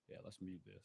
Yeah, let's mute this.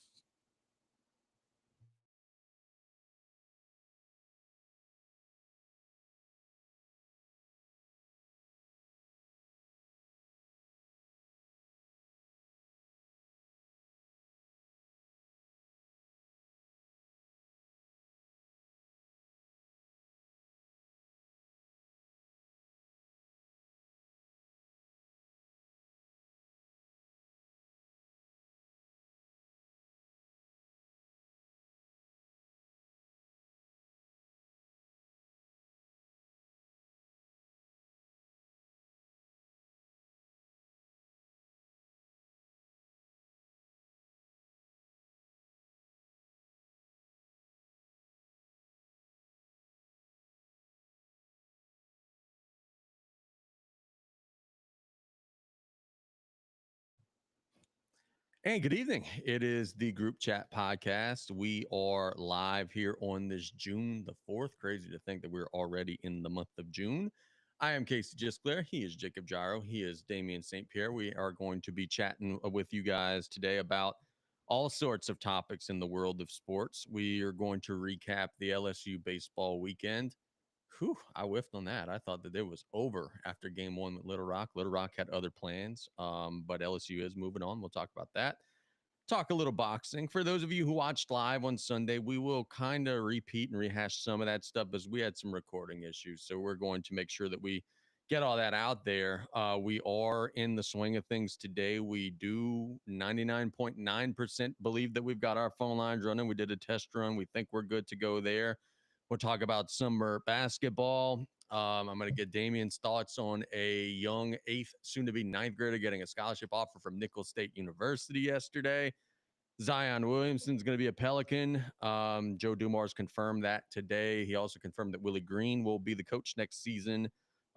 And good evening. It is the Group Chat Podcast. We are live here on this June the 4th. Crazy to think that we're already in the month of June. I am Casey Gisclair. He is Jacob Gyro. He is Damian St. Pierre. We are going to be chatting with you guys today about all sorts of topics in the world of sports. We are going to recap the LSU baseball weekend. Whew, I whiffed on that. I thought that it was over after game one with Little Rock. Little Rock had other plans, but LSU is moving on. We'll talk about that. Talk a little boxing. For those of you who watched live on Sunday, we will kind of repeat and rehash some of that stuff as we had some recording issues. So we're going to make sure that we get all that out there. We are in the swing of things today. We do 99.9% believe that we've got our phone lines running. We did a test run. We think we're good to go there. We'll talk about summer basketball. I'm going to get Damien's thoughts on a young eighth, soon to be ninth grader getting a scholarship offer from Nicholls State University yesterday. Zion Williamson's going to be a Pelican. Joe Dumars confirmed that today. He also confirmed that Willie Green will be the coach next season.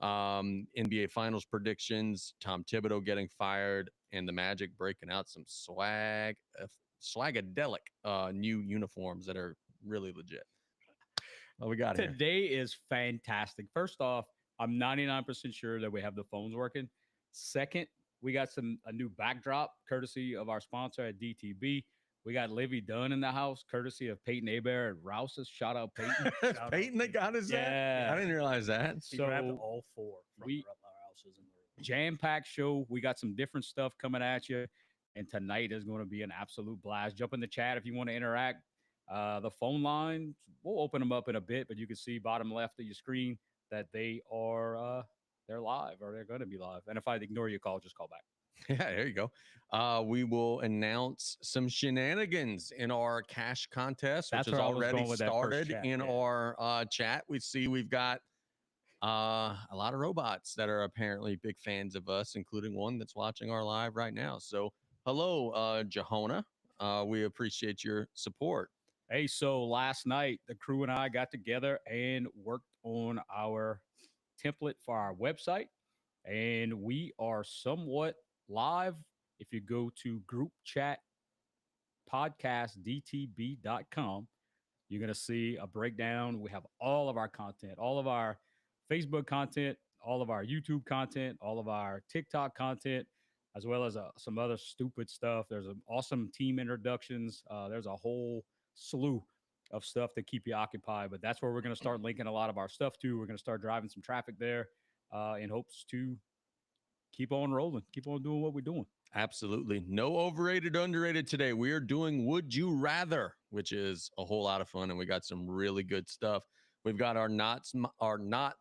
NBA Finals predictions: Tom Thibodeau getting fired, and the Magic breaking out some swagadelic new uniforms that are really legit. What we got here? Today is fantastic. First off, I'm 99% sure that we have the phones working. Second, we got a new backdrop courtesy of our sponsor at DTB. We got Livy Dunn in the house, courtesy of Peyton Abear at Rouse's. Shout out Peyton. Shout Peyton that got us that? Yeah. I didn't realize that. He grabbed So all four from we our houses in the jam-packed show. We got some different stuff coming at you. And tonight is going to be an absolute blast. Jump in the chat if you want to interact. The phone lines, we'll open them up in a bit, but you can see bottom left of your screen that they're live or they're going to be live. And if I ignore your call, just call back. Yeah, there you go. We will announce some shenanigans in our cash contest, which That's has where I was already going with that first started chat, in yeah. our chat. We see we've got a lot of robots that are apparently big fans of us, including one that's watching our live right now. So, hello, Jahona. We appreciate your support. Hey, so last night the crew and I got together and worked on our template for our website, and we are somewhat live. If you go to group chat podcastdtb.com, you're going to see a breakdown. We have all of our content, all of our Facebook content, all of our YouTube content, all of our TikTok content, as well as some other stupid stuff. There's an awesome team introductions. There's a whole slew of stuff to keep you occupied. But that's where we're going to start linking a lot of our stuff to. We're going to start driving some traffic there in hopes to keep on rolling, keep on doing what we're doing. Absolutely. No overrated, underrated today. We are doing Would You Rather, which is a whole lot of fun, and we got some really good stuff. We've got our Not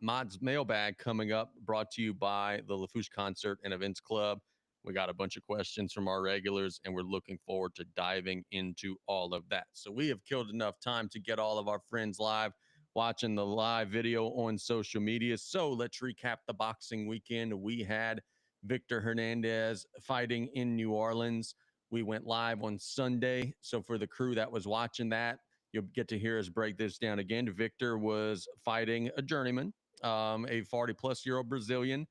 Mods mailbag coming up, brought to you by the Lafouche Concert and Events Club. We got a bunch of questions from our regulars, and we're looking forward to diving into all of that. So we have killed enough time to get all of our friends live, watching the live video on social media. So let's recap the boxing weekend. We had Victor Hernandez fighting in New Orleans. We went live on Sunday. So for the crew that was watching that, you'll get to hear us break this down again. Victor was fighting a journeyman, a 40-plus-year-old Brazilian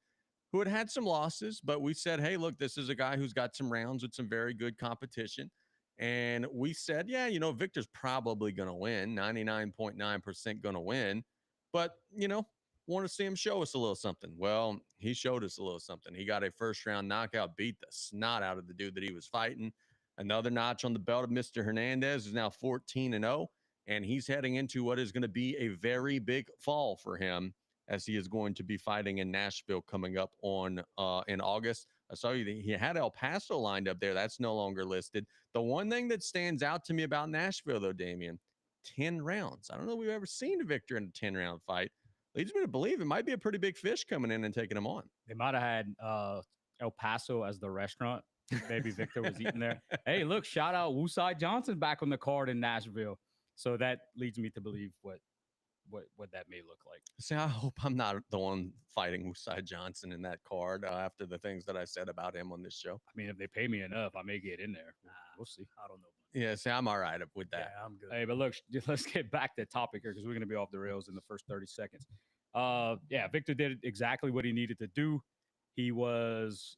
who had had some losses, but we said, hey, look, this is a guy who's got some rounds with some very good competition. And we said, yeah, Victor's probably going to win, 99.9% going to win. But, want to see him show us a little something. Well, he showed us a little something. He got a first-round knockout, beat the snot out of the dude that he was fighting. Another notch on the belt of Mr. Hernandez is now 14-0, and he's heading into what is going to be a very big fall for him as he is going to be fighting in Nashville coming up on in August. I saw you. He had El Paso lined up there. That's no longer listed. The one thing that stands out to me about Nashville, though, Damian, 10 rounds. I don't know if we've ever seen Victor in a 10-round fight. Leads me to believe it might be a pretty big fish coming in and taking him on. They might have had El Paso as the restaurant. Maybe Victor was eating there. Hey, look, shout out Woosai Johnson back on the card in Nashville. So that leads me to believe what that may look like. See, I hope I'm not the one fighting Woosai Johnson in that card after the things that I said about him on this show. I mean, if they pay me enough, I may get in there. We'll see. I don't know. Yeah, see, I'm all right with that. Yeah, I'm good. Hey, but look, let's get back to topic here because we're going to be off the rails in the first 30 seconds. Yeah, Victor did exactly what he needed to do. He was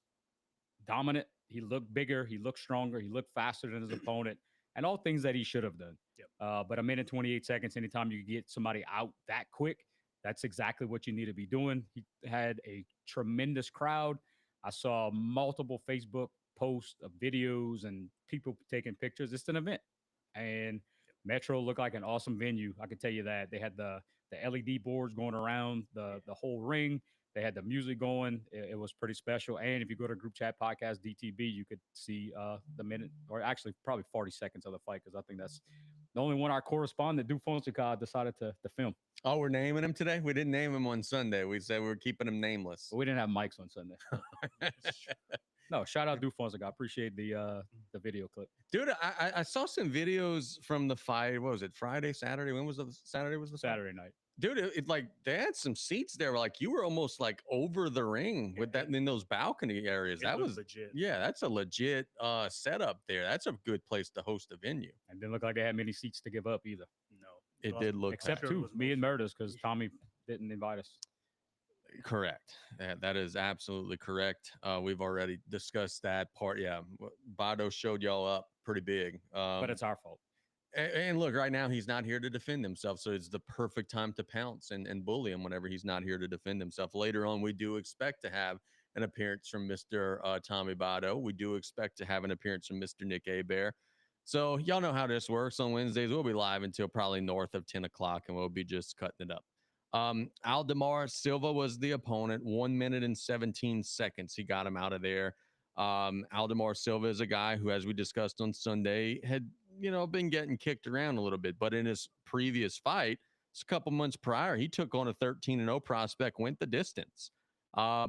dominant. He looked bigger. He looked stronger. He looked faster than his opponent, and all things that he should have done. Yep. But a minute 28 seconds, anytime you get somebody out that quick, that's exactly what you need to be doing. He had a tremendous crowd. I saw multiple Facebook posts of videos and people taking pictures. It's an event, and Metro looked like an awesome venue. I can tell you that they had the LED boards going around the whole ring. They had the music going. It was pretty special. And if you go to Group Chat Podcast DTB, you could see the minute, or actually probably 40 seconds of the fight, because I think that's the only one our correspondent, Du Fonseca, decided to film. Oh, we're naming him today? We didn't name him on Sunday. We said we were keeping him nameless. But we didn't have mics on Sunday. No, shout out Du Fonseca. I appreciate the video clip. Dude, I saw some videos from the fight. What was it? Friday, Saturday? When was the Saturday? Was the fight? Saturday night. Dude, it like they had some seats there. Like you were almost like over the ring with that in those balcony areas. That was legit. Yeah, that's a legit setup there. That's a good place to host a venue. And didn't look like they had many seats to give up either. No, It did look except packed. two, me and Murders, because Tommy didn't invite us. Correct. That is absolutely correct. We've already discussed that part. Yeah, Vado showed y'all up pretty big. But it's our fault. And look, right now he's not here to defend himself, so it's the perfect time to pounce and bully him whenever he's not here to defend himself. Later on, we do expect to have an appearance from Mr. Tommy Vado. We do expect to have an appearance from Mr. Nick Hebert. So y'all know how this works. On Wednesdays, we'll be live until probably north of 10 o'clock, and we'll be just cutting it up. Aldemar Silva was the opponent. 1 minute and 17 seconds. He got him out of there. Aldemar Silva is a guy who, as we discussed on Sunday, had been getting kicked around a little bit, but in his previous fight, it's a couple months prior, he took on a 13-0 prospect, went the distance.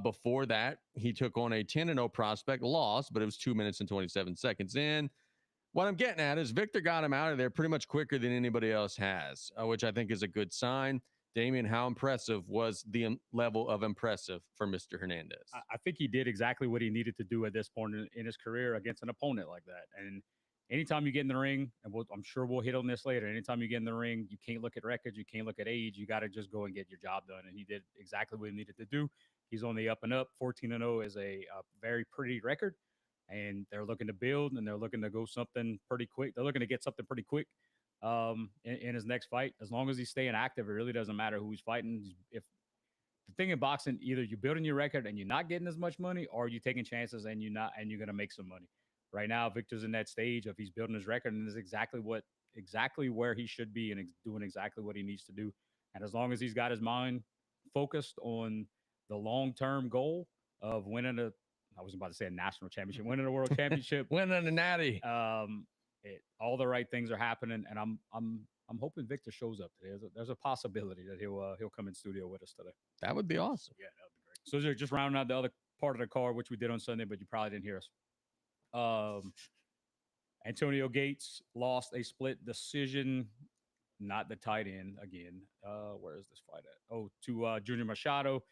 Before that, he took on a 10-0 prospect, lost, but it was 2 minutes and 27 seconds in. What I'm getting at is Victor got him out of there pretty much quicker than anybody else has, which I think is a good sign. Damian, how impressive was the level of impressive for Mr. Hernandez? I think he did exactly what he needed to do at this point in his career against an opponent like that. And anytime you get in the ring, and I'm sure we'll hit on this later, anytime you get in the ring, you can't look at records, you can't look at age, you got to just go and get your job done. And he did exactly what he needed to do. He's on the up and up. 14-0 is a very pretty record, and they're looking to build, and they're looking to go something pretty quick. They're looking to get something pretty quick in his next fight. As long as he's staying active, it really doesn't matter who he's fighting. If the thing in boxing, either you're building your record and you're not getting as much money, or you're taking chances and you're going to make some money. Right now, Victor's in that stage of he's building his record, and is exactly where he should be, and doing exactly what he needs to do. And as long as he's got his mind focused on the long-term goal of winning I was about to say a national championship, winning a world championship, winning a natty. All the right things are happening, and I'm hoping Victor shows up today. There's a possibility that he'll come in studio with us today. That would be awesome. Yeah, that would be great. So just rounding out the other part of the card, which we did on Sunday, but you probably didn't hear us. Antonio Gates lost a split decision, not the tight end again. Where is this fight at? Oh, to Junior Machado.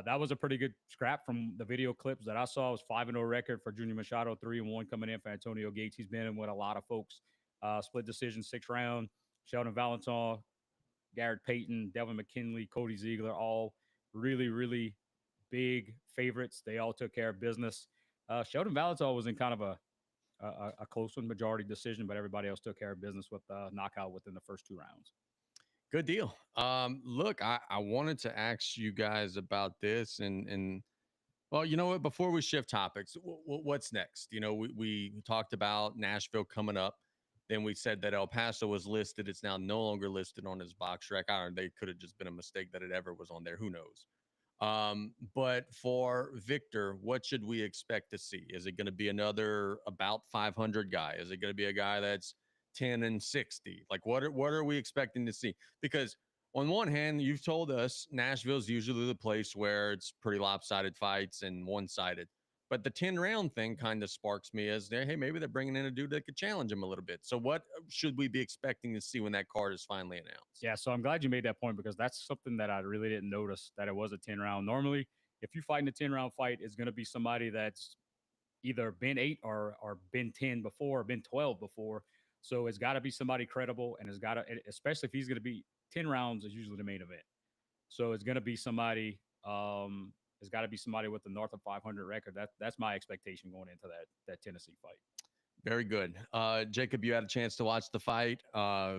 That was a pretty good scrap from the video clips that I saw. It was 5-0 record for Junior Machado, 3-1 coming in for Antonio Gates. He's been in with a lot of folks. Split decision, 6th round. Sheldon Valentin, Garrett Payton, Devin McKinley, Cody Ziegler, all really, really big favorites. They all took care of business. Sheldon Valentin was in kind of a close one, majority decision, but everybody else took care of business with the knockout within the first 2 rounds. Good deal. Look, I wanted to ask you guys about this, and Well, you know what? Before we shift topics, what's next? We talked about Nashville coming up. Then we said that El Paso was listed. It's now no longer listed on his box track. I don't know. They could have just been a mistake that it ever was on there. Who knows? But for Victor, what should we expect to see? Is it going to be another about 500 guy? Is it going to be a guy that's 10 and 60? Like what are we expecting to see? Because on one hand, you've told us Nashville's usually the place where it's pretty lopsided fights and one-sided. But the 10 round thing kind of sparks me as hey, maybe they're bringing in a dude that could challenge him a little bit. So what should we be expecting to see when that card is finally announced? Yeah, so I'm glad you made that point because that's something that I really didn't notice that it was a 10 round. Normally, if you fight in a 10 round fight, it's going to be somebody that's either been 8 or been 10 before or been 12 before. So it's got to be somebody credible and it's got to, especially if he's going to be 10 rounds is usually the main event. So it's going to be somebody, it's got to be somebody with the north of 500 record. That's my expectation going into that Tennessee fight. Very good. Jacob, you had a chance to watch the fight.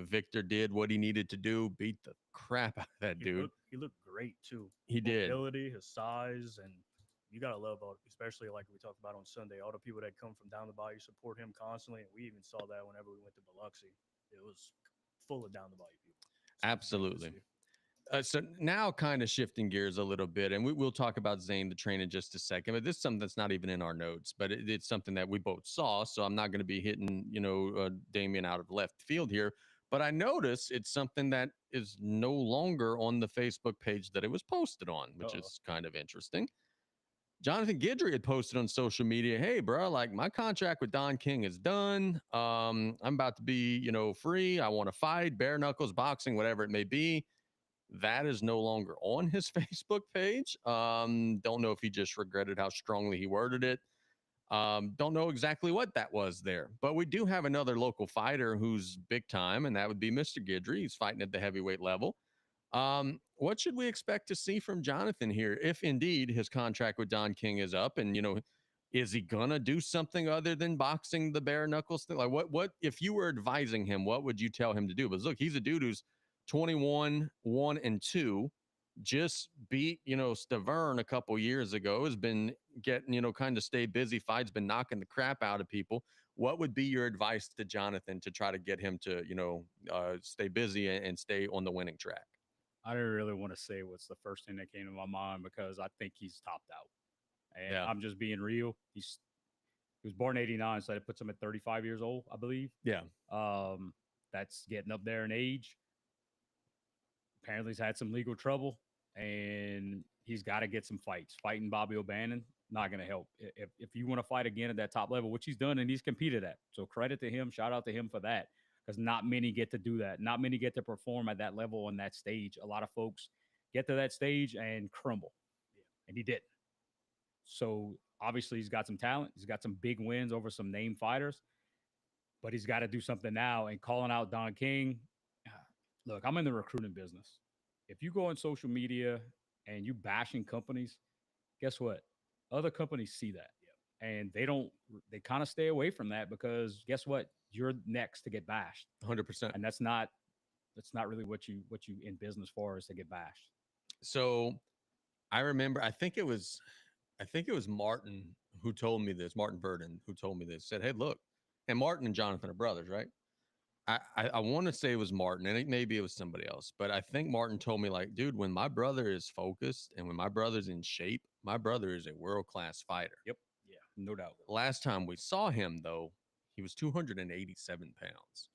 Victor did what he needed to do, beat the crap out of that dude. He looked great too. He did. Mobility, his size, and you gotta love, especially like we talked about on Sunday, all the people that come from down the bayou support him constantly, and we even saw that whenever we went to Biloxi. It was full of down the bayou people. So Absolutely. So now kind of shifting gears a little bit, and we'll talk about Zane the Train in just a second, but this is something that's not even in our notes, but it's something that we both saw. So I'm not going to be hitting, Damian out of left field here, but I notice it's something that is no longer on the Facebook page that it was posted on, which is kind of interesting. Jonathan Guidry had posted on social media, "Hey, bro, like my contract with Don King is done. I'm about to be, free. I want to fight, bare knuckles, boxing, whatever it may be." That is no longer on his Facebook page. Don't know if he just regretted how strongly he worded it. Don't know exactly what that was there. But we do have another local fighter who's big time, and that would be Mr. Guidry. He's fighting at the heavyweight level. What should we expect to see from Jonathan here if indeed his contract with Don King is up? And, is he gonna do something other than boxing the bare knuckles thing? Like what if you were advising him, what would you tell him to do? But look, he's a dude who's 21, 1 and 2, just beat, Stavern a couple years ago, has been getting, kind of stay busy fights, been knocking the crap out of people. What would be your advice to Jonathan to try to get him to, stay busy and stay on the winning track? I didn't really want to say what's the first thing that came to my mind because I think he's topped out. And Yeah. I'm just being real. He was born in 89, so that puts him at 35 years old, I believe. Yeah. That's getting up there in age. Apparently he's had some legal trouble and he's got to get some fights. Fighting Bobby O'Bannon, not going to help. If you want to fight again at that top level, which he's done and he's competed at. So credit to him. Shout out to him for that because not many get to do that. Not many get to perform at that level on that stage. A lot of folks get to that stage and crumble. And he didn't. So obviously he's got some talent. He's got some big wins over some name fighters, but he's got to do something now. And calling out Don King, look, I'm in the recruiting business. If you go on social media and you bashing companies, guess what? Other companies see that. And they kind of stay away from that because guess what? You're next to get bashed. 100%. And that's not really what you in business for is to get bashed. So I remember, I think it was Martin who told me this, Martin Verdon, who told me this, said, "Hey, look," and Martin and Jonathan are brothers, right? I want to say it was Martin, and maybe it was somebody else, but I think Martin told me, like, dude, when my brother is focused and when my brother's in shape, my brother is a world-class fighter. Yep. Yeah, no doubt. Last time we saw him, though, he was 287 pounds.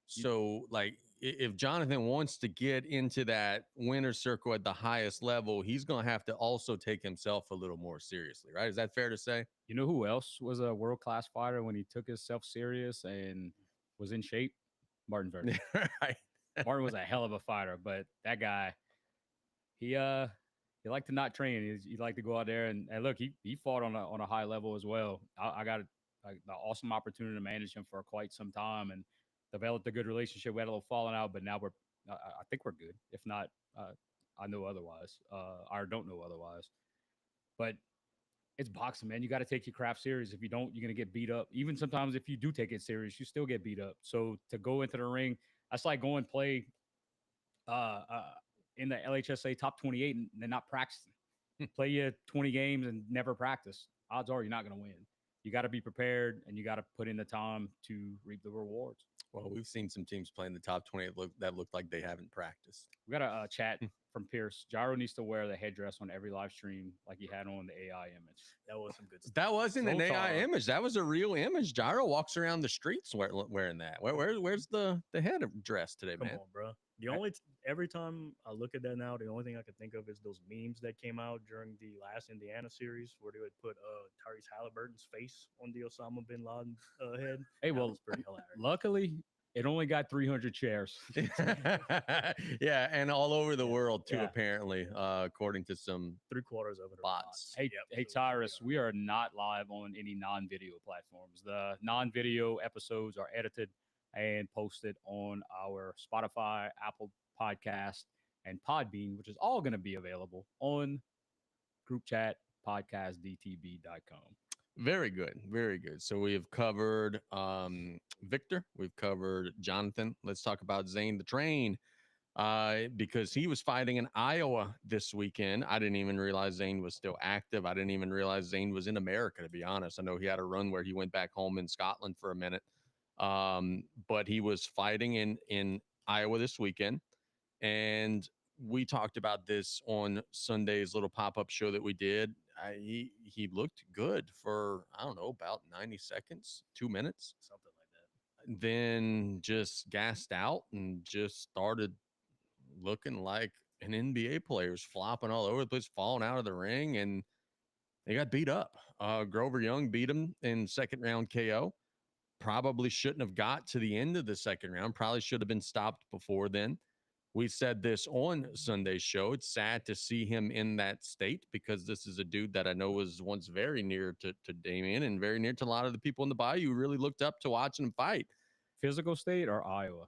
So, like, if Jonathan wants to get into that winner's circle at the highest level, he's going to have to also take himself a little more seriously, right? Is that fair to say? You know who else was a world-class fighter when he took himself serious and was in shape? Martin Verdon. Right. Martin was a hell of a fighter, but that guy, he liked to not train. He liked to go out there and look, he fought on a high level as well. I got the awesome opportunity to manage him for quite some time and developed a good relationship. We had a little falling out, but now I think we're good. If not, I know otherwise. I don't know otherwise. But it's boxing, man. You got to take your craft serious. If you don't, you're gonna get beat up. Even sometimes if you do take it serious, you still get beat up. So to go into the ring, that's like going play in the LHSA top 28 and they're not practicing. play you 20 games and never practice. Odds are you're not going to win. You got to be prepared and you got to put in the time to reap the rewards. Well, we've seen some teams playing the top 20 that look like they haven't practiced. We got a chat from Pierce. Gyro needs to wear the headdress on every live stream like he had on the AI image. That was some good stuff. That wasn't an AI Zoltar. image. That was a real image. Gyro walks around the streets wearing that. Where's the head dress today, Come man? on, bro. The only every time I look at that now, the only thing I can think of is those memes that came out during the last Indiana series where they would put Tyrese Halliburton's face on the Osama bin Laden head. Hey, That well, was pretty hilarious. luckily, it only got 300 shares. Yeah, and all over the world too, Yeah. apparently, according to some 3/4 of it are bots. Hey, Yep, hey, so Tyrus, we are not live on any non-video platforms. The non-video episodes are edited and posted on our Spotify, Apple Podcast, and Podbean, which is all going to be available on group chat podcastdtb.com. Very good, very good. So we have covered Victor, we've covered Jonathan. Let's talk about Zane the Train, because he was fighting in Iowa this weekend. I didn't even realize Zane was still active. I didn't even realize Zane was in America, to be honest. I know he had a run where he went back home in Scotland for a minute, but he was fighting in Iowa this weekend, and we talked about this on Sunday's little pop-up show that we did. He looked good for, I don't know, about 90 seconds, 2 minutes, something like that. then just gassed out and just started looking like an NBA player, flopping all over the place, falling out of the ring, and they got beat up. Grover Young beat him in second round KO. Probably shouldn't have got to the end of the second round. Probably should have been stopped before then. We said this on Sunday's show. It's sad to see him in that state because this is a dude that I know was once very near to Damian and very near to a lot of the people in the Bayou who really looked up to watching him fight. Physical state or Iowa?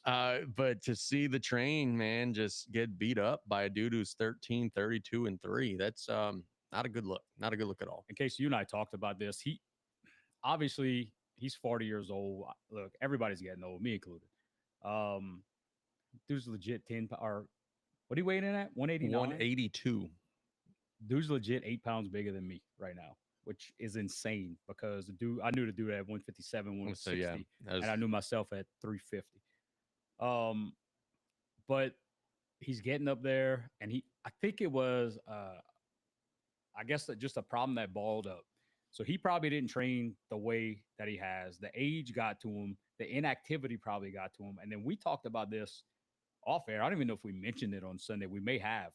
But to see the Train, man, just get beat up by a dude who's 13, 32, and 3, that's not a good look. Not a good look at all. In case you and I talked about this, he obviously he's 40 years old. Look, everybody's getting old, me included. Dude's legit 10 or what are you weighing in at? 189? 182. Dude's legit 8 pounds bigger than me right now, which is insane because the dude I knew the dude at 157, 160, So yeah, and I knew myself at 350. But he's getting up there, and I think it was I guess just a problem that balled up. So he probably didn't train the way that he has. The age got to him. The inactivity probably got to him. And then we talked about this off air. I don't even know if we mentioned it on Sunday. We may have.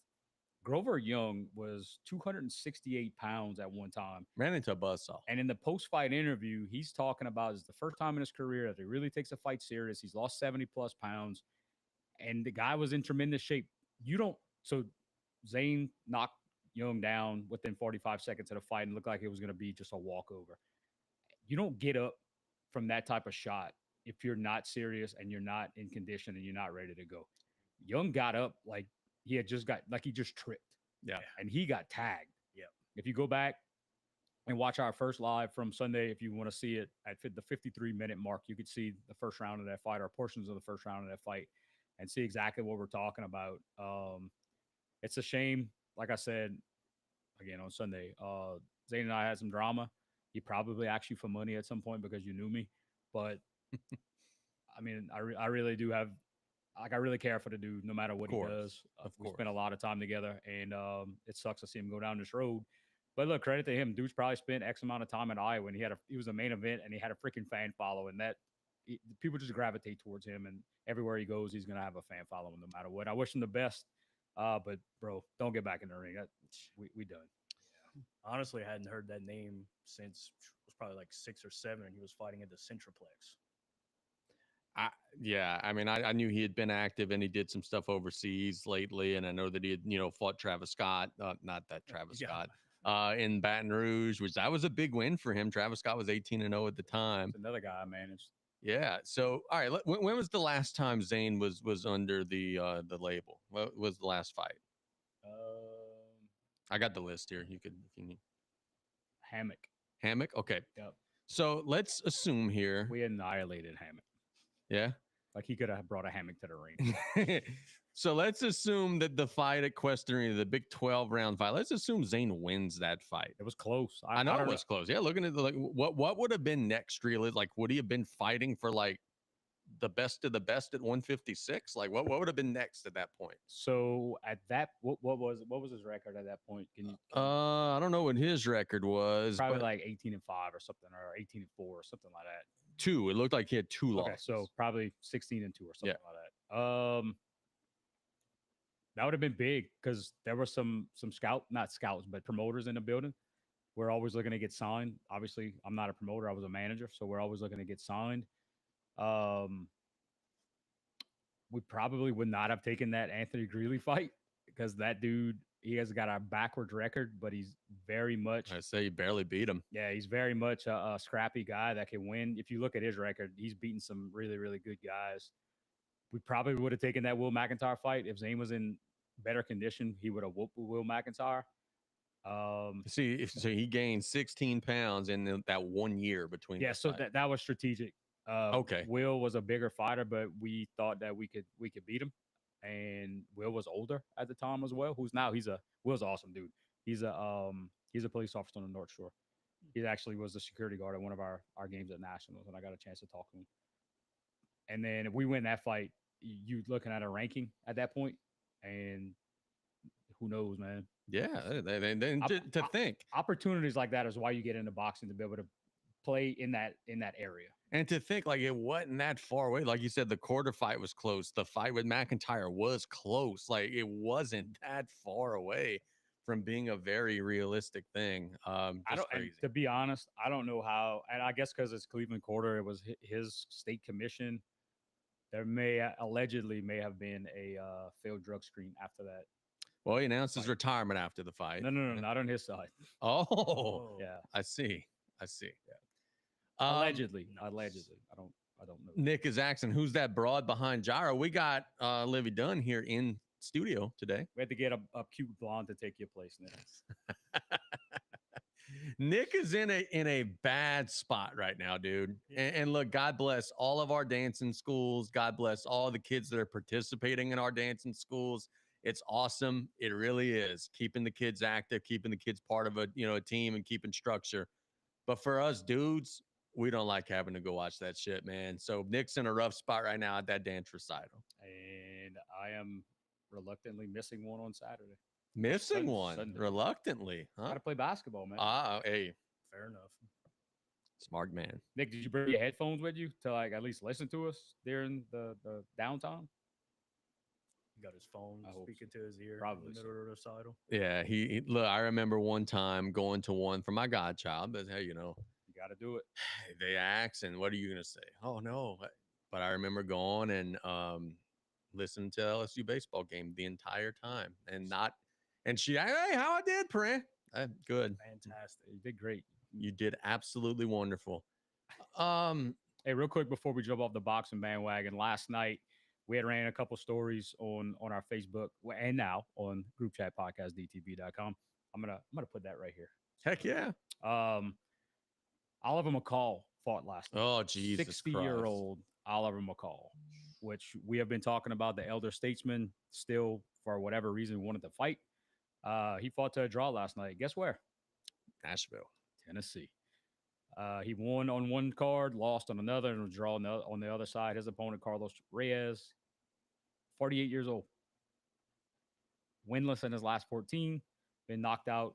Grover Young was 268 pounds at one time. Ran into a buzzsaw. And in the post-fight interview, he's talking about it's the first time in his career that he really takes a fight serious. He's lost 70 plus pounds. And the guy was in tremendous shape. So Zane knocked Young down within 45 seconds of the fight and looked like it was going to be just a walkover. You don't get up from that type of shot if you're not serious and you're not in condition and you're not ready to go. Young got up like he just tripped. Yeah. And he got tagged. Yeah. If you go back and watch our first live from Sunday, if you want to see it at the 53-minute mark, you could see the first round of that fight or portions of the first round of that fight and see exactly what we're talking about. It's a shame. Like I said, again, on Sunday, Zane and I had some drama. He probably asked you for money at some point because you knew me. But, I mean, I really do have – I really care for the dude no matter what he does. We spent a lot of time together, and it sucks to see him go down this road. But, look, credit to him. Dude's probably spent X amount of time in Iowa, and he was a main event, and he had a freaking fan following. People just gravitate towards him, and everywhere he goes, he's going to have a fan following no matter what. I wish him the best. But bro, don't get back in the ring. We done. Yeah. Honestly, I hadn't heard that name since it was probably like 6 or 7, and he was fighting at the Centroplex. I mean, I knew he had been active and he did some stuff overseas lately, and I know that he had, fought Travis Scott. Not that Travis Scott. In Baton Rouge, which that was a big win for him. Travis Scott was 18-0 at the time. It's another guy I managed. Yeah. So, all right. When was the last time Zane was under the label? What was the last fight? I got the list here. You could, if you need. Hammock. Okay. Yep. So let's assume here we annihilated Hammock. Yeah. Like he could have brought a hammock to the ring. So let's assume that the fight at Quest Arena, the Big 12 round fight, let's assume Zane wins that fight. It was close. I know don't it was close. Yeah, looking at the like, what would have been next? Really, like, would he have been fighting for like the best of the best at 156? Like, what would have been next at that point? So at that, what was his record at that point? Can you I don't know what his record was. probably But like 18-5 or something, or 18-4 or something like that. 2. It looked like he had 2 Okay, losses. so probably 16-2 or something Yeah. like that. That would have been big because there were some not scouts, but promoters in the building. We're always looking to get signed. Obviously, I'm not a promoter; I was a manager, so we're always looking to get signed. We probably would not have taken that Anthony Greeley fight because that dude, he has got a backwards record, but he's very much, I say you barely beat him. yeah, he's very much a scrappy guy that can win. If you look at his record, he's beaten some really, really good guys. We probably would have taken that Will McIntyre fight if Zane was in better condition. He would have whooped Will McIntyre. See, so he gained 16 pounds in that 1 year between. Yeah, those so fights. that was strategic. Okay. Will was a bigger fighter, but we thought that we could beat him. And Will was older at the time as well. Will's an awesome dude. He's a police officer on the North Shore. He actually was the security guard at one of our games at Nationals, and I got a chance to talk to him. And then if we win that fight, you looking at a ranking at that point, and who knows, man. Yeah, to think Opportunities like that is why you get into boxing, to be able to play in that area. and to think like it wasn't that far away. Like you said, the quarter fight was close. The fight with McIntyre was close. Like it wasn't that far away from being a very realistic thing. Crazy. To be honest, I don't know how, and I guess because it's Cleveland Quarter, it was his state commission. There allegedly may have been a failed drug screen after that. Well, he announced his retirement after the fight. No, not on his side. Oh, Yeah, I see. yeah. Allegedly. I don't know. Nick is asking, who's that broad behind Gyro? We got Livy Dunn here in studio today. We had to get a cute blonde to take your place, Nick. Nick is in a bad spot right now, dude. And look, God bless all of our dancing schools. God bless all the kids that are participating in our dancing schools. It's awesome. It really is. Keeping the kids active, keeping the kids part of a team, and keeping structure. But for us dudes, we don't like having to go watch that shit, man. So Nick's in a rough spot right now at that dance recital. And I am reluctantly missing one on Saturday. Missing one Sunday. Reluctantly, huh? Gotta play basketball, man. Hey, Fair enough. smart man. Nick, did you bring your headphones with you to like at least listen to us during the downtime? He got his phone I hope speaking to his ear Probably in the so. middle of the recital. Yeah, he look. I remember one time going to one for my godchild, but hey, You got to do it. they asked, and what are you gonna say? Oh no, but I remember going and listening to LSU baseball game the entire time, and she, hey, how I did, Pran? Good, Fantastic. You did great. you did absolutely wonderful. Hey, real quick before we jump off the boxing bandwagon, last night we had ran a couple stories on our Facebook and now on group chat podcast dtv.com. I'm gonna put that right here. Heck yeah. Oliver McCall fought last night. Oh Jesus, 60-year-old Oliver McCall, which we have been talking about. The elder statesman still, for whatever reason, wanted to fight. He fought to a draw last night. Guess where? Nashville, Tennessee. He won on one card, lost on another, and was drawn on the other side. His opponent, Carlos Reyes, 48 years old. Winless in his last 14. Been knocked out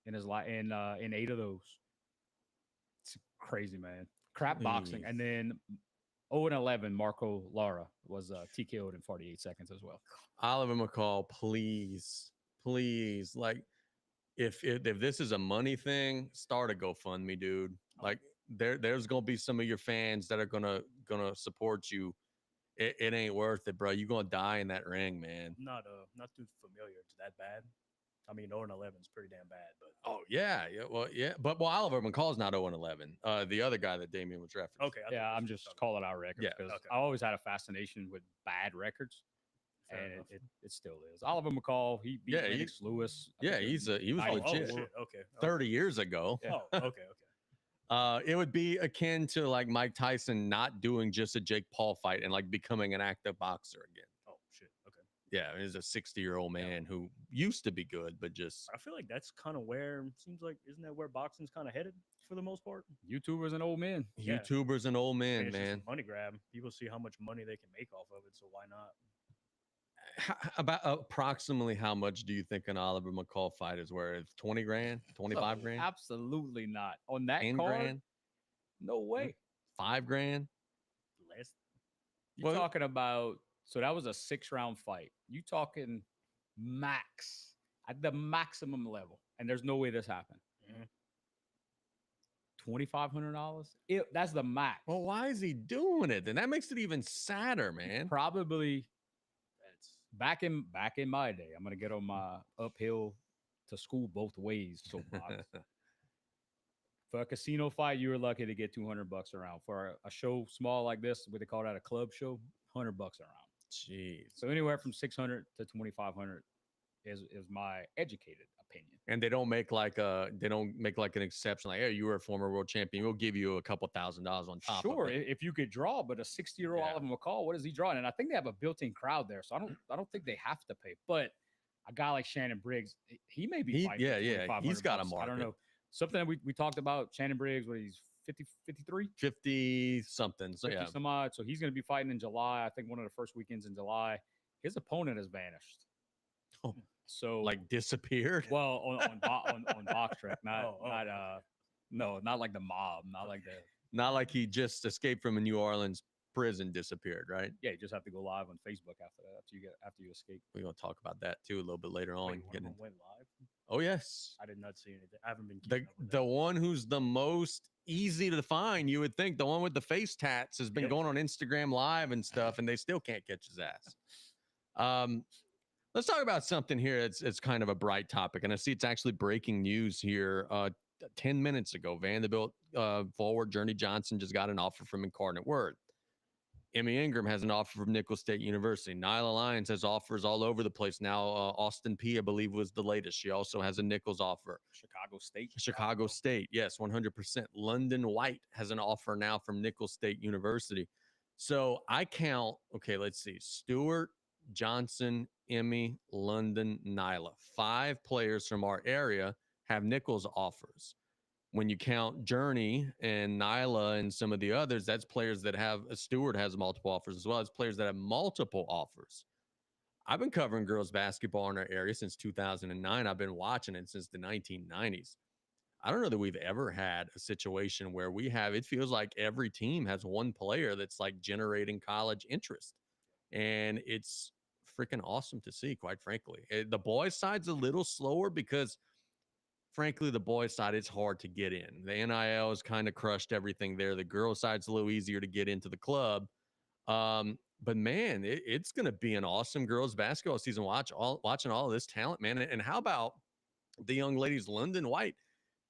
in his in 8 of those. It's crazy, man. Crap boxing. And then 0-11, Marco Lara was TKO'd in 48 seconds as well. Oliver McCall, please, like, if this is a money thing, start a GoFundMe, dude. Like, there's gonna be some of your fans that are gonna support you. It ain't worth it, bro. You're gonna die in that ring, man. Not too familiar. It's that bad. I mean, 0-11 is pretty damn bad, but Oh yeah, but Oliver McCall's not 0-11. The other guy that Damien was referencing. okay. I Yeah, thought I'm this was just something- calling out records Yeah, because okay. I always had a fascination with bad records, Fair and enough. it still is. Oliver McCall, he beat Yeah, Lennox Lewis. I Yeah, think he was Oh, legit. shit. Okay. 30 years ago. Yeah. Oh, okay. It would be akin to like Mike Tyson not doing just a Jake Paul fight and like becoming an active boxer again. Oh, shit. Okay. Yeah, he's a 60-year-old man who used to be good, but just I feel like that's kind of where seems like isn't that where boxing's kind of headed for the most part? YouTubers and old men. Yeah. YouTubers and old I mean, men, it's just man. a money grab. People see how much money they can make off of it, so why not? About approximately how much do you think an Oliver McCall fight is worth? 20 grand, 25 No, grand, absolutely not. On that 10 card, grand, no way. 5 grand. Less. You're Well- talking about, so that was a 6-round fight. You talking max at the maximum level, and there's no way this happened. Mhm. $2,500. That's the max. Well, why is he doing it? Then that makes it even sadder, man. Probably That's back in my day. I'm gonna get on my uphill to school both ways soapbox. For a casino fight, you were lucky to get $200 around. For a show small like this, what they call that a club show, $100 around. Jeez. So anywhere from 600 to 2,500 is my educated opinion. And they don't make like an exception like, hey, you were a former world champion. We'll give you a couple $1,000s on top Sure, of it. if you could draw, but a 60-year-old Yeah. Oliver McCall, what is he drawing? And I think they have a built-in crowd there, so I don't think they have to pay. But a guy like Shannon Briggs, he may be fighting. Yeah, for yeah, he's got a $2,500. I don't market. know. Something that we talked about, Shannon Briggs, what he's 50, 53? 50 something. So 50 yeah. some odd. So he's going to be fighting in July. I think one of the first weekends in July. His opponent has vanished. Oh, So like disappeared. well on box track, not Oh, not no, not like the mob, not like the Not like he just escaped from a New Orleans prison, disappeared, right? yeah. You just have to go live on Facebook after that after you escape. We're gonna talk about that too a little bit later on. wait, one of Getting them into- went live. Oh yes. I did not see anything. I haven't been The keeping up with the that. one who's the most easy to find, you would think, the one with the face tats has been Yep. going on Instagram Live and stuff, and they still can't catch his ass. Let's talk about something here. It's kind of a bright topic, and I see it's actually breaking news here. 10 minutes ago, Vanderbilt forward Journey Johnson just got an offer from Incarnate Word. Emmy Ingram has an offer from Nicholls State University. Nyla Lyons has offers all over the place now. Austin P, I believe, was the latest. She also has a Nicholls offer. Chicago State. Chicago State, yes, 100%. London White has an offer now from Nicholls State University. So I count, okay, let's see. Stewart, Johnson, Emmy, London, Nyla. 5 players from our area have Nicholls offers. When you count Journey and Nyla and some of the others, that's players that have, Stewart has multiple offers as well as players that have multiple offers. I've been covering girls basketball in our area since 2009. I've been watching it since the 1990s. I don't know that we've ever had a situation where it feels like every team has one player that's like generating college interest. And it's freaking awesome to see, quite frankly. The boys' side's a little slower because, frankly, the boys' side, it's hard to get in. The NIL has kind of crushed everything there. The girls' side's a little easier to get into the club. But man, it's going to be an awesome girls basketball season. Watching all of this talent, man. And how about the young ladies, London White?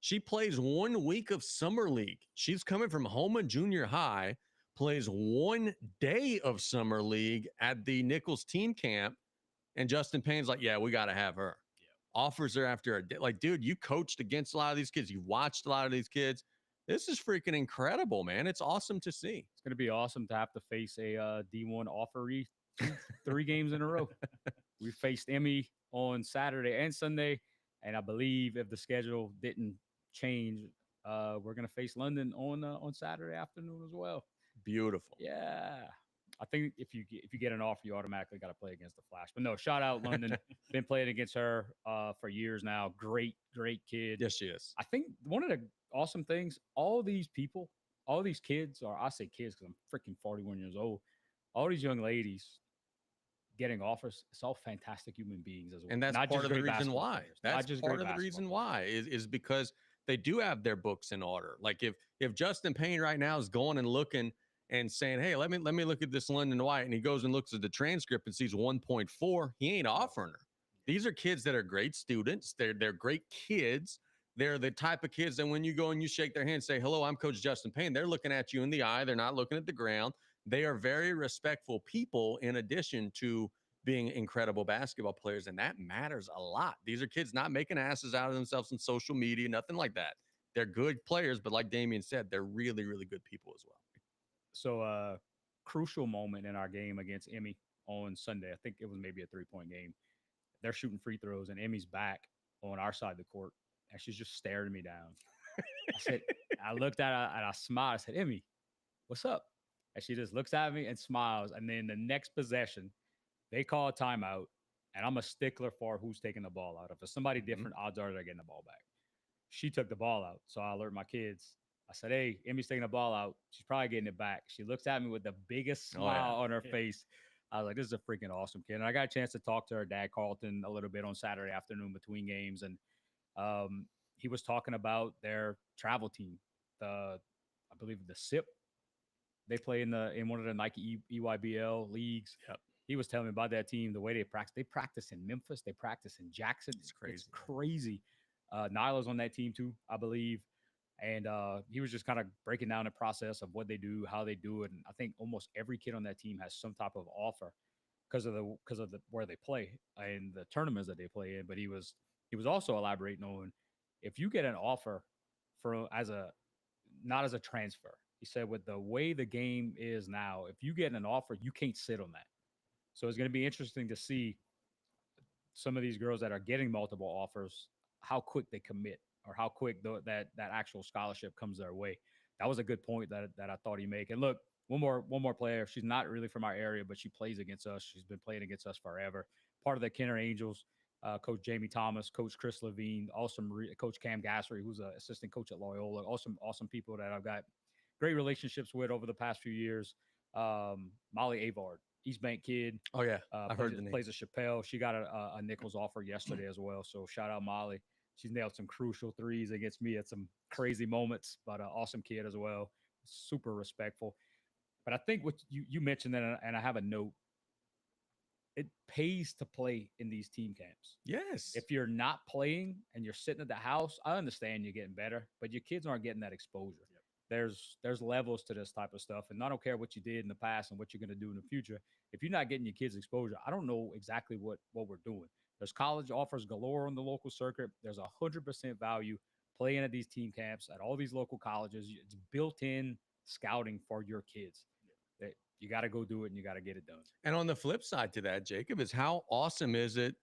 She plays 1 week of summer league. She's coming from Houma Junior High, plays 1 day of summer league at the Nicholls team camp. And Justin Payne's like, yeah, we got to have her. Offers her after a day. Like, dude, you coached against a lot of these kids. You watched a lot of these kids. This is freaking incredible, man. It's awesome to see. It's going to be awesome to have to face a D1 offeree 3 games in a row. We faced Emmy on Saturday and Sunday, and I believe if the schedule didn't change, we're going to face London on Saturday afternoon as well. Beautiful. Yeah. I think if you get an offer, you automatically got to play against the Flash. But no, shout out London. Been playing against her for years now. Great kid. Yes, she is. I think one of the awesome things, all these people, all these kids, or I say kids because I'm freaking 41 years old, all these young ladies getting offers, it's all fantastic human beings as well. And that's Not part just of the great reason basketball why. players, not That's just part great of the reason basketball why is because they do have their books in order. Like if Justin Payne right now is going and looking and saying, hey, let me look at this London White, and he goes and looks at the transcript and sees 1.4, he ain't offering her. These are kids that are great students. They're great kids. They're the type of kids that when you go and you shake their hand and say, hello, I'm Coach Justin Payne, they're looking at you in the eye. They're not looking at the ground. They are very respectful people in addition to being incredible basketball players, and that matters a lot. These are kids not making asses out of themselves on social media, nothing like that. They're good players, but like Damian said, they're really, really good people as well. So crucial moment in our game against Emmy. on Sunday. I think it was maybe a 3-point game. They're shooting free throws, and Emmy's back on our side of the court, and she's just staring me down. I said, I looked at her and I smiled. I said, Emmy, what's up? And she just looks at me and smiles. And then the next possession, they call a timeout, and I'm a stickler for who's taking the ball out. If it's somebody different, odds are they're getting the ball back. She took the ball out. So I alert my kids. I said, hey, Emmy's taking the ball out. She's probably getting it back. She looks at me with the biggest smile on her face. I was like, this is a freaking awesome kid. And I got a chance to talk to her dad, Carlton, a little bit on Saturday afternoon between games. And he was talking about their travel team, I believe the SIP. They play in one of the Nike EYBL leagues. Yep. He was telling me about that team, the way they practice. They practice in Memphis. They practice in Jackson. It's crazy. It's crazy. Nyla's on that team too, I believe. And he was just kind of breaking down the process of what they do, how they do it. And I think almost every kid on that team has some type of offer because of the where they play and the tournaments that they play in. But he was also elaborating on if you get an offer not as a transfer. He said with the way the game is now, if you get an offer, you can't sit on that. So it's going to be interesting to see some of these girls that are getting multiple offers, how quick they commit or how quick that actual scholarship comes their way. That was a good point that I thought he made. And look, one more player. She's not really from our area, but she plays against us. She's been playing against us forever. Part of the Kenner Angels. Coach Jamie Thomas, Coach Chris Levine, awesome Coach Cam Gassery, who's an assistant coach at Loyola. Awesome people that I've got great relationships with over the past few years. Molly Avard, East Bank kid. Oh yeah, I heard the name. Plays a Chappelle. She got a Nichols offer yesterday as well. So shout out Molly. She's nailed some crucial threes against me at some crazy moments, but an awesome kid as well. Super respectful. But I think what you mentioned that, and I have a note. It pays to play in these team camps. Yes. If you're not playing and you're sitting at the house, I understand you're getting better, but your kids aren't getting that exposure. Yep. There's levels to this type of stuff. And I don't care what you did in the past and what you're going to do in the future. If you're not getting your kids exposure, I don't know exactly what we're doing. There's college offers galore on the local circuit. There's 100% value playing at these team camps at all these local colleges. It's built-in scouting for your kids. You got to go do it and you got to get it done. And on the flip side to that, Jacob, is how awesome is it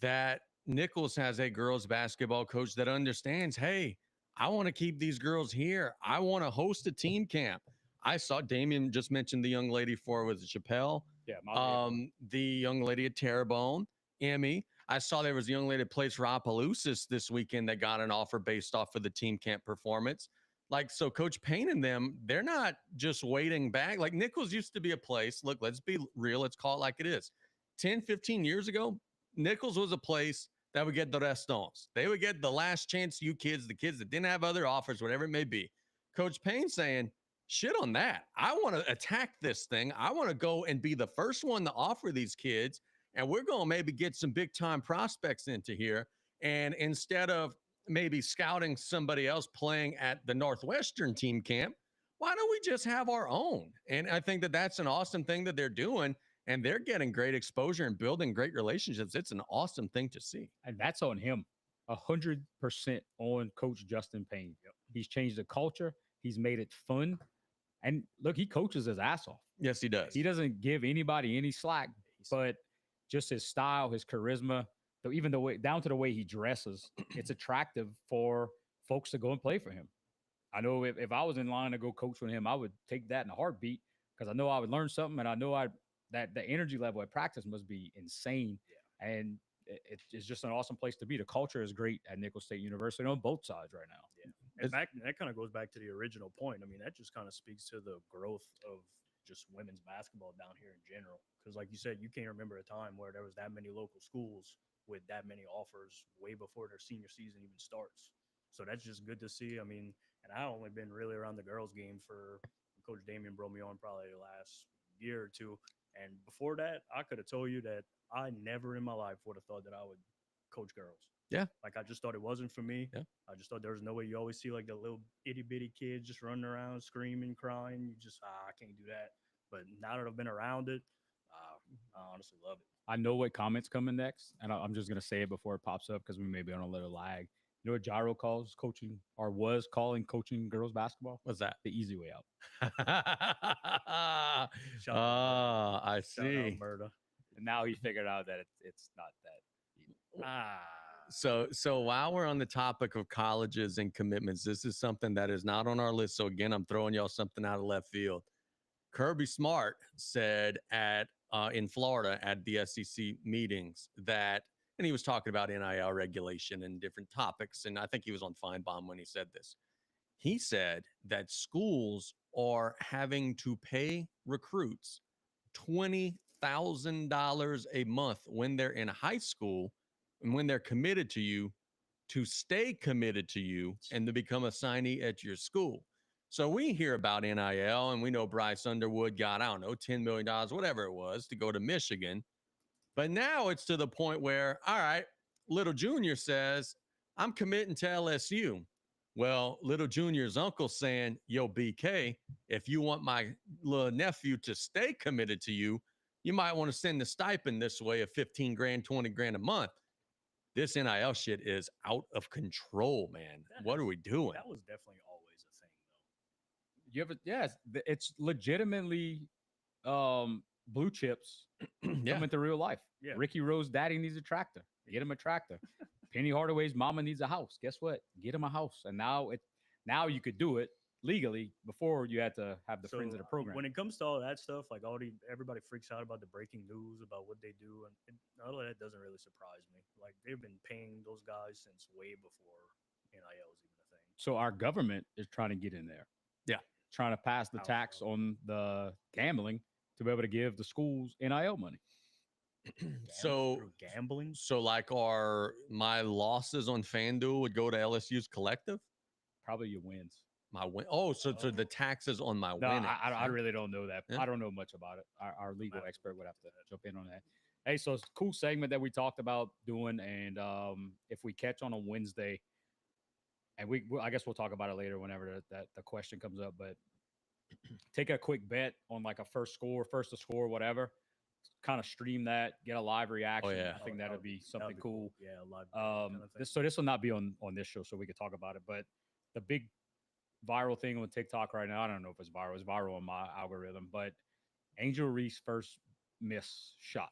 that Nichols has a girls basketball coach that understands, hey, I want to keep these girls here. I want to host a team camp. I saw Damien just mentioned the young lady was Chappelle. Yeah. The young lady at Terrebonne, Emmy. I saw there was a young lady that plays for Opelousas this weekend that got an offer based off of the team camp performance. Like, so Coach Payne and them, they're not just waiting back. Like Nichols used to be a place. Look, let's be real. Let's call it like it is. 10, 15 years ago, Nichols was a place that would get the restons. They would get the last chance you kids, the kids that didn't have other offers, whatever it may be. Coach Payne saying, shit on that. I want to attack this thing. I want to go and be the first one to offer these kids. And we're going to maybe get some big time prospects into here. And instead of maybe scouting somebody else playing at the Northwestern team camp, why don't we just have our own? And I think that that's an awesome thing that they're doing, and they're getting great exposure and building great relationships. It's an awesome thing to see. And that's on him. 100% on Coach Justin Payne. Yep. He's changed the culture. He's made it fun. And look, he coaches his ass off. Yes, he does. He doesn't give anybody any slack, but just his style, his charisma, even the way down to the way he dresses, it's attractive for folks to go and play for him. I know if I was in line to go coach with him, I would take that in a heartbeat because I know I would learn something, and I know that the energy level at practice must be insane. Yeah. And it's just an awesome place to be. The culture is great at Nicholls State University on both sides right now. Yeah, and that kind of goes back to the original point. I mean, that just kind of speaks to the growth of just women's basketball down here in general. Because like you said, you can't remember a time where there was that many local schools with that many offers way before their senior season even starts. So that's just good to see. I mean, and I've only been really around the girls game for Coach Damien brought me on probably the last year or two. And before that, I could have told you that I never in my life would have thought that I would coach girls. Yeah. Like, I just thought it wasn't for me. Yeah. I just thought there was no way. You always see like the little itty bitty kids just running around, screaming, crying. You just, I can't do that. But now that I've been around it, I honestly love it. I know what comment's coming next, and I'm just going to say it before it pops up because we may be on a little lag. You know what Gyro calls coaching or was calling coaching girls basketball? What's that? The easy way out. Shout out I Shout out see. Murda. And now he figured out that it's not that easy. So while we're on the topic of colleges and commitments, this is something that is not on our list. So again, I'm throwing y'all something out of left field. Kirby Smart said in Florida at the SEC meetings that, and he was talking about NIL regulation and different topics, and I think he was on Feinbaum when he said this. He said that schools are having to pay recruits $20,000 a month when they're in high school and when they're committed to you to stay committed to you and to become a signee at your school. So we hear about NIL and we know Bryce Underwood got, I don't know, $10 million, whatever it was, to go to Michigan. But now it's to the point where, all right, Little Junior says, I'm committing to LSU. Well, Little Junior's uncle saying, yo, BK, if you want my little nephew to stay committed to you, you might want to send the stipend this way of 15 grand, 20 grand a month. This NIL shit is out of control, man. What are we doing? That was definitely always a thing, though. You ever? Yes, it's legitimately blue chips Yeah. coming to real life. Yeah. Ricky Rose daddy needs a tractor. Get him a tractor. Penny Hardaway's mama needs a house. Guess what? Get him a house. And now you could do it legally. Before you had to have the friends of the program. When it comes to all that stuff, like everybody freaks out about the breaking news about what they do, and all of that doesn't really surprise me. Like they've been paying those guys since way before NIL was even a thing. So our government is trying to get in there. Yeah. Trying to pass the How tax so? on the gambling to be able to give the schools NIL money. So Through gambling, So like my losses on FanDuel would go to LSU's collective? Probably your wins. My win. Oh, so the taxes on my No, winnings. I really don't know that. Yeah. I don't know much about it. Our legal have to expert look would have to into that. jump in on that. Hey, so it's a cool segment that we talked about doing, and if we catch on Wednesday, and I guess we'll talk about it later whenever that the question comes up. But take a quick bet on like a first to score, whatever. Kind of stream that, get a live reaction. yeah. I think that'd be something that'd be cool. Yeah, live kind of thing. This will not be on this show, so we could talk about it. But the big viral thing on TikTok right now, I don't know if it's viral. It's viral on my algorithm, but Angel Reese first miss shot.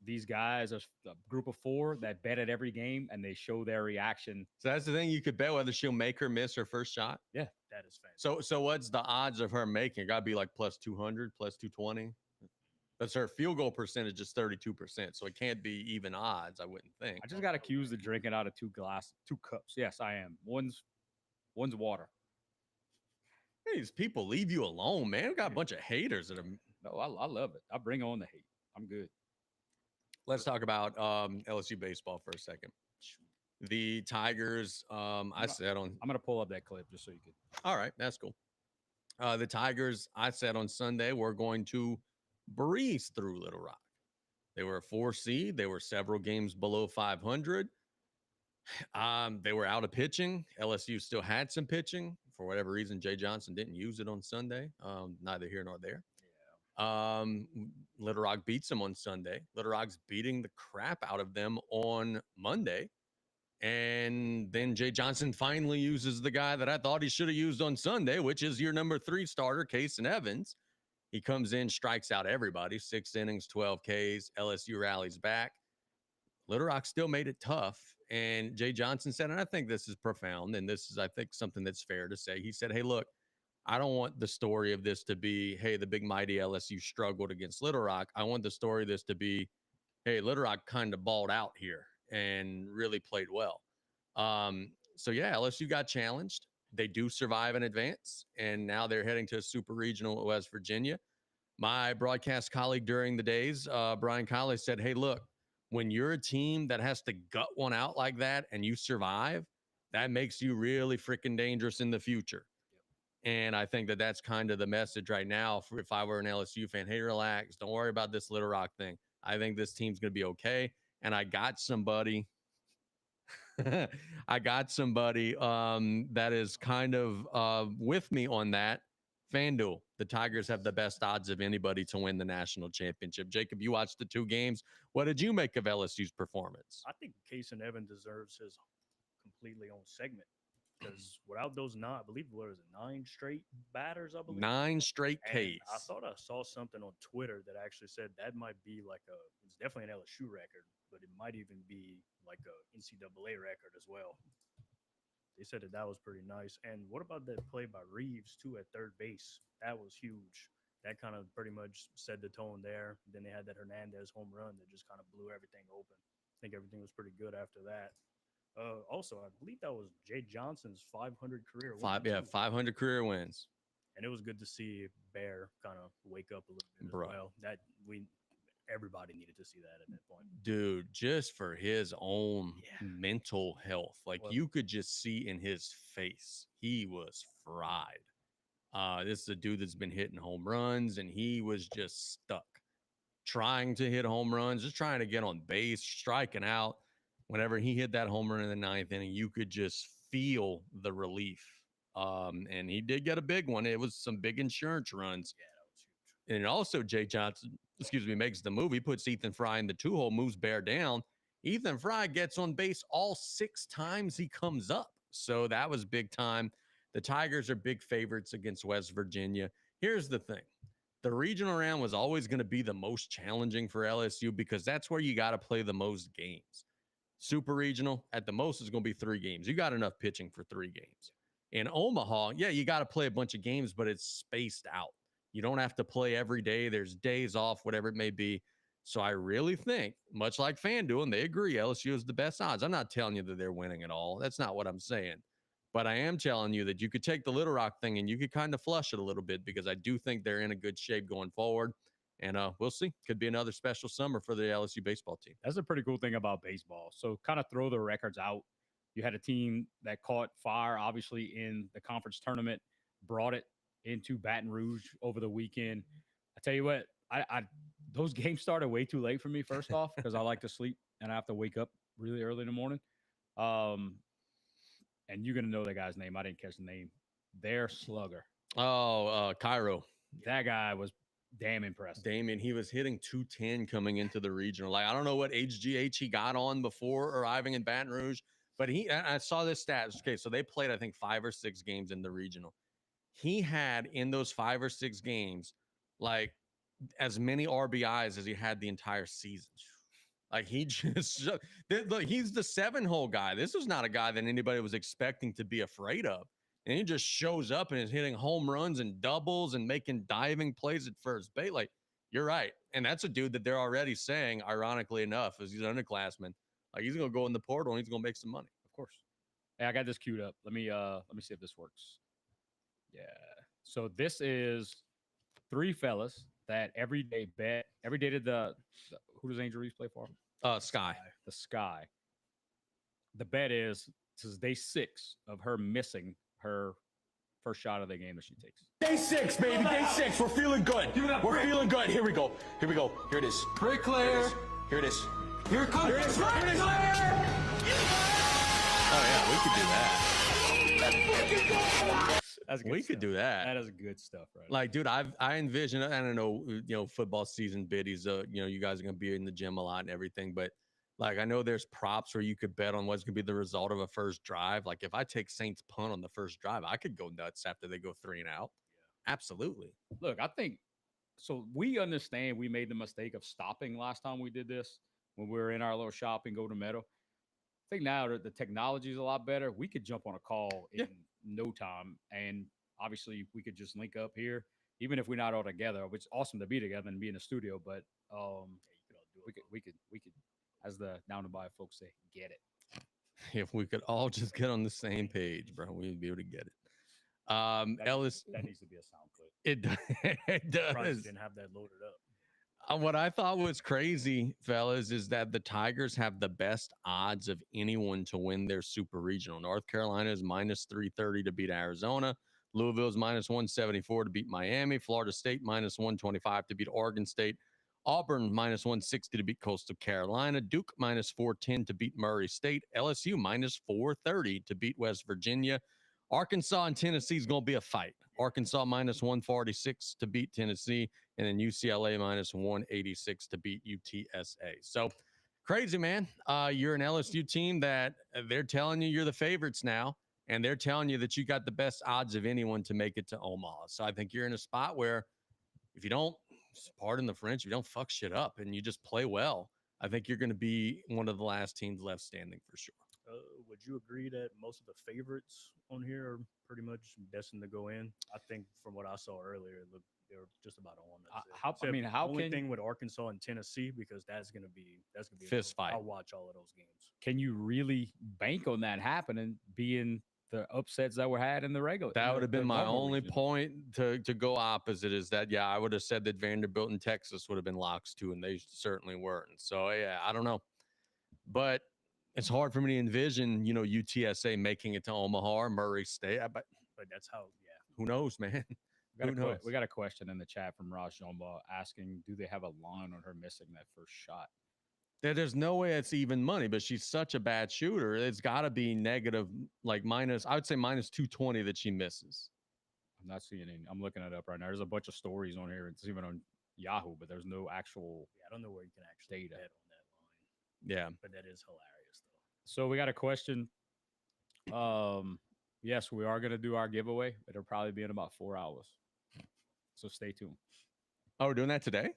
These guys are a group of 4 that bet at every game, and they show their reaction. So that's the thing. You could bet whether she'll make or miss her first shot. That is fantastic. So what's the odds of her making? It got to be like plus 200, plus 220. That's her field goal percentage is 32%. So it can't be even odds, I wouldn't think. I just got accused of drinking out of 2 cups. Yes, I am. One's water. Hey, these people leave you alone, man. We got a bunch of haters that are. No, I love it. I bring on the hate. I'm good. Let's talk about LSU baseball for a second. The Tigers, I said on. I'm gonna pull up that clip just so you can. All right, that's cool. The Tigers, I said on Sunday, we're going to breeze through Little Rock. They were a 4 seed. They were several games below 500. They were out of pitching. LSU still had some pitching. For whatever reason, Jay Johnson didn't use it on Sunday. Neither here nor there. Little Rock beats them on Sunday. Little Rock's beating the crap out of them on Monday. And then Jay Johnson finally uses the guy that I thought he should have used on Sunday, which is your number 3 starter, Kason Evans. He comes in, strikes out everybody, 6 innings, 12 Ks. LSU rallies back. Little Rock still made it tough. And Jay Johnson said, and I think this is profound, and this is, I think, something that's fair to say. He said, hey, look, I don't want the story of this to be, hey, the big mighty LSU struggled against Little Rock. I want the story of this to be, hey, Little Rock kind of balled out here and really played well. So, yeah, LSU got challenged. They do survive in advance, and now they're heading to a super regional at West Virginia. My broadcast colleague during the days, Brian Colley, said, hey, look, when you're a team that has to gut one out like that and you survive, that makes you really freaking dangerous in the future. And I think that that's kind of the message right now. If I were an LSU fan, hey, relax. Don't worry about this Little Rock thing. I think this team's going to be okay. And I got somebody that is kind of with me on that. FanDuel, the Tigers have the best odds of anybody to win the national championship. Jacob, you watched the 2 games. What did you make of LSU's performance? I think Kason Evans deserves his completely own segment. Because without those I believe what is it, 9 straight batters, I believe. 9 straight And Ks. I thought I saw something on Twitter that actually said that might be like it's definitely an LSU record, but it might even be like a NCAA record as well. They said that was pretty nice. And what about that play by Reeves too at third base? That was huge. That kind of pretty much set the tone there. Then they had that Hernandez home run that just kind of blew everything open. I think everything was pretty good after that. Also, I believe that was Jay Johnson's 500 career win. 500 career wins. And it was good to see Bear kind of wake up a little bit Bro. as well. That everybody needed to see that at that point. Dude, just for his own Yeah. mental health. Like Well- you could just see in his face, he was fried. This is a dude that's been hitting home runs and he was just stuck trying to hit home runs, just trying to get on base, striking out. Whenever he hit that home run in the 9th inning, you could just feel the relief. And he did get a big one. It was some big insurance runs. Yeah, that was huge. And also Jay Johnson, makes the move. He puts Ethan Fry in the 2-hole, moves Bear down. Ethan Fry gets on base all 6 times he comes up. So that was big time. The Tigers are big favorites against West Virginia. Here's the thing. The regional round was always going to be the most challenging for LSU because that's where you got to play the most games. Super regional, at the most, is going to be 3 games. You got enough pitching for 3 games. In Omaha, yeah, you got to play a bunch of games, but it's spaced out. You don't have to play every day. There's days off, whatever it may be. So I really think, much like FanDuel, and they agree, LSU is the best odds. I'm not telling you that they're winning at all. That's not what I'm saying. But I am telling you that you could take the Little Rock thing and you could kind of flush it a little bit because I do think they're in a good shape going forward. And we'll see. Could be another special summer for the LSU baseball team. That's a pretty cool thing about baseball. So kind of throw the records out. You had a team that caught fire, obviously, in the conference tournament, brought it into Baton Rouge over the weekend. I tell you what, I those games started way too late for me, first off, because I like to sleep and I have to wake up really early in the morning. And you're going to know that guy's name. I didn't catch the name. Their slugger. Oh, Cairo. That guy was damn impressive. Damien, he was hitting 210 coming into the regional. Like, I don't know what HGH he got on before arriving in Baton Rouge, but I saw this stat. Okay, so they played, I think, 5 or 6 games in the regional. He had in those 5 or 6 games, like, as many RBIs as he had the entire season. Like, he just, look, he's the 7-hole guy. This was not a guy that anybody was expecting to be afraid of. And he just shows up and is hitting home runs and doubles and making diving plays at first base. Like, you're right. And that's a dude that they're already saying, ironically enough, as he's an underclassman, like, he's going to go in the portal and he's going to make some money. Of course. Hey, I got this queued up. Let me see if this works. Yeah. So this is 3 fellas that every day did who does Angel Reese play for? Sky. The Sky. The bet is this is day 6 of her missing her first shot of the game that she takes. Day 6, baby. Day 6. We're feeling good. We're feeling good. Here we go. Here we go. Here it is. Bricklayer. Here it is. Here it comes. Here it is. Bricklayer. Oh, yeah, we could do that. That's good We could stuff. do that. That is good stuff, right? Like, dude, I envision, I don't know, football season biddies, you guys are going to be in the gym a lot and everything, but like, I know there's props where you could bet on what's going to be the result of a first drive. Like, if I take Saints punt on the first drive, I could go nuts after they go 3 and out. Yeah. Absolutely. Look, I think so. We understand we made the mistake of stopping last time we did this when we were in our little shop in Golden Meadow. I think now that the technology is a lot better, we could jump on a call in no time. And obviously, we could just link up here, even if we're not all together, which is awesome to be together and be in the studio. But we could, as the Down to Buy folks say, get it. If we could all just get on the same page, bro, we'd be able to get it. Ellis, that needs to be a sound clip. It Probably does. didn't have that loaded up. What I thought was crazy, fellas, is that the Tigers have the best odds of anyone to win their super regional. North Carolina is minus 330 to beat Arizona. Louisville is minus 174 to beat Miami. Florida State minus 125 to beat Oregon State. Auburn minus 160 to beat Coastal Carolina. Duke minus 410 to beat Murray State. LSU minus 430 to beat West Virginia. Arkansas and Tennessee is going to be a fight. Arkansas minus 146 to beat Tennessee, and then UCLA minus 186 to beat UTSA. So Crazy, man. You're an LSU team that they're telling you you're the favorites now, and they're telling you that you got the best odds of anyone to make it to Omaha. So I think you're in a spot where if you don't, pardon the French, if you don't fuck shit up and you just play well, I think you're going to be one of the last teams left standing for sure. Would you agree that most of the favorites on here are pretty much destined to go in? I think from what I saw earlier, it looked they were just about on. How only can thing with Arkansas and Tennessee, because that's gonna be a Fist fight. I'll watch all of those games. can you really bank on that happening, being the upsets that were had in the regular? That would have been my normal only region? point to go opposite is that, yeah, I would have said that Vanderbilt and Texas would have been locks too, and they certainly weren't. So, yeah, I don't know. But it's hard for me to envision, UTSA making it to Omaha or Murray State. But But that's how, yeah. who knows, man? Who knows? We got a question in the chat from Raj Jomba asking, do they have a line on her missing that first shot? There's no way it's even money, but she's such a bad shooter. It's got to be negative, like minus, I would say minus 220 that she misses. I'm not seeing any. I'm looking it up right now. There's a bunch of stories on here. It's even on Yahoo, but there's no actual. Yeah, I don't know where you can actually Data. bet on that line. Yeah. But that is hilarious, though. So we got a question. Yes, we are going to do our giveaway. It'll probably be in about 4 hours. So stay tuned. Oh, we're doing that today?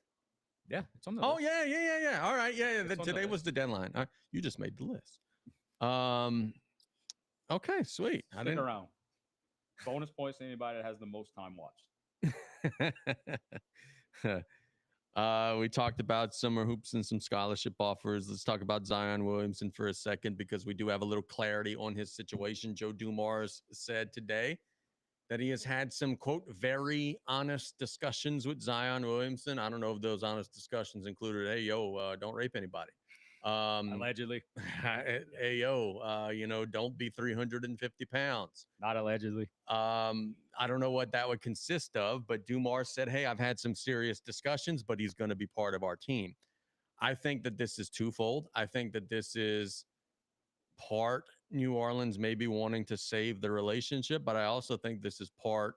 Yeah, it's on the Oh, list. yeah. All right. Yeah. It's on the Today was list. the deadline. You just made the list. Okay, sweet. I Stick didn't. around. Bonus points to anybody that has the most time watched. We talked about summer hoops and some scholarship offers. Let's talk about Zion Williamson for a second because we do have a little clarity on his situation. Joe Dumars said today that he has had some, quote, very honest discussions with Zion Williamson. I don't know if those honest discussions included, hey, yo, don't rape anybody. Allegedly. Hey, yo, don't be 350 pounds. Not allegedly. I don't know what that would consist of, but Dumars said, hey, I've had some serious discussions, but he's going to be part of our team. I think that this is twofold. I think that this is part New Orleans maybe wanting to save the relationship, but I also think this is part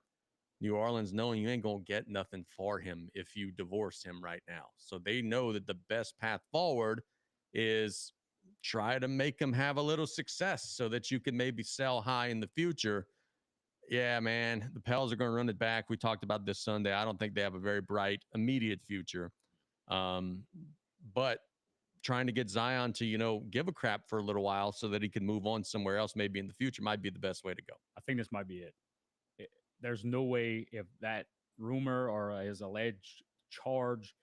New Orleans knowing you ain't going to get nothing for him if you divorce him right now. So they know that the best path forward is try to make him have a little success so that you can maybe sell high in the future. Yeah, man, the Pels are going to run it back. We talked about this Sunday. I don't think they have a very bright immediate future. But trying to get Zion to, give a crap for a little while so that he can move on somewhere else maybe in the future might be the best way to go. I think this might be it. There's no way if that rumor or his alleged charge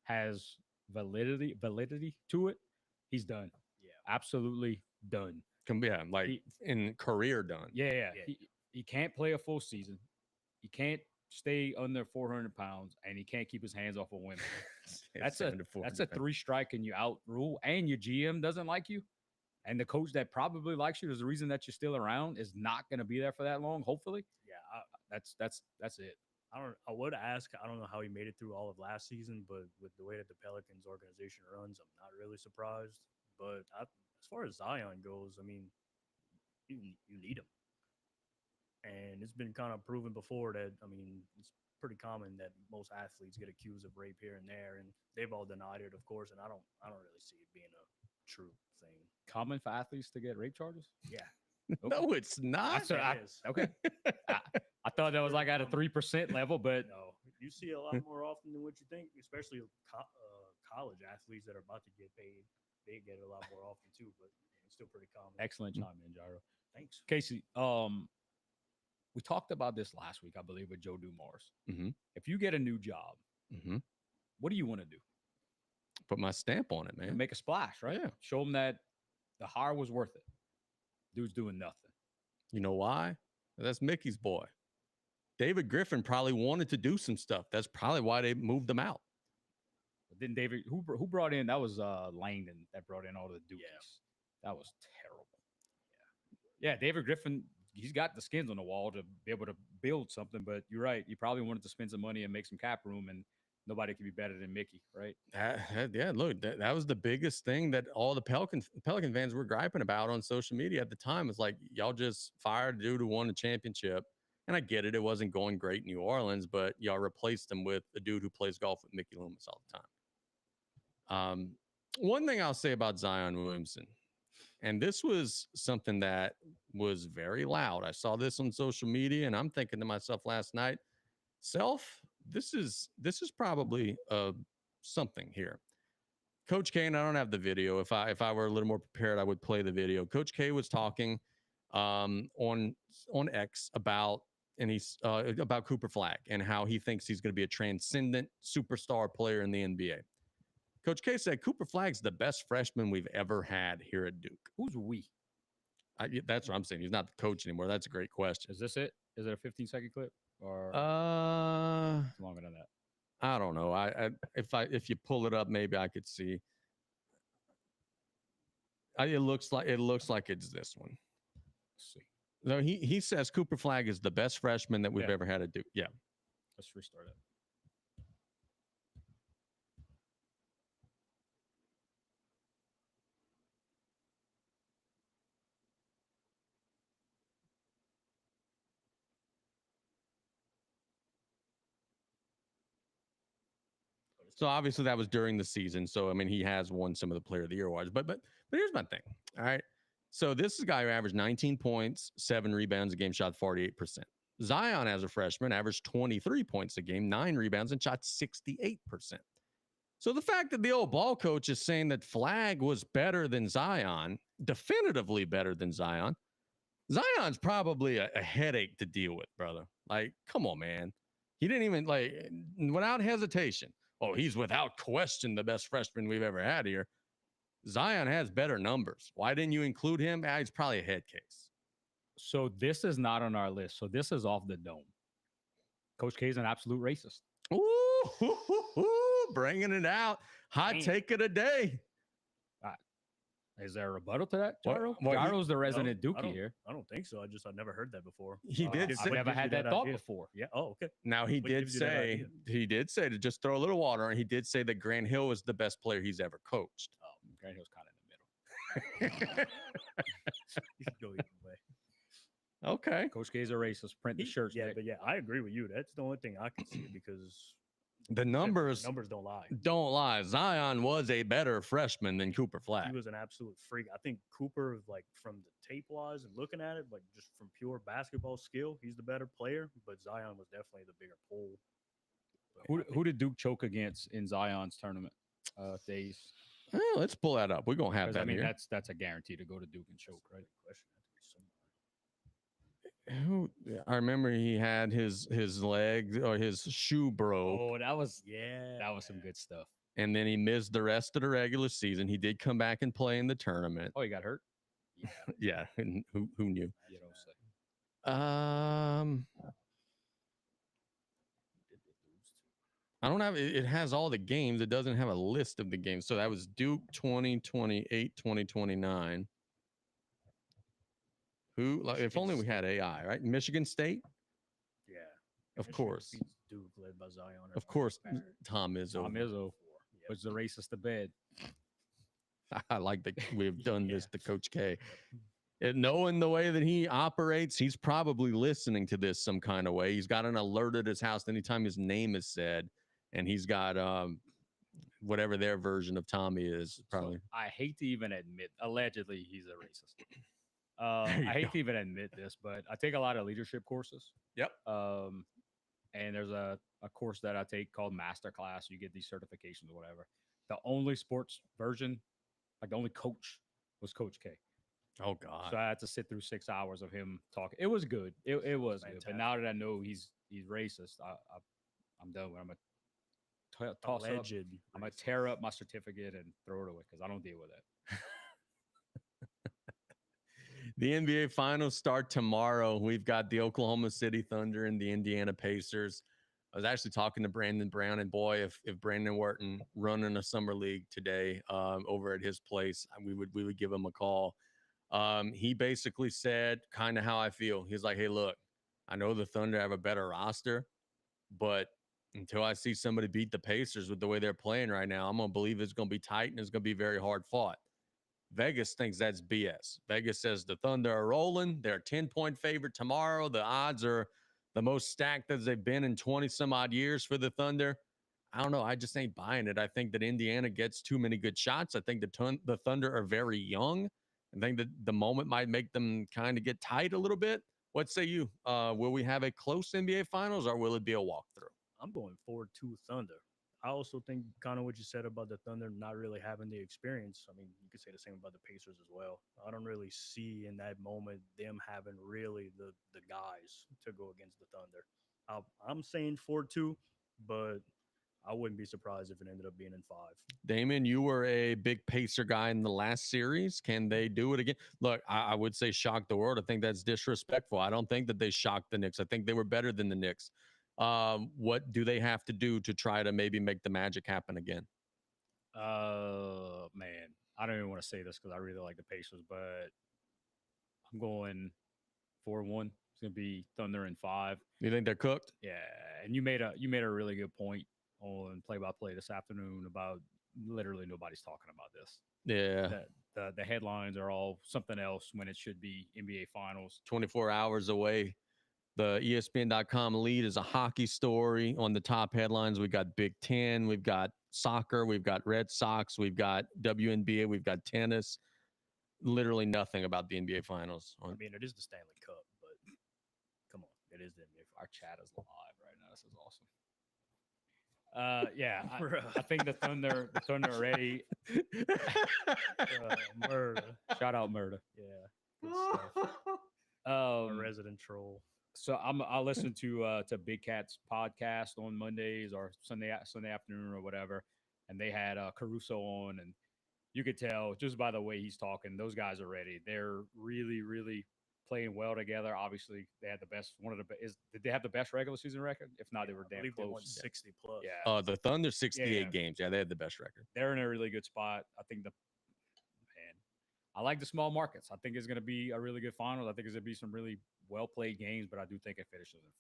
has validity to it, he's done. Yeah. Absolutely done. Yeah, like in career done. Yeah. He can't play a full season. He can't stay under 400 pounds, and he can't keep his hands off of women. That's a 3 strike and you out rule, and your GM doesn't like you, and the coach that probably likes you is the reason that you're still around is not going to be there for that long. Hopefully, Yeah, that's it. I would ask. I don't know how he made it through all of last season, but with the way that the Pelicans organization runs, I'm not really surprised. But as far as Zion goes, I mean, you need him, and it's been kind of proven before that. I mean, it's pretty common that most athletes get accused of rape here and there, and they've all denied it, of course. And I don't really see it being a true thing. Common for athletes to get rape charges? Yeah. No, it's not. It is. Okay. I thought that was like at a 3% level, but No, you see a lot more often than what you think, especially college athletes that are about to get paid. They get it a lot more often too, but it's still pretty common. excellent chime in, Gyro. Thanks. Casey, we talked about this last week, I believe, with Joe Dumars. Mhm. If you get a new job, what do you want to do? Put my stamp on it, man. Make a splash, right? Yeah. Show them that the hire was worth it. Dude's doing nothing. You know why? That's Mickey's boy. David Griffin probably wanted to do some stuff. That's probably why they moved him out. But then David, who brought in? That was Langdon that brought in all the dookies. Yeah. That was terrible. Yeah, David Griffin, he's got the skins on the wall to be able to build something. But you're right. You probably wanted to spend some money and make some cap room, and nobody can be better than Mickey, right? Yeah, look, that was the biggest thing that all the Pelican fans were griping about on social media at the time. It's like, y'all just fired a dude who won a championship. And I get it. It wasn't going great in New Orleans, but y'all replaced him with a dude who plays golf with Mickey Loomis all the time. One thing I'll say about Zion Williamson, and this was something that was very loud. I saw this on social media, and I'm thinking to myself last night, this is probably something here. Coach K, and I don't have the video. If I were a little more prepared, I would play the video. Coach K was talking on X about about Cooper Flag and how he thinks he's going to be a transcendent superstar player in the NBA. Coach K said Cooper Flag's the best freshman we've ever had here at Duke. Who's we? That's what I'm saying. He's not the coach anymore. That's a great question. Is this it? Is it a 15-second clip or It's longer than that? I don't know. If you pull it up, maybe I could see. It looks like it's this one. Let's see. No, he says Cooper Flag is the best freshman that we've ever had at Duke. Yeah. Let's restart it. So obviously that was during the season. So I mean, he has won some of the Player of the Year awards. But here's my thing. All right. So this is a guy who averaged 19 points, 7 rebounds a game, shot 48%. Zion, as a freshman, averaged 23 points a game, 9 rebounds, and shot 68%. So the fact that the old ball coach is saying that Flag was better than Zion, definitively better than Zion, Zion's probably a headache to deal with, brother. Like, come on, man. He didn't even, without hesitation. Oh, he's without question the best freshman we've ever had here. Zion has better numbers. Why didn't you include him? It's probably a head case. So this is not on our list. So this is off the dome. Coach K is an absolute racist. Ooh, bringing it out. Hot take of the day. Is there a rebuttal to that, What- Jaro? what- Jaro's the resident I Dookie don't- here. I don't think so. I've never heard that before. He did Gives- say- I've what never gives you had that thought idea? before. Yeah. Oh, okay. Now he What did gives you that say to just throw a little water on. He did say that Grant Hill was the best player he's ever coached. Grant Hill's kind of in the middle. You can go either way. Okay. Coach K is a racist. Print the shirts. Yeah, Nick. but yeah, I agree with you. That's the only thing I can see because The numbers numbers don't lie. don't lie. Zion was a better freshman than Cooper He Flag. was an absolute freak. I think Cooper, from the tape wise and looking at it, just from pure basketball skill, he's the better player. But Zion was definitely the bigger pull. But Who did Duke choke against in Zion's tournament days? Well, let's pull that up. We're gonna have 'Cause, that I mean, here. that's a guarantee to go to Duke and choke, right? Question. I remember he had his leg or his shoe broke, Oh, that was some good stuff. and then he missed the rest of the regular season. He did come back and play in the tournament. Oh, he got hurt. Yeah, and who knew? You don't say. I don't have it has all the games. It doesn't have a list of the games. So that was Duke 2028, 2029. Who if only we had AI, right? Michigan State? Yeah. Of Michigan course. beats Duke led by Zion. Of course, Tom Izzo. Tom Izzo was the racist to bed. I like that we've done this to Coach K. And knowing the way that he operates, he's probably listening to this some kind of way. He's got an alert at his house anytime his name is said, and he's got whatever their version of Tommy is. Probably. So I hate to even admit, allegedly, he's a racist. There you I hate go. to even admit this, but I take a lot of leadership courses. Yep. And there's a course that I take called Masterclass. You get these certifications or whatever. The only sports version, like the only coach, was Coach K. Oh God. So I had to sit through 6 hours of him talking. It was good. It was good. But now that I know he's racist, I'm done with. I'm gonna toss up. Alleged. I'm gonna tear up my certificate and throw it away because I don't deal with that. The NBA finals start tomorrow. We've got the Oklahoma City Thunder and the Indiana Pacers. I was actually talking to Brandon Brown, and boy, if Brandon weren't running a summer league today over at his place, we would give him a call. He basically said kind of how I feel. He's like, hey, look, I know the Thunder have a better roster, but until I see somebody beat the Pacers with the way they're playing right now, I'm going to believe it's going to be tight and it's going to be very hard fought. Vegas thinks that's BS. Vegas says the Thunder are rolling. They're a 10-point favorite tomorrow. The odds are the most stacked as they've been in 20 some odd years for the Thunder. I don't know. I just ain't buying it. I think that Indiana gets too many good shots. I think the Thunder are very young. I think that the moment might make them kind of get tight a little bit. What say you? Will we have a close NBA Finals or will it be a walkthrough? I'm going forward to Thunder. I also think kind of what you said about the Thunder not really having the experience. I mean, you could say the same about the Pacers as well. I don't really see in that moment them having really the guys to go against the Thunder. I'm saying 4-2, but I wouldn't be surprised if it ended up being in 5. Damon, you were a big pacer guy in the last series. Can they do it again? Look, I would say shock the world. I think that's disrespectful. I don't think that they shocked the Knicks. I think they were better than the Knicks. What do they have to do to try to maybe make the magic happen again? Man, I don't even want to say this because I really like the Pacers, but I'm going 4-1. It's gonna be Thunder in 5. You think they're cooked? Yeah, and you made a really good point on play-by-play this afternoon about literally nobody's talking about this. Yeah. The headlines are all something else when it should be NBA Finals. 24 hours away. The ESPN.com lead is a hockey story on the top headlines. We've got Big Ten, we've got soccer, we've got Red Sox, we've got WNBA, we've got tennis. Literally nothing about the NBA Finals. I mean, it is the Stanley Cup, but come on, it is the NBA. Our chat is live right now. This is awesome. Yeah, I think the Thunder are ready. Murder. Shout out Murder. Yeah, good stuff. A resident troll. So I listen to Big Cat's podcast on Mondays or Sunday afternoon or whatever, and they had Caruso on, and you could tell just by the way he's talking, those guys are ready. They're really, really playing well together. Obviously, they had the best. Did they have the best regular season record? If not, they were I damn believe they won close. 60 plus. Yeah, The Thunder 68 Yeah. games. Yeah, they had the best record. they're in a really good spot. I think I like the small markets. I think it's going to be a really good finals. I think it's going to be some really well played games, but I do think it finishes in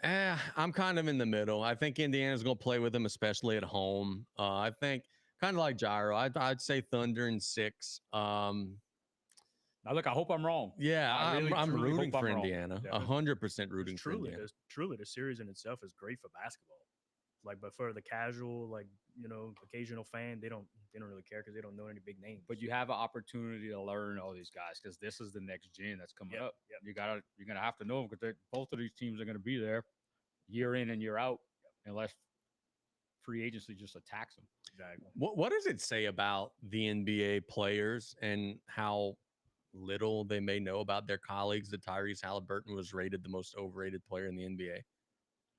5. I'm kind of in the middle. I think Indiana's going to play with them, especially at home. I think kind of like Gyro. I'd say Thunder in 6. Now, look, I hope I'm wrong. Yeah, I really, I'm truly rooting hope I'm for wrong. Indiana. Yeah. 100% rooting for Indiana. Truly, the series in itself is great for basketball. Like, but for the casual, like occasional fan, they don't really care because they don't know any big names. But you have an opportunity to learn all these guys because this is the next gen that's coming Yep, up. yep. You're gonna have to know them because both of these teams are gonna be there year in and year out unless free agency just attacks them. Exactly. What does it say about the NBA players and how little they may know about their colleagues that Tyrese Halliburton was rated the most overrated player in the NBA?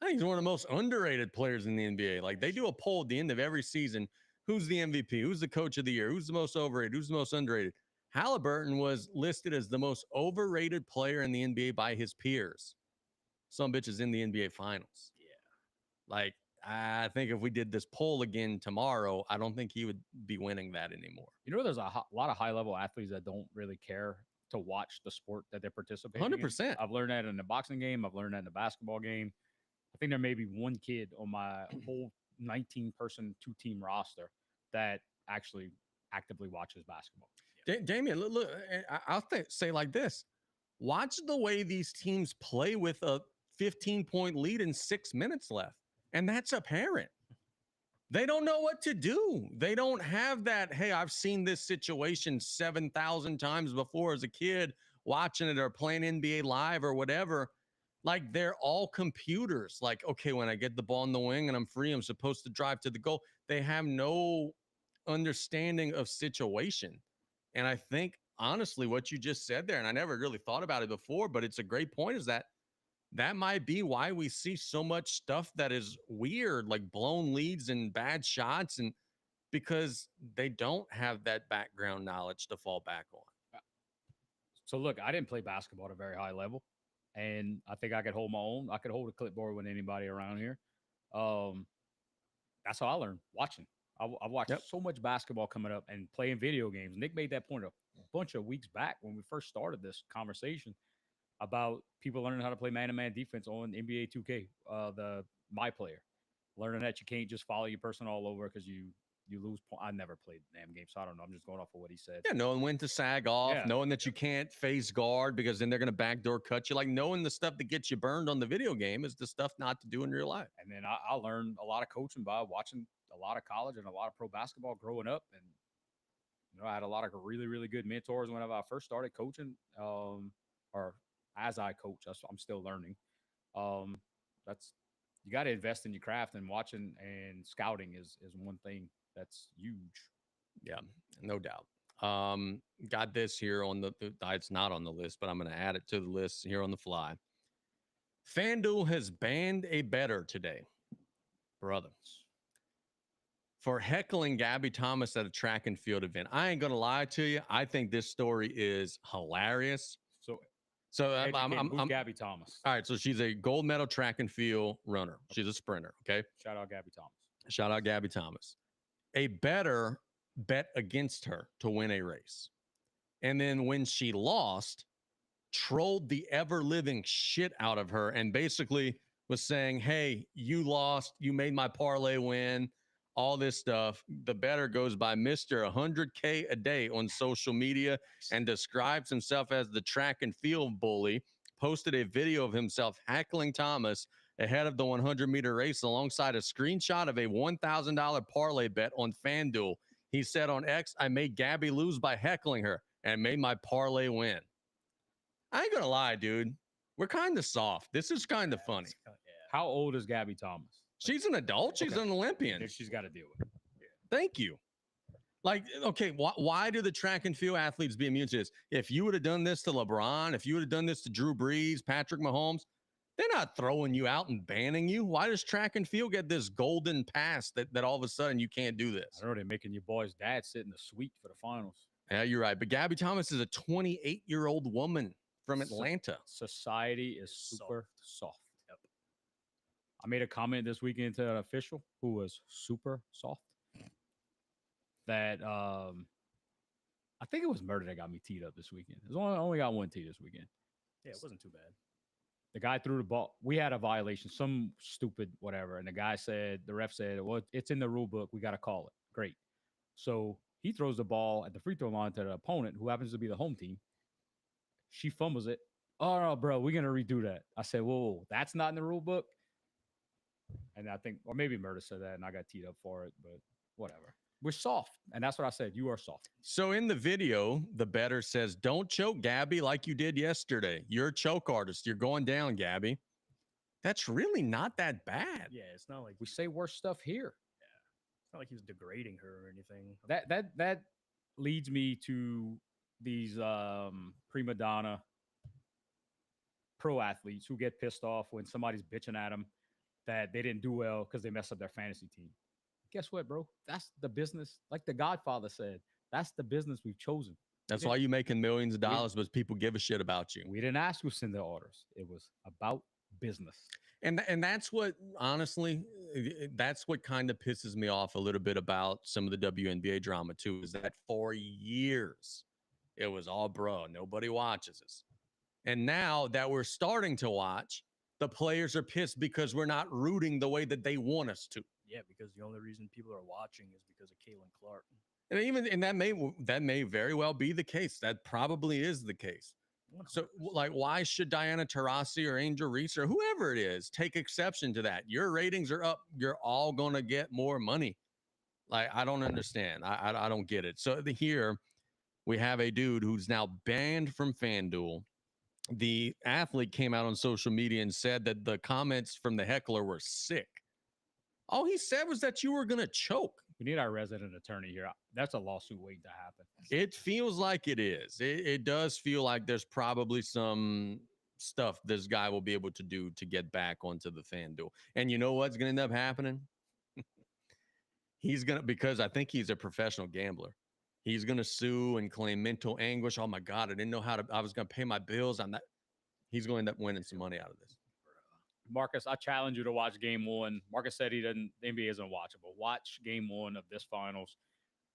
I think he's one of the most underrated players in the NBA. Like they do a poll at the end of every season. Who's the MVP? Who's the coach of the year? Who's the most overrated? Who's the most underrated? Halliburton was listed as the most overrated player in the NBA by his peers. Some bitches in the NBA finals. Yeah. Like, I think if we did this poll again tomorrow, I don't think he would be winning that anymore. You know, there's a lot of high level athletes that don't really care to watch the sport that they're participating in. 100%. I've learned that in the boxing game. I've learned that in the basketball game. I think there may be one kid on my whole 19-person 2-team roster that actually actively watches basketball. Damien, look, I'll say like this. Watch the way these teams play with a 15-point lead and 6 minutes left. And that's apparent. They don't know what to do. They don't have that, hey, I've seen this situation 7,000 times before as a kid watching it or playing NBA Live or whatever. Like they're all computers. Like, okay, when I get the ball in the wing and I'm free, I'm supposed to drive to the goal. They have no understanding of situation. And I think, honestly, what you just said there, and I never really thought about it before, but it's a great point, is that might be why we see so much stuff that is weird, like blown leads and bad shots, and because they don't have that background knowledge to fall back on. So look, I didn't play basketball at a very high level, and I think I could hold my own. I could hold a clipboard with anybody around here. That's how I learned, watching. I watched so much basketball coming up and playing video games. Nick made that point a bunch of weeks back when we first started this conversation about people learning how to play man-to-man defense on NBA 2K, the My Player. Learning that you can't just follow your person all over because you you lose. I never played the damn game, so I don't know. I'm just going off of what he said. Yeah, knowing when to sag off, Yeah. knowing that you can't face guard because then they're going to backdoor cut you. Like knowing the stuff that gets you burned on the video game is the stuff not to do in real life. And then I learned a lot of coaching by watching a lot of college and a lot of pro basketball growing up. And, I had a lot of really, really good mentors whenever I first started coaching, or as I coach. I'm still learning. You got to invest in your craft, and watching and scouting is one thing that's huge. Yeah, no doubt. Got this here on it's not on the list, but I'm going to add it to the list here on the fly. FanDuel has banned a bettor today, brother, for heckling Gabby Thomas at a track and field event. I ain't going to lie to you. I think this story is hilarious. So I'm Gabby Thomas. All right, so she's a gold medal track and field runner. She's a sprinter, okay? Shout out Gabby Thomas. Shout out Gabby Thomas. A bettor bet against her to win a race. And then when she lost, trolled the ever-living shit out of her and basically was saying, hey, you lost. You made my parlay win. All this stuff. The bettor goes by Mr. 100K a day on social media and describes himself as the track and field bully. Posted a video of himself heckling Thomas ahead of the 100-meter race alongside a screenshot of a $1,000 parlay bet on FanDuel. He said on X, I made Gabby lose by heckling her and made my parlay win. I ain't gonna lie, dude. We're kind of soft. This is kind of funny. How old is Gabby Thomas? She's an adult. She's an Olympian. Then she's got to deal with it. Thank you. Like, okay, why do the track and field athletes be immune to this? If you would have done this to LeBron, if you would have done this to Drew Brees, Patrick Mahomes, they're not throwing you out and banning you. Why does track and field get this golden pass that all of a sudden you can't do this? I don't know. They're making your boy's dad sit in the suite for the finals. Yeah, you're right. But Gabby Thomas is a 28-year-old woman from Atlanta. Society is super soft. Yep. I made a comment this weekend to an official who was super soft. That I think it was Murder that got me teed up this weekend. I only got one tee this weekend. Yeah, it wasn't too bad. The guy threw the ball. We had a violation, some stupid whatever. And the ref said, well, it's in the rule book. We got to call it. Great. So he throws the ball at the free throw line to the opponent, who happens to be the home team. She fumbles it. Oh, no, bro, we're going to redo that. I said, whoa, that's not in the rule book. And I think, or maybe Murder said that, and I got teed up for it, but whatever. We're soft. And that's what I said. You are soft. So in the video, the bettor says, don't choke Gabby like you did yesterday. You're a choke artist. You're going down, Gabby. That's really not that bad. Yeah, it's not like We say worse stuff here. it's not like he was degrading her or anything. That leads me to these prima donna pro athletes who get pissed off when somebody's bitching at them that they didn't do well because they messed up their fantasy team. Guess what, bro? That's the business. Like the Godfather said, that's the business we've chosen. That's why you're making millions of dollars, but people give a shit about you. We didn't ask who sent the orders. It was about business. And that's what, honestly, that's what kind of pisses me off a little bit about some of the WNBA drama too, is that for years it was all bro, nobody watches us. And now that we're starting to watch, the players are pissed because we're not rooting the way that they want us to. Yeah, because the only reason people are watching is because of Caitlin Clark. And that may very well be the case. That probably is the case. 100%. So, like, why should Diana Taurasi or Angel Reese or whoever it is take exception to that? Your ratings are up. You're all going to get more money. Like, I don't understand. I don't get it. So here we have a dude who's now banned from FanDuel. The athlete came out on social media and said that the comments from the heckler were sick. All he said was that you were going to choke. We need our resident attorney here. That's a lawsuit waiting to happen. It feels like it is. It does feel like there's probably some stuff this guy will be able to do to get back onto the FanDuel. And you know what's going to end up happening? Because I think he's a professional gambler. He's going to sue and claim mental anguish. Oh my God, I was going to pay my bills. He's going to end up winning some money out of this. Marcus, I challenge you to watch game one. Marcus said the NBA isn't watchable. Watch game one of this finals.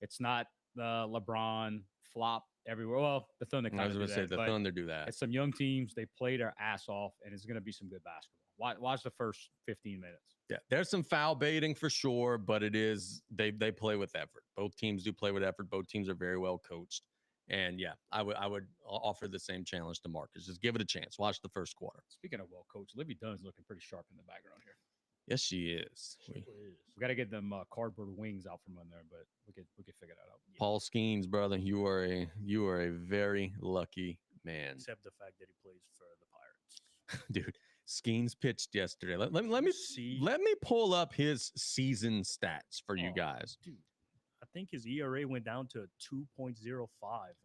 It's not the LeBron flop everywhere. Well, the Thunder I was going to say the Thunder do that. It's some young teams. They play their ass off, and it's going to be some good basketball. Watch the first 15 minutes. Yeah, there's some foul baiting for sure, but it is they play with effort. Both teams do play with effort. Both teams are very well coached. And yeah, I would offer the same challenge to Marcus. Just give it a chance. Watch the first quarter. Speaking of well coached, Livy Dunn's looking pretty sharp in the background here. Yes, she is. We got to get them cardboard wings out from under there, but we could figure that out. Paul Skeens, brother, you are a very lucky man. Except the fact that he plays for the Pirates. Dude, Skeens pitched yesterday. Let me See, let me pull up his season stats for you guys. dude, I think his ERA went down to 2.05,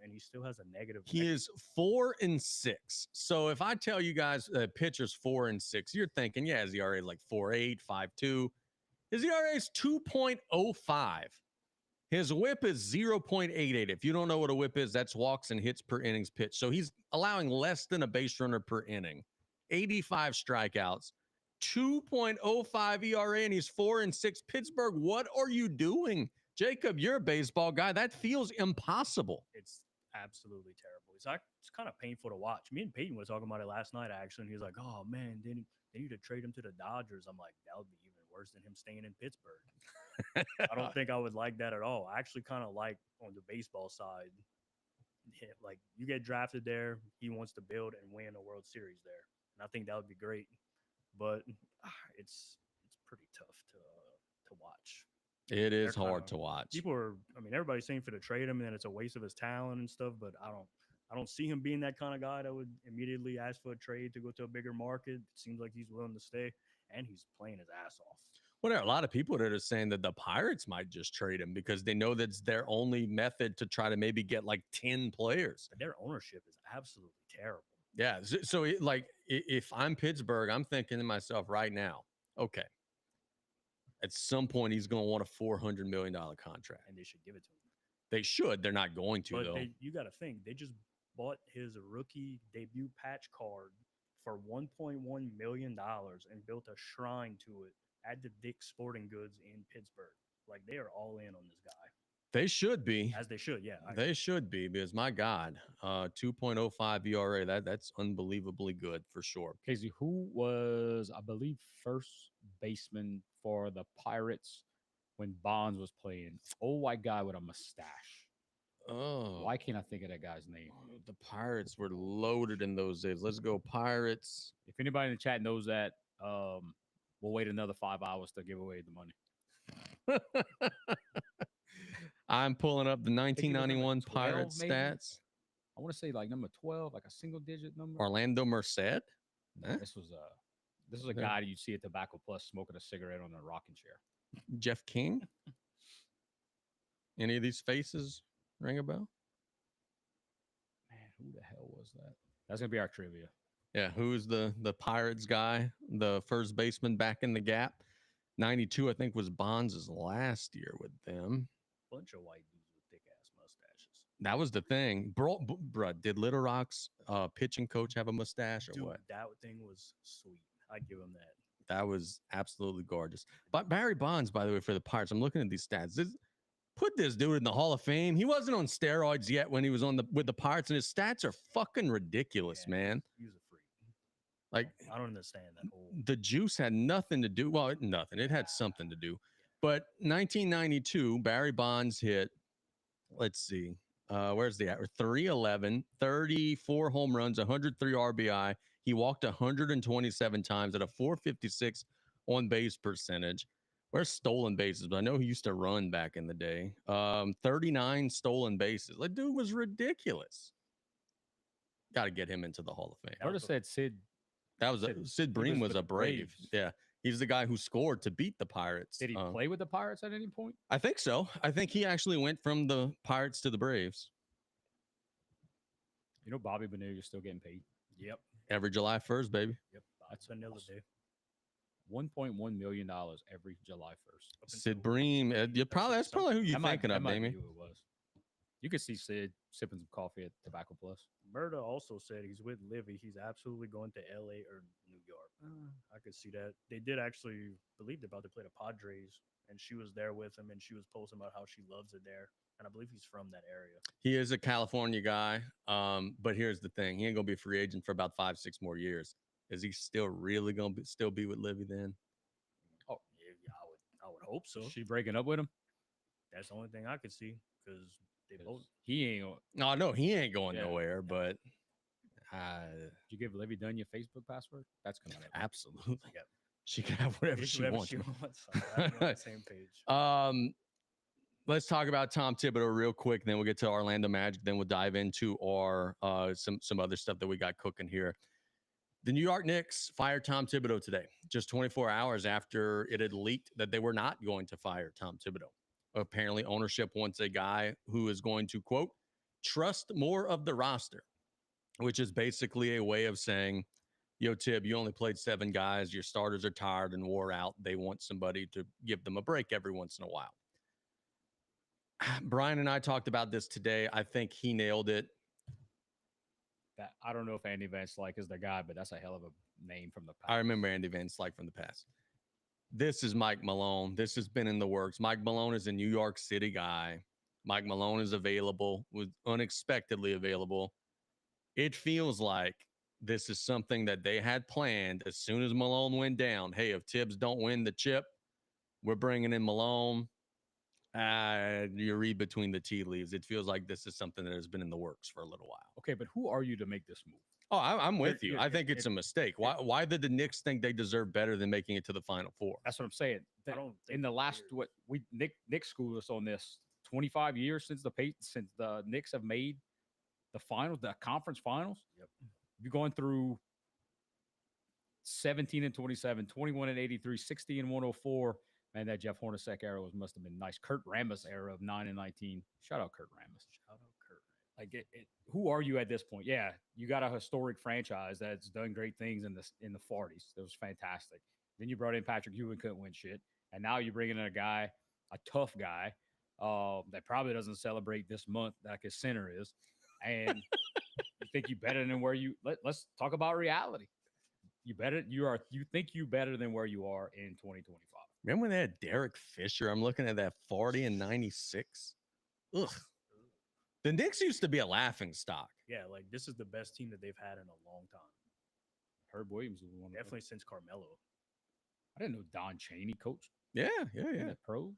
and he still has a negative. He is 4-6. So if I tell you guys pitcher's 4-6, you're thinking, yeah, his ERA is like 4.8, 5.2. His ERA is 2.05. His whip is 0.88. If you don't know what a whip is, that's walks and hits per innings pitched. So he's allowing less than a base runner per inning. 85 strikeouts, 2.05 ERA, and he's 4-6. Pittsburgh, what are you doing? Jacob, you're a baseball guy. That feels impossible. It's absolutely terrible. It's kind of painful to watch. Me and Peyton were talking about it last night, actually. And he was like, oh, man, they need to trade him to the Dodgers. I'm like, that would be even worse than him staying in Pittsburgh. I don't think I would like that at all. I actually kind of like on the baseball side, like you get drafted there, he wants to build and win a World Series there. And I think that would be great. But it's pretty tough to watch. It is They're hard kinda- to watch. People are, I mean, everybody's saying for to trade him and that it's a waste of his talent and stuff, but I don't see him being that kind of guy that would immediately ask for a trade to go to a bigger market. It seems like he's willing to stay, and he's playing his ass off. Well, there are a lot of people that are saying that the Pirates might just trade him because they know that's their only method to try to maybe get like 10 players. But their ownership is absolutely terrible. Yeah. So like, if I'm Pittsburgh, I'm thinking to myself right now, okay, at some point he's going to want a $400 million contract. And they should give it to him. They should. They're not going to, But though. you got to think, they just bought his rookie debut patch card for $1.1 million and built a shrine to it at the Dick's Sporting Goods in Pittsburgh. Like, they are all in on this guy. They should be. As they should, yeah. They should be because my God, 2.05 ERA, that's unbelievably good for sure. Casey, who was, I believe, first baseman for the Pirates when Bonds was playing? Old white guy with a mustache. Oh, Why can't I think of that guy's name? the Pirates were loaded in those days. Let's go Pirates. If anybody in the chat knows that, we'll wait another 5 hours to give away the money. I'm pulling up the think he was number 1991 12 Pirates maybe? stats. I want to say like number 12, like a single digit number. Orlando Merced. Huh? This was a Yeah. guy that you'd see at Tobacco Plus smoking a cigarette on a rocking chair. Jeff King. Any of these faces ring a bell? Man, who the hell was that? That's gonna be our trivia. Yeah, who's the Pirates guy, the first baseman back in the gap? 92, I think, was Bonds' last year with them. Bunch of white dudes with thick ass mustaches. That was the thing. Bruh, did Little Rock's pitching coach have a mustache or Dude, what? that thing was sweet. I'd give him that. That was absolutely gorgeous. But Barry Bonds, by the way, for the Pirates, I'm looking at these stats. Put this dude in the Hall of Fame. He wasn't on steroids yet when he was with the Pirates, and his stats are fucking ridiculous, Yeah, man. He was a freak. Like I don't understand that whole. the juice had nothing to do. Well, nothing. It had something to do. But 1992, Barry Bonds hit, let's see, where's the 311, 34 home runs, 103 RBI. He walked 127 times at a 456 on base percentage. Where's stolen bases? But I know he used to run back in the day. 39 stolen bases. That dude was ridiculous. Got to get him into the Hall of Fame. I would have said Sid. That was Sid Bream was with a the Brave. Braves. Yeah. He's the guy who scored to beat the Pirates. Did he play with the Pirates at any point? I think so. I think he actually went from the Pirates to the Braves You know, Bobby Bonilla still getting paid. Yep. every July 1st, baby. Yep. That's Vanilla awesome. Day. $1.1 million every July 1st. Up Sid until Bream. That's probably who you're That might- thinking that of, might be Damien. who it was. You could see Sid sipping some coffee at Tobacco Plus. Murda also said he's with Livy. He's absolutely going to LA or New York. I could see that. They did actually believe they're about to play the Padres, and she was there with him, and she was posting about how she loves it there. And I believe he's from that area. He is a California guy. But here's the thing. He ain't going to be a free agent for about 5-6 more years. Is he still really gonna still be with Livy then? Yeah, I would hope so. She breaking up with him? That's the only thing I could see because they 'Cause both. he ain't. Gonna- No, no, he ain't going Yeah, nowhere. But Did you give Livy Dunn your Facebook password? That's coming up. absolutely, Yep. she can have whatever she Whoever wants. she wants. I'm on the same page. Let's talk about Tom Thibodeau real quick. Then we'll get to Orlando Magic. Then we'll dive into our some other stuff that we got cooking here. The New York Knicks fired Tom Thibodeau today, just 24 hours after it had leaked that they were not going to fire Tom Thibodeau. Apparently, ownership wants a guy who is going to, quote, trust more of the roster, which is basically a way of saying, yo, Tib, you only played 7 guys. Your starters are tired and wore out. They want somebody to give them a break every once in a while. Brian and I talked about this today. I think he nailed it. That I don't know if Andy Van Slyke is the guy, but that's a hell of a name from the past. I remember Andy Van Slyke from the past. This is Mike Malone. This has been in the works. Mike Malone is a New York City guy. Mike Malone is available, was unexpectedly available. It feels like this is something that they had planned as soon as Malone went down. Hey, if Tibbs don't win the chip, we're bringing in Malone. You read between the tea leaves. It feels like this is something that has been in the works for a little while. Okay, but who are you to make this move? Oh, I'm with you. You're- I think it's a mistake. Why did the Knicks think they deserve better than making it to the Final Four? That's what I'm saying. I don't think In the they're last weird. Nick schooled us on this 25 years since the Knicks have made the finals, the conference finals. Yep. You're going through 17 and 27, 21 and 83, 60 and 104. Man, that Jeff Hornacek era must have been nice. Kurt Rambis era of 9 and 19. Shout out Kurt Rambis. Shout out Kurt. Like, who are you at this point? Yeah, you got a historic franchise that's done great things in the 40s. That was fantastic. Then you brought in Patrick Ewing, couldn't win shit, and now you're bringing in a guy, a tough guy, that probably doesn't celebrate this month like his center is, and you think you better than where you. Let's talk about reality. You think you better than where you are in 2025. Remember when they had Derek Fisher? I'm looking at that 40 and 96. Ugh. The Knicks used to be a laughing stock. Yeah, like this is the best team that they've had in a long time. Herb Williams was one of Definitely since Carmelo. I didn't know Don Chaney coached Yeah. in the pros.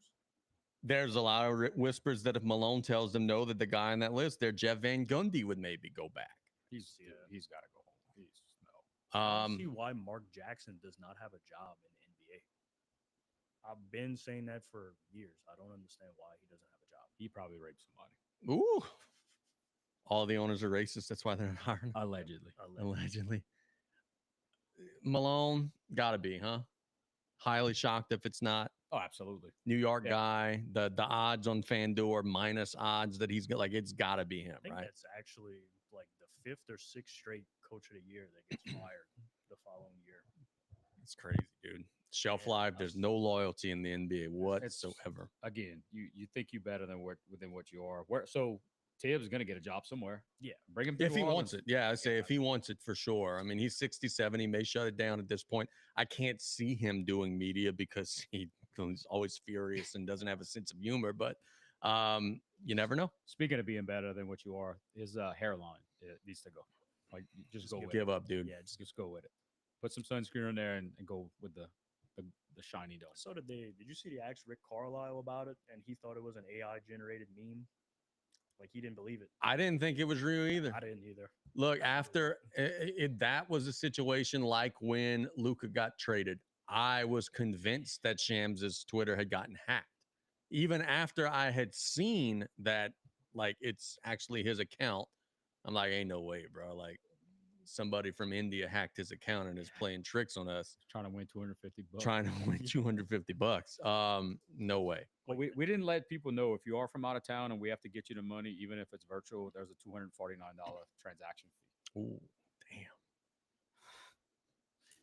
There's a lot of whispers that if Malone tells them no, that the guy on that list there, Jeff Van Gundy, would maybe go back. He's Yeah. he's got to go home. He's no. I don't see why Mark Jackson does not have a job in the NBA. I've been saying that for years. I don't understand why he doesn't have a job. He probably raped somebody. Ooh. All the owners are racist. That's why they're not hiring. Allegedly. Allegedly. Malone, gotta be, huh? Highly shocked if it's not. Oh, absolutely. New York Yeah. guy. The odds on FanDuel minus odds that he's like, it's gotta be him, I think right? that's actually like the 5th or 6th straight coach of the year that gets fired the following year. It's crazy, dude. Shelf Yeah, life. There's no loyalty in the NBA whatsoever. Again, you think you better than what you are. So Tibbs is going to get a job somewhere. Yeah. Bring him to If New he Orleans. wants it. Yeah, I say Yeah. if he wants it for sure. I mean, he's 67. He may shut it down at this point. I can't see him doing media because he's always furious and doesn't have a sense of humor, but you never know. Speaking of being better than what you are, his hairline it needs to go. Like, just go with Give it. up, dude. Yeah, Just go with it. Put some sunscreen on there and go with the shiny dome. So did you see they asked Rick Carlisle about it and he thought it was an AI generated meme? Like he didn't believe it. I didn't think it was real either. I didn't either. Look, after that was a situation like when Luka got traded. I was convinced that Shams's Twitter had gotten hacked. Even after I had seen that, like, it's actually his account, I'm like, ain't no way, bro. Like, somebody from India hacked his account and is playing tricks on us, Trying to win $250. trying to win $250. No way. But we didn't let people know if you are from out of town and we have to get you the money, even if it's virtual, there's a $249 transaction fee. Ooh, damn.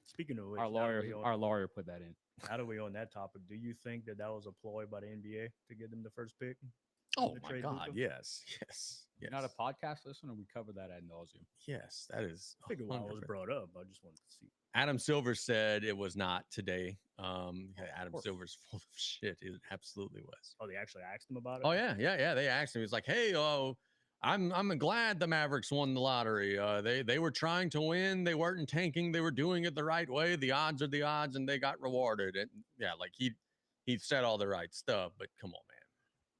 Speaking of which, Our lawyer put that in. now that we're on that topic, do you think that was a ploy by the NBA to get them the first pick? Oh The my trade God. Luka? Yes. Yes. You're not a podcast listener. We cover that ad nauseum. Yes, that is. I figured why it was 100%. brought up. I just wanted to see. Adam Silver said it was not today. Adam course. Silver's full of shit. It absolutely was. Oh, they actually asked him about it? Oh yeah. They asked him. He's like, "Hey, I'm glad the Mavericks won the lottery. They were trying to win. They weren't tanking. They were doing it the right way. The odds are the odds, and they got rewarded. And yeah, like he said all the right stuff. But come on, man.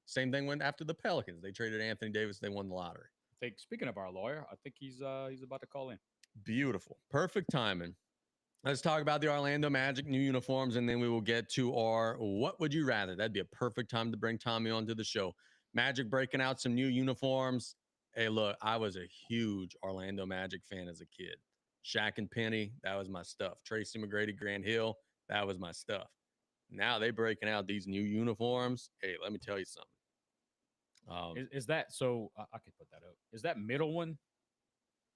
Same thing went after the Pelicans. They traded Anthony Davis. They won the lottery. I think speaking of our lawyer, I think he's about to call in. Beautiful, perfect timing. Let's talk about the Orlando Magic new uniforms, and then we will get to our what would you rather. That'd be a perfect time to bring Tommy onto the show. Magic breaking out some new uniforms. Hey, look, I was a huge Orlando Magic fan as a kid. Shaq and Penny, that was my stuff. Tracy McGrady, Grant Hill, that was my stuff. Now they breaking out these new uniforms. Hey, let me tell you something. Is that so? I could put that up. Is that middle one?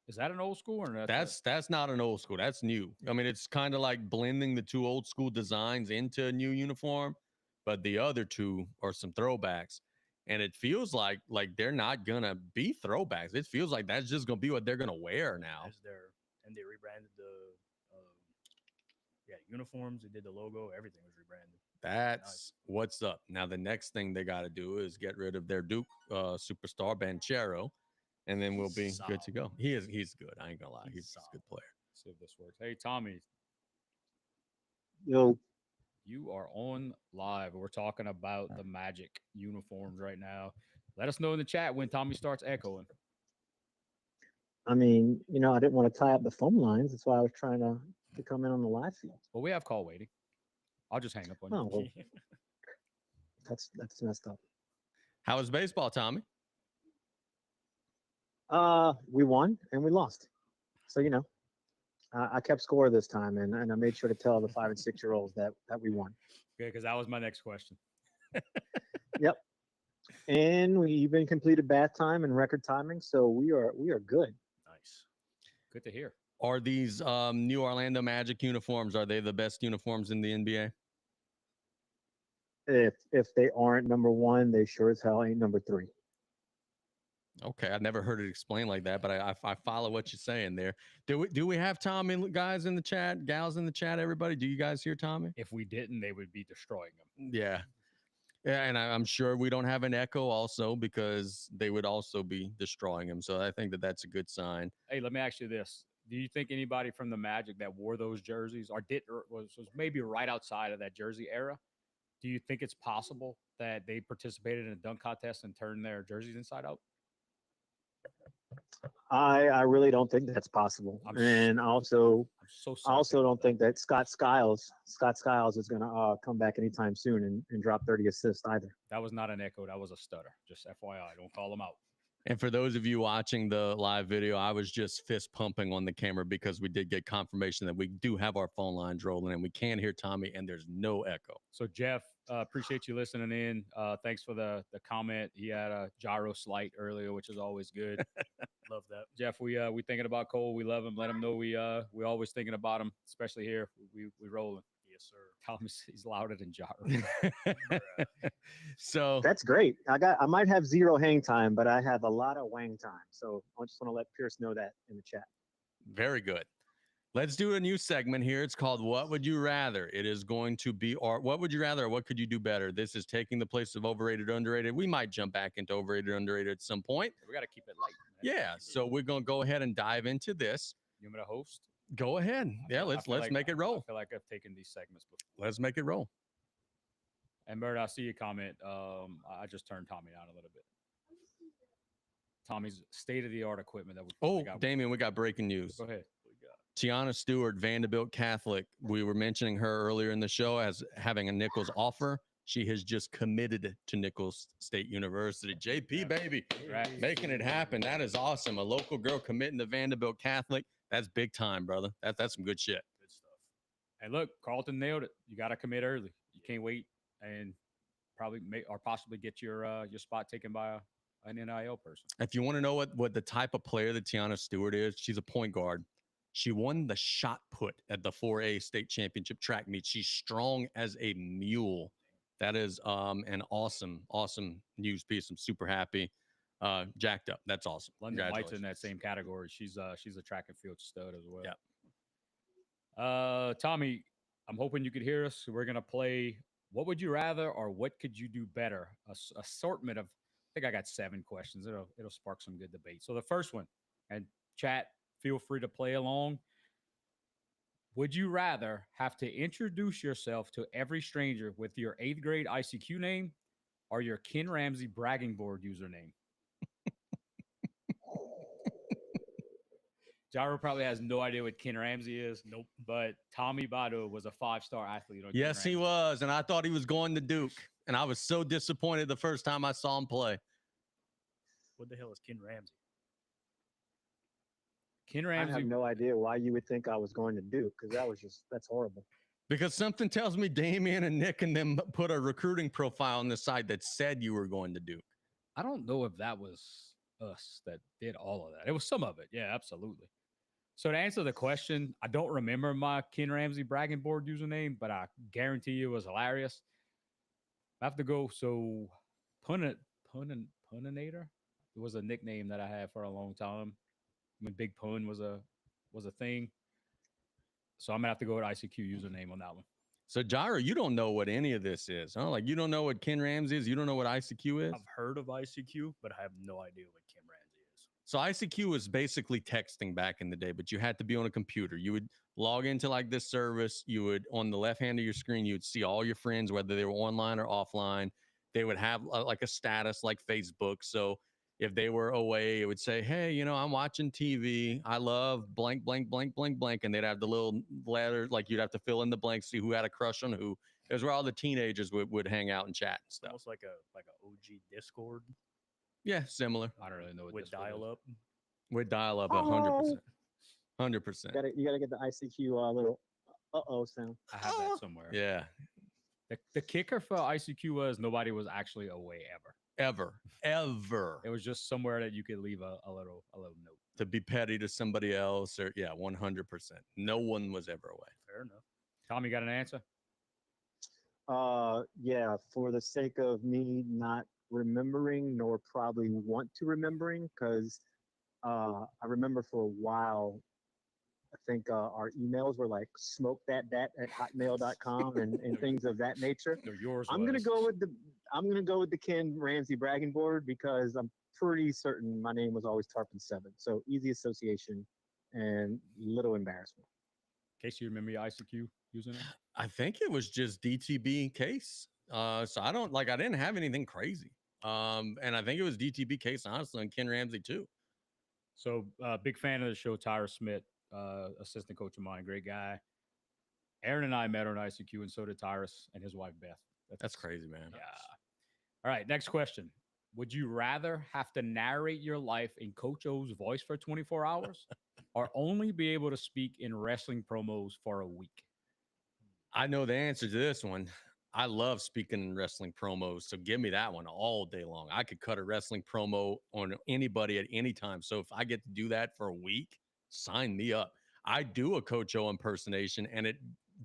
Is that an old school or that's not an old school. That's new. I mean, it's kind of like blending the two old school designs into a new uniform, but the other two are some throwbacks. And it feels like they're not gonna be throwbacks. It feels like that's just gonna be what they're gonna wear now. And they rebranded the uniforms. They did the logo. Everything was rebranded. That's what's up. Now the next thing they got to do is get rid of their Duke superstar Banchero, and then we'll be good to go. He's good. I ain't gonna lie. He's a good player. See if this works. Hey Tommy, Yo, you are on live. We're talking about the Magic uniforms right now. Let us know in the chat when Tommy starts echoing. I mean, I didn't want to tie up the phone lines. That's why I was trying to come in on the live feed. Well, we have call waiting. I'll just hang up on Oh, you. well, that's messed up. How was baseball, Tommy? We won and we lost. So, I kept score this time, and I made sure to tell the 5 and 6 year olds that we won. Good, because that was my next question. Yep. And we even completed bath time and record timing, so we are good. Nice. Good to hear. Are these new Orlando Magic uniforms? Are they the best uniforms in the NBA? If they aren't number one, they sure as hell ain't number 3. Okay, I've never heard it explained like that, but I follow what you're saying there. Do we have Tommy guys in the chat, gals in the chat? Everybody, do you guys hear Tommy? If we didn't, they would be destroying them. Yeah, and I'm sure we don't have an echo also because they would also be destroying him. So I think that's a good sign. Hey, let me ask you this: do you think anybody from the Magic that wore those jerseys or was maybe right outside of that jersey era? Do you think it's possible that they participated in a dunk contest and turned their jerseys inside out? I really don't think that's possible. And I'm also, so I also don't think that Scott Skiles is going to come back anytime soon and drop 30 assists either. That was not an echo. That was a stutter. Just FYI, don't call them out. And for those of you watching the live video, I was just fist pumping on the camera because we did get confirmation that we do have our phone lines rolling and we can hear Tommy and there's no echo. So Jeff, appreciate you listening in. Thanks for the comment. He had a gyro slight earlier, which is always good. Love that. Jeff, we thinking about Cole. We love him. Let him know we always thinking about him, especially here. We rolling. Yes, sir. Thomas, he's louder than gyro. So That's great. I might have 0 hang time, but I have a lot of wang time. So I just want to let Pierce know that in the chat. very good. Let's do a new segment here. It's called What Would You Rather? It is going to be our What Would You Rather or What Could You Do Better? This is taking the place of overrated, underrated. We might jump back into overrated, underrated at some point. We got to keep it light. Man. Yeah. So we're going to go ahead and dive into this. You want me to host? Go ahead. Yeah, let's make it roll. I feel like I've taken these segments before. Let's make it roll. And Bird, I see your comment. I just turned Tommy down a little bit. Tommy's state-of-the-art equipment that we Oh, got. Damien, we got breaking news. Go ahead. Tiana Stewart, Vanderbilt Catholic. We were mentioning her earlier in the show as having a Nichols offer. She has just committed to Nichols State University. JP, baby, Right. making it happen. That is awesome. A local girl committing to Vanderbilt Catholic. That's big time, brother. That's some good shit. Good stuff. And look, Carlton nailed it. You got to commit early. You can't wait and probably possibly get your spot taken by an NIL person. If you want to know what the type of player that Tiana Stewart is, she's a point guard. She won the shot put at the 4A state championship track meet. She's strong as a mule. That is an awesome news piece. I'm super happy. Jacked up. That's awesome. London White's in that same category. She's a track and field stud as well. Yeah. Tommy, I'm hoping you could hear us. We're gonna play What Would You Rather or What Could You Do Better? Assortment of think I got 7 questions. It'll spark some good debate. So the first one, and chat, feel free to play along. Would you rather have to introduce yourself to every stranger with your 8th grade ICQ name or your Ken Ramsey bragging board username? Gyro probably has no idea what Ken Ramsey is. Nope. But Tommy Votto was a 5-star athlete. On Ken Yes, he Ramsey. was. And I thought he was going to Duke. And I was so disappointed the first time I saw him play. What the hell is Ken Ramsey? Ken I Ramsey. have no idea why you would think I was going to Duke because that's horrible. Because something tells me Damian and Nick and them put a recruiting profile on the side that said you were going to Duke. I don't know if that was us that did all of that. It was some of it. Yeah, absolutely. So to answer the question, I don't remember my Ken Ramsey bragging board username, but I guarantee you it was hilarious. I have to go. So Puninator was a nickname that I had for a long time when Big Pun was a thing. So I'm gonna have to go with ICQ username on that one. So Gyro, you don't know what any of this is, huh? Like you don't know what Ken Ramsey is. You don't know what ICQ is. I've heard of ICQ, but I have no idea what Ken Ramsey is. So ICQ was basically texting back in the day, but you had to be on a computer. You would log into like this service. You would, on the left hand of your screen, you would see all your friends, whether they were online or offline. They would have like a status like Facebook. So if they were away, it would say, hey, you know, I'm watching TV. I love blank, blank, blank, blank, blank. And they'd have the little letter, like you'd have to fill in the blanks, see who had a crush on who. It was where all the teenagers would hang out and chat and stuff. Almost like a OG Discord Yeah, similar. I don't really know what with this one is. dial up. With dial up 100%. 100%. You gotta get the ICQ little sound. I have that somewhere. Yeah. The kicker for ICQ was nobody was actually away ever. Ever. It was just somewhere that you could leave a little note. To be petty to somebody else or 100%. No one was ever away. Fair enough. Tom, you got an answer? Yeah, for the sake of me not remembering nor probably want to remembering, because I remember for a while, I think our emails were like smokethatdat@hotmail.com and things of that nature. No, yours. I'm gonna go with the Ken Ramsey bragging board because I'm pretty certain my name was always Tarpon7. So easy association and little embarrassment. In case you remember your ICQ username. I think it was just DTB case. So I didn't have anything crazy. And I think it was DTB case, honestly, and Ken Ramsey too. So big fan of the show, Tyra Smith, assistant coach of mine, great guy. Aaron and I met on ICQ, and so did Tyrus and his wife Beth. That's crazy, man. Yeah. All right, next question. Would you rather have to narrate your life in Coach O's voice for 24 hours or only be able to speak in wrestling promos for a week? I know the answer to this one. I love speaking in wrestling promos. So give me that one all day long. I could cut a wrestling promo on anybody at any time. So if I get to do that for a week, sign me up. I do a Coach O impersonation and it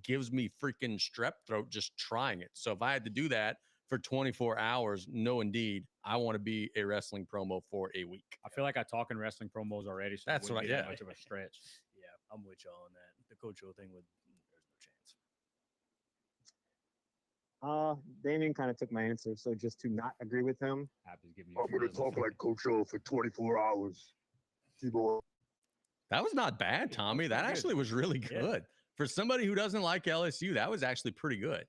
gives me freaking strep throat just trying it. So if I had to do that for 24 hours, no, indeed, I want to be a wrestling promo for a week. I feel like I talk in wrestling promos already. So That's it wouldn't right, be that yeah. much of a stretch. Yeah, I'm with y'all on that. The Coach O thing there's no chance. Damien kind of took my answer, so just to not agree with him, Happy to give you. I'm gonna talk like Coach O for 24 hours. T-boy. That was not bad, Tommy. That pretty good. actually was really Yeah. good. For somebody who doesn't like LSU, that was actually pretty good.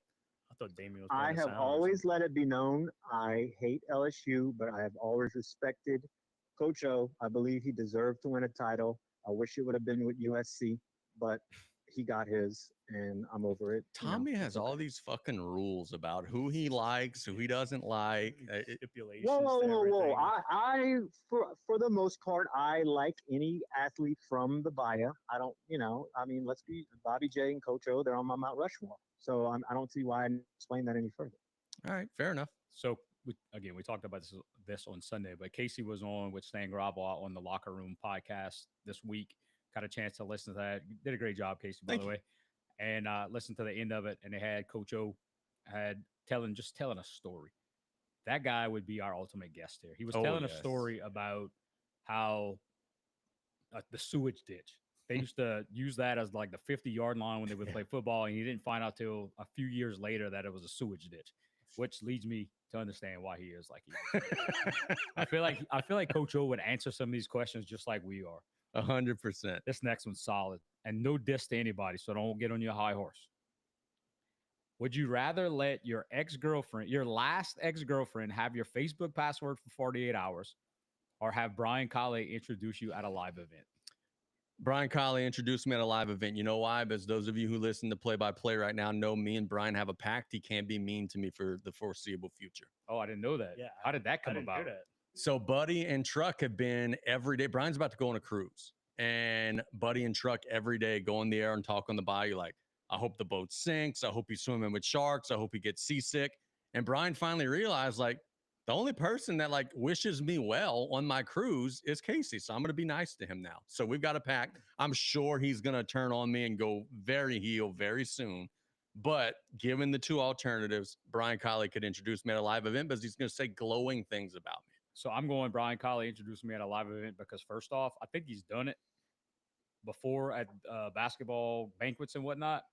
I thought Damien was. I playing the have sound or always something. let it be known I hate LSU, but I have always respected Coach O. I believe he deserved to win a title. I wish it would have been with USC, but he got his, and I'm over it. You know, Tommy it's has okay. all these fucking rules about who he likes, who he doesn't like. Stipulations. Whoa, to whoa, whoa! everything. For the most part, I like any athlete from the Bahia. I don't, I mean, let's be Bobby J and Coach O. They're on my Mount Rushmore, so I don't see why I explain that any further. All right, fair enough. So we talked about this on Sunday, but Casey was on with Stan Gravois on the Locker Room podcast this week. Got a chance to listen to that. Did a great job, Casey, by Thank the you. way. And listened to the end of it, and they had Coach O telling a story. That guy would be our ultimate guest here. He was Oh, telling yes. a story about how the sewage ditch. They used to use that as like the 50-yard line when they would play football, and he didn't find out till a few years later that it was a sewage ditch. which leads me to understand why he is like he is. I feel like Coach O would answer some of these questions just like we are. 100%. This next one's solid and no diss to anybody, so don't get on your high horse. Would you rather let your last ex-girlfriend, have your Facebook password for 48 hours, or have Brian Colley introduce you at a live event? Brian Colley introduced me at a live event. You know why? Because those of you who listen to play-by-play right now know me and Brian have a pact. He can't be mean to me for the foreseeable future. Oh, I didn't know that. Yeah, How did that I come didn't hear about? that. So Buddy and Truck have been every day. Brian's about to go on a cruise, and Buddy and Truck every day go in the air and talk on the bayou like, I hope the boat sinks. I hope he's swimming with sharks. I hope he gets seasick. And Brian finally realized, like, the only person that like wishes me well on my cruise is Casey. So I'm going to be nice to him now. So we've got a pact. I'm sure he's going to turn on me and go very heel very soon. But given the two alternatives, Brian Colley could introduce me at a live event because he's going to say glowing things about me. So I'm going Brian Colley introduced me at a live event because first off, I think he's done it before at basketball banquets and whatnot.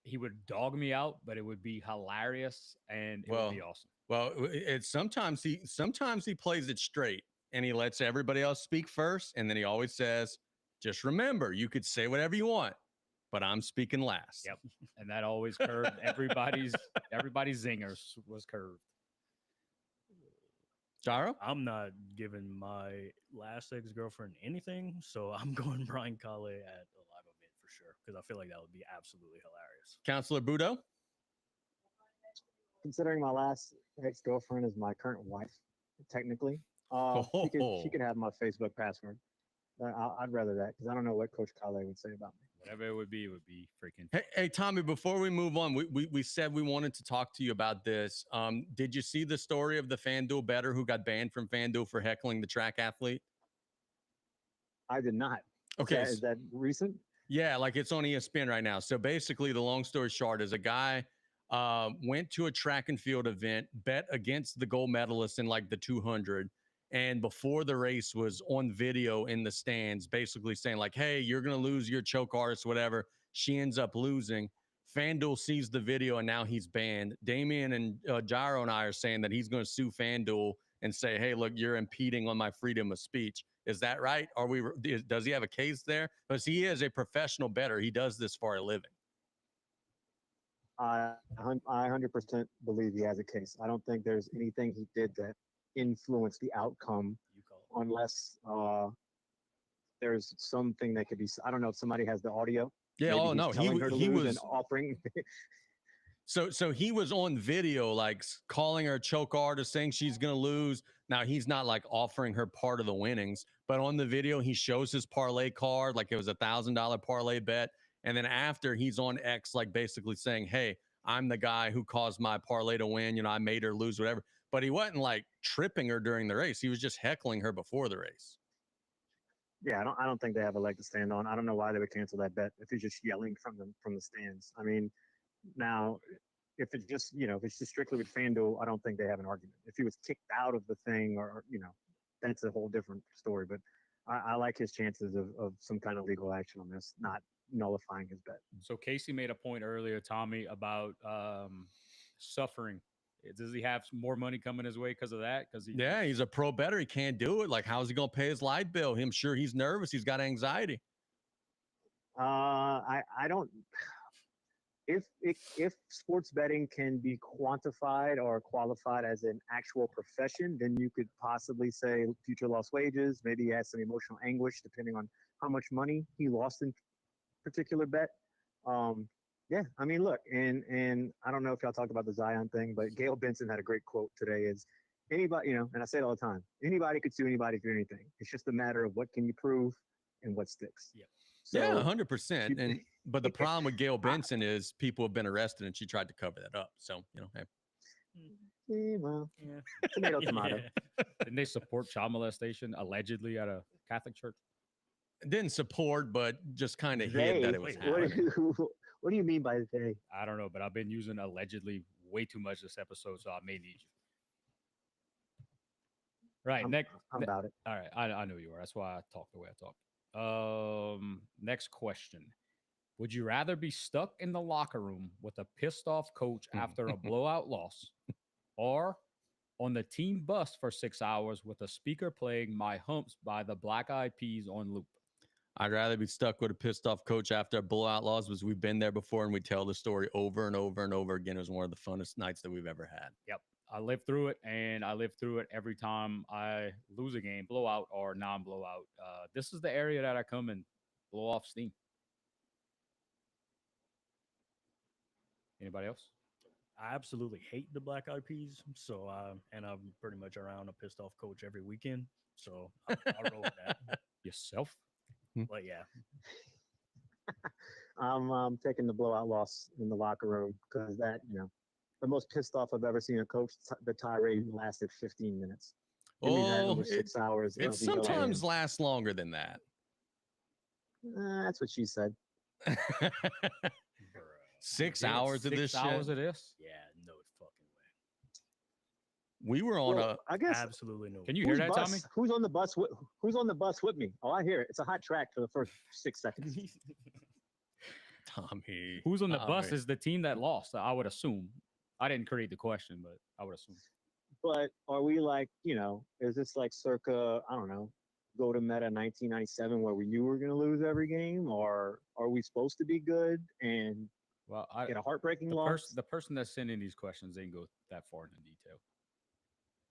He would dog me out, but it would be hilarious and it would be awesome. Well, it's sometimes he plays it straight and he lets everybody else speak first, and then he always says, "Just remember, you could say whatever you want, but I'm speaking last." Yep, and that always curved everybody's zingers was curved. Gyro? I'm not giving my last ex-girlfriend anything, so I'm going Brian Colley at a live event for sure because I feel like that would be absolutely hilarious. Counselor Budo? Considering my last ex-girlfriend is my current wife, technically, she could have my Facebook password. I'd rather that because I don't know what Coach Colley would say about me. Whatever it would be freaking. Hey, Tommy, before we move on, we said we wanted to talk to you about this. Did you see the story of the FanDuel bettor who got banned from FanDuel for heckling the track athlete? I did not. Okay. Is that recent? Yeah, like it's on ESPN right now. So basically, the long story short is a guy went to a track and field event, bet against the gold medalist in like the 200. And before the race was on video in the stands, basically saying like, hey, you're going to lose your choke artist, whatever. She ends up losing. FanDuel sees the video and now he's banned. Damian and Gyro and I are saying that he's going to sue FanDuel and say, hey, look, you're impeding on my freedom of speech. Is that right? Does he have a case there? Because he is a professional bettor. He does this for a living. I 100% believe he has a case. I don't think there's anything he did that influenced the outcome unless there's something that could be, I don't know if somebody has the audio. Yeah. Maybe oh no, he was offering. So he was on video, like calling her a choke artist, saying she's going to lose. Now he's not like offering her part of the winnings, but on the video, he shows his parlay card, like it was $1,000 parlay bet. And then after, he's on X, like basically saying, hey, I'm the guy who caused my parlay to win. You know, I made her lose, whatever. But he wasn't like tripping her during the race. He was just heckling her before the race. Yeah, I don't think they have a leg to stand on. I don't know why they would cancel that bet if he's just yelling from the stands. I mean, now if it's just strictly with FanDuel, I don't think they have an argument. If he was kicked out of the thing or that's a whole different story. But I like his chances of some kind of legal action on this, not nullifying his bet. So Casey made a point earlier, Tommy, about suffering. Does he have some more money coming his way because of that? Yeah, he's a pro bettor. He can't do it. Like, how's he gonna pay his light bill? I'm sure he's nervous. He's got anxiety. I don't. If sports betting can be quantified or qualified as an actual profession, then you could possibly say future lost wages. Maybe he has some emotional anguish depending on how much money he lost in particular bet. Yeah, I mean, look, and I don't know if y'all talked about the Zion thing, but Gail Benson had a great quote today is anybody, and I say it all the time, anybody could sue anybody for anything. It's just a matter of what can you prove and what sticks. Yeah. So, yeah, 100%. But the problem with Gail Benson is people have been arrested and she tried to cover that up. So, hey. Well, tomato, tomato. Didn't they support child molestation allegedly at a Catholic church? Didn't support, but just kind of hid that it was happening. What do you mean by they? I don't know, but I've been using allegedly way too much this episode, so I may need you. Right. I'm about it. All right. I know you are. That's why I talk the way I talk. Next question. Would you rather be stuck in the locker room with a pissed off coach after a blowout loss, or on the team bus for 6 hours with a speaker playing My Humps by the Black Eyed Peas on loop? I'd rather be stuck with a pissed off coach after a blowout loss, because we've been there before and we tell the story over and over and over again. It was one of the funnest nights that we've ever had. Yep. I lived through it, and I live through it every time I lose a game, blowout or non-blowout. This is the area that I come and blow off steam. Anybody else? I absolutely hate the Black Eyed Peas. So, and I'm pretty much around a pissed off coach every weekend. So I'll roll with that. Yourself? But yeah, I'm taking the blowout loss in the locker room because that, the most pissed off I've ever seen a coach. The tirade lasted 15 minutes. Give me that over 6 hours. It sometimes lasts longer than that. That's what she said. 6 hours of this 6 hours shit. of this? yeah, no fucking way. We were on Well, I guess. Absolutely no. Can you way. hear Whose that, bus? Tommy? Who's on the bus? Who's on the bus with me? Oh, I hear it. It's a hot track for the first 6 seconds. Tommy. Who's on the bus Tommy. is the team that lost, I would assume. I didn't create the question, but I would assume. But are we like, is this like circa, I don't know, go to meta 1997 where we knew we were going to lose every game? Or are we supposed to be good and Well, get a heartbreaking loss? the person that's sending these questions didn't go that far into detail.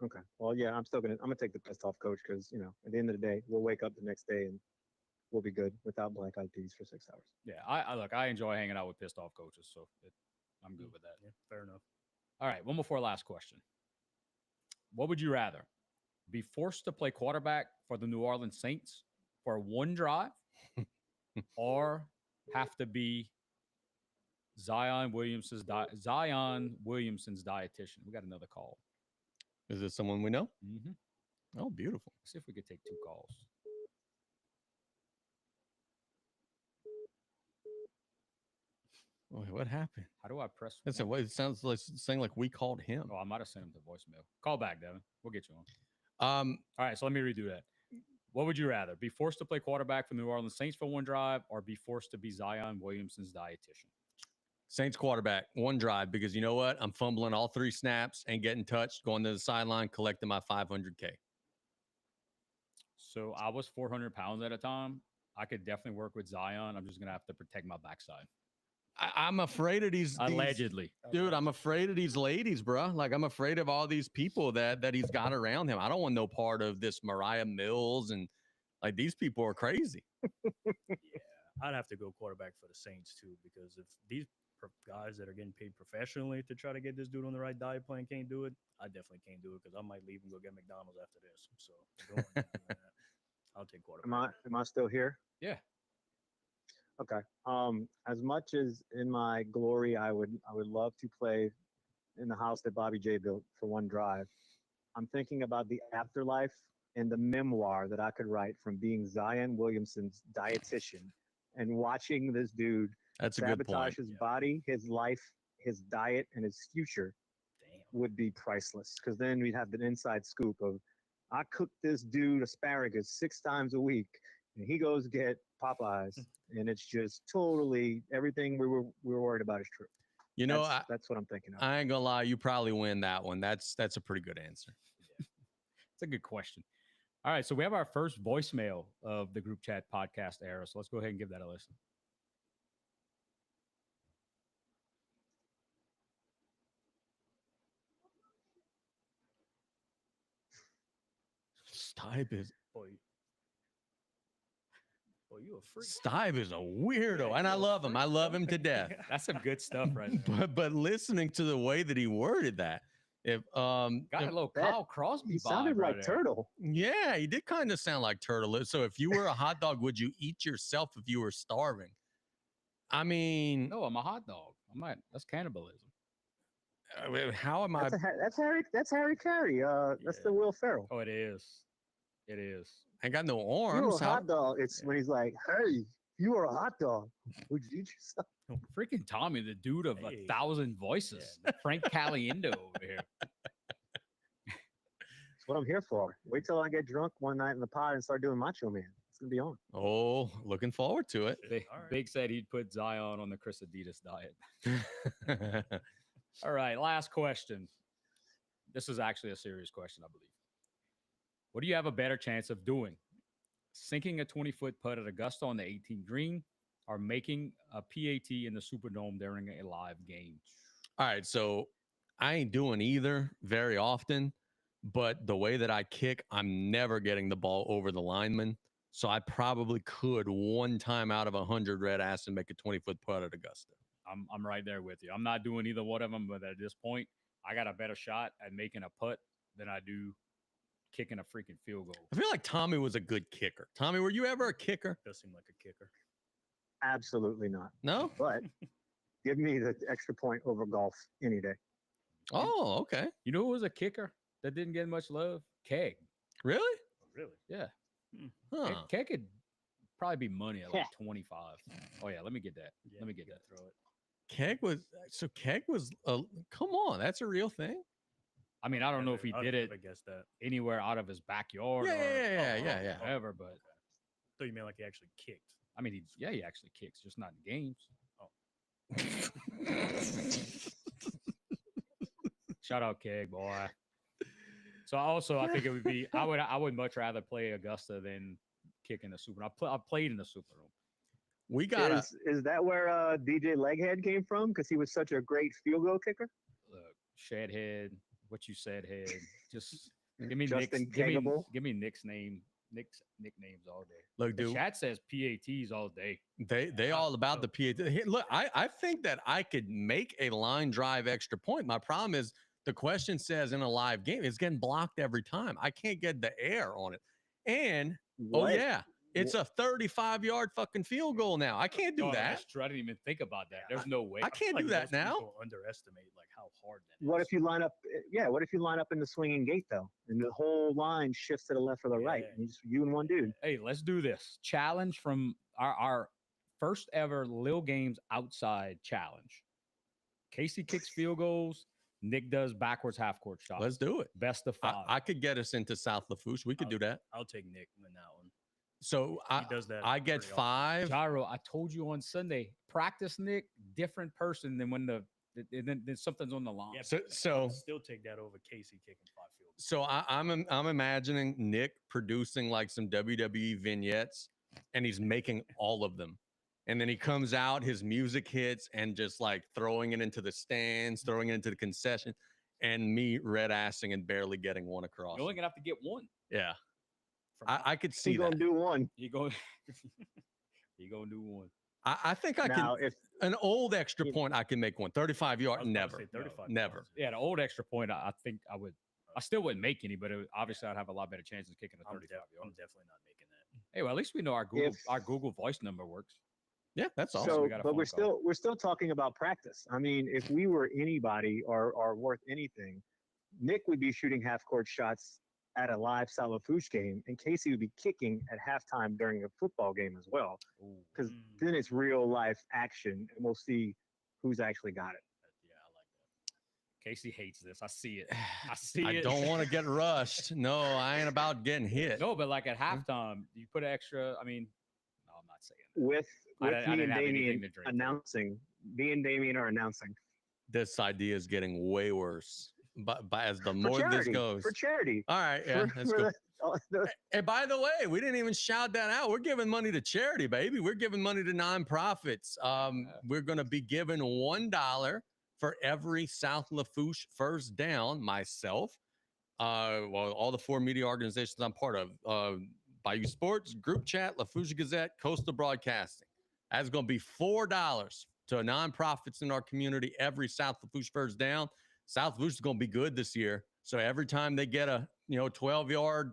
Okay. Well, yeah, I'm gonna take the pissed off coach because, at the end of the day, we'll wake up the next day and we'll be good without Black Eyed Peas for 6 hours. Yeah, I look, I enjoy hanging out with pissed off coaches, so I'm good with that. Yeah, fair enough. All right, one before last question. What would you rather? Be forced to play quarterback for the New Orleans Saints for one drive, or have to be Zion Williamson's dietitian? We got another call. Is this someone we know? Mm-hmm. Oh, beautiful. See if we could take 2 calls. Oh, what happened? How do I press? Listen, one? it sounds like saying like we called him. Oh, I might have sent him to voicemail. Call back, Devin. We'll get you on. All right, so let me redo that. What would you rather? Be forced to play quarterback for the New Orleans Saints for one drive, or be forced to be Zion Williamson's dietitian? Saints quarterback, one drive, because you know what? I'm fumbling all 3 snaps and getting touched, going to the sideline, collecting my 500K. So I was 400 pounds at a time. I could definitely work with Zion. I'm just going to have to protect my backside. I'm afraid of these Allegedly. Dude, I'm afraid of these ladies, bro. Like, I'm afraid of all these people that he's got around him. I don't want no part of this Mariah Mills, and like, these people are crazy. Yeah, I'd have to go quarterback for the Saints too, because if these guys that are getting paid professionally to try to get this dude on the right diet plan can't do it, I definitely can't do it because I might leave and go get McDonald's after this. So don't worry about that. I'll take quarterback. Am I still here? Yeah. Okay. As much as in my glory, I would love to play in the house that Bobby J built for one drive. I'm thinking about the afterlife and the memoir that I could write from being Zion Williamson's dietitian and watching this dude That's a good point. sabotage his body, his life, his diet, and his future. Damn. Would be priceless. Because then we'd have the inside scoop of, I cooked this dude asparagus 6 times a week, and he goes get Popeyes, and it's just totally everything we were worried about is true. You know, that's what I'm thinking of. I ain't gonna lie, you probably win that one. That's a pretty good answer. It's a good question. All right, so we have our first voicemail of the group chat podcast era. So let's go ahead and give that a listen. Stipe is Boy, you a freak. Stipe is a weirdo, and I love him. I love him to death. That's some good stuff right there. But listening to the way that he worded that, if Got a little Kyle Crosby He vibe sounded right like there. Turtle. yeah, he did kind of sound like Turtle. So if you were a hot dog, would you eat yourself if you were starving? I mean, No, I'm a hot dog. That's cannibalism. how am I? That's Harry Carey. That's the Will Ferrell. Oh, it is. It is. I ain't got no You're arms. a hot dog. It's when he's like, "Hey, you are a hot dog. Would you eat yourself?" Freaking Tommy, the dude of Hey. 1,000 voices. Frank Caliendo over here. That's what I'm here for. Wait till I get drunk one night in the pod and start doing Macho Man. It's gonna be on. Oh, looking forward to it. Big, All right. Big said he'd put Zion on the Chris Adidas diet. All right, last question. This is actually a serious question, I believe. What do you have a better chance of doing? Sinking a 20-foot putt at Augusta on the 18th green or making a PAT in the Superdome during a live game? All right, so I ain't doing either very often, but the way that I kick, I'm never getting the ball over the lineman. So I probably could one time out of 100 red ass and make a 20-foot putt at Augusta. I'm right there with you. I'm not doing either one of them, but at this point, I got a better shot at making a putt than I do kicking a freaking field goal. I feel like Tommy was a good kicker. Tommy, were you ever a kicker? Does seem like a kicker. Absolutely not. No? But give me the extra point over golf any day. Oh, okay. You know who was a kicker that didn't get much love? Keg. Really? Oh, really? Yeah. Huh. Keg could probably be money at like 25. Oh, yeah. Let me get that. Yeah, Let me get you that. gotta throw it. Keg was come on, that's a real thing. I mean, I don't know if he I'd did it never guessed that. anywhere out of his backyard Yeah, or yeah. whatever, but Thought you meant like he actually kicked. I mean, he actually kicks, just not in games. Shout out Keg, boy. So also, I think it would be I would much rather play Augusta than kick in the Super. I played in the Superdome. We gotta Is that where DJ Leghead came from? Because he was such a great field goal kicker. Look, Shed Head, what you said, Head. Just give me Justin Nick's, Keggable. give me Nick's nicknames all day. look, The dude. chat says PATs all day. They all about the PAT. Hey, look, I think that I could make a line drive extra point. My problem is the question says in a live game, it's getting blocked every time. I can't get the air on it. And oh What? yeah, it's a 35-yard fucking field goal now. I can't do Oh, that. that's true. I didn't even think about that. Yeah, There's no way. I can't Like do that most now. people underestimate like how hard that is. What if you line up? Yeah, what if you line up in the swinging gate though, and the whole line shifts to the left or the right, Yeah. and you and one dude? Hey, let's do this. Challenge from our first ever Lil Games outside challenge. Casey kicks field goals. Nick does backwards half court shots. Let's do it. Best of 5. I could get us into South Lafourche. We could do that. I'll take Nick in that one. So He does that. I get pretty often. 5. Gyro, I told you on Sunday, practice Nick, different person than when then something's on the line. Yeah, So- but so- I'd still take that over Casey kicking 5 field goals. So I'm imagining Nick producing like some WWE vignettes, and he's making all of them. And then he comes out, his music hits, and just like throwing it into the stands, throwing it into the concession, and me red assing and barely getting one across. You're only gonna have to get one. Yeah, From I could see He that. gonna do one. you go. You gonna do one. I think I Now, can. if An old extra You- point, I can make one. 35 I yard, was about to never. say 35 never. yards. Yeah, the old extra point, I think I would. I still wouldn't make any, but obviously I'd have a lot better chances of kicking a I'm, 35 I'm yard. definitely not making that. Hey, well, at least we know our If- Google Voice number works. Yeah, that's all. so, we got a but phone we're still talking about practice. I mean, if we were anybody or worth anything, Nick would be shooting half court shots at a live South Lafourche game, and Casey would be kicking at halftime during a football game as well. Ooh, Because Mm. then it's real life action, and we'll see who's actually got it. Yeah, I like that. Casey hates this. I see it. I see I it. don't want to get rushed. No, I ain't about getting hit. No, but like at halftime, you put extra. I mean, no, I'm not saying that. With I with didn't- I me didn't and have anything Damien to drink. announcing, me and Damien are announcing This idea is getting way worse. But as the for more this charity. goes. For charity. All right, yeah, For- that's for good. the- And by the way, we didn't even shout that out. We're giving money to charity, baby. We're giving money to nonprofits. We're going to be giving $1 for every South Lafourche first down. Myself, well, all the 4 media organizations I'm part of, Bayou Sports, Group Chat, Lafourche Gazette, Coastal Broadcasting. That's going to be $4 to nonprofits in our community every South Lafourche first down. South Lafourche is going to be good this year. So every time they get a 12-yard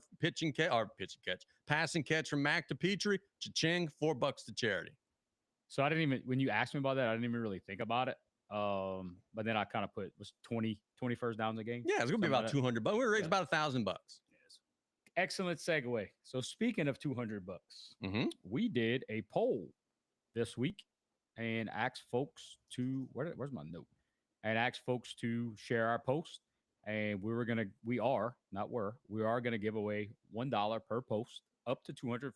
passing catch from Mac to Petrie, cha-ching, $4 to charity. So I didn't even when you asked me about that, I didn't even really think about it. But then I kind of put was 20 first downs a game. Yeah, it's going to be about Something like $200. We raised Yeah. about $1,000. Yes. Excellent segue. So speaking of $200, Mm-hmm. we did a poll this week and asked folks to where's my note? And asked folks to share our post. And we are gonna give away $1 per post up to $250.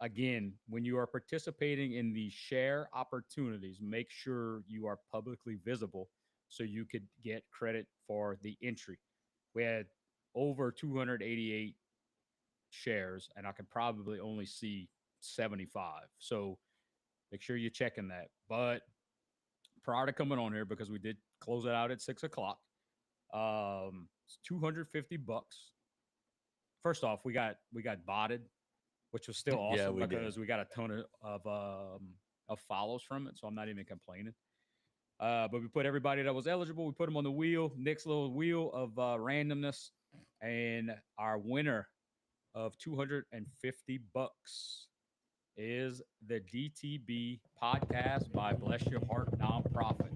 Again, when you are participating in the share opportunities, make sure you are publicly visible so you could get credit for the entry. We had over 288 shares, and I can probably only see 75. So make sure you're checking that. But prior to coming on here, because we did close it out at 6 o'clock, it's $250. First off, we got botted, which was still Yeah, awesome we did. because we got a ton of follows from it. So I'm not even complaining. But we put everybody that was eligible. We put them on the wheel, Nick's little wheel of randomness, and our winner of $250 is the DTB podcast by Bless Your Heart Nonprofit.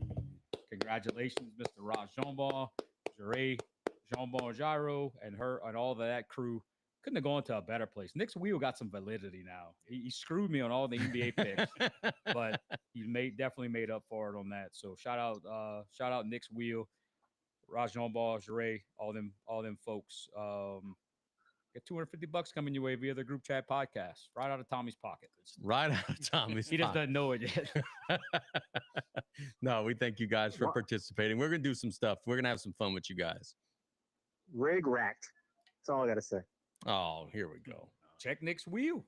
Congratulations, Mr. Raj Jeanbon, Jure, Jeanbon Gyro, and her and all of that crew. Couldn't have gone to a better place. Nick's wheel got some validity now. He screwed me on all the NBA picks, but he definitely made up for it on that. So shout out Nick's wheel, Raj Jeanbon, Jure, all them folks. Get $250 coming your way via the group chat podcast, right out of Tommy's pocket. Right out of Tommy's He just pocket. doesn't know it yet. No, we thank you guys for participating. We're gonna do some stuff. We're gonna have some fun with you guys. Rig racked. That's all I gotta say. Oh, here we go. Check Nick's wheel.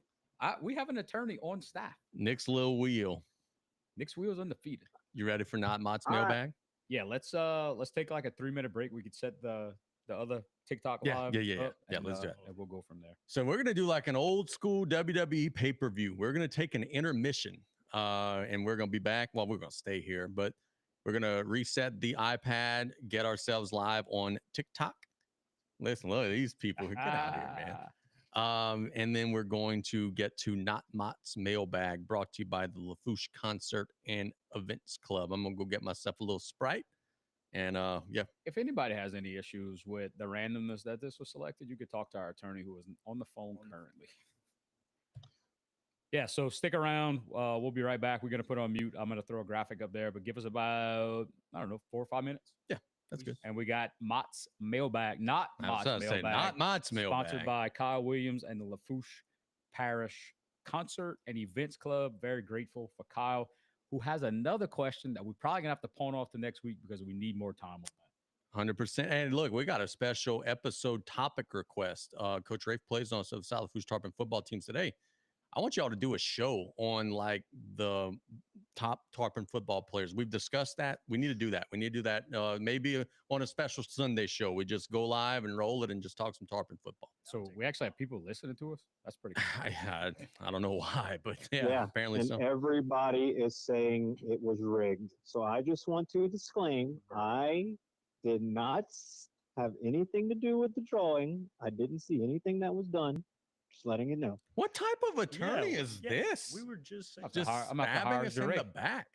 We have an attorney on staff. Nick's little wheel. Nick's wheel is undefeated. You ready for Not Mott's All right. mailbag? Yeah, let's take like a 3-minute break. We could set the other TikTok Yeah, live. yeah. up, Yeah, and, let's do it. And we'll go from there. So we're gonna do like an old school WWE pay-per-view. We're gonna take an intermission, and we're gonna be back. Well, we're gonna stay here, but we're gonna reset the iPad, get ourselves live on TikTok. Listen, look at these people. Get out of here, man. And then we're going to get to Not Mott's mailbag, brought to you by the LaFouche Concert and Events Club. I'm gonna go get myself a little Sprite, and yeah. If anybody has any issues with the randomness that this was selected, you could talk to our attorney who is on the phone currently. Yeah, so stick around. We'll be right back. We're gonna put on mute. I'm gonna throw a graphic up there, but give us about 4 or 5 minutes. Yeah, that's good. And we got Mott's mailbag, not I was Mott's gonna say, mailbag. Not Mott's mailbag. Sponsored by Kyle Williams and the LaFouche Parish Concert and Events Club. Very grateful for Kyle, who has another question that we're probably gonna have to pawn off to next week because we need more time on that. 100%. And look, we got a special episode topic request. Coach Rafe plays on the South Lafourche Tarpon football teams today. I want y'all to do a show on like the top Tarpon football players. We've discussed that. We need to do that. We need to do that maybe on a special Sunday show. We just go live and roll it and just talk some Tarpon football. So we actually have people listening to us. That's pretty cool. I don't know why, but yeah. Apparently and so. everybody is saying it was rigged. So I just want to disclaim, I did not have anything to do with the drawing. I didn't see anything that was done. Just letting you know. What type of attorney is this? We were just saying. Just I'm gonna have to stabbing hire us in Jure. the back.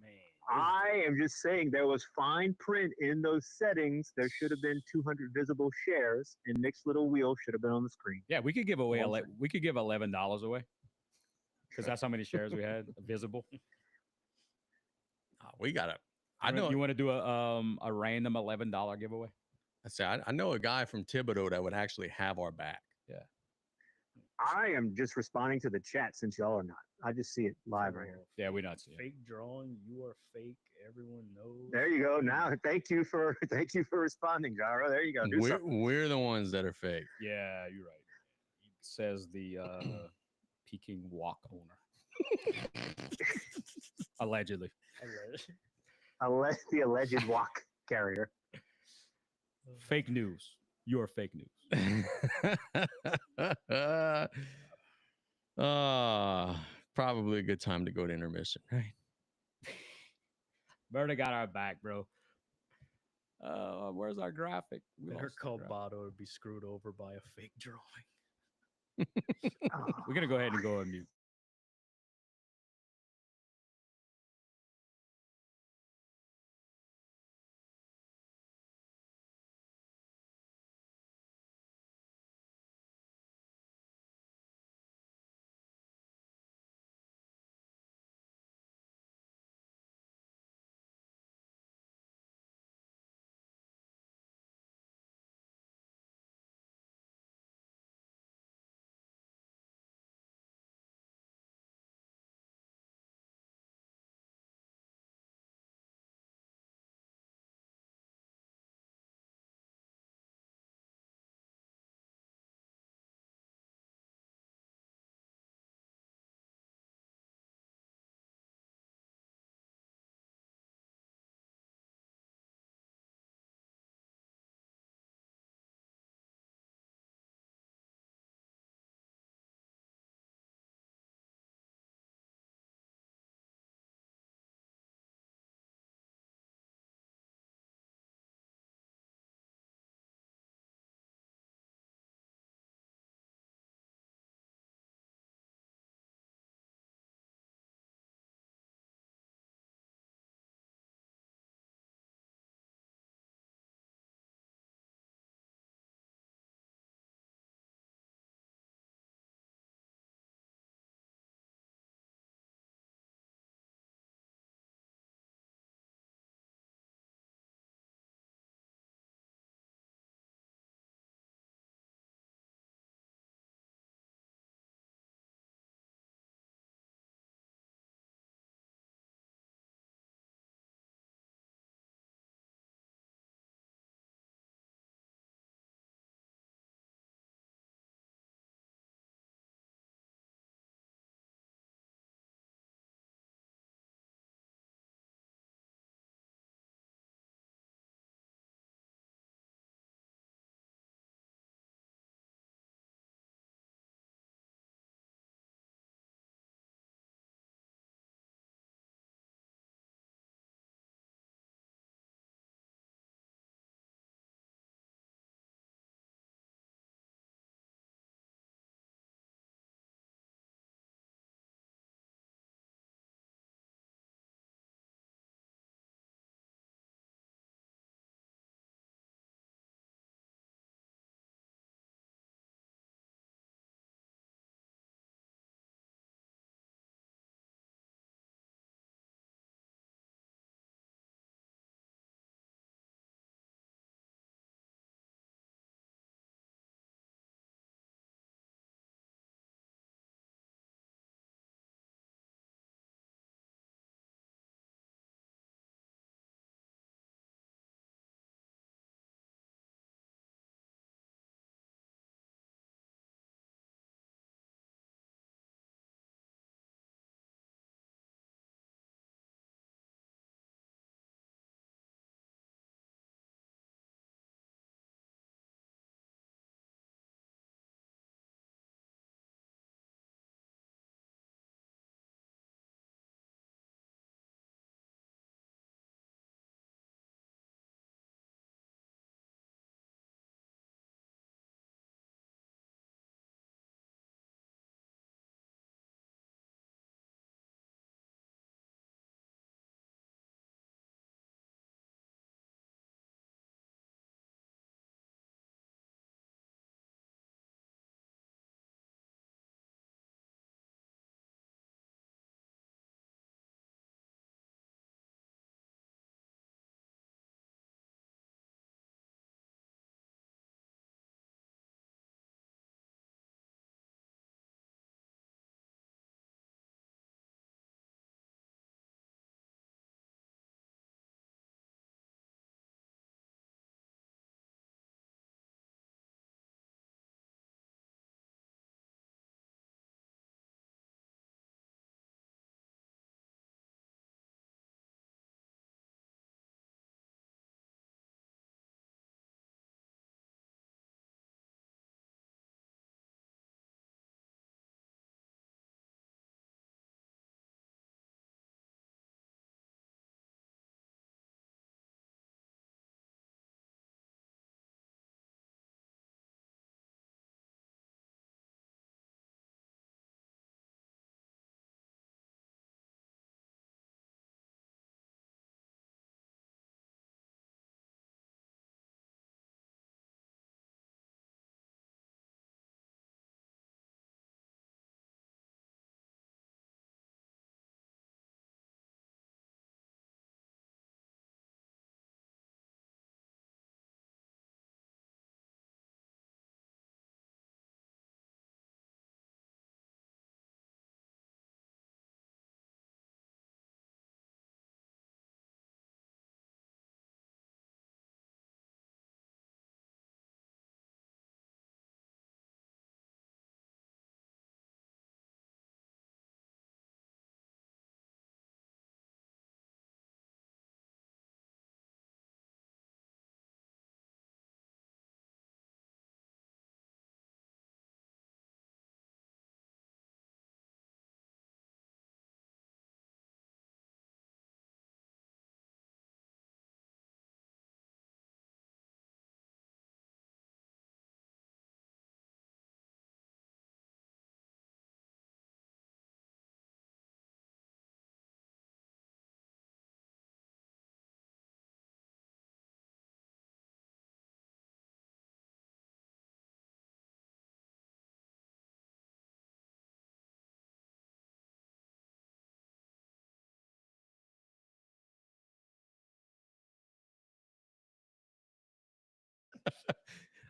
Man, I am just saying there was fine print in those settings. There should have been 200 visible shares, and Nick's little wheel should have been on the screen. Yeah, we could give away. Well, We could give $11 away because that's how many shares we had visible. We gotta. I know. You want to do a random $11 giveaway? I know a guy from Thibodeau that would actually have our back. I am just responding to the chat since y'all are not. I just see it live right here. Yeah, we not seeing. fake drawing. You are fake. Everyone knows. There you go. Now, thank you for responding, Gyro. There you go. Do something. We're the ones that are fake. Yeah, you're right. Says the Peking Walk owner. Allegedly. Unless the alleged walk carrier. Fake news. You're fake news. Probably a good time to go to intermission, right? Berta got our back, bro. Where's our graphic? We Better lost the call graphic. Botto or be screwed over by a fake drawing. We're gonna go ahead and go on mute.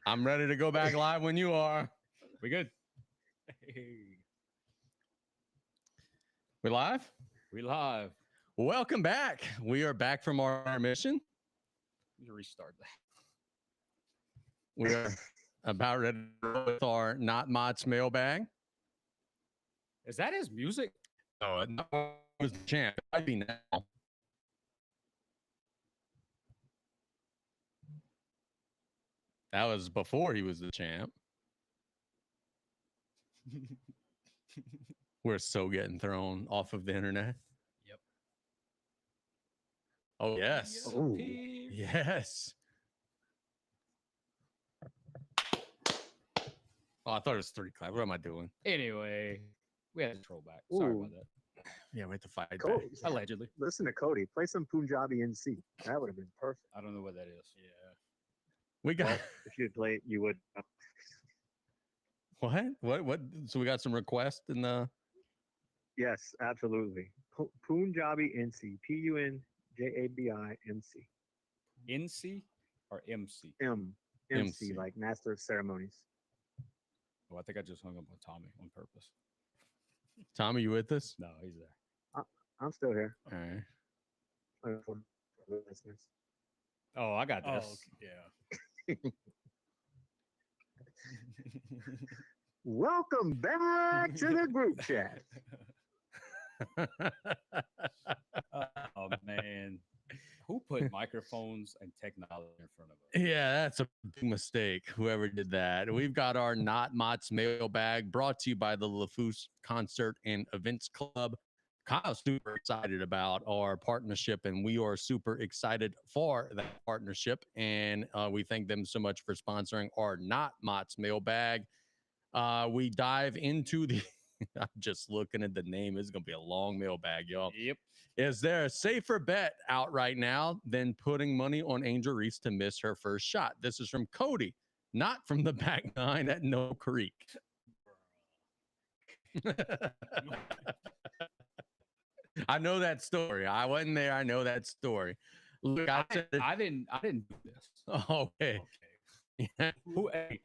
I'm ready to go back live when you are. We good? Hey. We live? We live. Welcome back. We are back from our intermission. Let me restart that. We are about ready to roll with our Not Mott's mailbag. Is that his music? Oh, it was the champ. It might be now. That was before he was the champ. We're so getting thrown off of the internet. Yep. Oh, yes. Oh, Yes. Oh, I thought it was 3 clap. What am I doing? Anyway, we had to troll back. Sorry Ooh. about that. Yeah, we have to fight back. Cody, Allegedly. listen to Cody. Play some Punjabi NC. That would have been perfect. I don't know what that is. Yeah. We got Well, if you had played, you would. what? So we got some requests in the. Yes, absolutely. Punjabi NC. Punjabi NC. NC or MC? MC, MC. like Master of Ceremonies. Oh, I think I just hung up on Tommy on purpose. Tommy, you with us? No, he's there. I'm still here. All right. For the listeners. Oh, I got Oh, this. okay, yeah. Welcome back to the group chat. Oh man, who put microphones and technology in front of us? Yeah, that's a big mistake. Whoever did that. We've got our Not Mott's mailbag brought to you by the LaFouse Concert and Events Club. Kyle's super excited about our partnership, and we are super excited for that partnership. And we thank them so much for sponsoring our Not Mott's mailbag. We dive into the. I'm just looking at the name. It's gonna be a long mailbag, y'all. Yep. Is there a safer bet out right now than putting money on Angel Reese to miss her first shot? This is from Cody, not from the back nine at No Creek. I know that story. I wasn't there. I know that story. Look, I said, I didn't do this. okay. Okay. Who? Hey,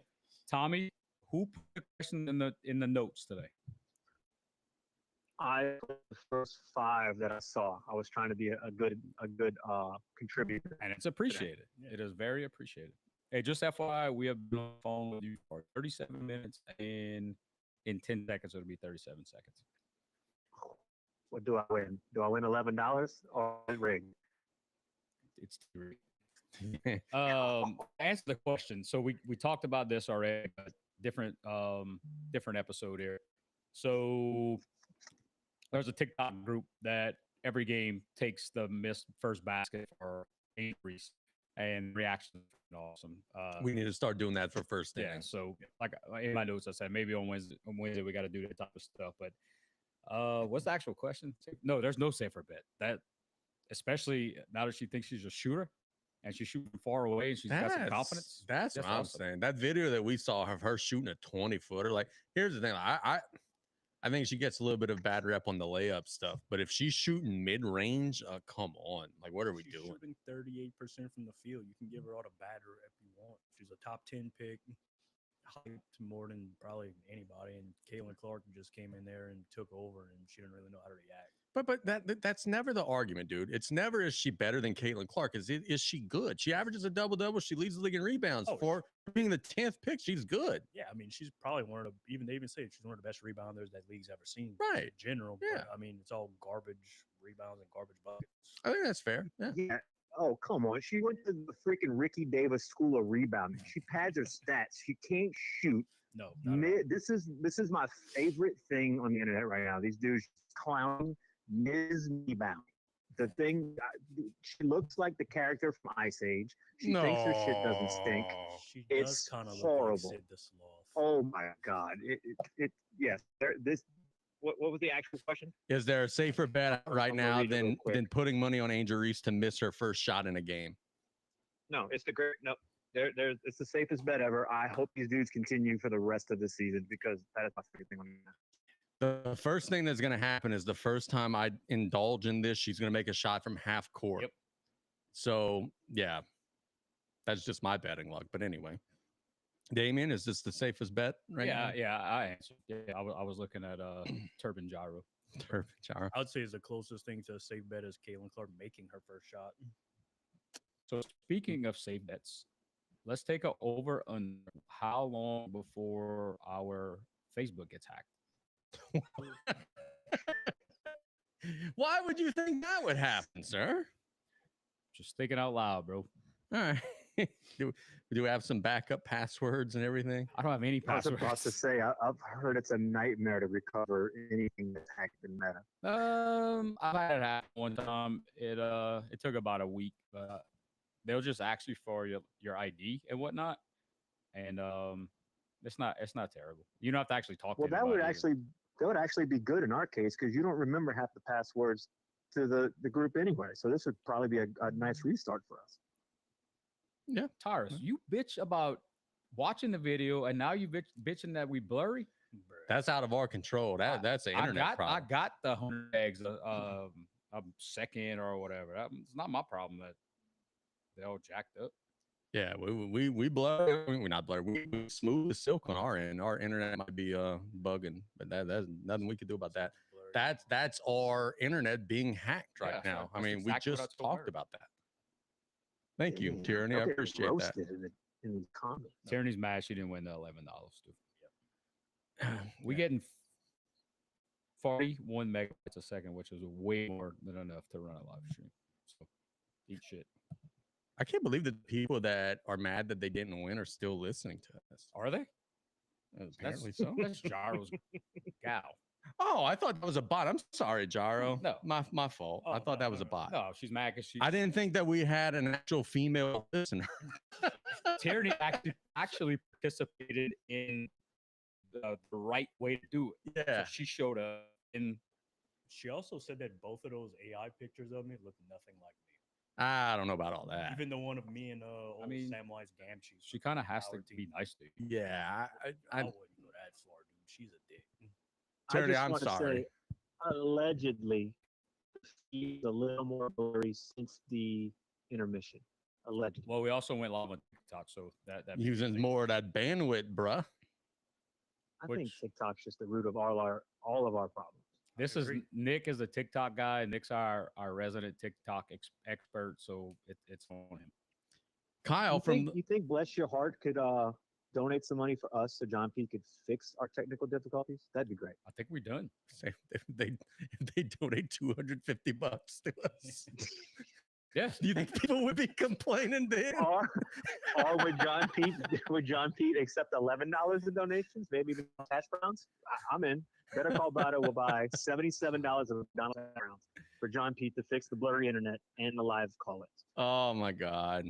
Tommy, who put the question in the notes today? I the first 5 that I saw. I was trying to be a good contributor. And it's appreciated. It is very appreciated. Hey, just FYI, we have been on the phone with you for 37 minutes, and in 10 seconds, it'll be 37 seconds. What do I win? Do I win $11 or rig? It's answer the question. So we talked about this already, but different episode here. So there's a TikTok group that every game takes the missed first basket for increase, and reactions are awesome. We need to start doing that for first thing. Yeah. So like in my notes, I said maybe on Wednesday we got to do that type of stuff. But what's the actual question? No, there's no safer bet. That especially now that she thinks she's a shooter and she's shooting far away and she's got some confidence. That's what I'm awesome. saying. That video that we saw of her shooting a 20-footer, like, here's the thing. I think she gets a little bit of bad rep on the layup stuff, but if she's shooting mid-range, come on. Like, what are we She's doing? shooting 38% from the field. You can give her all the bad rep you want. She's a top 10 pick, hyped more than probably anybody. And Caitlin Clark just came in there and took over, and she didn't really know how to react. But that's never the argument, dude. It's never is she better than Caitlin Clark. Is she good? She averages a double-double. She leads the league in rebounds. Oh, For being the 10th pick, she's good. Yeah, I mean, she's probably one of the, even they even say she's one of the best rebounders that league's ever seen. Right. In general. Yeah. But, I mean, it's all garbage rebounds and garbage buckets. I think that's fair. Yeah. Yeah. Oh, come on. She went to the freaking Ricky Davis School of Rebounding. She pads her stats. She can't shoot. No. Not at all. This is my favorite thing on the internet right now. These dudes clowning Ms. Rebound. The thing, she looks like the character from Ice Age. She thinks her shit doesn't stink. She It's does kind of look horrible. like Sid the Sloth. Oh my God. Yes. What was the actual question? Is there a safer bet right I'm gonna now read it real than quick. putting money on Angel Reese to miss her first shot in a game? No, it's the great. No, it's the safest bet ever. I hope these dudes continue for the rest of the season because that is my favorite thing on that. The first thing that's going to happen is the first time I indulge in this, she's going to make a shot from half court. Yep. So, yeah. That's just my betting luck. But anyway, Damien, is this the safest bet right now? Yeah, I answered. Yeah, I was looking at Turpin Gyro. Turpin Gyro. I would say is the closest thing to a safe bet is Caitlin Clark making her first shot. So speaking of safe bets, let's take a over on how long before our Facebook gets hacked. Why would you think that would happen, sir? Just thinking out loud, bro. All right. do we have some backup passwords and everything? I don't have any I was passwords. about to say, I've heard it's a nightmare to recover anything that's hacked in Meta. I've had it happen one time. It took about a week, but they'll just ask you for your ID and whatnot, and it's not terrible. You don't have to actually talk. Well, to that would anybody. actually be good in our case because you don't remember half the passwords to the group anyway. So this would probably be a nice restart for us. Yeah. Tyrus, you bitch about watching the video, and now you bitching that we blurry. That's out of our control. That's an internet problem. I got the 100 eggs a second or whatever. It's not my problem that they all jacked up. Yeah, we blur. We're not blur. We smooth as silk on our end. Our internet might be bugging, but that's nothing we can do about that. That's our internet being hacked right Yeah, now. I that's mean, exactly we what I just told talked her. about that. Thank you, Damn, Tyranny. I y'all getting appreciate that. roasted in the comments. Tyranny's mad she didn't win the $11 too. We Yeah. getting 41 megabytes a second, which is way more than enough to run a live stream. So eat shit. I can't believe that people that are mad that they didn't win are still listening to us. Are they? Apparently so. That's Gyro's gal. Oh, I thought that was a bot. I'm sorry, Gyro. No. My fault. I thought that was a bot. No, she's mad because she. I didn't think that we had an actual female listener. Tyranny actually participated in the right way to do it. Yeah. So she showed up in. She also said that both of those AI pictures of me look nothing like me. I don't know about all that. Even the one of me and old mean, Samwise Gamgee. She kind of has to Our be team. nice to you. Yeah, I wouldn't go that far, dude. She's a dick. Tyranny, I I'm just want to sorry. say, allegedly, he's a little more blurry since the intermission. Allegedly. Well, we also went live on TikTok, so that Using more of that bandwidth, bruh. I think which- TikTok's just the root of all of our problems. This is agree. Nick is the TikTok guy. Nick's our resident TikTok expert, so it's on him. Kyle You from think, you think Bless Your Heart could donate some money for us so John P could fix our technical difficulties? That'd be great. I think we're done. say if they donate $250 to us. Yeah. Do you think people would be complaining then? Or would John Pete accept $11 in donations? Maybe even hash browns? I'm in. Better Call Brado will buy $77 of McDonald's hash browns for John Pete to fix the blurry internet and the live call-ins. Oh my God.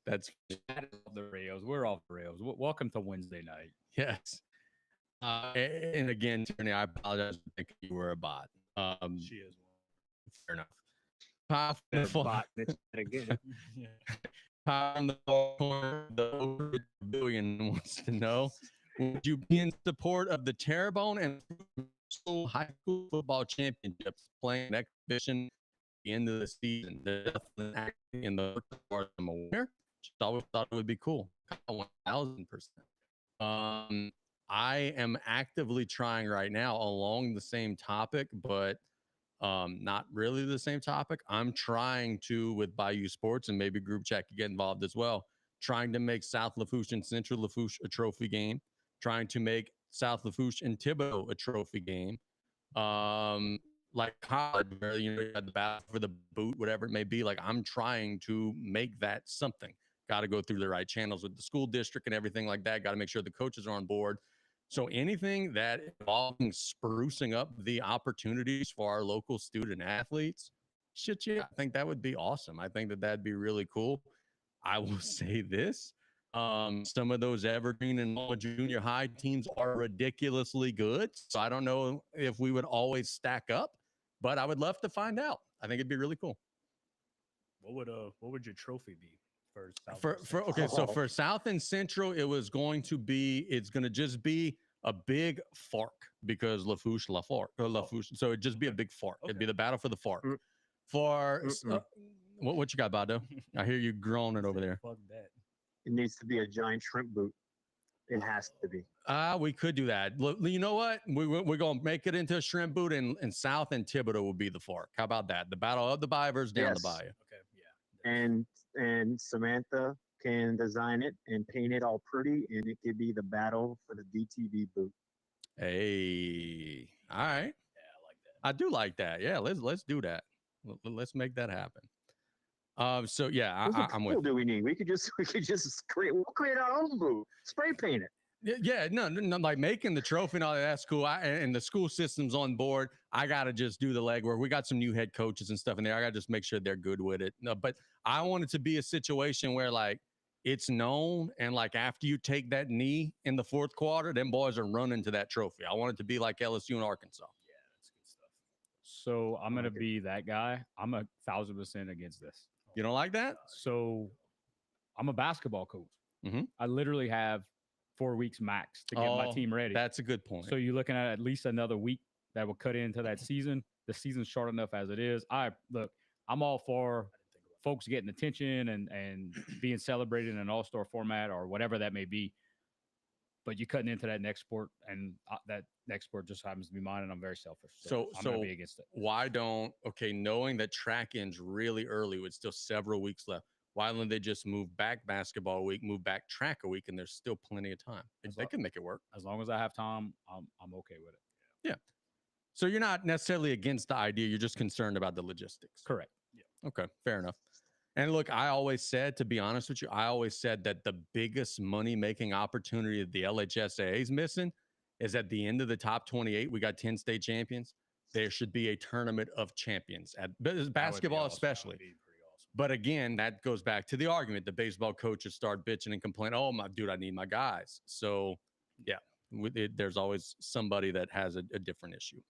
That's That is off the rails. We're off the rails. Welcome to Wednesday night. yes. And again, Tierney, I apologize for thinking you were a bot. She is Fair enough. Kyle from the far- Bot, it's again. one. Yeah. Kyle from the far corner, the over billion wants to know: would you be in support of the Terrebonne and high school football championships playing an exhibition at the end of the season? There's nothing acting in the part I'm aware. Just always thought it would be cool. 1000%. I am actively trying right now along the same topic, but not really the same topic. I'm trying to, with Bayou Sports and maybe Group Chat could get involved as well, trying to make South Lafourche and Central Lafourche a trophy game, trying to make South Lafourche and Thibodeau a trophy game. Like college, where you had the battle for the boot, whatever it may be. Like I'm trying to make that something. Got to go through the right channels with the school district and everything like that. Got to make sure the coaches are on board. So anything that involving sprucing up the opportunities for our local student athletes, shit, yeah, I think that would be awesome. I think that that'd be really cool. I will say this. Some of those Evergreen and Loma junior high teams are ridiculously good. So I don't know if we would always stack up, but I would love to find out. I think it'd be really cool. What would your trophy be for South? So for South and Central, it's going to just be a big fork because Lafourche. So it'd just be a big fork. It'd be the battle for the fork. Mm. For What you got, Bado? I hear you groaning over there. Fuck that. It needs to be a giant shrimp boot. It has to be. We could do that. Look, you know what? We're gonna make it into a shrimp boot, and South and Thibodeau will be the fork. How about that? The battle of the Bivers down the Yes. bayou. Okay, yeah. And Samantha can design it and paint it all pretty, and it could be the battle for the DTV boot. Hey, all right. Yeah, I like that. I do like that. Yeah, let's do that. Let's make that happen. So yeah, Who's I'm with. tool do we need? We could just we'll create our own boot, spray paint it. Yeah, no, like making the trophy and all that's cool. And the school system's on board. I gotta just do the legwork. We got some new head coaches and stuff in there. I gotta just make sure they're good with it. No, but I want it to be a situation where like it's known, and like after you take that knee in the fourth quarter, them boys are running to that trophy. I want it to be like LSU and Arkansas. Yeah, that's good stuff. So I'm gonna like it. be that guy. I'm 1,000% against this. You don't like that? So I'm a basketball coach. Mhm. I literally have 4 weeks max to get my Oh, team ready. That's a good point. So you're looking at least another week that will cut into that season. The season's short enough as it is. I'm all for folks getting attention and being celebrated in an all-star format or whatever that may be. But you're cutting into that next sport, and that next sport just happens to be mine, and I'm very selfish. So I'm gonna be against it. Why don't knowing that track ends really early with still several weeks left, why don't they just move back basketball a week, move back track a week, and there's still plenty of time. They can make it work. As long as I have time, I'm okay with it. Yeah. So you're not necessarily against the idea, you're just concerned about the logistics. Correct. Okay, fair enough. And look, I always said, to be honest with you, I always said that the biggest money-making opportunity that the LHSAA is missing is at the end of the top 28, we got 10 state champions. There should be a tournament of champions at basketball, especially. But again, that goes back to the argument. The baseball coaches start bitching and complaining, oh, my dude, I need my guys. So, yeah, there's always somebody that has a different issue.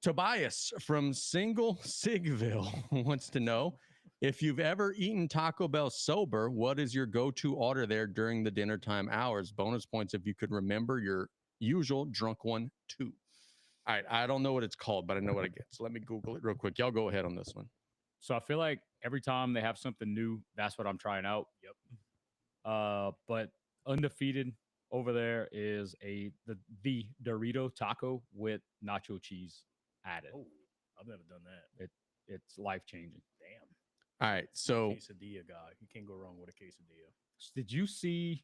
Tobias from Single Sigville wants to know, if you've ever eaten Taco Bell sober, what is your go-to order there during the dinner time hours? Bonus points if you could remember your usual drunk one too. All right, I don't know what it's called, but I know what it gets. So let me Google it real quick. Y'all go ahead on this one. So I feel like every time they have something new, that's what I'm trying out. Yep. But undefeated over there is the Dorito taco with nacho cheese added. Oh, I've never done that. It's life changing. Damn. All right, so Quesadilla guy. You can't go wrong with a quesadilla. Did you see?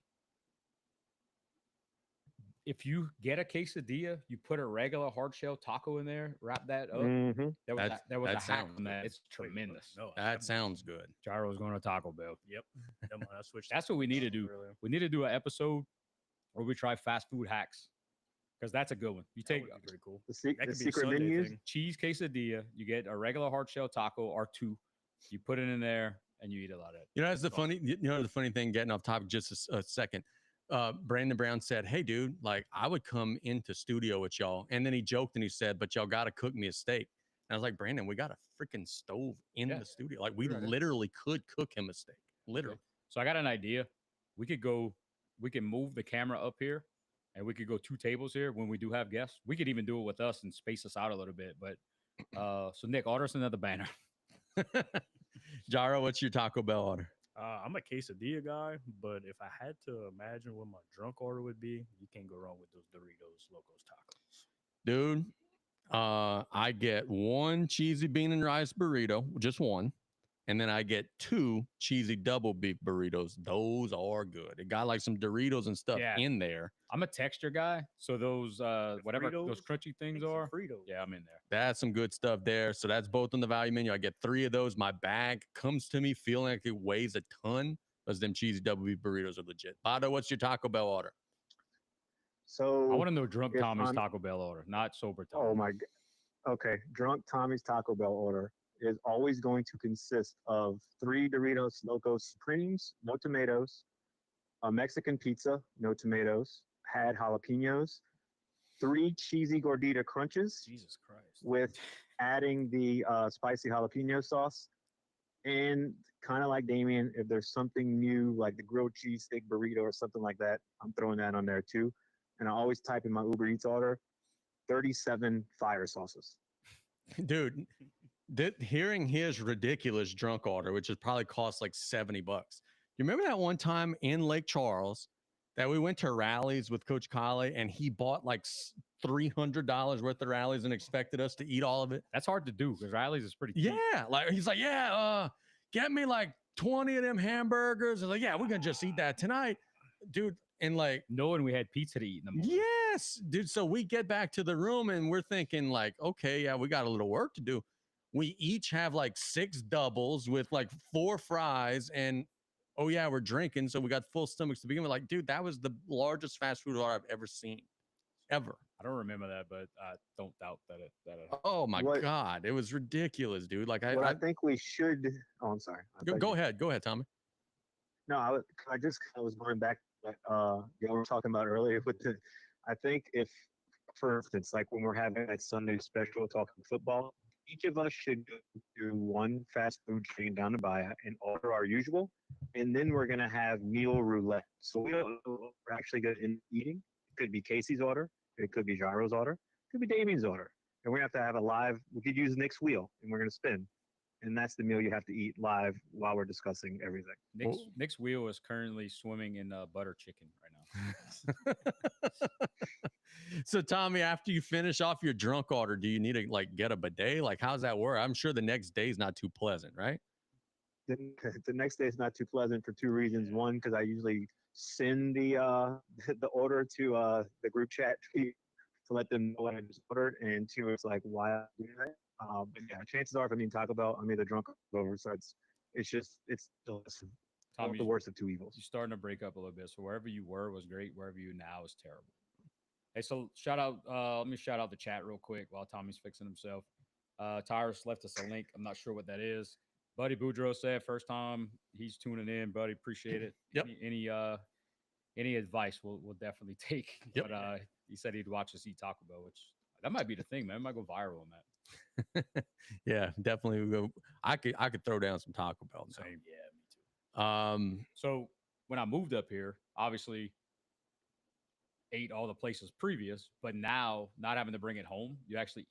If you get a quesadilla, you put a regular hard shell taco in there, wrap that up. Mm-hmm. There was a hack sounds on that. good. It's tremendous. No, that sounds good. Gyro's going to Taco Bell. Yep. Come on, I switched. That's what we need to do. Earlier. We need to do an episode where we try fast food hacks, because that's a good one. You That take would be pretty cool. The That could be a secret Sunday menus. thing. cheese quesadilla, you get a regular hard shell taco or two, you put it in there, and you eat a lot of it. You know, that's the funny thing, getting off topic just a second. Brandon Brown said, hey, dude, like I would come into studio with y'all. And then he joked and he said, but y'all got to cook me a steak. And I was like, Brandon, we got a freaking stove in the studio. Like we literally could cook him a steak. Literally. So I got an idea. We can move the camera up here, and we could go 2 tables here when we do have guests. We could even do it with us and space us out a little bit. But so Nick, order us another banner. Gyro, what's your Taco Bell order? I'm a quesadilla guy, but if I had to imagine what my drunk order would be, you can't go wrong with those Doritos Locos Tacos. Dude, I get 1 cheesy bean and rice burrito, just one. And then I get 2 cheesy double beef burritos. Those are good. It got like some Doritos and stuff in there. I'm a texture guy, so those whatever those Fritos, crunchy things Make some are. Fritos. Yeah, I'm in there. That's some good stuff there. So that's both on the value menu. I get 3 of those. My bag comes to me feeling like it weighs a ton, because them cheesy double beef burritos are legit. Bado, what's your Taco Bell order? So I want to know drunk if Tommy's I'm- Taco Bell order, not sober Tommy. Oh my god. Okay, drunk Tommy's Taco Bell order is always going to consist of 3 Doritos Locos Supremes, no tomatoes, a Mexican pizza, no tomatoes, had jalapenos, 3 cheesy gordita crunches Jesus Christ. with adding the spicy jalapeno sauce, and kind of like Damien, if there's something new like the grilled cheese steak burrito or something like that, I'm throwing that on there too. And I always type in my Uber Eats order 37 fire sauces. Dude, hearing his ridiculous drunk order, which has probably cost like $70. You remember that one time in Lake Charles that we went to rallies with Coach Colley and he bought like $300 worth of rallies and expected us to eat all of it? That's hard to do because Riley's is pretty cheap. Yeah, like he's like, get me like 20 of them hamburgers. I was like, yeah, we're gonna just eat that tonight, dude. And like, Knowing we had pizza to eat in the morning. yes, dude. So we get back to the room and we're thinking like, okay, yeah, we got a little work to do. We each have like 6 doubles with like 4 fries and oh yeah, we're drinking. So we got full stomachs to begin with. Like, dude, that was the largest fast food order I've ever seen. Ever. I don't remember that, but I don't doubt that it Oh my What- God. It was ridiculous, dude. Like What I think we should. Oh, I'm sorry. I thought go you- ahead. Go ahead, Tommy. No, I was going back to what y'all were talking about earlier with the. I think if, for instance, like when we're having that Sunday special talking football, each of us should go to one fast food chain down the bayou and order our usual, and then we're gonna have meal roulette. So we don't know what we're actually gonna end up eating. It could be Casey's order, it could be Gyro's order, it could be Damien's order, and we have to have a live. We could use Nick's wheel, and we're gonna spin. And that's the meal you have to eat live while we're discussing everything. Nick's wheel is currently swimming in butter chicken right now. So Tommy, after you finish off your drunk order, do you need to like get a bidet? Like, how's that work? I'm sure the next day is not too pleasant, right? Then the next day is not too pleasant for 2 reasons. One, because I usually send the the order to the group chat to let them know what I just ordered, and 2, it's like why I do that. But yeah, chances are if I'm eating Taco Bell, I'm either drunk or over. So it's delicious. Tommy, The worst of 2 evils. you're starting to break up a little bit. So wherever you were was great. Wherever you now is terrible. Hey, so shout out. Let me shout out the chat real quick while Tommy's fixing himself. Tyrus left us a link. I'm not sure what that is. Buddy Boudreaux said first time he's tuning in. Buddy, appreciate it. Yep. Any advice we'll definitely take. Yep. But he said he'd watch us eat Taco Bell, which that might be the thing, man. It might go viral on that. Yeah, definitely. We go. I could throw down some Taco Bell. Now. Same. Yeah, me too. Um, So when I moved up here, obviously ate all the places previous, but now not having to bring it home, you actually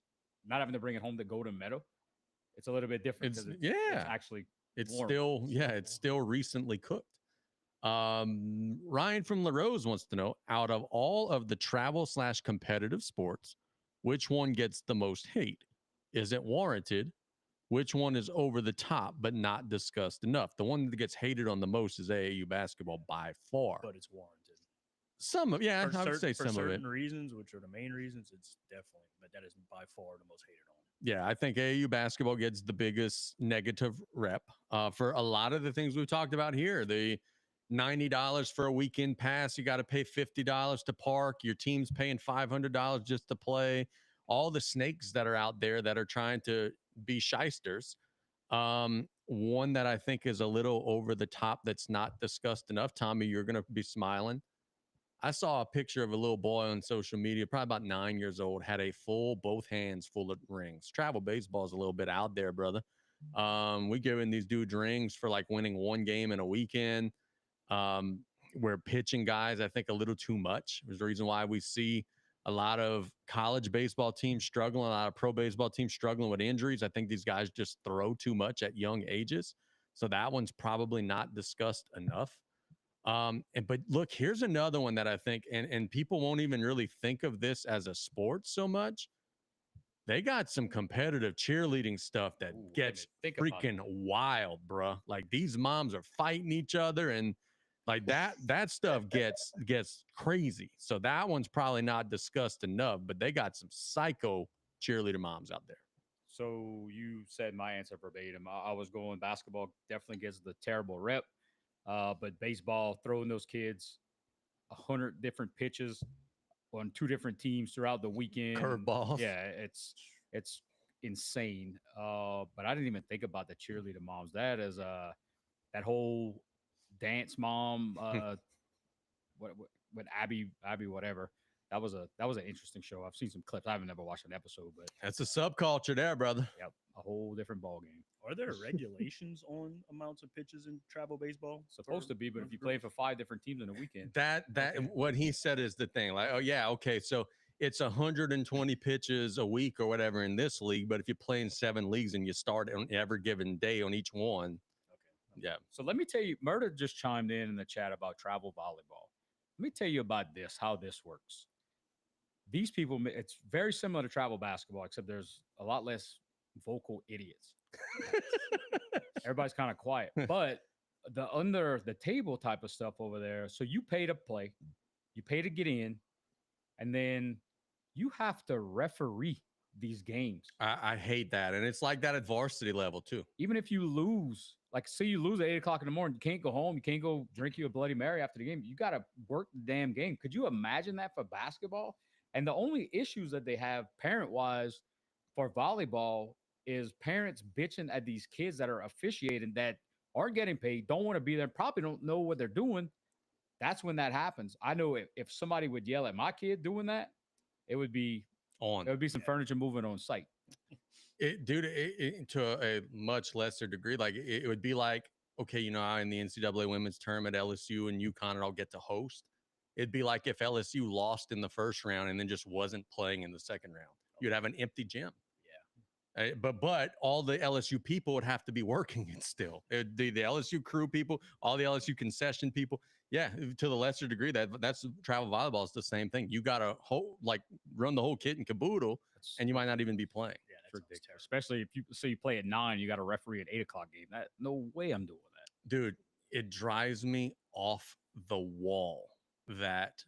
not having to bring it home to Golden Meadow. It's a little bit different. It's 'cause yeah. actually It's warm. still it's still recently cooked. Ryan from LaRose wants to know, out of all of the travel/competitive sports, which one gets the most hate? Is it warranted? Which one is over the top but not discussed enough? The one that gets hated on the most is AAU basketball by far. But it's warranted. Some of I would say for some of it. certain reasons, which are the main reasons, it's definitely, but that is by far the most hated on. Yeah, I think AAU basketball gets the biggest negative rep for a lot of the things we've talked about here. The $90 for a weekend pass, you got to pay $50 to park. Your team's paying $500 just to play. All the snakes that are out there that are trying to be shysters. One that I think is a little over the top that's not discussed enough. Tommy, you're going to be smiling. I saw a picture of a little boy on social media, probably about 9 years old, had a both hands full of rings. Travel baseball is a little bit out there, brother. We giving these dudes rings for like winning one game in a weekend. We're pitching guys, I think, a little too much. There's the reason why we see a lot of college baseball teams struggling, a lot of pro baseball teams struggling with injuries. I think these guys just throw too much at young ages. So that one's probably not discussed enough. But look, here's another one that I think, and people won't even really think of this as a sport so much. They got some competitive cheerleading stuff that Ooh, gets think about freaking wild, bruh. Like these moms are fighting each other and like that stuff gets crazy. So that one's probably not discussed enough, but they got some psycho cheerleader moms out there. So you said my answer verbatim. I was going basketball definitely gets the terrible rep. But baseball, throwing those kids 100 different pitches on 2 different teams throughout the weekend. Curveballs. Yeah, it's insane. But I didn't even think about the cheerleader moms. That is that whole dance mom what Abby whatever. That was an interesting show. I've seen some clips. I haven't never watched an episode, but That's a subculture there, brother. yep, a whole different ball game. Are there regulations on amounts of pitches in travel baseball? Supposed to be, but if you play for 5 different teams in a weekend, That what he said is the thing. Like, oh yeah, okay. So it's 120 pitches a week or whatever in this league. But if you play in 7 leagues and you start on every given day on each one, yeah. So let me tell you, Murder just chimed in the chat about travel volleyball. Let me tell you about this, how this works. These people, it's very similar to travel basketball, except there's a lot less vocal idiots. Everybody's kind of quiet, but the under the table type of stuff over there. So you pay to play, you pay to get in, and then you have to referee these games. I hate that. And it's like that at varsity level too. Even if you lose, like say you lose at 8:00 in the morning, you can't go home, you can't go drink you a Bloody Mary after the game. You got to work the damn game. Could you imagine that for basketball? And the only issues that they have parent-wise for volleyball is parents bitching at these kids that are officiating that aren't getting paid, don't want to be there, probably don't know what they're doing. That's when that happens. I know if somebody would yell at my kid doing that, it would be on. There would be some furniture moving on site. To a much lesser degree, like it would be like, okay, you know, in the NCAA women's tournament, LSU and UConn and all get to host. It'd be like if LSU lost in the first round and then just wasn't playing in the second round. You'd have an empty gym. Yeah. But all the LSU people would have to be working it still. The LSU crew people, all the LSU concession people. Yeah, to the lesser degree, that's travel volleyball is the same thing. You got to run the whole kit and caboodle, and you might not even be playing. Yeah, that's ridiculous. Especially if you play at 9, you got a referee at 8:00 game. That no way I'm doing that, dude. It drives me off the wall that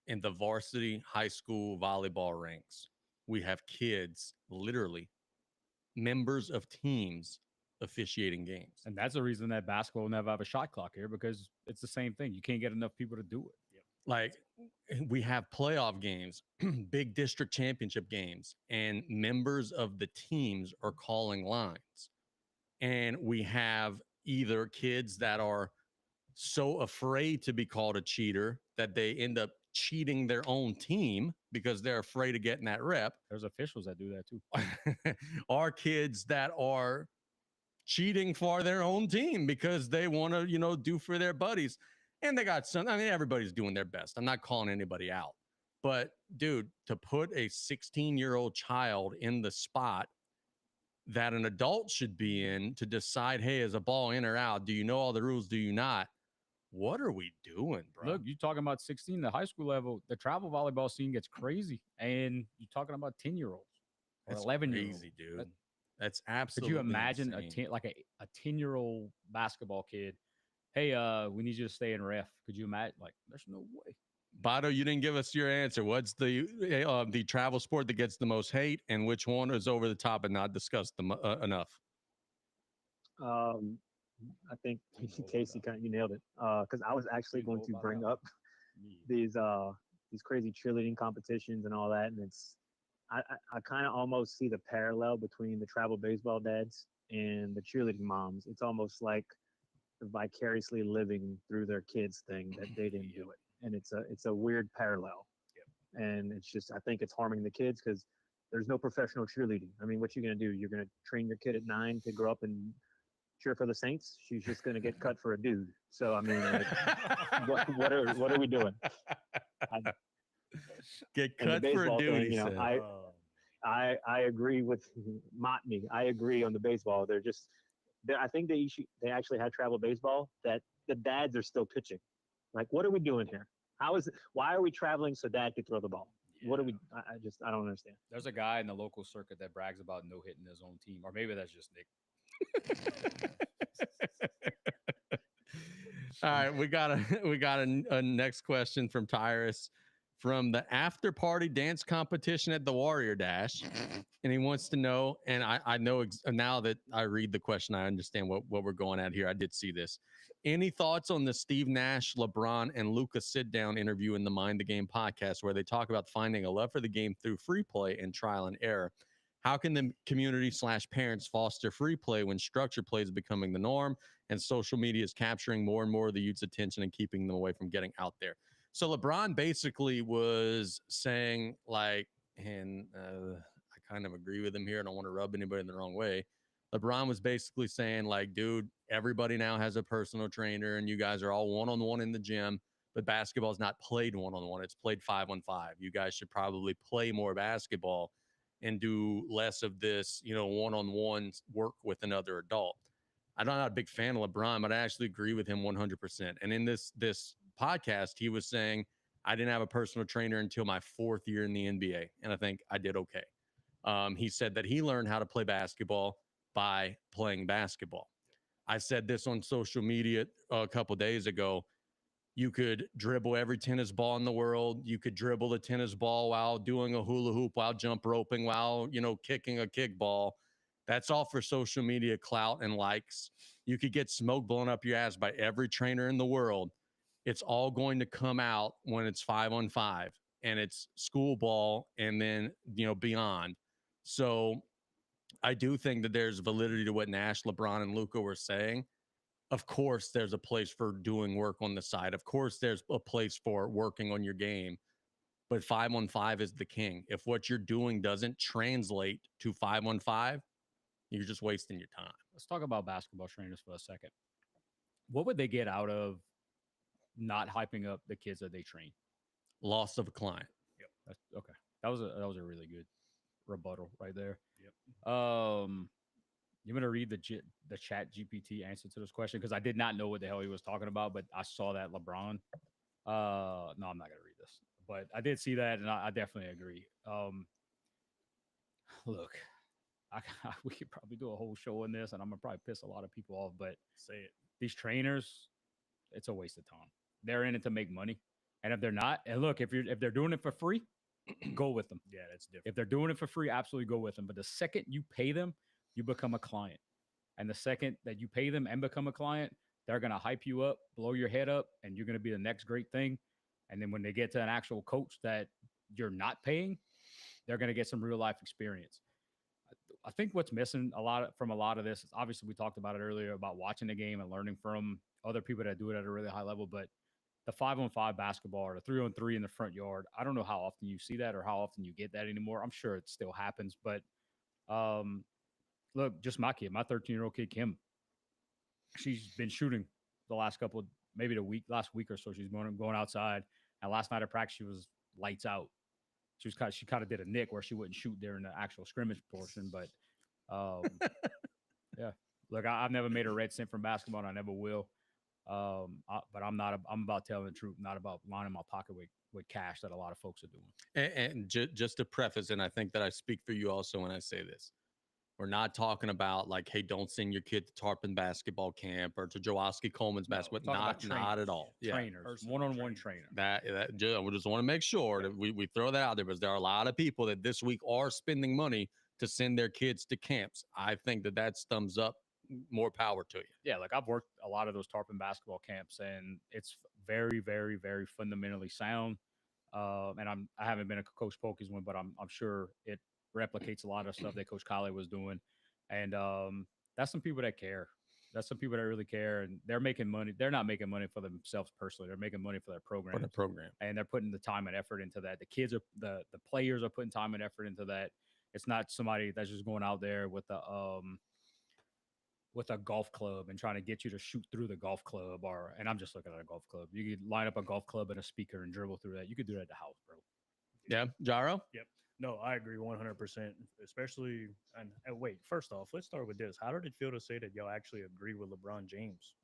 in the varsity high school volleyball ranks, we have kids, literally members of teams, officiating games. And that's the reason that basketball will never have a shot clock here, because it's the same thing. You can't get enough people to do it. Yep. Like we have playoff games, big district championship games, and members of the teams are calling lines. And we have either kids that are so afraid to be called a cheater that they end up cheating their own team because they're afraid of getting that rep. There's officials that do that too. Our kids that are cheating for their own team because they want to, you know, do for their buddies. And they got some, I mean, everybody's doing their best. I'm not calling anybody out. But dude, to put a 16-year-old child in the spot that an adult should be in to decide, hey, is a ball in or out? Do you know all the rules? Do you not? What are we doing, bro? Look, you're talking about 16, the high school level, the travel volleyball scene gets crazy. And you're talking about 10-year-olds or 11-year-olds. Crazy, dude. That's absolutely Could you imagine insane. a 10-year-old basketball kid? Hey, we need you to stay in ref. Could you imagine? Like, there's no way. Bado, you didn't give us your answer. What's the travel sport that gets the most hate, and which one is over the top and not discussed enough? I think Casey you nailed it. Because I was actually going to bring up these crazy cheerleading competitions and all that, and I kind of almost see the parallel between the travel baseball dads and the cheerleading moms. It's almost like vicariously living through their kids thing that they didn't do it, and it's a weird parallel. Yep. And it's just, I think it's harming the kids because there's no professional cheerleading. I mean, what you gonna do? You're gonna train your kid at 9 to grow up and cheer for the Saints? She's just gonna get cut for a dude. So I mean, like, what are we doing? Get cut for a dude. Thing, you know, I agree with Motney. I agree on the baseball. I think they actually had travel baseball that the dads are still pitching. Like, what are we doing here? Why are we traveling so dad could throw the ball? Yeah. What are we? I don't understand. There's a guy in the local circuit that brags about no hitting his own team, or maybe that's just Nick. All right, we got a next question from Tyrus from the after party dance competition at the Warrior Dash, and he wants to know, and I know now that I read the question, I understand what we're going at here. I did see this. Any thoughts on the Steve Nash, LeBron, and Luka sit-down interview in the Mind the Game podcast where they talk about finding a love for the game through free play and trial and error? How can the community/parents foster free play when structured play is becoming the norm and social media is capturing more and more of the youth's attention and keeping them away from getting out there? So LeBron basically was saying, like, and I kind of agree with him here. I don't want to rub anybody in the wrong way. LeBron was basically saying, like, dude, everybody now has a personal trainer and you guys are all one-on-one in the gym, but basketball is not played one-on-one. It's played 5-on-5. You guys should probably play more basketball and do less of this, one-on-one work with another adult. I'm not a big fan of LeBron, but I actually agree with him 100%. And in this podcast, he was saying, I didn't have a personal trainer until my 4th year in the NBA, and I think I did okay. He said that he learned how to play basketball by playing basketball. I said this on social media a couple days ago. You could dribble every tennis ball in the world. You could dribble a tennis ball while doing a hula hoop, while jump roping, while, kicking a kickball. That's all for social media clout and likes. You could get smoke blown up your ass by every trainer in the world. It's all going to come out when it's 5-on-5 and it's school ball and then, beyond. So I do think that there's validity to what Nash, LeBron, and Luka were saying. Of course, there's a place for doing work on the side. Of course, there's a place for working on your game. But 5-on-5 is the king. If what you're doing doesn't translate to 5-on-5, you're just wasting your time. Let's talk about basketball trainers for a second. What would they get out of not hyping up the kids that they train? Loss of a client. Yep. That's, okay. That was a really good rebuttal right there. Yep. You want to read the chat GPT answer to this question? Because I did not know what the hell he was talking about, but I saw that LeBron. No, I'm not going to read this, but I did see that, and I definitely agree. Look, we could probably do a whole show on this, and I'm going to probably piss a lot of people off, but Say it. these trainers, it's a waste of time. They're in it to make money. And if they're not, and look, if they're doing it for free, go with them. Yeah, that's different. If they're doing it for free, absolutely go with them. But the second you pay them, you become a client. And the second that you pay them and become a client, they're going to hype you up, blow your head up, and you're going to be the next great thing. And then when they get to an actual coach that you're not paying, they're going to get some real life experience. I think what's missing from a lot of this is, obviously we talked about it earlier about watching the game and learning from other people that do it at a really high level, but the 5-on-5 basketball or the 3-on-3 in the front yard, I don't know how often you see that or how often you get that anymore. I'm sure it still happens, but look, just my kid, my 13-year-old kid, Kim, she's been shooting the last last week or so. She's going outside, and last night at practice, she was lights out. She kind of did a nick where she wouldn't shoot during the actual scrimmage portion, but yeah. Look, I've never made a red cent from basketball, and I never will. But I'm about telling the truth, not about lining my pocket with cash that a lot of folks are doing. And just to preface, and I think that I speak for you also when I say this, we're not talking about like, hey, don't send your kid to Tarpon basketball camp or to Jaworski Coleman's basketball. Not at all. Trainers, one-on-one trainer. We just want to make sure that we throw that out there, because there are a lot of people that this week are spending money to send their kids to camps. I think that thumbs up. More power to you. Yeah, like I've worked a lot of those Tarpon basketball camps, and it's very, very, very fundamentally sound. And I haven't been a Coach Polkey's one, but I'm sure it replicates a lot of stuff that Coach Collie was doing. And that's some people that care. That's some people that really care, and they're making money. They're not making money for themselves personally. They're making money for their program. And they're putting the time and effort into that. The kids are the players are putting time and effort into that. It's not somebody that's just going out there with a golf club and trying to get you to shoot through the golf club, and I'm just looking at a golf club. You could line up a golf club and a speaker and dribble through that. You could do that at the house, bro. Yeah. Jaro? Yep. No, I agree 100%, especially, and wait, first off, let's start with this. How did it feel to say that y'all actually agree with LeBron James?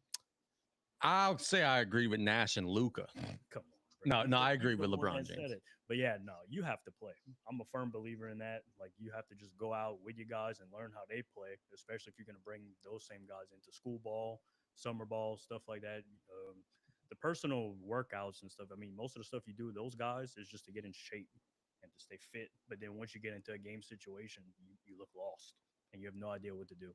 I'll say I agree with Nash and Luka. Come on. No, I agree with LeBron James. But yeah, no, you have to play. I'm a firm believer in that. Like, you have to just go out with your guys and learn how they play, especially if you're going to bring those same guys into school ball, summer ball, stuff like that. The personal workouts and stuff, I mean, most of the stuff you do with those guys is just to get in shape and to stay fit. But then once you get into a game situation, you look lost and you have no idea what to do.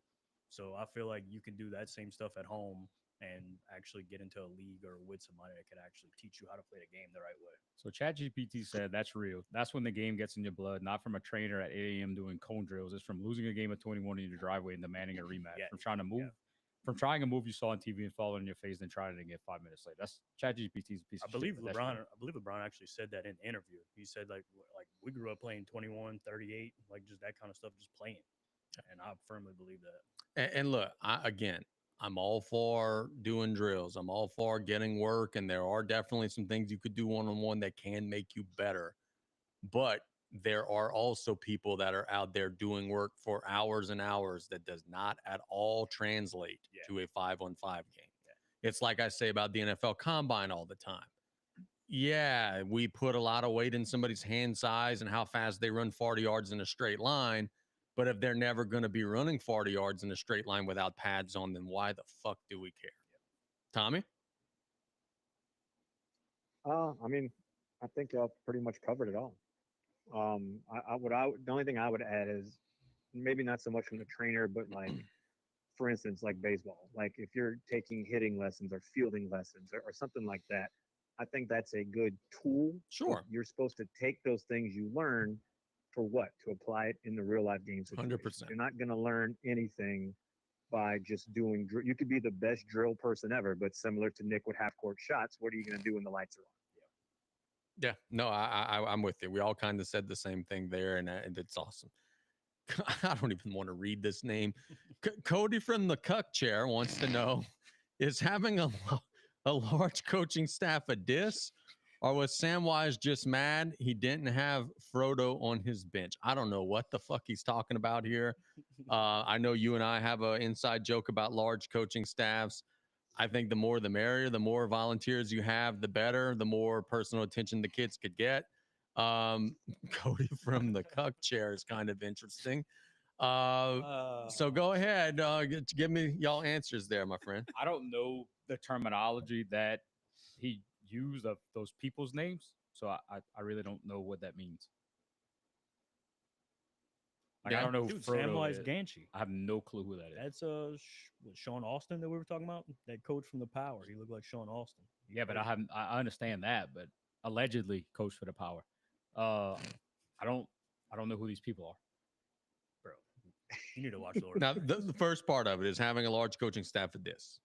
So I feel like you can do that same stuff at home and actually get into a league or with somebody that can actually teach you how to play the game the right way. So ChatGPT said that's real. That's when the game gets in your blood, not from a trainer at 8 a.m. doing cone drills. It's from losing a game of 21 in your driveway and demanding a rematch. From trying to move, from trying a move you saw on TV and falling in your face, then trying it again 5 minutes later. That's ChatGPT's piece of shit. I believe LeBron actually said that in the interview. He said like we grew up playing 21, 38, like just that kind of stuff, just playing. And I firmly believe that. And look, again, I'm all for doing drills. I'm all for getting work. And there are definitely some things you could do one-on-one that can make you better. But there are also people that are out there doing work for hours and hours that does not at all translate to a 5-on-5 game. It's like I say about the NFL Combine all the time. Yeah, we put a lot of weight in somebody's hand size and how fast they run 40 yards in a straight line. But if they're never going to be running 40 yards in a straight line without pads on, then why the fuck do we care? Tommy? I mean, I think y'all pretty much covered it all. The only thing I would add is maybe not so much from the trainer, but like, for instance, like baseball, like if you're taking hitting lessons or fielding lessons or something like that, I think that's a good tool. Sure. You're supposed to take those things you learn for what? To apply it in the real life game situation. 100%. You're not going to learn anything by just doing you could be the best drill person ever, but similar to Nick with half court shots, what are you going to do when the lights are on? Yeah, no, I'm with you. We all kind of said the same thing there, and it's awesome. I don't even want to read this name. Cody from the Cuck Chair wants to know: is having a large coaching staff a diss, or was Samwise just mad he didn't have Frodo on his bench? I don't know what the fuck he's talking about here. I know you and I have an inside joke about large coaching staffs. I think the more the merrier. The more volunteers you have, the better. The more personal attention the kids could get. Cody from the Cuck Chair is kind of interesting. So go ahead. Give me y'all answers there, my friend. I don't know the terminology that he used of those people's names, so I really don't know what that means. Like, I don't know who Dude, Frodo Samwise is. Ganchi. I have no clue who that is. That's Sean Austin that we were talking about. That coach from the Power. He looked like Sean Austin. Yeah, but I understand that, but allegedly coach for the Power. I don't know who these people are. Bro, you need to watch Lord. Now, the first part of it is having a large coaching staff at this.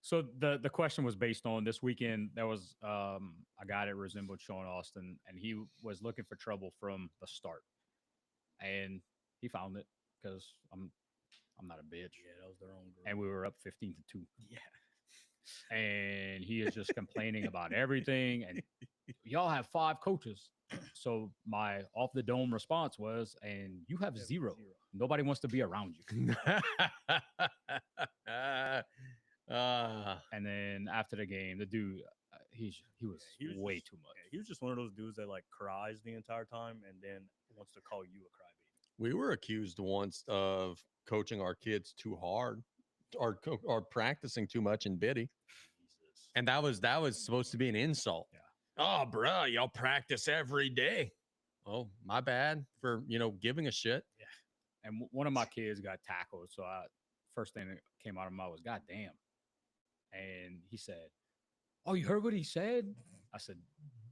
So the question was based on this weekend. There was a guy that resembled Sean Austin, and he was looking for trouble from the start, and he found it because I'm not a bitch. Yeah, that was their own group. And we were up 15-2. Yeah. And he is just complaining about everything. And y'all have 5 coaches. So my off the dome response was, and you have 0. Nobody wants to be around you. And then after the game, the dude, he was way too much. Yeah, he was just one of those dudes that like cries the entire time and then wants to call you a crybaby. We were accused once of coaching our kids too hard or practicing too much in Biddy. Jesus. And that was supposed to be an insult. Yeah. Oh, bro, y'all practice every day. Oh, my bad for, giving a shit. Yeah. And one of my kids got tackled. So first thing that came out of my mouth was, God damn. And he said, oh, you heard what he said? I said,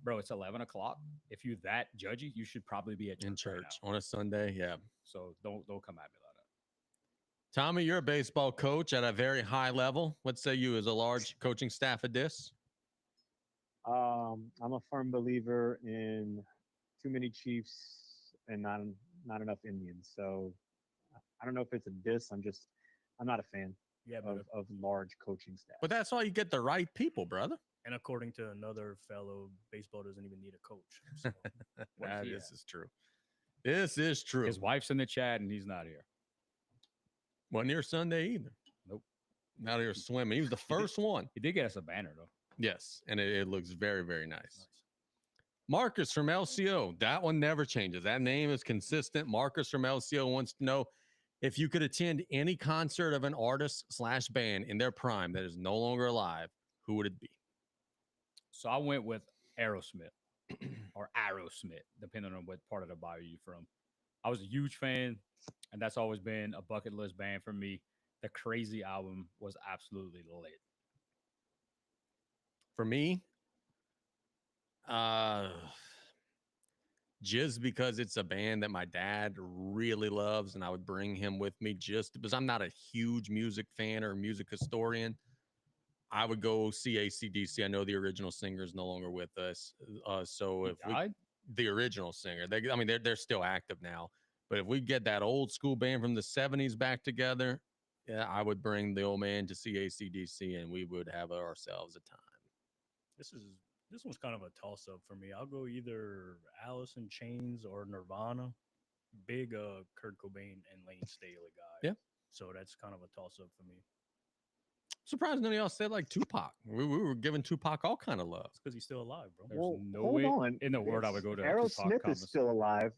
bro, it's 11 o'clock. If you're that judgy, you should probably be at church In church on a Sunday. Yeah. So don't come at me like that. Tommy, you're a baseball coach at a very high level. What say you as a large coaching staff at this? I'm a firm believer in too many Chiefs and not enough Indians. So I don't know if it's a diss. I'm not a fan of large coaching staff. But that's why you get the right people, brother. And according to another fellow, baseball doesn't even need a coach. So This is true. This is true. His wife's in the chat and he's not here. Wasn't here Sunday either. Nope. Out here swimming. He was the first one. He did get us a banner though. Yes. And it looks very, very nice. Marcus from LCO. That one never changes. That name is consistent. Marcus from LCO wants to know if you could attend any concert of an artist/band in their prime that is no longer alive, who would it be? So I went with Aerosmith or Aerosmith, depending on what part of the bayou you're from. I was a huge fan, and that's always been a bucket list band for me. The Crazy album was absolutely lit. For me, just because it's a band that my dad really loves, and I would bring him with me just because I'm not a huge music fan or music historian. I would go see AC/DC. I know the original singer is no longer with us. So if the original singer, they're still active now. But if we get that old school band from the 70s back together, yeah, I would bring the old man to see AC/DC, and we would have ourselves a time. This one's kind of a toss up for me. I'll go either Alice in Chains or Nirvana. Big Kurt Cobain and Lane Staley guy. Yeah. So that's kind of a toss up for me. Surprised none of y'all said like Tupac. We were giving Tupac all kind of love. It's because he's still alive, bro. There's Well, no hold way on. in the world I would go to a Tupac Aerosmith is conference. still alive.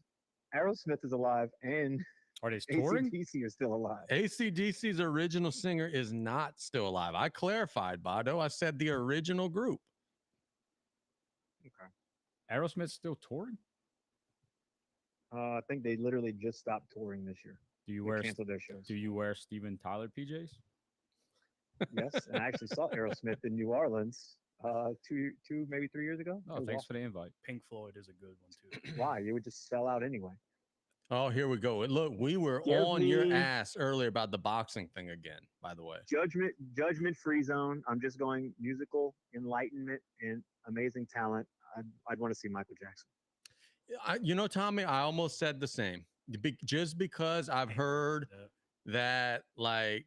Aerosmith is alive, and Are they touring? ACDC is still alive. AC/DC's original singer is not still alive. I clarified, Bado. I said the original group. Okay. Aerosmith's still touring? I think they literally just stopped touring this year. Do you They wear canceled their shows. Do you wear Steven Tyler PJs? Yes, and I actually saw Aerosmith in New Orleans two maybe 3 years ago. Oh, thanks for the invite. Pink Floyd is a good one too. Why? You would just sell out anyway. Oh, here we go. Look, we were Give on your me- ass earlier about the boxing thing again, by the way. Judgment free zone. I'm just going musical enlightenment and amazing talent. I'd want to see Michael Jackson. You know, Tommy, I almost said the same. Just because I've heard Yeah. that, like,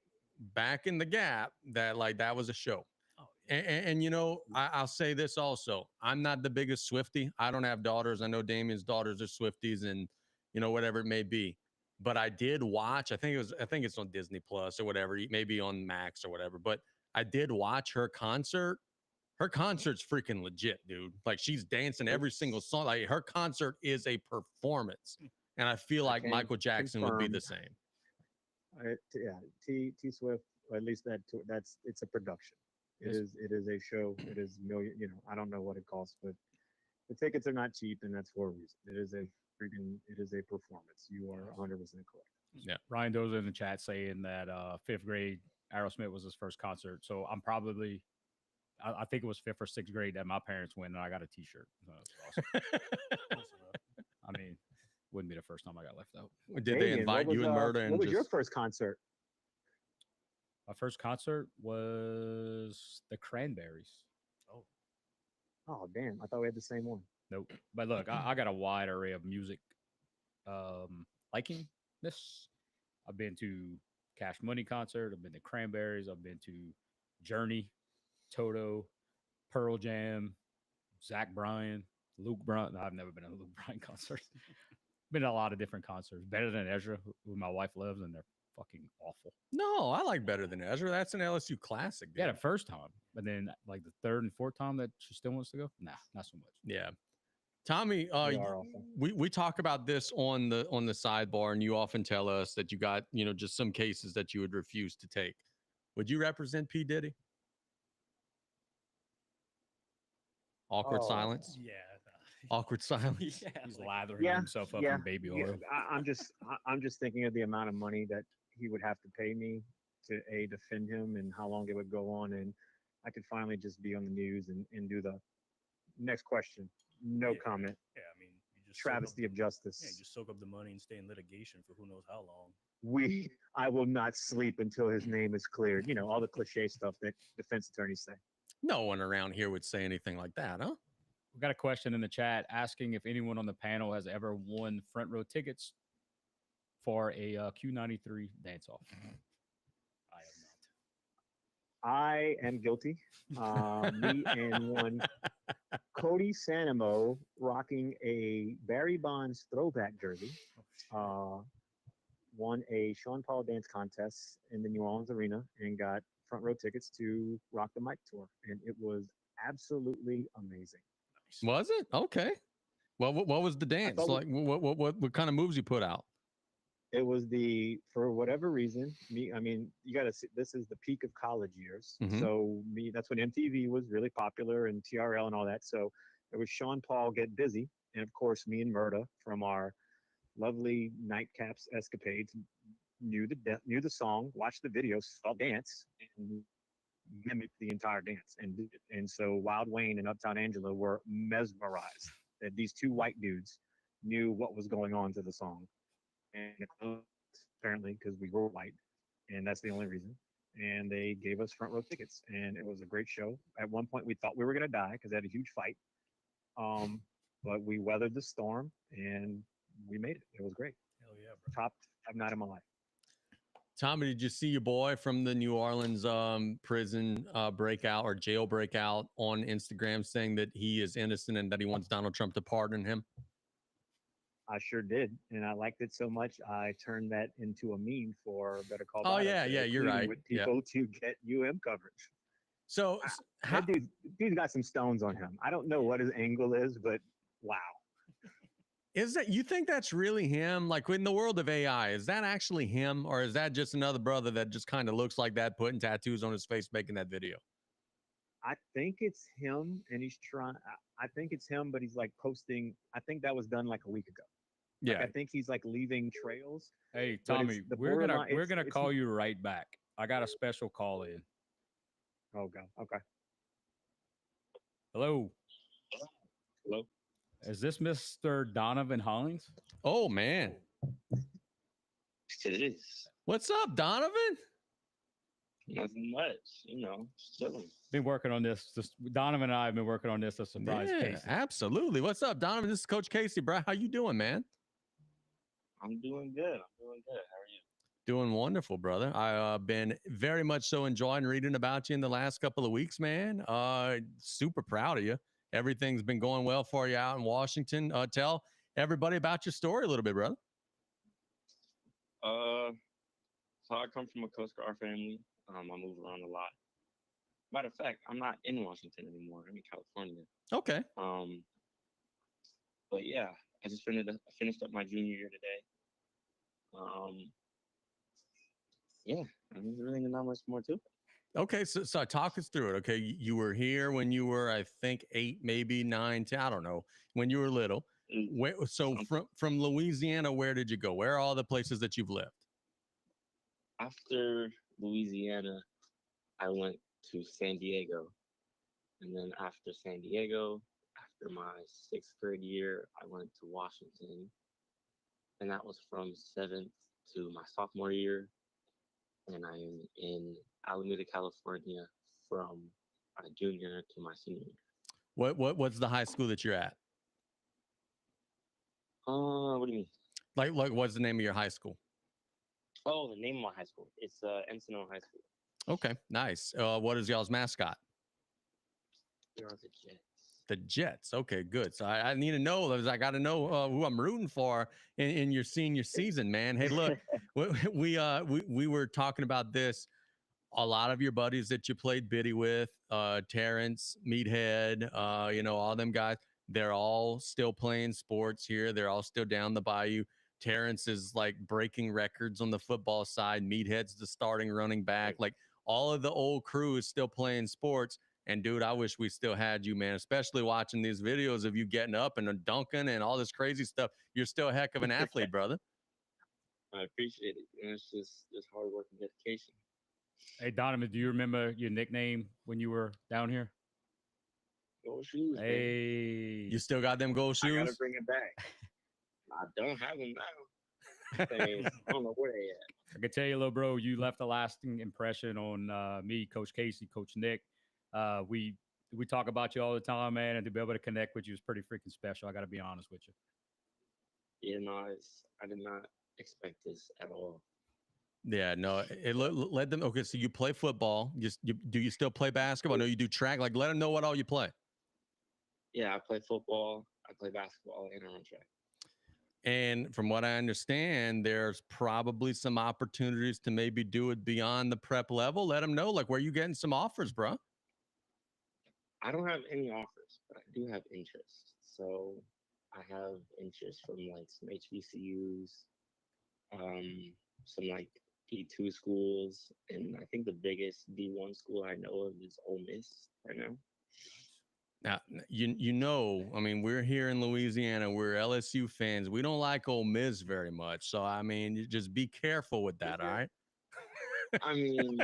back in the Gap, that, like, that was a show. Oh, yeah. And you know, I'll say this also. I'm not the biggest Swiftie. I don't have daughters. I know Damien's daughters are Swifties and, you know, whatever it may be. But I did watch, I think it's on Disney Plus or whatever, maybe on Max or whatever. But I did watch her concert. Her concert's freaking legit, dude. Like, she's dancing every single song. Like, her concert is a performance. And I feel I like can Michael Jackson would be the confirm. same. Yeah, T Swift. Or at least it's a production. It is a show. It is million. You know, I don't know what it costs, but the tickets are not cheap, and that's for a reason. It is a performance. You are 100% correct. Ryan Dozer in the chat saying that fifth grade Aerosmith was his first concert. So I'm probably, I think it was fifth or sixth grade that my parents went and I got a T-shirt. So that's awesome. I mean, wouldn't be the first time I got left out. Did they Damien, invite you and Murder and What was just your first concert? My first concert was the Cranberries. Oh, damn! I thought we had the same one. Nope. But look, I got a wide array of music liking this. I've been to Cash Money concert. I've been to Cranberries. I've been to Journey, Toto, Pearl Jam, Zach Bryan, Luke Bryan. No, I've never been to a Luke Bryan concert. Been to a lot of different concerts. Better Than Ezra, who my wife loves, and they're fucking awful. No, I like Better Than Ezra. That's an LSU classic. Yeah, dude. the first time, but then like the third and fourth time that she still wants to go. Nah, not so much. Yeah. Tommy, They are awful. we talk about this on the sidebar, and you often tell us that you got, you know, just some cases that you would refuse to take. Would you represent P. Diddy? Awkward Oh. silence. Yeah. Awkward silence. Yeah. He's like, lathering Yeah, himself up yeah, in baby Yeah, oil. I'm just thinking of the amount of money that he would have to pay me to defend him and how long it would go on, and I could finally just be on the news and do the next question. No Yeah. comment. Yeah, I mean, you just soak up Travesty of the- justice. Yeah, you just soak up the money and stay in litigation for who knows how long. I will not sleep until his name is cleared. You know, all the cliche stuff that defense attorneys say. No one around here would say anything like that, huh? We got a question in the chat asking if anyone on the panel has ever won front row tickets for a Q93 dance off. I have not. I am guilty. Me and one Cody Sanamo rocking a Barry Bonds throwback jersey. Won a Sean Paul dance contest in the New Orleans Arena and got front row tickets to Rock the Mic tour, and it was absolutely amazing. Was it? Okay. Well, what was the dance? thought we- Like, what kind of moves you put out? It was for whatever reason, I mean, you got to see, this is the peak of college years. Mhm. So that's when MTV was really popular and TRL and all that. So it was Sean Paul Get Busy. And of course, me and Murda from our lovely nightcaps escapades knew the song, watched the video, saw dance, and mimicked the entire dance. And so Wild Wayne and Uptown Angela were mesmerized that these two white dudes knew what was going on to the song. And apparently because we were white, and that's the only reason. And they gave us front row tickets, and it was a great show. At one point, we thought we were going to die because they had a huge fight, but we weathered the storm and we made it. It was great. Hell yeah, bro. Top night of my life. Tommy, did you see your boy from the New Orleans prison breakout or jail breakout on Instagram saying that he is innocent and that he wants Donald Trump to pardon him? I sure did, and I liked it so much I turned that into a meme for Better Call Oh, Bottom yeah, today, yeah, you're pleading right. with Yeah. people to get coverage. So, how, That dude's got some stones on him. I don't know what his angle is, but wow. is that, you think that's really him? Like in the world of AI, is that actually him, or is that just another brother that just kind of looks like that, putting tattoos on his face, making that video? I think it's him, and he's trying. I think it's him, but he's like posting. I think that was done like a week ago. Like, Yeah. I think he's like leaving trails. Hey, But it's Tommy, the we're gonna borderline- call you right back. I got a special call in. Oh god. Okay. Hello. Hello. Is this Mr. Donovan Hollings? Oh man, It is. what's up, Donovan? Nothing much, chilling. Been working on this. Donovan and I have been working on this to surprise Yeah, Casey. absolutely. What's up, Donovan? This is Coach Casey, bro. How you doing, man? I'm doing good. How are you? Doing wonderful, brother. I've been very much so enjoying reading about you in the last couple of weeks, man. Super proud of you. Everything's been going well for you out in Washington. Tell everybody about your story a little bit, brother. So I come from a Coast Guard family. I move around a lot. Matter of fact, I'm not in Washington anymore. I'm in California. Okay. But yeah, I just finished up my junior year today. Yeah, there's really not much more to it. Okay, so talk us through it. Okay, you were here when you were, I think, 8, maybe 9, 10, I don't know, when you were little. Where, so from Louisiana, where did you go? Where are all the places that you've lived? After Louisiana, I went to San Diego. And then after San Diego, after my 6th grade year, I went to Washington. And that was from 7th to my sophomore year. And I am in Alameda, California from my junior to my senior year. What's the high school that you're at? What do you mean? Like what's the name of your high school? Oh, the name of my high school. It's Encinal High School. Okay, nice. What is y'all's mascot? We are the Jets. The Jets. Okay, good. So I need to know. I got to know who I'm rooting for in your senior season, man. Hey, look, we were talking about this. A lot of your buddies that you played biddy with, Terrence, Meathead, all them guys, they're all still playing sports here. They're all still down the bayou. Terrence is like breaking records on the football side. Meathead's the starting running back. Like all of the old crew is still playing sports. And dude, I wish we still had you, man, especially watching these videos of you getting up and dunking and all this crazy stuff. You're still a heck of an athlete, brother. I appreciate it. It's just hard work and dedication. Hey, Donovan, do you remember your nickname when you were down here? Gold shoes. Hey. You still got them gold I shoes? gotta bring it back. I don't have them now. I don't know where they at. I can tell you, little bro, you left a lasting impression on me, Coach Casey, Coach Nick. We talk about you all the time, man, and to be able to connect with you is pretty freaking special. I got to be honest with you. Yeah, no, I did not expect this at all. Yeah, no. Let them. Okay, so you play football. Do you still play basketball? I know you do track. Like, let them know what all you play. Yeah, I play football, I play basketball, and I run track. And from what I understand, there's probably some opportunities to maybe do it beyond the prep level. Let them know, like, where you getting some offers, bro. I don't have any offers, but I do have interest. So I have interest from like some HBCUs, some like D2 schools, and I think the biggest D1 school I know of is Ole Miss right now. Now, I mean, we're here in Louisiana. We're LSU fans. We don't like Ole Miss very much. So, I mean, you just be careful with that, all right? I mean,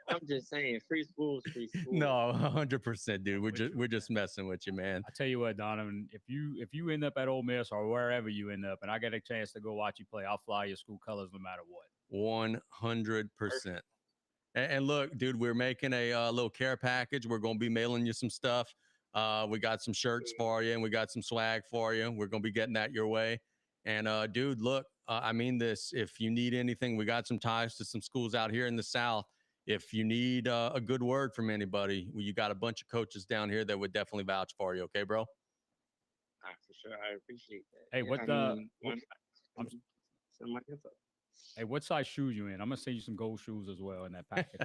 I'm just saying, free school is free school. No, 100%, dude. We're just messing with you, man. I tell you what, Donovan, if you end up at Ole Miss or wherever you end up, and I get a chance to go watch you play, I'll fly your school colors no matter what. 100%. And look, dude, we're making a little care package. We're going to be mailing you some stuff. We got some shirts for you, and we got some swag for you. We're going to be getting that your way. And dude, look, I mean this. If you need anything, we got some ties to some schools out here in the South. If you need a good word from anybody, you got a bunch of coaches down here that would definitely vouch for you. Okay, bro? For sure. I appreciate that. Hey, Yeah, what I the- mean, what- I'm- send my info. Hey, what size shoes you in? I'm gonna send you some gold shoes as well in that package.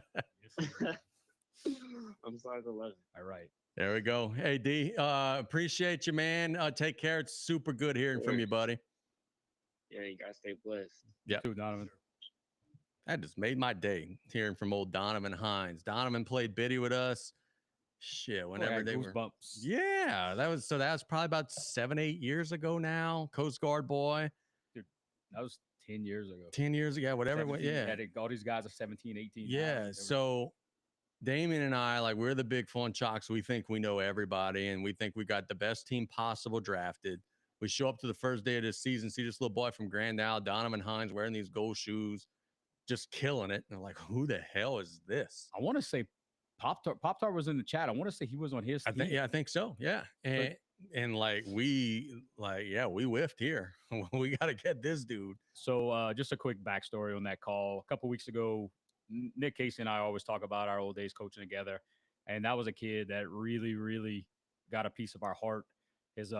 I'm size 11. All right. There we go. Hey, D, appreciate you, man. Take care. It's super good hearing from you, buddy. Yeah, you guys stay blessed. Yeah. Too, Donovan. That just made my day hearing from old Donovan Hines. Donovan played biddy with us. Shit, Boy, I whenever had they were. goosebumps. Yeah, that was probably about 7-8 years ago now. Coast Guard boy, That was 10 years ago. 10 years ago, whatever. 17, Yeah. all these guys are 17, 18. now, Yeah. and they were- So Damien and I, like, we're the big fun chocks. We think we know everybody, and we think we got the best team possible drafted. We show up to the first day of this season, see this little boy from Grand Isle, Donovan Hines, wearing these gold shoes, just killing it. And I'm like, who the hell is this? I want to say Pop Tart was in the chat. I want to say he was on his I team. think, yeah, I think so. Yeah. And like, we whiffed here. We got to get this dude. So just a quick backstory on that call. A couple weeks ago, Nick Casey and I always talk about our old days coaching together. And that was a kid that really, really got a piece of our heart. His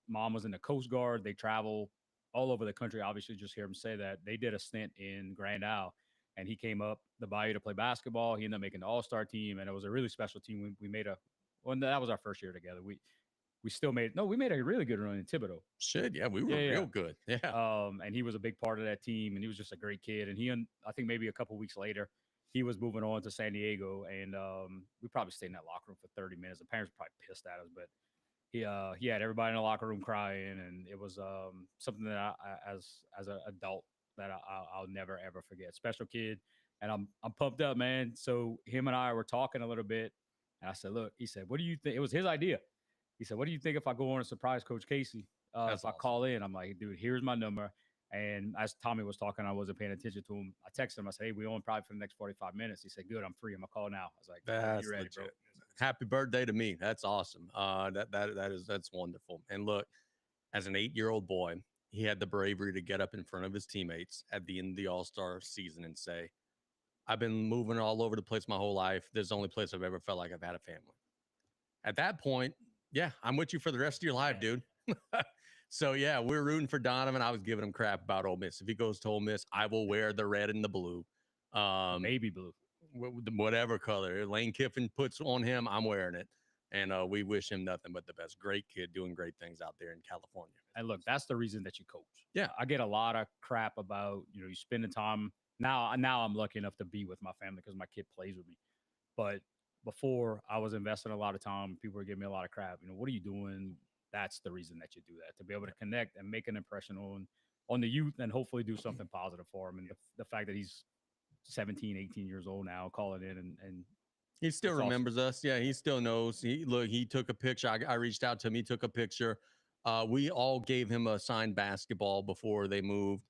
mom was in the Coast Guard. They travel all over the country. Obviously, just hear him say that. They did a stint in Grand Isle, and he came up the Bayou to play basketball. He ended up making the All-Star team, and it was a really special team. We made that was our first year together. We still made we made a really good run in Thibodeau. Shit, yeah, we were Yeah. real good. Yeah. And he was a big part of that team, and he was just a great kid. And I think maybe a couple weeks later, he was moving on to San Diego, and we probably stayed in that locker room for 30 minutes. The parents were probably pissed at us, but he had everybody in the locker room crying, and it was something that I as an adult that I'll never ever forget. Special kid, and I'm pumped up, man. So him and I were talking a little bit, and I said, "Look," he said, "What do you think?" It was his idea. He said, "What do you think if I go on and surprise Coach Casey? That's If I awesome. call in?" I'm like, "Dude, here's my number." And as Tommy was talking, I wasn't paying attention to him. I texted him. I said, "Hey, we on probably for the next 45 minutes." He said, "Good, I'm free. I'm gonna call now." I was like, That's "You ready, legit. bro?" Happy birthday to me. That's awesome. That's wonderful. And look, as an 8-year-old boy, he had the bravery to get up in front of his teammates at the end of the All-Star season and say, "I've been moving all over the place my whole life. This is the only place I've ever felt like I've had a family." At that point, yeah, I'm with you for the rest of your life, dude. So yeah, we're rooting for Donovan. I was giving him crap about Ole Miss. If he goes to Ole Miss, I will wear the red and the blue. Baby blue. Whatever color Lane Kiffin puts on him, I'm wearing it. And we wish him nothing but the best. Great kid doing great things out there in California. And look, that's the reason that you coach. Yeah. I get a lot of crap about, you spending time. Now I'm lucky enough to be with my family because my kid plays with me. But before, I was investing a lot of time. People were giving me a lot of crap. What are you doing? That's the reason that you do that, to be able to connect and make an impression on the youth and hopefully do something positive for him. And the fact that he's 17, 18 years old now, calling in and he still It's awesome. remembers us. Yeah, he still knows. He took a picture. I reached out to him. He took a picture. We all gave him a signed basketball before they moved,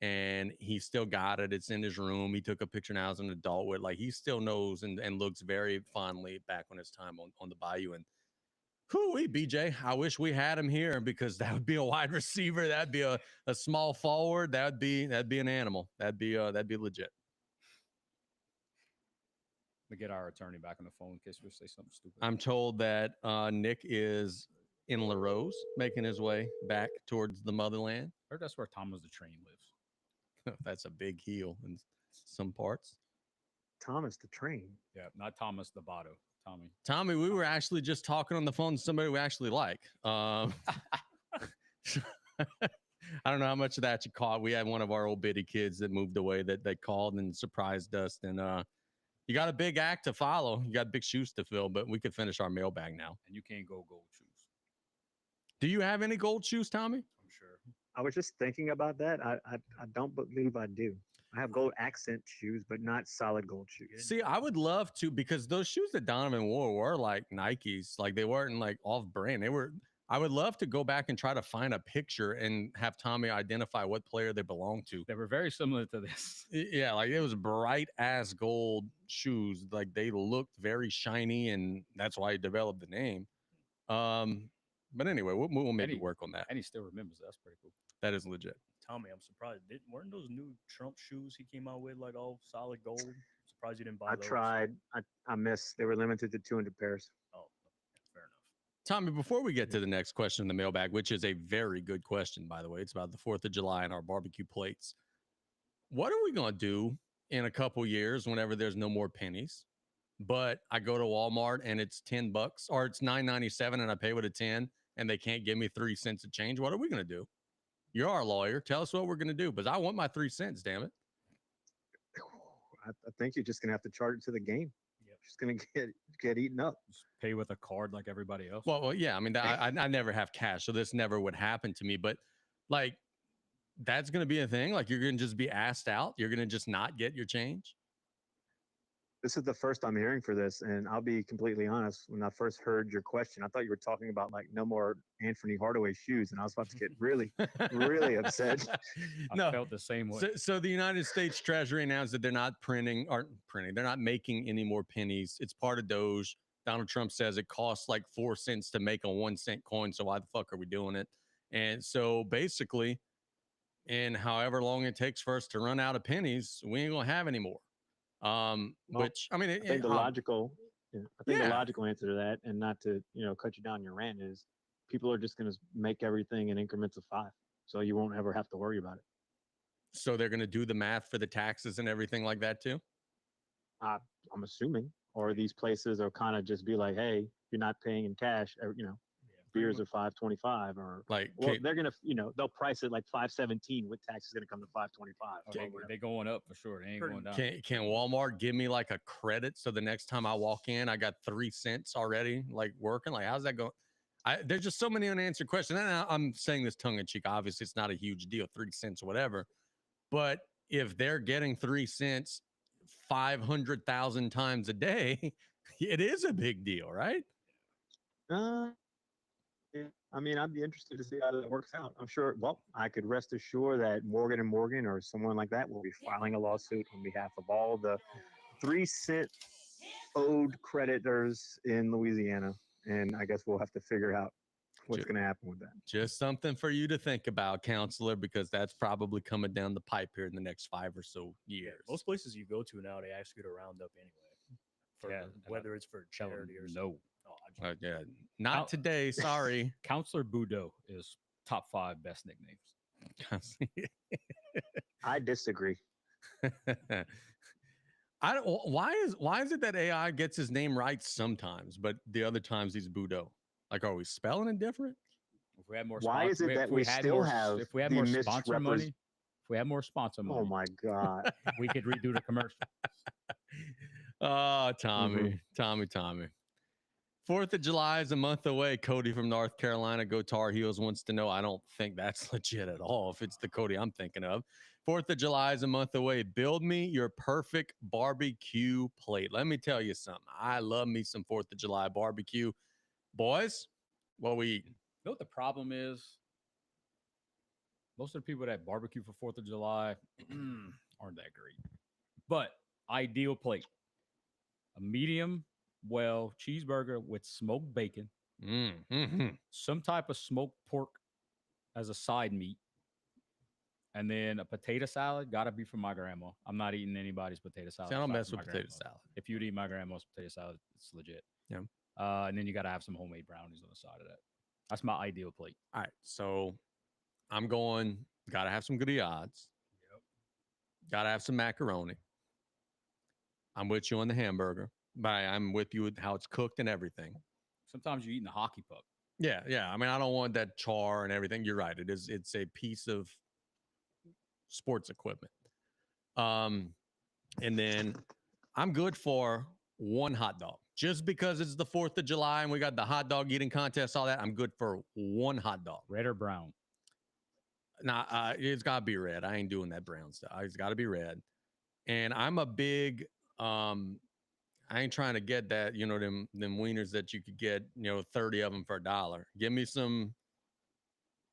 and he still got it. It's in his room. He took a picture now as an adult with, like, he still knows and looks very fondly back on his time on the Bayou. And whoo-wee, BJ, I wish we had him here because that would be a wide receiver. That'd be a small forward. That'd be an animal. That'd be legit. to get our attorney back on the phone in case we say something stupid. I'm told that Nick is in La Rose, making his way back towards the motherland. heard that's where Thomas the Train lives. That's a big heel in some parts. Thomas the Train. Yeah, not Thomas the Botto. Tommy. Tommy, we were actually just talking on the phone to somebody we actually like. I don't know how much of that you caught. We had one of our old bitty kids that moved away that they called and surprised us. And you got a big act to follow. You got big shoes to fill, but we could finish our mailbag now. And you can't go gold shoes. Do you have any gold shoes, Tommy? I'm sure. I was just thinking about that. I don't believe I do. I have gold accent shoes, but not solid gold shoes. See, I would love to, because those shoes that Donovan wore were like Nikes. Like, they weren't like off brand. I would love to go back and try to find a picture and have Tommy identify what player they belong to. They were very similar to this. Yeah, like it was bright ass gold shoes. Like, they looked very shiny, and that's why he developed the name. But anyway, we'll maybe Eddie- work on that. And he still remembers. That's pretty cool. That is legit. Tommy, I'm surprised. Weren't those new Trump shoes he came out with like all solid gold? Surprised you didn't buy I those. tried. I missed. They were limited to 200 pairs. Oh, fair enough. Tommy, before we get to the next question in the mailbag, which is a very good question, by the way, it's about the 4th of July and our barbecue plates. What are we going to do in a couple years whenever there's no more pennies? But I go to Walmart and it's $10 or it's $9.97 and I pay with a 10 and they can't give me 3 cents of change. What are we going to do? You're our lawyer. Tell us what we're going to do, because I want my 3 cents, damn it. I think you're just gonna have to charge it to the game. Yep. Just gonna get eaten up. Just pay with a card like everybody else. Well, yeah. I mean, I never have cash, so this never would happen to me. But like, that's going to be a thing. Like, you're going to just be asked out. You're going to just not get your change. This is the first I'm hearing for this, and I'll be completely honest. When I first heard your question, I thought you were talking about like no more Anthony Hardaway shoes, and I was about to get really, really upset. I felt the same way. So the United States Treasury announced that they're not they're not making any more pennies. It's part of Doge. Donald Trump says it costs like 4 cents to make a 1 cent coin. So why the fuck are we doing it? And so basically, in however long it takes for us to run out of pennies, we ain't gonna have any more. Which I mean, I think the logical answer to that, and not to cut you down your rant, is people are just going to make everything in increments of 5, so you won't ever have to worry about it. So they're going to do the math for the taxes and everything like that too. I'm assuming, or these places are kind of just be like, hey, you're not paying in cash, beers are $5.25, or like, they're gonna, they'll price it like $5.17 with taxes gonna come to $5.25. They going up for sure. They ain't going down. Can Walmart give me like a credit so the next time I walk in, I got 3 cents already, like working? Like, how's that going? There's just so many unanswered questions. And I'm saying this tongue in cheek. Obviously, it's not a huge deal, 3 cents or whatever. But if they're getting 3 cents 500,000 times a day, it is a big deal, right? Yeah. I mean, I'd be interested to see how that works out. I'm sure. Well, I could rest assured that Morgan & Morgan or someone like that will be filing a lawsuit on behalf of all the 3 cent owed creditors in Louisiana, and I guess we'll have to figure out what's going to happen with that. Just something for you to think about, counselor, because that's probably coming down the pipe here in the next 5 or so years. Most places you go to now, they ask you to round up anyway, whether it's for charity or no. Yeah, not today. Sorry. Counselor Boudreaux is top 5 best nicknames. I disagree. I don't. Why is it that AI gets his name right sometimes, but the other times he's Boudreaux? Like, are we spelling it different? If we had more, why is it that we still have? If we had more sponsor money, if we had more sponsor money, oh my god, we could redo the commercial. Oh, Tommy. 4th of July is a month away. Cody from North Carolina, go Tar Heels, wants to know. I don't think that's legit at all, if it's the Cody I'm thinking of. 4th of July is a month away. Build me your perfect barbecue plate. Let me tell you something. I love me some 4th of July barbecue. Boys, what we eating? You know what the problem is? Most of the people that barbecue for 4th of July aren't that great. But ideal plate. A medium well cheeseburger with smoked bacon, some type of smoked pork as a side meat, and then a potato salad. Gotta be from my grandma. I'm not eating anybody's potato salad. See, I don't mess with potato salad. If you'd eat my grandma's potato salad, it's legit. Yeah. And then you gotta have some homemade brownies on the side of that. That's my ideal plate. All right, so I'm going. Gotta have some griots. Yep. Gotta have some macaroni. I'm with you on the hamburger. But I'm with you with how it's cooked and everything. Sometimes you're eating a hockey puck. Yeah. I mean, I don't want that char and everything. You're right. It's a piece of sports equipment. And then I'm good for 1 hot dog. Just because it's the 4th of July and we got the hot dog eating contest, all that, I'm good for 1 hot dog. Red or brown? Nah, it's gotta be red. I ain't doing that brown stuff. It's gotta be red. And I'm a big I ain't trying to get that, them wieners that you could get, 30 of them for $1. Give me some.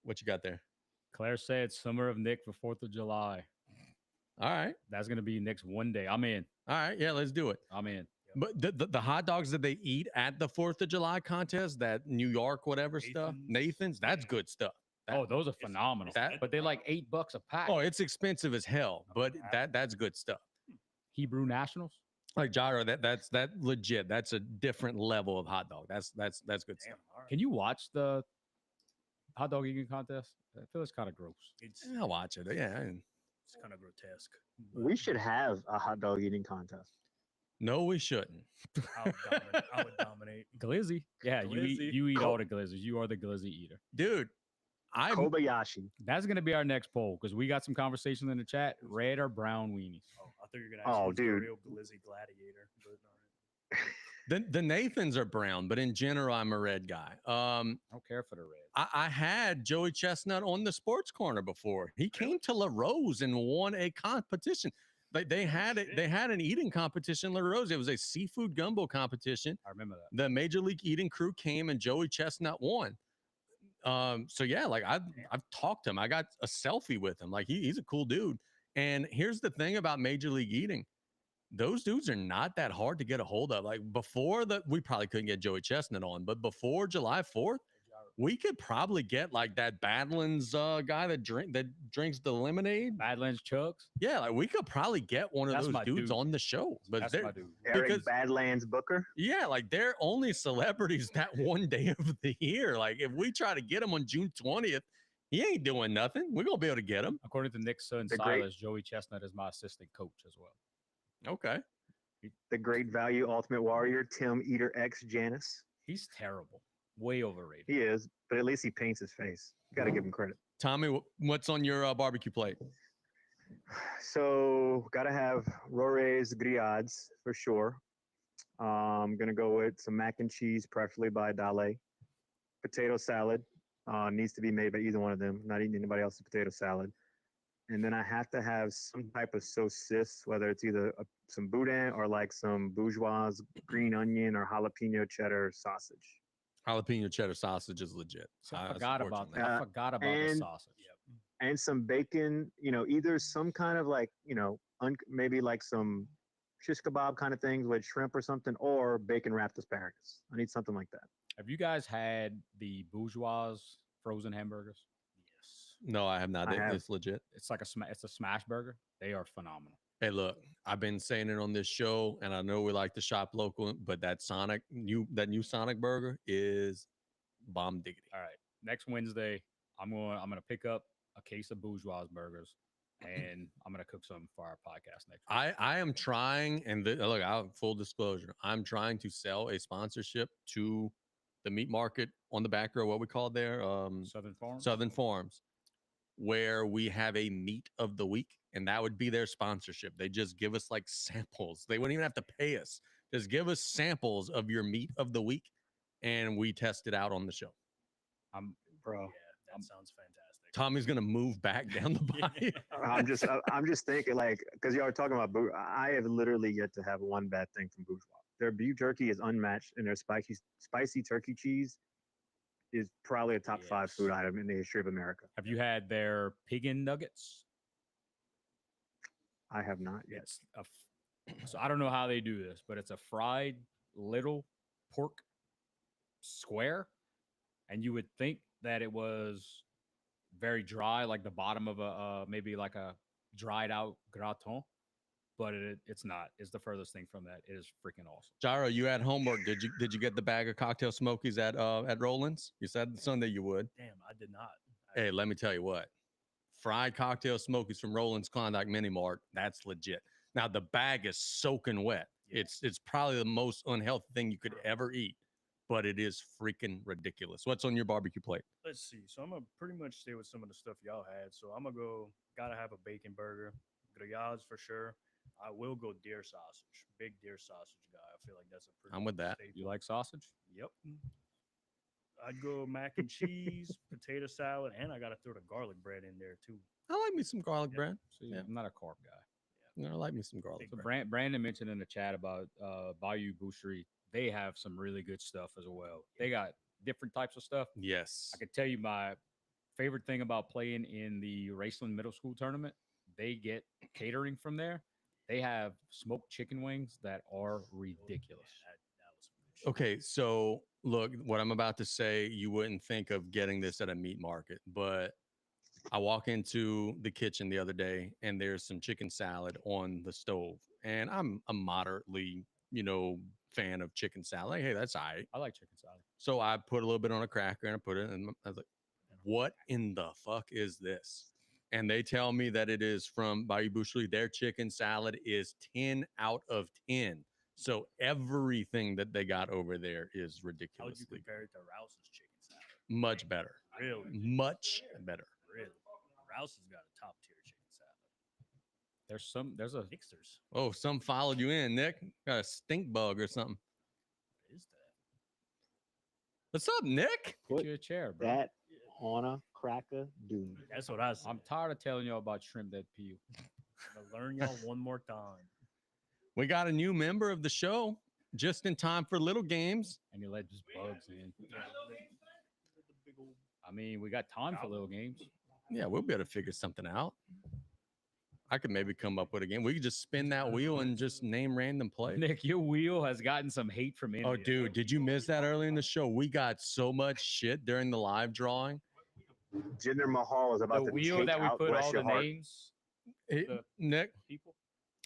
What you got there? Claire said Summer of Nick for 4th of July. All right. That's going to be next one day. I'm in. All right. Yeah, let's do it. I'm in. But the hot dogs that they eat at the 4th of July contest, that New York, whatever stuff, Nathan's, that's good stuff. Oh, those are phenomenal. that- But they're like $8 a pack. Oh, it's expensive as hell, but that's good stuff. Hebrew Nationals. Like Gyro, that's legit. That's a different level of hot dog. That's good Damn, stuff. all right. Can you watch the hot dog eating contest? I feel it's kind of gross. It's I'll watch it. Yeah. it's kind of grotesque. but We should have a hot dog eating contest. No, we shouldn't. I would dominate. Glizzy. Yeah, Glizzy. you eat all the glizzes. You are the glizzy eater. Dude, I Kobayashi. That's gonna be our next poll because we got some conversation in the chat. Red or brown weenies? Oh, I thought you were gonna Oh, ask who's the dude. real glizzy gladiator. But all right. the Nathans are brown, but in general, I'm a red guy. I don't care for the red. I had Joey Chestnut on the Sports Corner before. He came to La Rose and won a competition. They had it. They had an eating competition. La Rose. It was a seafood gumbo competition. I remember that. The Major League Eating crew came and Joey Chestnut won. So yeah, like I've talked to him. I got a selfie with him. Like he's a cool dude. And here's the thing about Major League Eating. Those dudes are not that hard to get a hold of. Like before we probably couldn't get Joey Chestnut on, but before July 4th, we could probably get like that Badlands guy that drinks the lemonade. Badlands Chugs. Yeah, like we could probably get one of That's those my dudes dude. on the show. But That's they're- my dude. Eric Because- Badlands Booker. yeah, like they're only celebrities that one day of the year. Like if we try to get him on June 20th, he ain't doing nothing. We're gonna be able to get him. According to Nick's son The great- Silas, Joey Chestnut is my assistant coach as well. Okay. The Great Value Ultimate Warrior, Tim Eater X Janice. He's terrible. Way overrated. He is, but at least he paints his face. Got to give him credit. Tommy, what's on your barbecue plate? So, got to have Rore's grillades for sure. I'm going to go with some mac and cheese, preferably by Dale. Potato salad needs to be made by either one of them. Not eating anybody else's potato salad. And then I have to have some type of saucisse, whether it's either some boudin or like some bourgeois green onion or jalapeno cheddar sausage. Jalapeno cheddar sausage is legit. See, I I forgot support you about on that. I forgot about the and- sausage. And some bacon, either some kind of like, maybe like some shish kebab kind of things with shrimp or something, or bacon wrapped asparagus. I need something like that. Have you guys had the bourgeois frozen hamburgers? Yes. No, I have not. I have. It's legit. It's like it's a smash burger. They are phenomenal. Hey, look, I've been saying it on this show, and I know we like to shop local, but that new Sonic burger is bomb diggity. All right. Next Wednesday, I'm gonna pick up a case of bourgeois burgers, and I'm gonna cook some for our podcast next week. I am trying, and look, full disclosure, I'm trying to sell a sponsorship to the meat market on the back row, what we call there, Southern Farm. Southern Farms, where we have a meat of the week, and that would be their sponsorship. They just give us like samples. They wouldn't even have to pay us. Just give us samples of your meat of the week, and we test it out on the show. Bro, Yeah, that sounds fantastic. Tommy's gonna move back down the bayou. I'm just thinking like, because y'all are talking about, I have literally yet to have one bad thing from Bourgeois. Their beef jerky is unmatched, and their spicy turkey cheese is probably a top 5 food Yes. item in the history of America. Have you had their piggin nuggets? I have not yet. It's so I don't know how they do this, but it's a fried little pork square, and you would think that it was very dry, like the bottom of a maybe like a dried out gratin, but it's not. It's the furthest thing from that. It is freaking awesome. Gyro, you had homework. Did you get the bag of cocktail smokies at Roland's? You said Sunday you would. Damn, I did not. Hey, let me tell you what. Fried cocktail smokies from Roland's Klondike Mini Mart. That's legit. Now the bag is soaking wet. Yeah. It's probably the most unhealthy thing you could ever eat, but it is freaking ridiculous. What's on your barbecue plate? Let's see. So I'm gonna pretty much stay with some of the stuff y'all had. So I'm gonna go. Gotta have a bacon burger, grillades for sure. I will go deer sausage. Big deer sausage guy. I feel like that's a pretty. I'm with that. staple. You like sausage? Yep. I'd go mac and cheese, potato salad, and I gotta throw the garlic bread in there too. I like me some garlic Yep. bread. See, Yeah. I'm not a carb guy. I like me some garlic So bread. Brandon mentioned in the chat about Bayou Boucherie. They have some really good stuff as well. They got different types of stuff. Yes. I can tell you my favorite thing about playing in the Raceland Middle School tournament. They get catering from there. They have smoked chicken wings that are ridiculous. Yeah, that was some good Okay, so look, what I'm about to say, you wouldn't think of getting this at a meat market, but I walk into the kitchen the other day and there's some chicken salad on the stove. And I'm a moderately, fan of chicken salad. Like, hey, that's all right. I like chicken salad. So I put a little bit on a cracker and I put it in. I was like, what in the fuck is this? And they tell me that it is from Bayou Boucherie. Their chicken salad is 10 out of 10. So everything that they got over there is How would you ridiculously compare it to Rouse's chicken salad? much better. Really? Much better. Really? Rouse has got a top tier chicken salad. There's a Mixers. Oh, some followed you in, Nick. Got a stink bug or something. What is that? What's up, Nick? get you a chair, bro. That on a cracker, dude. That's what I said. I'm tired of telling y'all about shrimp that peel. I'm gonna learn y'all one more time. We got a new member of the show just in time for little games. And you let just bugs in. I mean, we got time for little games. Yeah, we'll be able to figure something out. I could maybe come up with a game. We could just spin that wheel and just name random plays. Nick, your wheel has gotten some hate from India. Oh, dude, did you miss that early in the show? We got so much shit during the live drawing. Jinder Mahal is about The to wheel take that we out put Bless all Your the Heart. names, Hey, The- Nick, people.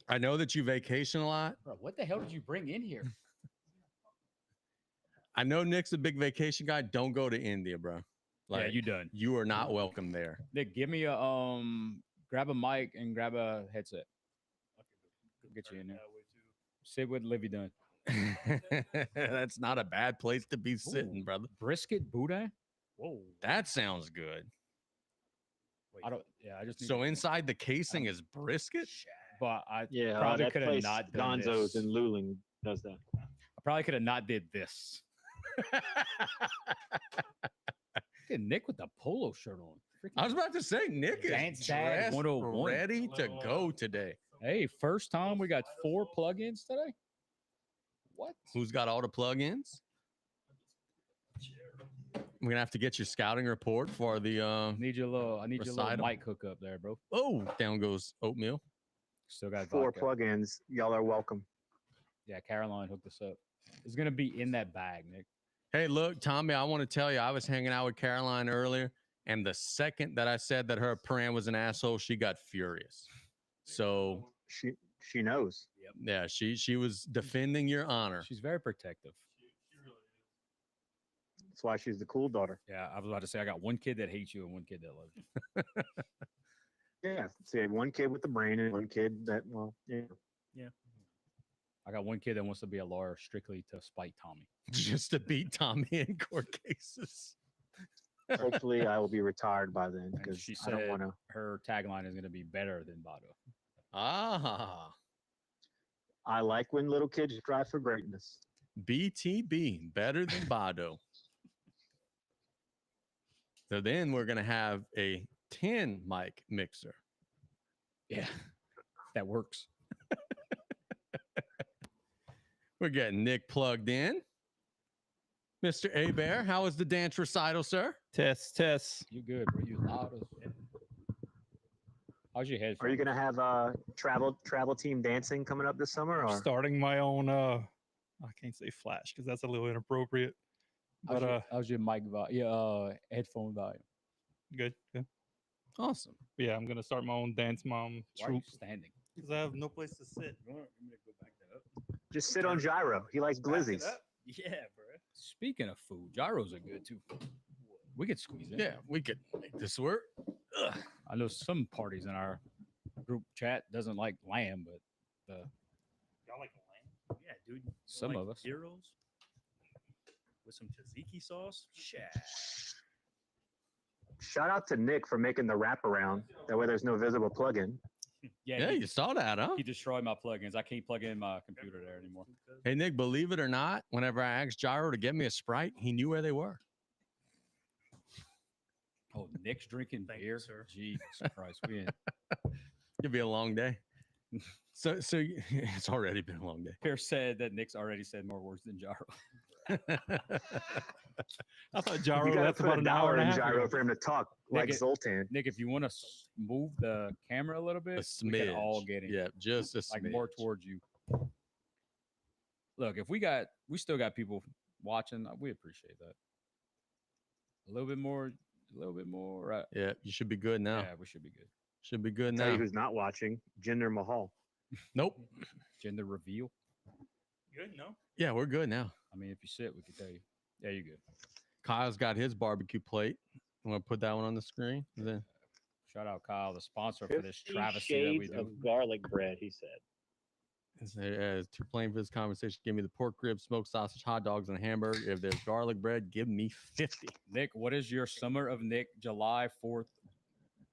I know that you vacation a lot. Bro, what the hell did you bring in here? I know Nick's a big vacation guy. Don't go to India, bro. Yeah, you done. You are not welcome there. Nick, give me a grab a mic and grab a headset. Get you in there. Sit with Livy Dunn. That's not a bad place to be sitting, Ooh. brother. Brisket boudin. Whoa. That sounds good. Wait, I don't. Yeah, I just. Need So to- inside the casing is brisket? but I Yeah, probably that could have place, not done Gonzo's this. in Luling does that. I probably could have not did this. Look at Nick with the polo shirt on. I was about to say, Nick is Dance Dad dressed 101. ready to go today. Hey, first time we got 4 plugins today. What? Who's got all the plugins? We're gonna have to get your scouting report for the I need your little Recital. mic hookup there, bro. oh, down goes oatmeal. Still got 4 vodka. plugins. Y'all are welcome. Yeah, Caroline hooked us up. It's gonna be in that bag, Nick. Hey, look, Tommy, I want to tell you, I was hanging out with Caroline earlier, and the second that I said that her parent was an asshole, she got furious. So She knows. yeah, she was defending your honor. She's very protective. That's why she's the cool daughter. Yeah, I was about to say I got one kid that hates you and one kid that loves you. Yeah. See, one kid with the brain and one kid that, well, yeah. I got one kid that wants to be a lawyer strictly to spite Tommy. Just to beat Tommy in court cases. Hopefully, I will be retired by then And because she I don't said want to. her tagline is going to be better than Bado. Ah, I like when little kids strive for greatness. BTB, better than Bado. So then we're gonna have a 10 mic mixer. Yeah, that works. We're getting Nick plugged in. Mr. A Bear, how was the dance recital, sir? Test, test. You good, bro? You loud as shit. How's your head? Are you gonna have travel team dancing coming up this summer? Or Starting my own I can't say flash because that's a little inappropriate. But How's your mic volume? Headphone volume. good, good. Awesome. But yeah, I'm gonna start my own dance mom Why are you troop standing? because I have no place to sit. just sit on gyro. He likes glizzies. Yeah, bro. Speaking of food, gyros are good too. We could squeeze in. Yeah, we could make this work. Ugh. I know some parties in our group chat doesn't like lamb, but the Y'all like lamb? Yeah, dude. You Some like of us. Heroes with some tzatziki sauce. Shit. Shout out to Nick for making the wraparound. That way, there's no visible plug-in. Yeah, you saw that, huh? he destroyed my plugins. I can't plug in my computer there anymore. Hey, Nick, believe it or not, whenever I asked Gyro to get me a Sprite, he knew where they were. Oh, Nick's drinking Thank you, beer, sir. Jesus Christ, we in. It'll be a long day. So it's already been a long day. Pierce said that Nick's already said more words than Gyro. I thought You Gyro, gotta that's put about a an hour dollar and a in half. gyro ago. for him to talk Nick, like it- Zoltan. Nick, if you want to move the camera a little bit, A we can all smidge. get in. Yeah, just a like more smidge. towards you. look, if we still got people watching, we appreciate that. A little bit more. Right? Yeah, you should be good now. Yeah, we should be good. Should be good Tell now. you who's not watching, Jinder Mahal. Nope. Gender reveal. Good, no? Yeah, we're good now. I mean, if you sit, we can tell you. Yeah, you're good. Kyle's got his barbecue plate. I'm gonna put that one on the screen. Then Shout out Kyle, the sponsor for this 50 travesty that we shades do. of garlic bread, he said. to playing for this conversation, give me the pork ribs, smoked sausage, hot dogs, and a hamburger. If there's garlic bread, give me 50. Nick, what is your Summer of Nick July 4th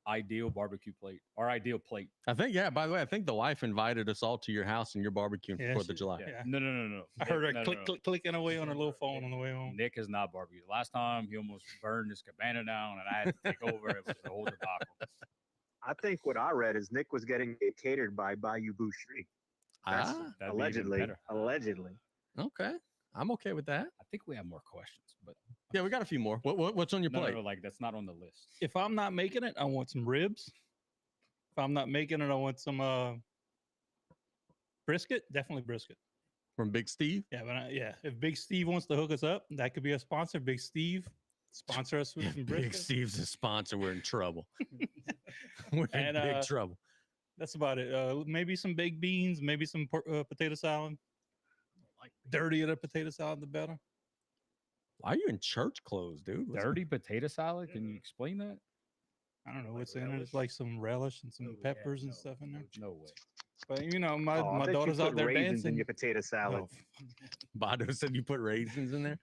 ideal barbecue plate or ideal plate? I think, yeah, by the way, I think the wife invited us all to your house and you're barbecuing Yeah, for 4th of she- July. yeah. No. I heard her Nick, no, click, no. click, clicking away on her little phone on the way home. Nick is not barbecue. Last time he almost burned his cabana down and I had to take over. It was the whole debacle. I think what I read is Nick was getting it catered by Bayou Boucherie. That's Ah, That'd be even allegedly. better. Allegedly. okay. I'm okay with that. I think we have more questions, but Yeah, we got a few more. What's on your no, plate? no, like that's not on the list. If I'm not making it, I want some ribs. If I'm not making it, I want some brisket. Definitely brisket. From Big Steve? Yeah, yeah. If Big Steve wants to hook us up, that could be a sponsor. Big Steve, sponsor us with some Big brisket. Steve's a sponsor. We're in trouble. We're in And, big trouble. That's about it. Maybe some baked beans, maybe some potato salad. Dirtier the potato salad, the better. Why are you in church clothes, dude? What's- Dirty potato salad? Can you explain that? I don't know Like what's in it. relish? It's like some relish and some Oh, yeah, peppers and no, stuff in there. No way. But you know, my, Oh, I my bet you daughter's put out there raisins dancing. in your potato salad. Oh, Bado said you put raisins in there.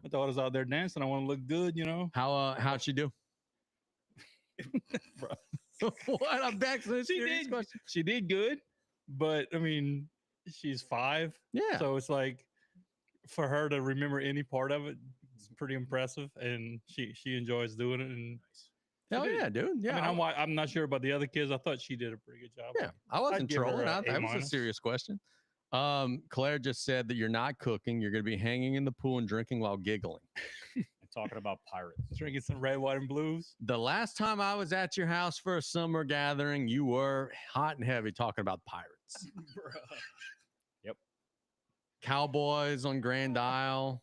my daughter's out there dancing. I want to look good, you know. How'd she do? Bro. What? I'm back to this She serious did. question. She did good, but I mean, she's 5, Yeah. so it's like for her to remember any part of it, it's pretty impressive, and she enjoys doing it. And Hell did. yeah, dude. Yeah. I mean, I'm not sure about the other kids. I thought she did a pretty good job. Yeah, I wasn't give her trolling. a That was a A-minus. serious question. Claire just said that you're not cooking. You're going to be hanging in the pool and drinking while giggling. And talking about pirates. Drinking some red, white, and blues. The last time I was at your house for a summer gathering, you were hot and heavy talking about pirates. Yep. Cowboys on Grand Isle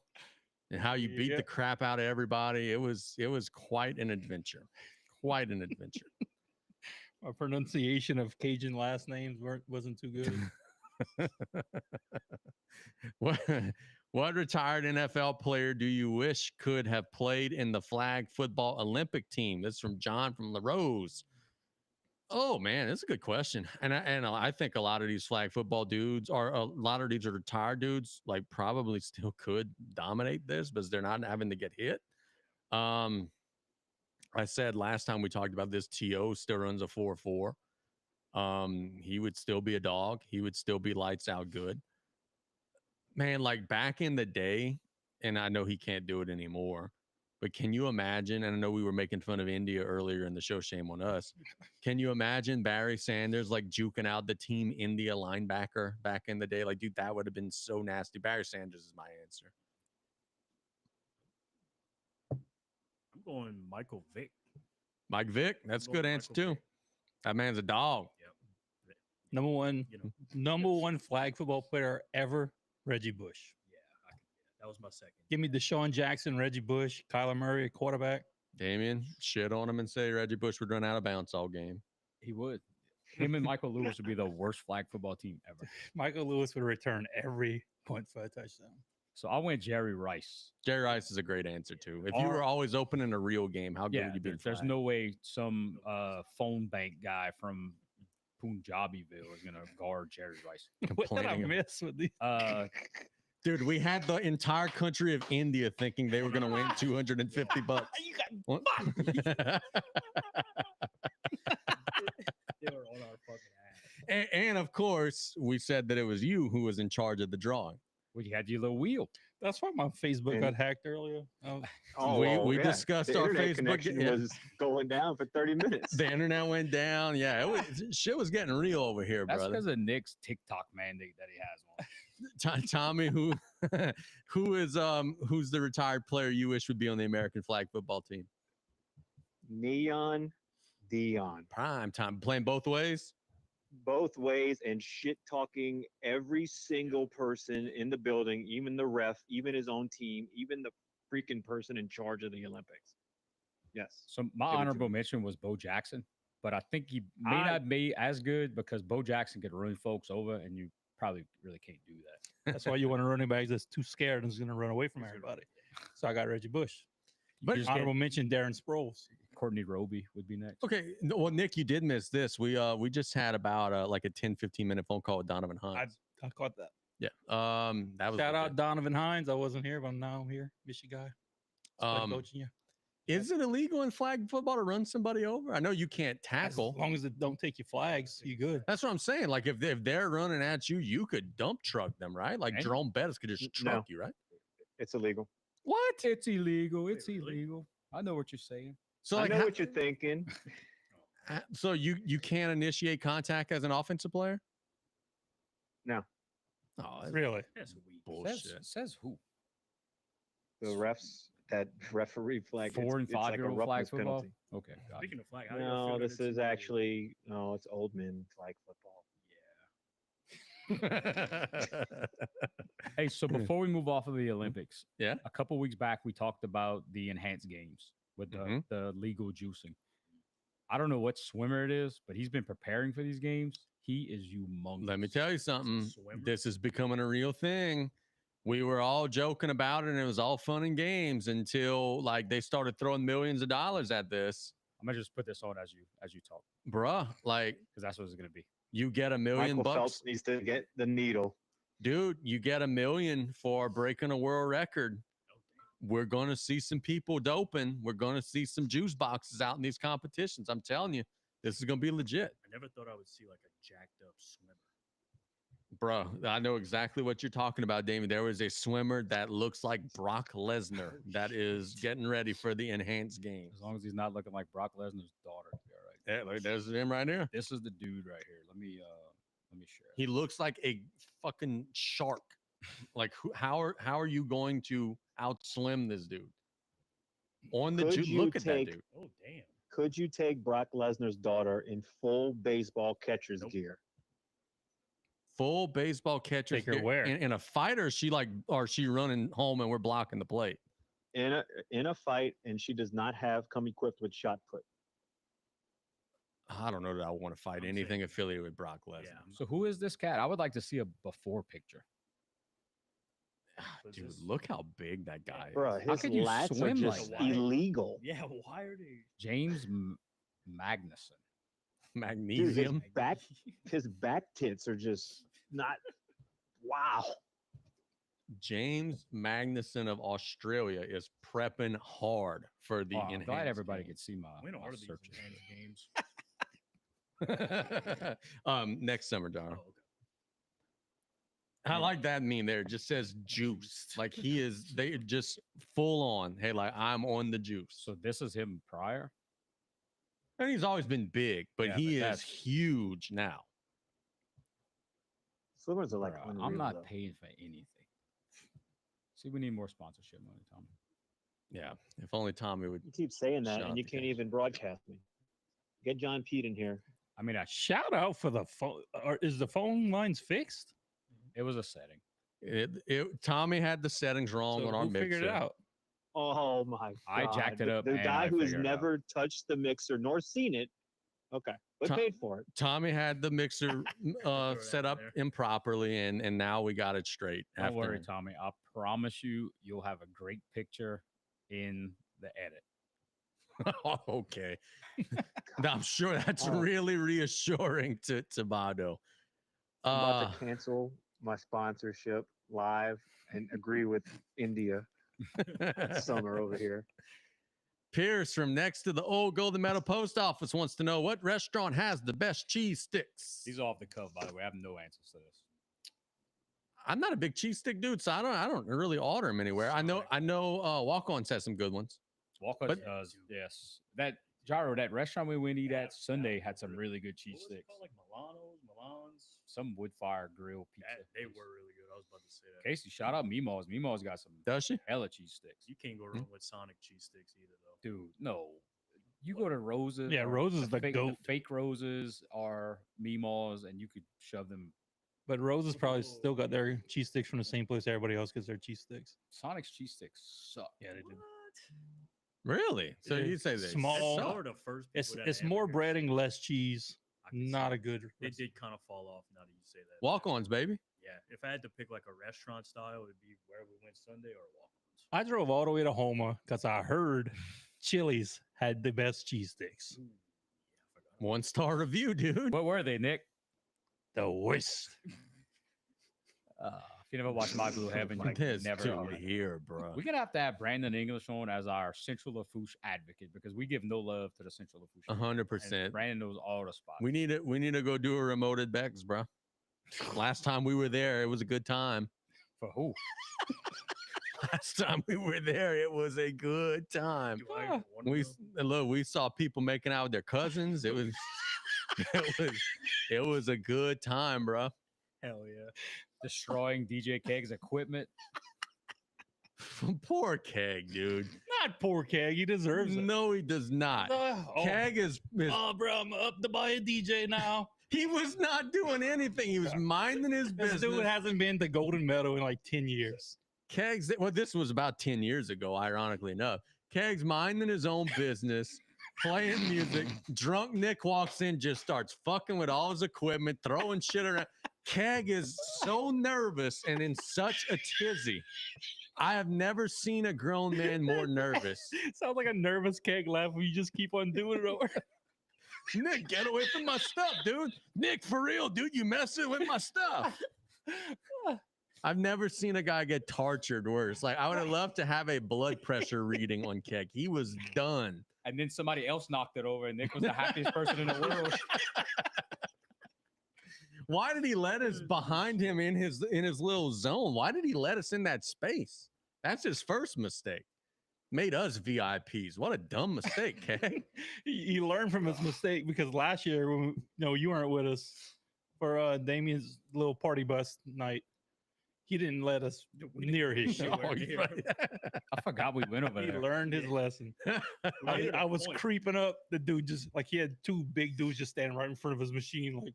and how you beat the Yep. crap out of everybody. It was quite an adventure. Quite an adventure. My pronunciation of Cajun last names wasn't too good. What retired NFL player do you wish could have played in the flag football Olympic team? This is from John from La Rose. Oh man, that's a good question. And I think a lot of these flag football dudes are retired dudes, like probably still could dominate this, but they're not having to get hit. I said last time we talked about this, T.O. still runs a 4.4. He would still be a dog. He would still be lights out good. Man, like back in the day, and I know he can't do it anymore, but can you imagine? And I know we were making fun of India earlier in the show, shame on us. Can you imagine Barry Sanders like juking out the Team India linebacker back in the day? Like, dude, that would have been so nasty. Barry Sanders is my answer. I'm going Michael Vick. Mike Vick, that's a Going good answer Michael too. Vick. That man's a dog. Yep. Number one, You know, number one flag football player ever, Reggie Bush. yeah, that was my second. Give me Deshaun Jackson, Reggie Bush, Kyler Murray, quarterback. Damien, shit on him and say Reggie Bush would run out of bounds all game. He would. Him and Michael Lewis would be the worst flag football team ever. Michael Lewis would return every point for a touchdown. So I went Jerry Rice. Jerry Rice is a great answer too. If you were Or- always opening a real game, how good Yeah, would you be? in there's flag? no way some phone bank guy from Punjabiville is gonna guard Jerry Rice. What did I Complaining about- miss with these? Dude, we had the entire country of India thinking they were going to win 250 bucks. You got What? They were on our fucking ass. and of course, we said that it was you who was in charge of the drawing. Well, you had your little wheel. That's why my Facebook And- got hacked earlier. We discussed the our internet Facebook connection yeah. was going down for 30 minutes. The internet went down. Yeah, shit was getting real over here, That's brother. because of Nick's TikTok mandate that he has on. Tommy, who's the retired player you wish would be on the American flag football team? Neon Dion. Prime time, playing both ways. both ways and shit talking every single person in the building, even the ref, even his own team, even the freaking person in charge of the Olympics. Yes. So my Give it to honorable me. mention was Bo Jackson, but I think he may I- not be as good because Bo Jackson could run folks over, and you probably really can't do that. That's why you want a running back that's too scared and is going to run away from everybody. So I got Reggie Bush. But But honorable mention Darren Sproles. Courtney Roby would be next. Okay. Well, Nick, you did miss this. We just had about like a 10, 15-minute phone call with Donovan Hines. I caught that. Yeah. That was Shout out legit. Donovan Hines. I wasn't here, but now I'm here. Michigan guy. Coaching you. Is it illegal in flag football to run somebody over? I know you can't tackle. As long as it don't take your flags, you good. That's what I'm saying. Like if they're running at you, you could dump truck them, right? Like And- Jerome Bettis could just No. truck you, right? It's illegal. What? It's illegal. It's really? illegal. I know what you're saying. So I like, know how- what you're thinking. so you can't initiate contact as an offensive player? No. Oh, that's Really? That's weak. bullshit. Says who? The refs, that referee flag. 4 and it's like a 5-year-old flag roughness football. penalty. Okay. gotcha. Speaking of flag, how do y'all No, feel that this it's is illegal? actually no, it's old men flag football. Hey, so before we move off of the Olympics, Yeah. a couple weeks back we talked about the enhanced games with the legal juicing. I don't know what swimmer it is, but he's been preparing for these games. He is humongous. Let me tell you something. swimmer. This is becoming a real thing. We were all joking about it and it was all fun and games until like they started throwing millions of dollars at this. I'm gonna just put this on as you talk Bruh, like because that's what it's gonna be. you get $1 million Michael bucks. Phelps needs to get the needle. Dude, you get $1 million for breaking a world record. We're going to see some people doping. We're going to see some juice boxes out in these competitions. I'm telling you, this is going to be legit. I never thought I would see like a jacked up swimmer. Bro, I know exactly what you're talking about, Damien. There was a swimmer that looks like Brock Lesnar that is getting ready for the enhanced games. As long as he's not looking like Brock Lesnar's daughter, it'll be all right. Yeah, look, there's him right there. This is the dude right here. Let me share. He looks like a fucking shark. Like, how are you going to outslim this dude? On the Could juice, you look at that take- dude. Oh damn! Could you take Brock Lesnar's daughter in full baseball catcher's Nope. gear? Full baseball catcher. Take her where? In a fight, or she running home and we're blocking the plate? In a fight, and she does not come equipped with shot put. I don't know that I want to fight I'm anything saying- affiliated with Brock Lesnar. Yeah, So who is this cat? I would like to see a before picture. was Dude, this- look how big that guy is. Bruh, How his could you lats are swim like just that? illegal. yeah. Why are they? James Magnuson. Dude, Magnesium. his back tits are just not. Wow. James Magnuson of Australia is prepping hard for the Oh, I'm glad enhanced everybody game. could see my, When my are these searches. enhanced games? Next summer, Oh, Dara. okay. I like that meme there. It just says juiced. Like they just full on. Hey, like I'm on the juice. So this is him prior. And he's always been big, but Yeah, he but is that's- huge now. Swimmers are like Bruh, unreal, I'm not though. paying for anything. See, we need more sponsorship money, Tom. Yeah. If only Tommy would. You keep saying that, Shout out and you to can't Cash. even broadcast me. Get John Pete in here. I mean, Shout out for the phone. Or is the phone lines fixed? it was a setting. Tommy had the settings wrong So on our who mixer. figured it out? Oh my god! I jacked it up The and guy I who has figured it out. never touched the mixer nor seen it. Okay, but Tom- paid for it. Tommy had the mixer that set in up there. improperly, and now we got it straight. Don't worry, after- Tommy. I promise you'll have a great picture in the edit. Okay. I'm sure that's Oh. really reassuring to Bado. I'm about to cancel my sponsorship live and agree with India Summer over here. Pierce from next to the old Golden Meadow Post Office wants to know what restaurant has the best cheese sticks. These are off the cuff, by the way. I have no answers to this. I'm not a big cheese stick dude, so I don't really order them anywhere. I know Walk On says some good ones. Walker But- does, yes. That Gyro, that restaurant we went eat Yeah, at Sunday that had was some really good What cheese was it sticks. called? Like Milano's. Some wood fire grill pizza. They place. were really good. I was about to say that. Casey, shout out Mimo's. Mimo's got some Does she? hella cheese sticks. You can't go wrong with Sonic cheese sticks either, though. Dude, no. You go to Roses. Yeah, or Roses the fake, goat. fake Roses are Meemaws, and you could shove them. But Roses probably still got their cheese sticks from the same place everybody else gets their cheese sticks. Sonic's cheese sticks suck. Yeah, they do. Really? So Yeah, you say they small- suck. Y'all are the first It's people that it's more hamburgers. breading, less cheese. I can see Not a it. good. They recipe. did kind of fall off now that you say that. Walk-ons, baby. Yeah, if I had to pick like a restaurant style, it'd be where we went Sunday or walk-ons. I drove all the way to Homa because I heard Chili's had the best cheese sticks. Ooh, yeah, I forgot. about 1-star review, dude. What were they, Nick? The worst. If you never watched My Blue Heaven, you This never. dude already- here, bro. We're gonna have to have Brandon English on as our Central Lafourche advocate because we give no love to the Central Lafourche. people, and 100%. Brandon knows all the spots. We need to go do a remote at Beck's, bro. Last time we were there, it was a good time. For who? Last time we were there, it was a good time. Do I even wanna We go? look, we saw people making out with their cousins. It was, it was a good time, bro. Hell yeah. Destroying DJ Keg's equipment. Poor Keg, dude. Not poor Keg. He deserves it. No, he does not. Oh, Keg is oh, bro, I'm up to buy a DJ now. he was not doing anything. He was minding his This business. dude hasn't been to Golden Meadow in like 10 years. Keg's, well, this was about 10 years ago, ironically enough. Keg's minding his own business, playing music. Drunk Nick walks in, just starts fucking with all his equipment, throwing shit around. Keg is so nervous and in such a tizzy. I have never seen a grown man more nervous. Sounds like a nervous Keg laugh when you just keep on doing it over. Nick, get away from my stuff, dude. Nick, for real, dude, you messing with my stuff. I've never seen a guy get tortured worse. Like, I would have loved to have a blood pressure reading on Keg. He was done. And then somebody else knocked it over, and Nick was the happiest person in the world. Why did he let us behind him in his little zone? Why did he let us in that space? That's his first mistake. Made us VIPs. What a dumb mistake, Keg. He learned from his mistake because last year, when you weren't with us for Damien's little party bus night, he didn't let us near his shit. Oh, you're right. I forgot we went over He there. learned his lesson. made it I a was point. creeping up. The dude just like he had two big dudes just standing right in front of his machine, like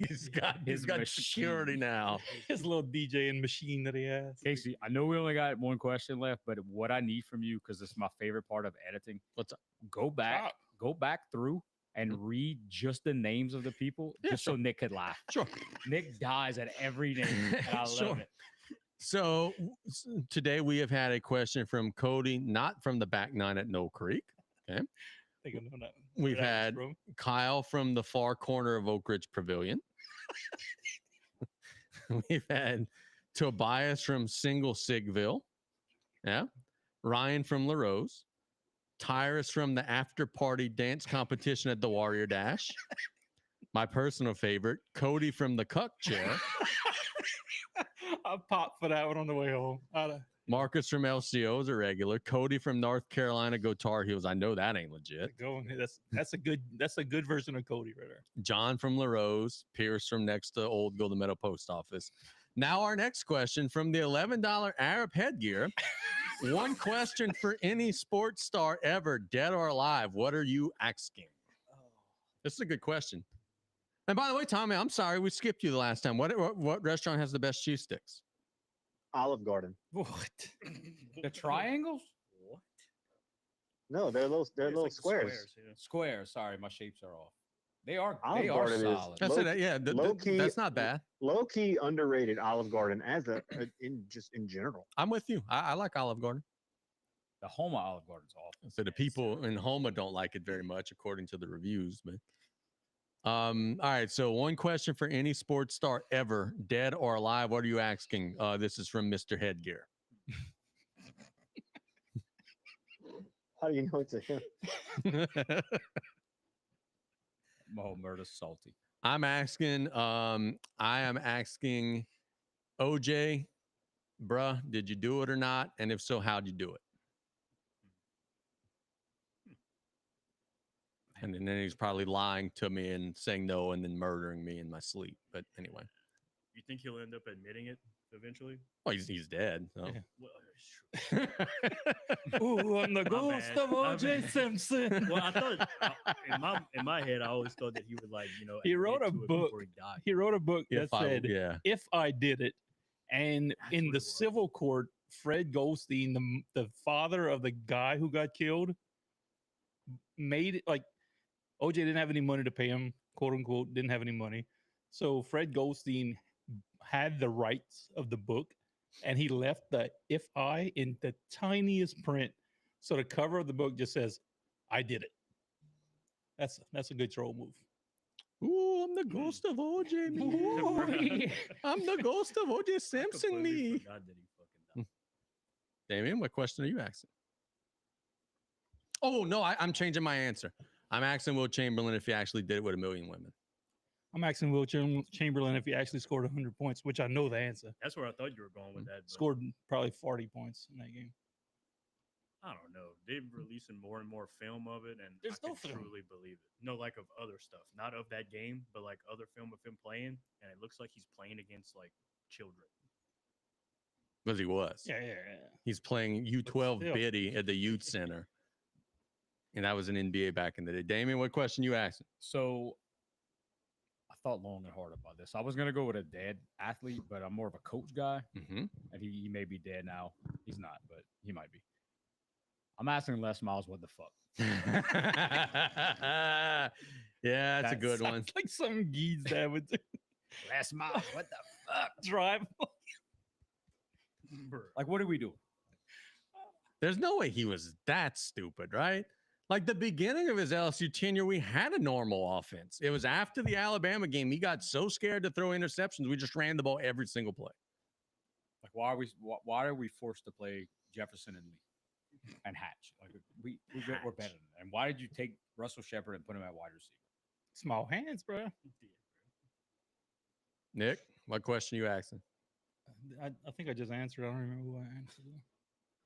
he's got His security machine. now. his little DJing machine that he has. Casey, I know we only got one question left, but what I need from you, because this is my favorite part of editing, What's up? go back through and read just the names of the people, Yeah, just so Nick could laugh. Sure. Nick dies at every name. And I Sure. love it. So today we have had a question from Cody, not from the back nine at Knoll Creek. Think of that. We've That was had from- Kyle from the far corner of Oak Ridge Pavilion. We've had Tobias from Single Sigville. Yeah. Ryan from La Rose. Tyrus from the after party dance competition at the Warrior Dash. My personal favorite, Cody from the Cuck Chair. I popped for that one on the way home. Marcus from LCO is a regular. Cody from North Carolina Go Tar Heels. I know that ain't legit. Go. That's a good version of Cody right there. John from La Rose. Pierce from next to Old Golden Meadow Post Office. Now our next question from the $11 Arab headgear. One question for any sports star ever, dead or alive. What are you asking? This is a good question. And by the way, Tommy, I'm sorry we skipped you the last time. What restaurant has the best cheese sticks? Olive Garden. What? The triangles? What? No, they're little Yeah, it's like the squares. yeah. Squares. Sorry, my shapes are off. They are Olive they are Garden is- solid. That's Low- it. Yeah, low-key- that's not bad. Low key underrated Olive Garden as in general. I'm with you. I like Olive Garden. The Homa Olive Garden's awful. So the people in Homa don't like it very much, according to the reviews. But all right. So one question for any sports star ever, dead or alive. What are you asking? This is from Mr. Headgear. How do you know it's a him? Mo Murda's salty. I'm asking. I am asking, OJ, bruh, did you do it or not? And if so, how'd you do it? And then he's probably lying to me and saying no and then murdering me in my sleep. But anyway, You think he'll end up admitting it eventually. Well, he's dead. So. Yeah. Well, it's true. Ooh, I'm the My ghost bad, of my O.J. bad. Simpson. Well, I thought in my head, I always thought that he would like He wrote admit a to it book. before he died. He wrote a book that said, yeah. "If I did it," and That's in what the it was. civil court, Fred Goldstein, the father of the guy who got killed, made it like OJ didn't have any money to pay him, quote unquote, didn't have any money. So Fred Goldstein had the rights of the book and he left the "if I" in the tiniest print. So the cover of the book just says, "I did it." That's a good troll move. Ooh, I'm the ghost of OJ. Me. I'm the ghost of OJ I Simpson. completely Me. forgot that he fucking died. Damien, what question are you asking? Oh no, I'm changing my answer. I'm asking Will Chamberlain if he actually did it with 1 million women. I'm asking Will Chamberlain if he actually scored 100 points, which I know the answer. That's where I thought you were going with that. But Scored probably 40 points in that game. I don't know. They're releasing more and more film of it, and There's I no can film. truly believe it. No, like of other stuff, not of that game, but like other film of him playing, and it looks like he's playing against like children. Because he was. Yeah. He's playing U12 still. Biddy at the youth center. And that was an NBA back in the day. Damien, what question you asking? So I thought long and hard about this. I was gonna go with a dead athlete, but I'm more of a coach guy, Mm-hmm. and he may be dead now. He's not, but he might be. I'm asking Les Miles, what the fuck? Yeah, that's a good one. Sounds like some geese that would do. Les Miles, what the fuck? Drive. Like, what are we doing? There's no way he was that stupid, right? Like the beginning of his LSU tenure, we had a normal offense. It was after the Alabama game. He got so scared to throw interceptions, we just ran the ball every single play. Like, why are we forced to play Jefferson and Lee and Hatch? Like, we're better than that. And why did you take Russell Shepard and put him at wide receiver? Small hands, bro. Nick, what question you asking? I think I just answered. I don't remember who I answered.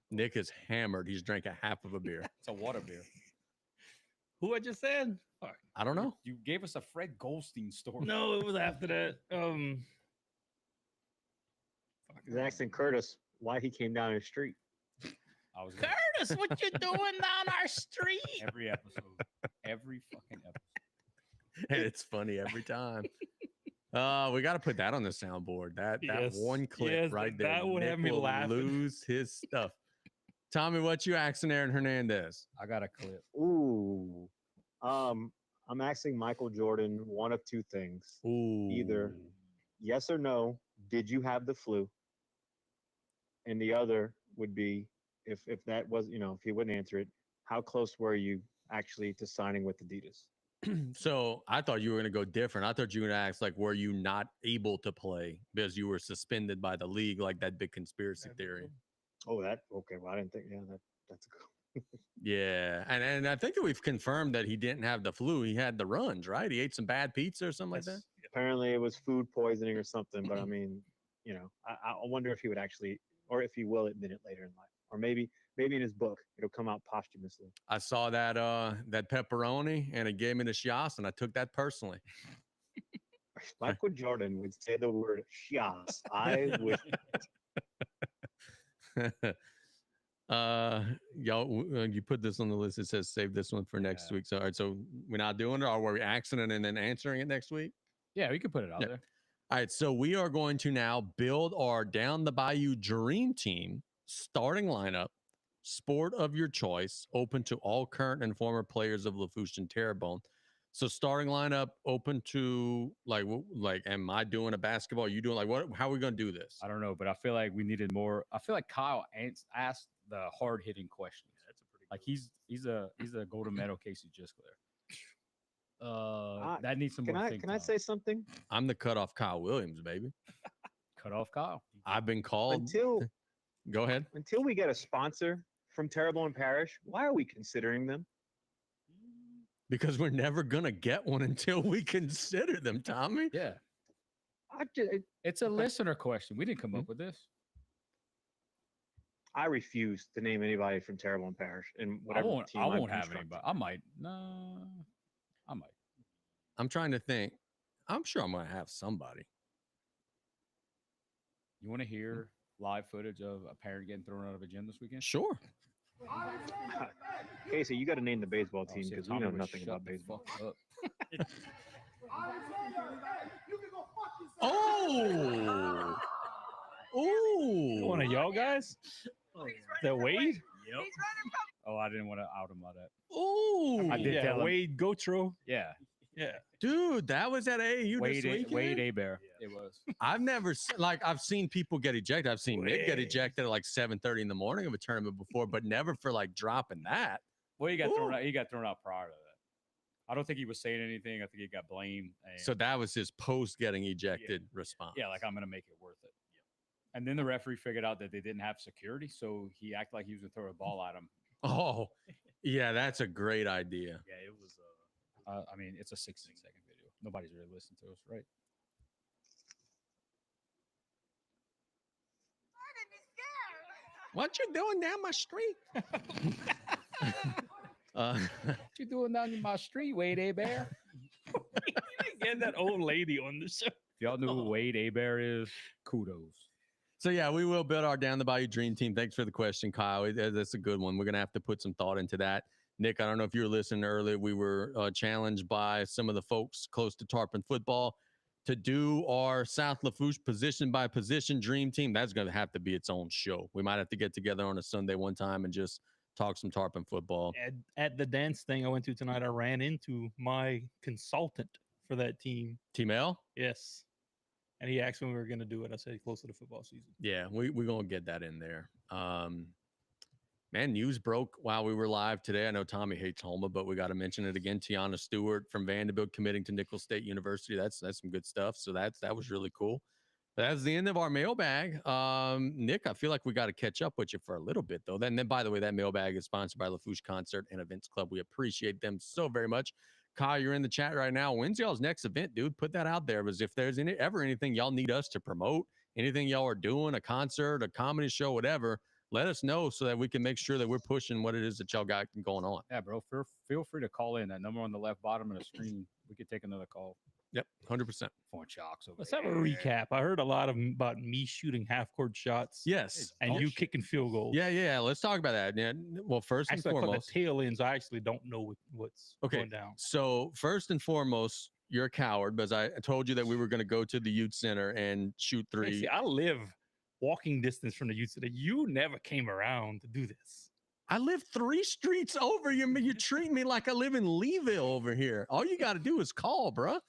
Nick is hammered. He's drank a half of a beer. It's a water beer. Who I just said? I don't know. You gave us a Fred Goldstein story. No, it was after that. He's asking Curtis why he came down the street. I was gonna- Curtis, what you doing down our street? every episode, every fucking episode. And it's funny every time. We got to put that on the soundboard. That Yes, one clip yes, right there. that would have me will laughing. Lose his stuff. Tommy, what you asking Aaron Hernandez? I got a clip. Ooh. I'm asking Michael Jordan one of two things. Ooh. Either yes or no, did you have the flu? And the other would be if that was, if he wouldn't answer it, how close were you actually to signing with Adidas? So I thought you were going to go different. I thought you were going to ask, like, were you not able to play because you were suspended by the league, like that big conspiracy theory? Oh, okay. Well, I didn't think. Yeah, that's a good. Yeah. And I think that we've confirmed that he didn't have the flu. He had the runs, right? He ate some bad pizza or something like that. Apparently, it was food poisoning or something. But I mean, I wonder if he would actually, or if he will admit it later in life, or maybe in his book it'll come out posthumously. I saw that that pepperoni and it gave me the shots, and I took that personally. Michael Jordan would say the word "shias." I would. Y'all, you put this on the list. It says save this one for next Yeah. week. So, all right, so we're not doing it, or were we asking it and then answering it next week? Yeah, we could put it out Yeah. there. All right, so we are going to now build our Down the Bayou Dream Team starting lineup, sport of your choice, open to all current and former players of Lafourche and Terrebonne. So starting lineup open to like, am I doing a basketball? You doing like what? How are we gonna do this? I don't know, but I feel like we needed more. I feel like Kyle asked the hard hitting questions. That's a pretty Like good he's a golden medal Casey Gisclair. Ah, That needs some more. Can I say something? I'm the cutoff Kyle Williams, baby. cut off Kyle? I've been called. Until Go ahead. we get a sponsor from Terrebonne Parish, why are we considering them? Because we're never gonna get one until we consider them, Tommy. Yeah, I just, it's a listener question. We didn't come up with this. I refuse to name anybody from Terrebonne Parish and I whatever won't. team I I'm won't have constructing. anybody. I might. No, I might. I'm trying to think. I'm sure I'm gonna have somebody. You want to hear live footage of a parent getting thrown out of a gym this weekend? Sure. Casey, you got to name the baseball Oh, team see, because we Tommy know would nothing shut about the baseball. fuck up. Oh. One Oh. of y'all guys? Oh, yeah. Is that Wade? Yep. Oh, I didn't want to out him on that. Oh. I did Yeah, tell him. Wade Gotro. Yeah, Yeah. Dude, that was at AAU Wade, this weekend? Wade Abear. Yeah. It was. I've never like I've seen people get ejected. I've seen Nick get Wade. ejected at like 7:30 in the morning of a tournament before, but never for like dropping that. Well, he got thrown Ooh. out. He got thrown out prior to that. I don't think he was saying anything. I think he got blamed. And So that was his post getting ejected response. yeah, like I'm gonna make it worth it. And then the referee figured out that they didn't have security, so he acted like he was gonna throw a ball at him. Oh, yeah, that's a great idea. Yeah, it was. I mean, it's a 16-second video. Nobody's really listening to us, right? What you doing down my street? What you doing down my street, Wade Abear? Get that old lady on the show. If y'all know who Wade Abear is, kudos. So yeah, we will build our Down the Bayou Dream Team. Thanks for the question, Kyle. That's a good one. We're gonna have to put some thought into that. Nick, I don't know if you were listening earlier. We were challenged by some of the folks close to Tarpon football to do our South Lafourche position by position dream team. That's gonna have to be its own show. We might have to get together on a Sunday one time and just talk some Tarpon football. At the dance thing I went to tonight, I ran into my consultant for that team. Team L? Yes. And he asked when we were going to do it. I said close to the football season. Yeah, we're gonna get that in there. Man, news broke while we were live today. I know Tommy hates Homa, but we got to mention it again. Tiana Stewart from Vanderbilt committing to Nicholls State University. That's some good stuff. So that was really cool. But that's the end of our mailbag. Nick, I feel like we got to catch up with you for a little bit though. Then by the way, that mailbag is sponsored by Lafourche Concert and Events Club. We appreciate them so very much. Kyle, you're in the chat right now. When's y'all's next event, dude? Put that out there. Because if there's ever anything y'all need us to promote, anything y'all are doing, a concert, a comedy show, whatever, let us know so that we can make sure that we're pushing what it is that y'all got going on. Yeah, bro. Feel free to call in. That number on the left bottom of the screen. We could take another call. Yep, 100%. Phone shocks over Let's have a there. recap. I heard a lot about me shooting half-court shots. Yes. And Oh, you kicking field goals. Yeah. Let's talk about that. Yeah. Well, first and Actually, I caught foremost. the tail ends. I actually don't know what's Okay. going down. So first and foremost, you're a coward because I told you that we were going to go to the youth center and shoot Hey, three. see, I live walking distance from the youth center. You never came around to do this. I live 3 streets over. You treat me like I live in Leeville over here. All you got to do is call, bruh.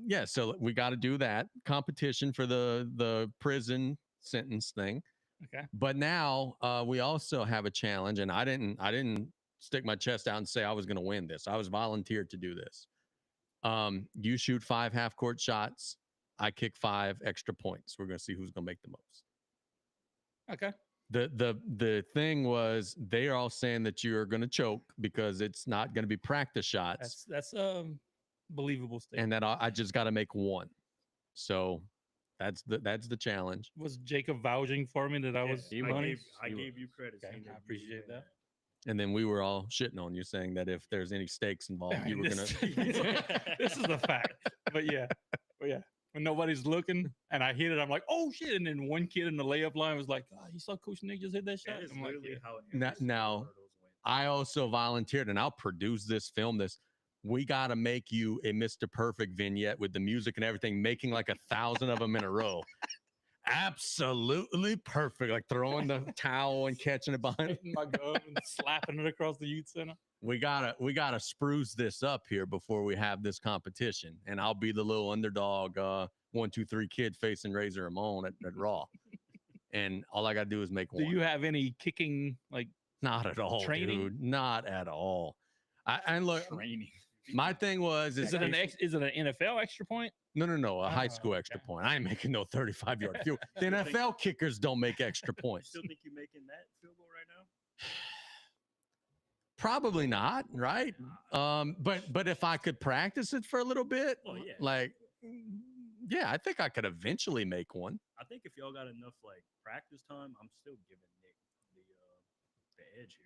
Yeah, so we got to do that competition for the prison sentence thing. Okay. But now we also have a challenge, and I didn't stick my chest out and say I was going to win this. I was volunteered to do this. You shoot 5 half-court shots. I kick 5 extra points. We're going to see who's going to make the most. Okay. The thing was they are all saying that you're going to choke because it's not going to be practice shots, That's believable statement. and that I just got to make 1. So that's the challenge. Was Jacob vouching for me that I was he funny? I gave you credit. Okay, saying that I you appreciate were that. And then we were all shitting on you, saying that if there's any stakes involved, you were This- gonna. this is a fact. But yeah. When nobody's looking and I hit it, I'm like, oh shit. And then one kid in the layup line was like, oh, you saw Coach Nick just hit that shot? That is I'm like, literally yeah. how Now- every single now, one of those went. I also volunteered, and I'll produce this, film this. We got to make you a Mr. Perfect vignette with the music and everything, making like 1,000 of them in a row. Absolutely perfect. Like throwing the towel and catching it behind. Hitting my gum and slapping it across the youth center. We gotta spruce this up here before we have this competition. And I'll be the little underdog 1, 2, 3 kid facing Razor Ramon at Raw. And all I gotta do is make Do 1. you have any kicking like Not at all, training? dude. Not at all. And look, Training. my thing was is it an NFL extra point? No, a high Oh, school extra okay. point. I ain't making no 35-yard field. The NFL kickers don't make extra You points. still think you're making that field goal right now? Probably not, right? But if I could practice it for a little bit, Oh, yeah. like, yeah, I think I could eventually make one. I think if y'all got enough like practice time, I'm still giving Nick the edge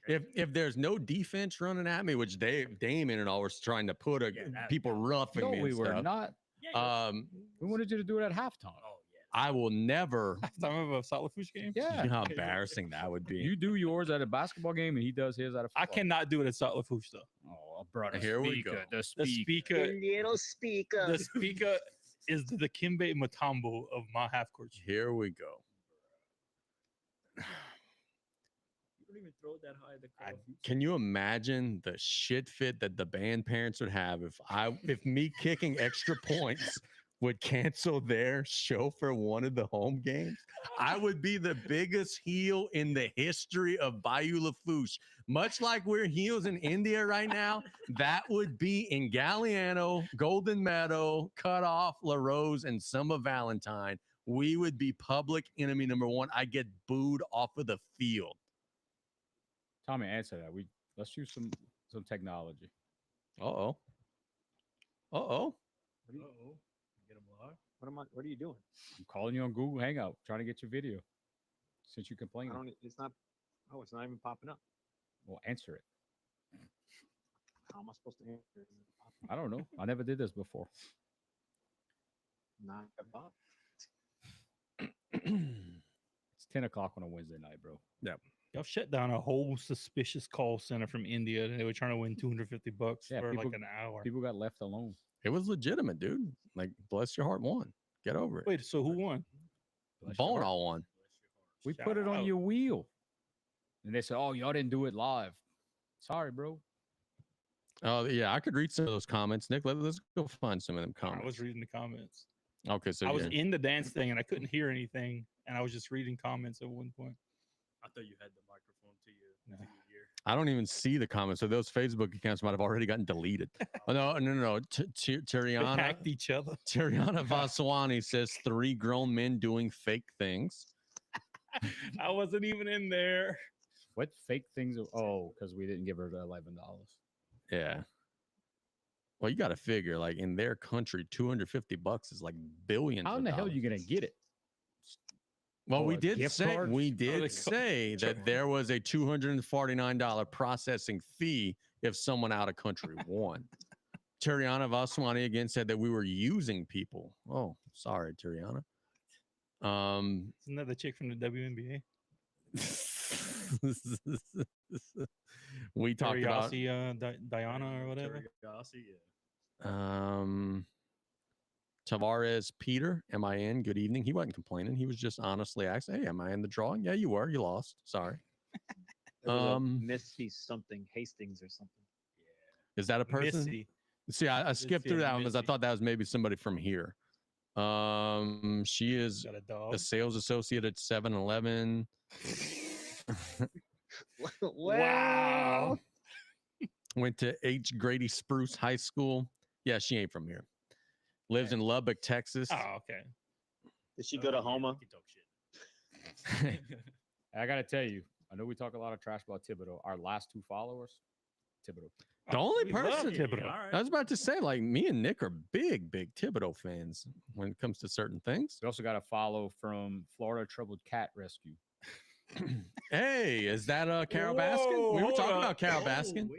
here. If there's no defense running at me, which Damon and all was trying to put Yeah, that- people roughing No, me. we and were stuff, not. Yeah, Um, We wanted you to do it at halftime. oh yeah, I will never. Time of a Salafouche game. You Yeah. know how embarrassing that would be. You do yours at a basketball game, and he does his at a I football. cannot do it at Salafouche though. Oh, brother. Here we go. The The speaker. speaker, Little speaker. the speaker is the Kimbe Mutombo of my half court. Here we go. You don't even throw it that high at the I- crowd. Can you imagine the shit fit that the band parents would have if me kicking extra points would cancel their show for one of the home games? I would be the biggest heel in the history of Bayou Lafourche. Much like we're heels in India right now, that would be in Galliano, Golden Meadow, Cutoff, La Rose, and Summer Valentine. We would be public enemy number one. I get booed off of the field. Tommy, answer that. Let's use some technology. Uh-oh. Uh-oh. Uh-oh. Get a block. What are you doing? I'm calling you on Google Hangout, trying to get your video. Since you complained, It's not. Oh, it's not even popping up. well, answer it. How am I supposed to answer? Is it popping? I don't know. I never did this before. Not a bot. It's 10 o'clock on a Wednesday night, bro. Y'all shut down a whole suspicious call center from India, and they were trying to win $250 Yeah, for like people- an hour. People got left alone. It was legitimate, dude. Like, bless your heart, won. Get over it. Wait, so who won? Bless your Bone heart. all won. We Shout put it on out. your wheel. And they said, oh, y'all didn't do it live. Sorry, bro. Oh yeah, I could read some of those comments. Nick, let's go find some of them I comments. was reading the comments. Okay, so I was yeah. in the dance thing and I couldn't hear anything, and I was just reading comments at one point. I thought you had the microphone to your, No. to your ear. I don't even see the comments. So those Facebook accounts might have already gotten deleted. Oh, no. They Tiriana hacked each other. Tiriana Vaswani says 3 grown men doing fake things. I wasn't even in there. What fake things? Oh, because we didn't give her the $11. Yeah. Well, you got to figure, like in their country, $250 is like billions. How in of the hell are you dollars. going to get it? Well, Oh, we a did gift say card? we they did call- say that there was a $249 processing fee if someone out of country won. Tiriana Vaswani again said that we were using people. Oh, sorry, Tiriana. Isn't that the chick from the WNBA? We talked about Diana or whatever. Teriyaki, yeah. Tavares Peter, MIN, good evening. He wasn't complaining. He was just honestly asking, hey, am I in the drawing? Yeah, you were. You lost. Sorry. There was a Um, Missy something Hastings or something. Is that a person? Missy. See, I skipped through yeah, that one because I Missy. thought that was maybe somebody from here. She is Got a a dog. sales associate at 7-Eleven. Wow. Went to H. Grady Spruce High School. Yeah, she ain't from here. Lives in Lubbock, Texas. Oh, okay. Did she go to Homa? You talk shit. I got to tell you, I know we talk a lot of trash about Thibodeau. Our last 2 followers, Thibodeau. The only We love person. Thibodeau. All right. I was about to say, like, me and Nick are big Thibodeau fans when it comes to certain things. We also got a follow from Florida Troubled Cat Rescue. Hey, is that Carol Baskin? We were Whoa, talking hold about Carol Oh, Baskin. wait.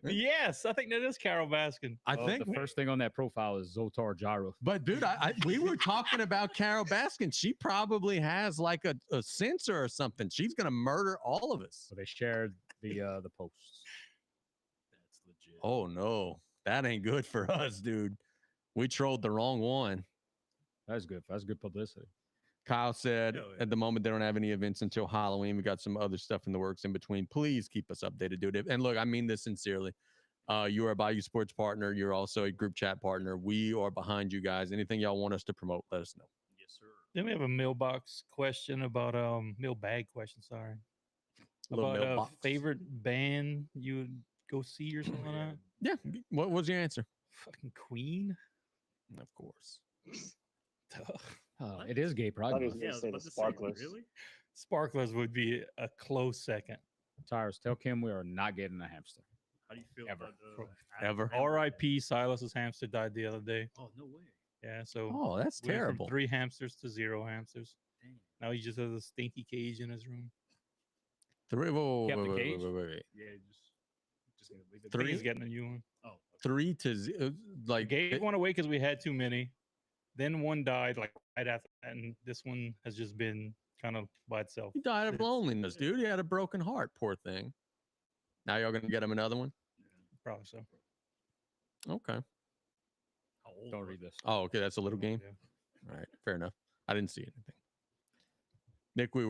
Whoa. Yes, I think that is Carol Baskin. I Well, think, the first thing on that profile is Zotar Gyro. but dude, we were talking about Carol Baskin. She probably has like a sensor or something. She's gonna murder all of us. So they shared the posts. That's legit. Oh no, that ain't good for us, dude. We trolled the wrong one. That's good. That's good publicity. Kyle said Hell yeah. at the moment they don't have any events until Halloween. We got some other stuff in the works in between. Please keep us updated, dude. And look, I mean this sincerely. You are a Bayou Sports partner. You're also a group chat partner. We are behind you guys. Anything y'all want us to promote, let us know. Yes, sir. Then we have a mailbox question about mailbag question, sorry. Little About a mailbox. favorite band you would go see or something like that. Yeah. What was your answer? Fucking Queen. Of course. It is gay I pride thought he month. was Yeah, gonna I say the was about to say, sparklers. Really? Sparklers would be a close second. Tyrus, tell Kim we are not getting a hamster. How do you feel Ever. about Ever. R.I.P. Silas's hamster died the other day. Oh no way. Yeah, so Oh, that's went from terrible. 3 hamsters to 0 hamsters. Dang. Now he just has a stinky cage in his room. Three. Whoa, Kept wait, the wait, cage? wait, wait, wait. Yeah, just gonna leave it. I think Three? he's getting a new one. Oh, okay. 3 to like Gave one away because we had too many. Then one died like right after that, and this one has just been kind of by itself. He died of It's- loneliness, dude. He had a broken heart. Poor thing. Now y'all gonna get him another one? Probably so. Okay. How old Don't was read it? this. Oh, okay. That's a little game. Yeah. All right, fair enough. I didn't see anything. Nick, we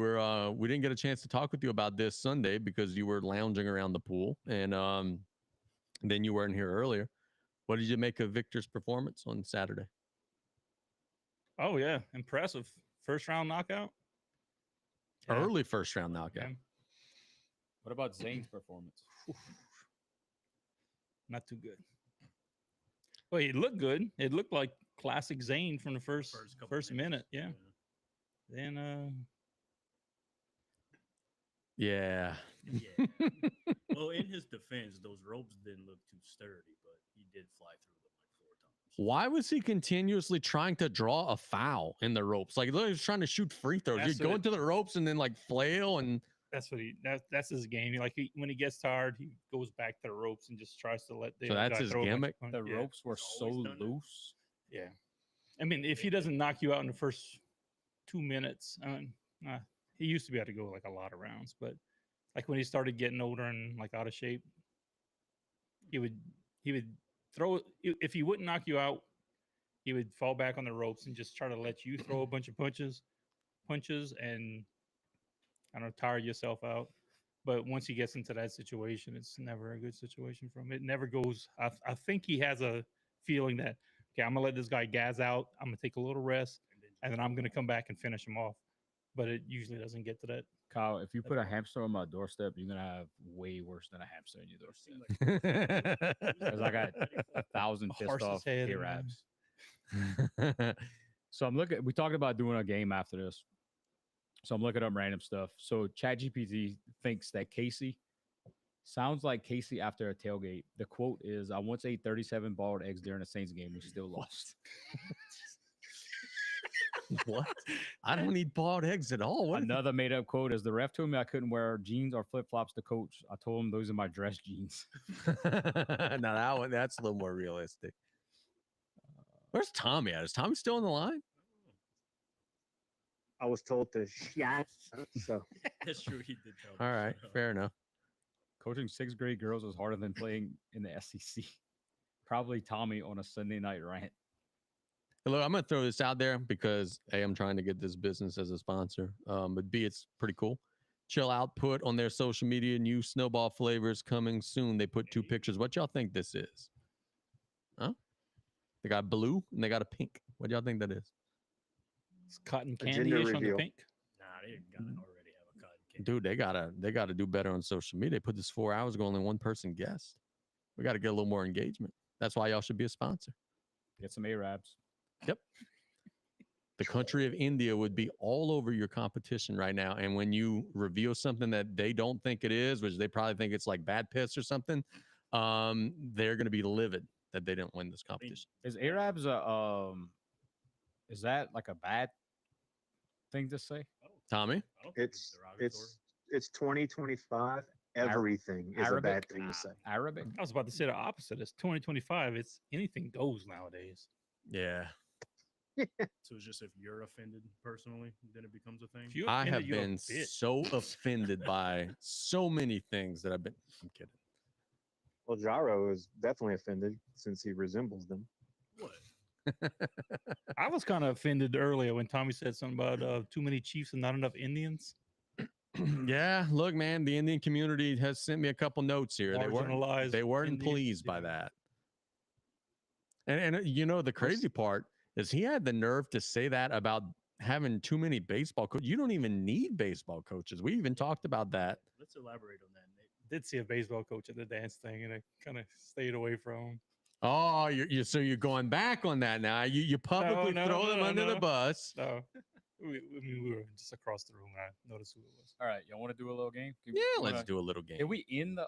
didn't get a chance to talk with you about this Sunday because you were lounging around the pool, and then you weren't here earlier. What did you make of Victor's performance on Saturday? Oh yeah, impressive. First round knockout. Yeah. Early first round knockout. Yeah. What about Zane's performance? Not too good. Well, it looked good. It looked like classic Zane from the first couple minute. Yeah. Yeah. Then Yeah. Yeah. Well, in his defense, those ropes didn't look too sturdy, but he did fly through them like 4 times. Why was he continuously trying to draw a foul in the ropes? Like, look, he was trying to shoot free throws. That's You go what- into the ropes and then like flail and that's what that's his game. Like when he gets tired, he goes back to the ropes and just tries to let the So other that's guy his throw a bunch of gimmick? punches. The Yeah. ropes were He's so always done that. loose. Yeah. I mean, if he doesn't knock you out in the first 2 minutes, he used to be able to go like a lot of rounds, but like when he started getting older and like out of shape, he would throw if he wouldn't knock you out, he would fall back on the ropes and just try to let you throw a bunch of punches, and I don't know, tire yourself out. But once he gets into that situation, it's never a good situation for him. It never goes. I think he has a feeling that, okay, I'm gonna let this guy gas out. I'm gonna take a little rest, and then I'm gonna come back and finish him off. But it usually doesn't get to that. Kyle, if you put a hamster on my doorstep, you're gonna have way worse than a hamster on your doorstep. Because I got 1,000 A pissed horse's off head ear and, abs. So I'm looking. We talked about doing a game after this. So I'm looking up random stuff. So ChatGPT thinks that Casey sounds like Casey after a tailgate. The quote is, "I once ate 37 boiled eggs during a Saints game. We still lost." what? I don't eat boiled eggs at all. What? Another made up quote is, "The ref told me I couldn't wear jeans or flip flops to coach. I told him those are my dress jeans." Now that one, that's a little more realistic. Where's Tommy at? Is Tommy still on the line? I was told to shut up, so That's true. He did tell me. All right, fair enough. Coaching 6th grade girls is harder than playing in the SEC. Probably Tommy on a Sunday night rant. Hey, look, I'm gonna throw this out there because A, I'm trying to get this business as a sponsor. But B, it's pretty cool. Chill Out put on their social media new snowball flavors coming soon. They put 2 pictures. What y'all think this is? Huh? They got blue and they got a pink. What y'all think that is? It's cotton A gender candy-ish on the reveal. pink. Nah, they gotta already have a cotton candy. Dude, they gotta do better on social media. They put this 4 hours ago, only one person guessed. We got to get a little more engagement. That's why y'all should be a sponsor. Get some Arabs. Yep. The country of India would be all over your competition right now. And when you reveal something that they don't think it is, which they probably think it's like bad piss or something, they're going to be livid that they didn't win this competition. Is Arabs is that like a bad thing to say? Tommy? I don't think it's 2025. Everything is a bad Arabic? thing to say. Arabic? I was about to say the opposite. It's 2025. It's anything goes nowadays. Yeah. So it's just if you're offended personally, then it becomes a thing. If you I offended, have you're a been bitch. so offended by so many things that I'm kidding. Well, Jaro is definitely offended since he resembles them. What? I was kind of offended earlier when Tommy said something about too many Chiefs and not enough Indians. Yeah, look, man, the Indian community has sent me a couple notes here. Marginalized They weren't Indians, pleased by yeah. that. And you know the crazy part is he had the nerve to say that about having too many baseball coaches. You don't even need baseball coaches. We even talked about that. Let's elaborate on that, Nate. Did see a baseball coach at the dance thing, and I kind of stayed away from him. Oh, so you're going back on that now. You publicly No, throw them no, under the no. bus. No, we were just across the room, and I noticed who it was. All right, y'all want to do a little game? Yeah, let's do a little game. Did we end the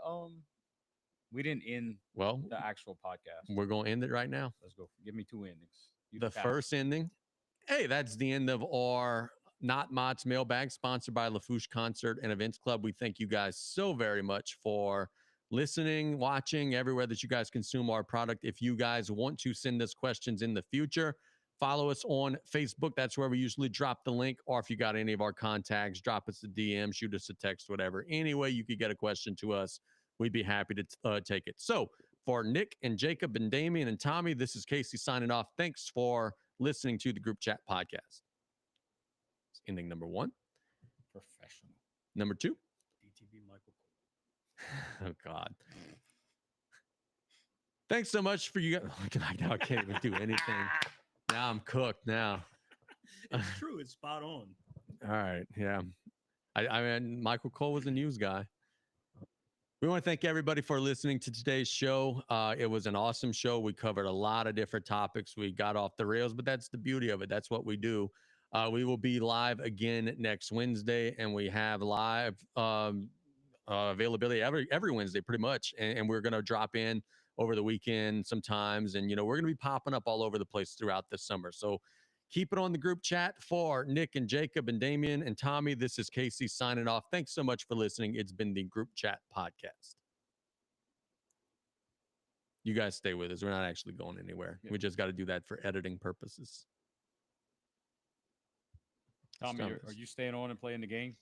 We didn't end Well, the actual podcast. we're going to end it right now. Let's go. Give me 2 endings. You The count. first ending. Hey, that's the end of our Not Mott's mailbag, sponsored by LaFouche Concert and Events Club. We thank you guys so very much for listening, watching, everywhere that you guys consume our product. If you guys want to send us questions in the future, Follow us on Facebook. That's where we usually drop the link. Or if you got any of our contacts, drop us a DM, shoot us a text, whatever. Any way you could get a question to us, we'd be happy to take it. So for Nick and Jacob and Damian and Tommy, this is Casey signing off. Thanks for listening to the Group Chat Podcast. It's ending number 1. Professional. Number 2. DTV Michael Cole. Oh, God. Thanks so much for you guys. Now I can't even do anything. Now I'm cooked now. It's true. It's spot on. All right. Yeah. I mean, Michael Cole was a news guy. We want to thank everybody for listening to today's show. It was an awesome show. We covered a lot of different topics. We got off the rails, but that's the beauty of it. That's what we do. We will be live again next Wednesday, and we have live availability every Wednesday pretty much. And we're going to drop in over the weekend sometimes. And, we're going to be popping up all over the place throughout the summer. So keep it on the group chat. For Nick and Jacob and Damian and Tommy, this is Casey signing off. Thanks so much for listening. It's been the Group Chat Podcast. You guys stay with us. We're not actually going anywhere. Yeah. We just got to do that for editing purposes. Tommy, are you staying on and playing the game?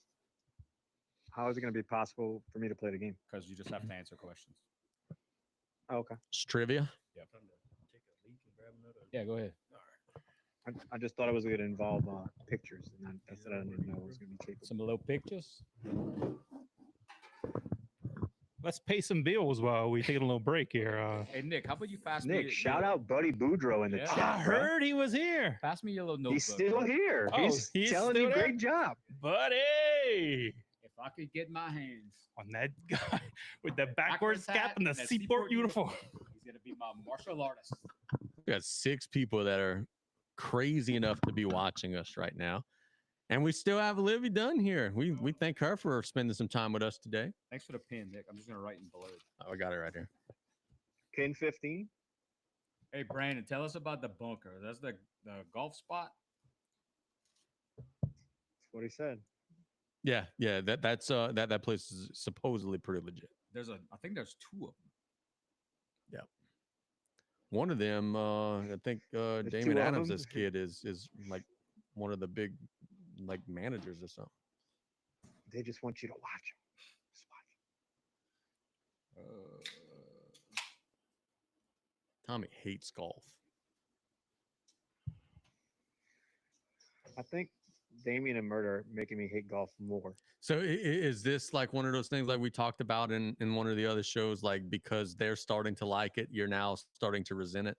How is it going to be possible for me to play the game? Because you just have to answer questions. Oh, okay. It's trivia. Yep. Time to take a leak and grab another. Yeah, go ahead. All right. I just thought it was going to involve pictures, and that's what I didn't know it was going to be capable. Some little pictures. Let's pay some bills while we take a little break here. Hey, Nick, how about you pass me? Nick, shout out Buddy Boudreaux in the Yeah. chat. I bro. heard he was here, Pass me your little notebook. He's still here. Oh, he's telling still you, there? great job. buddy. If I could get my hands On that guy with the backwards cap hat and the that Seaport uniform. he's gonna be my martial artist. We got 6 people that are crazy enough to be watching us right now. And we still have Livy Dunn here. We thank her for spending some time with us today. Thanks for the pin, Nick. I'm just gonna write in below. Oh, I got it right here. Pin 15. Hey, Brandon, tell us about the bunker. That's the golf spot. That's what he said. Yeah, that's that place is supposedly pretty legit. I think there's 2 of them. One of them, I think There's Damon 2 of Adams, them? this kid is like one of the big like managers or something. They just want you to watch him. Just watch. Tommy hates golf. I think Damien and Murder are making me hate golf more. So is this like one of those things like we talked about in one of the other shows, like because they're starting to like it, you're now starting to resent it?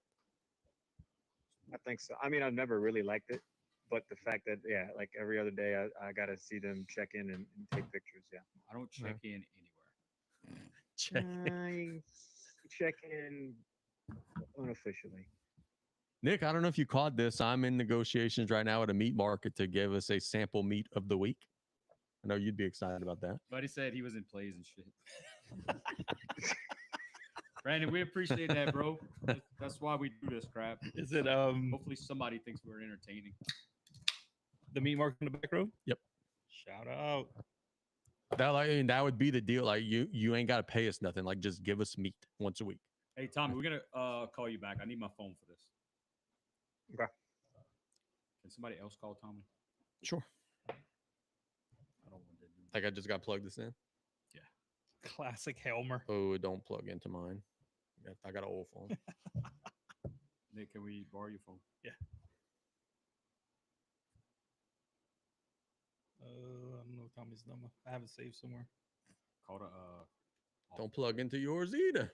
I think so. I mean, I've never really liked it, but the fact that, yeah, like every other day, I got to see them check in and take pictures. Yeah. I don't check in anywhere. Check. I check in unofficially. Nick, I don't know if you caught this. I'm in negotiations right now at a meat market to give us a sample meat of the week. I know you'd be excited about that. Buddy said he was in plays and shit. Brandon, we appreciate that, bro. That's why we do this crap. Is it Hopefully somebody thinks we're entertaining. the meat market in the back row? Yep. Shout out. That would be the deal. Like you ain't got to pay us nothing. Like just give us meat once a week. Hey, Tommy, we're gonna call you back. I need my phone for this. Okay. Can somebody else call Tommy? Sure. I don't want to do Like I just got to plug this in. Classic Helmer. Oh, it don't plug into mine. I got an old phone. Nick, can we borrow your phone? I don't know Tommy's number. I have it saved somewhere. Call the Don't plug into yours either.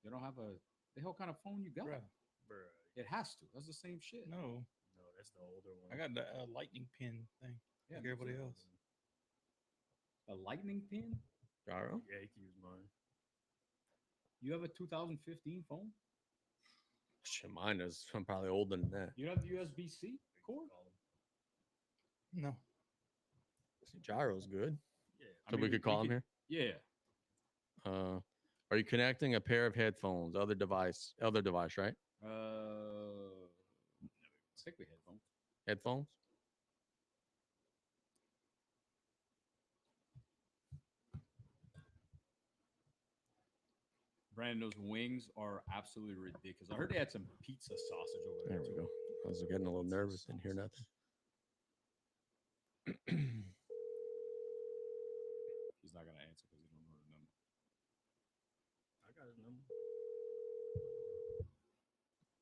You don't have the hell kind of phone you got? Bruh. It has to. That's the same shit. No, No, that's the older one. I got the lightning pin thing. Yeah, like me everybody too. else. A lightning pin? Gyro? Yeah, you can use mine. You have a 2015 phone? Shit, mine is. I'm probably older than that. You don't have the USB-C cord? No. See, Gyro's good. Yeah. I So we mean, could call him here. Yeah. Are you connecting a pair of headphones? Other device, right? Stick with headphones. Headphones? Brandon, those wings are absolutely ridiculous. I heard they had some pizza sausage over there. There we too. go. I was getting a little nervous. Didn't hear nothing. He's not gonna answer because he don't know the number. I got his number.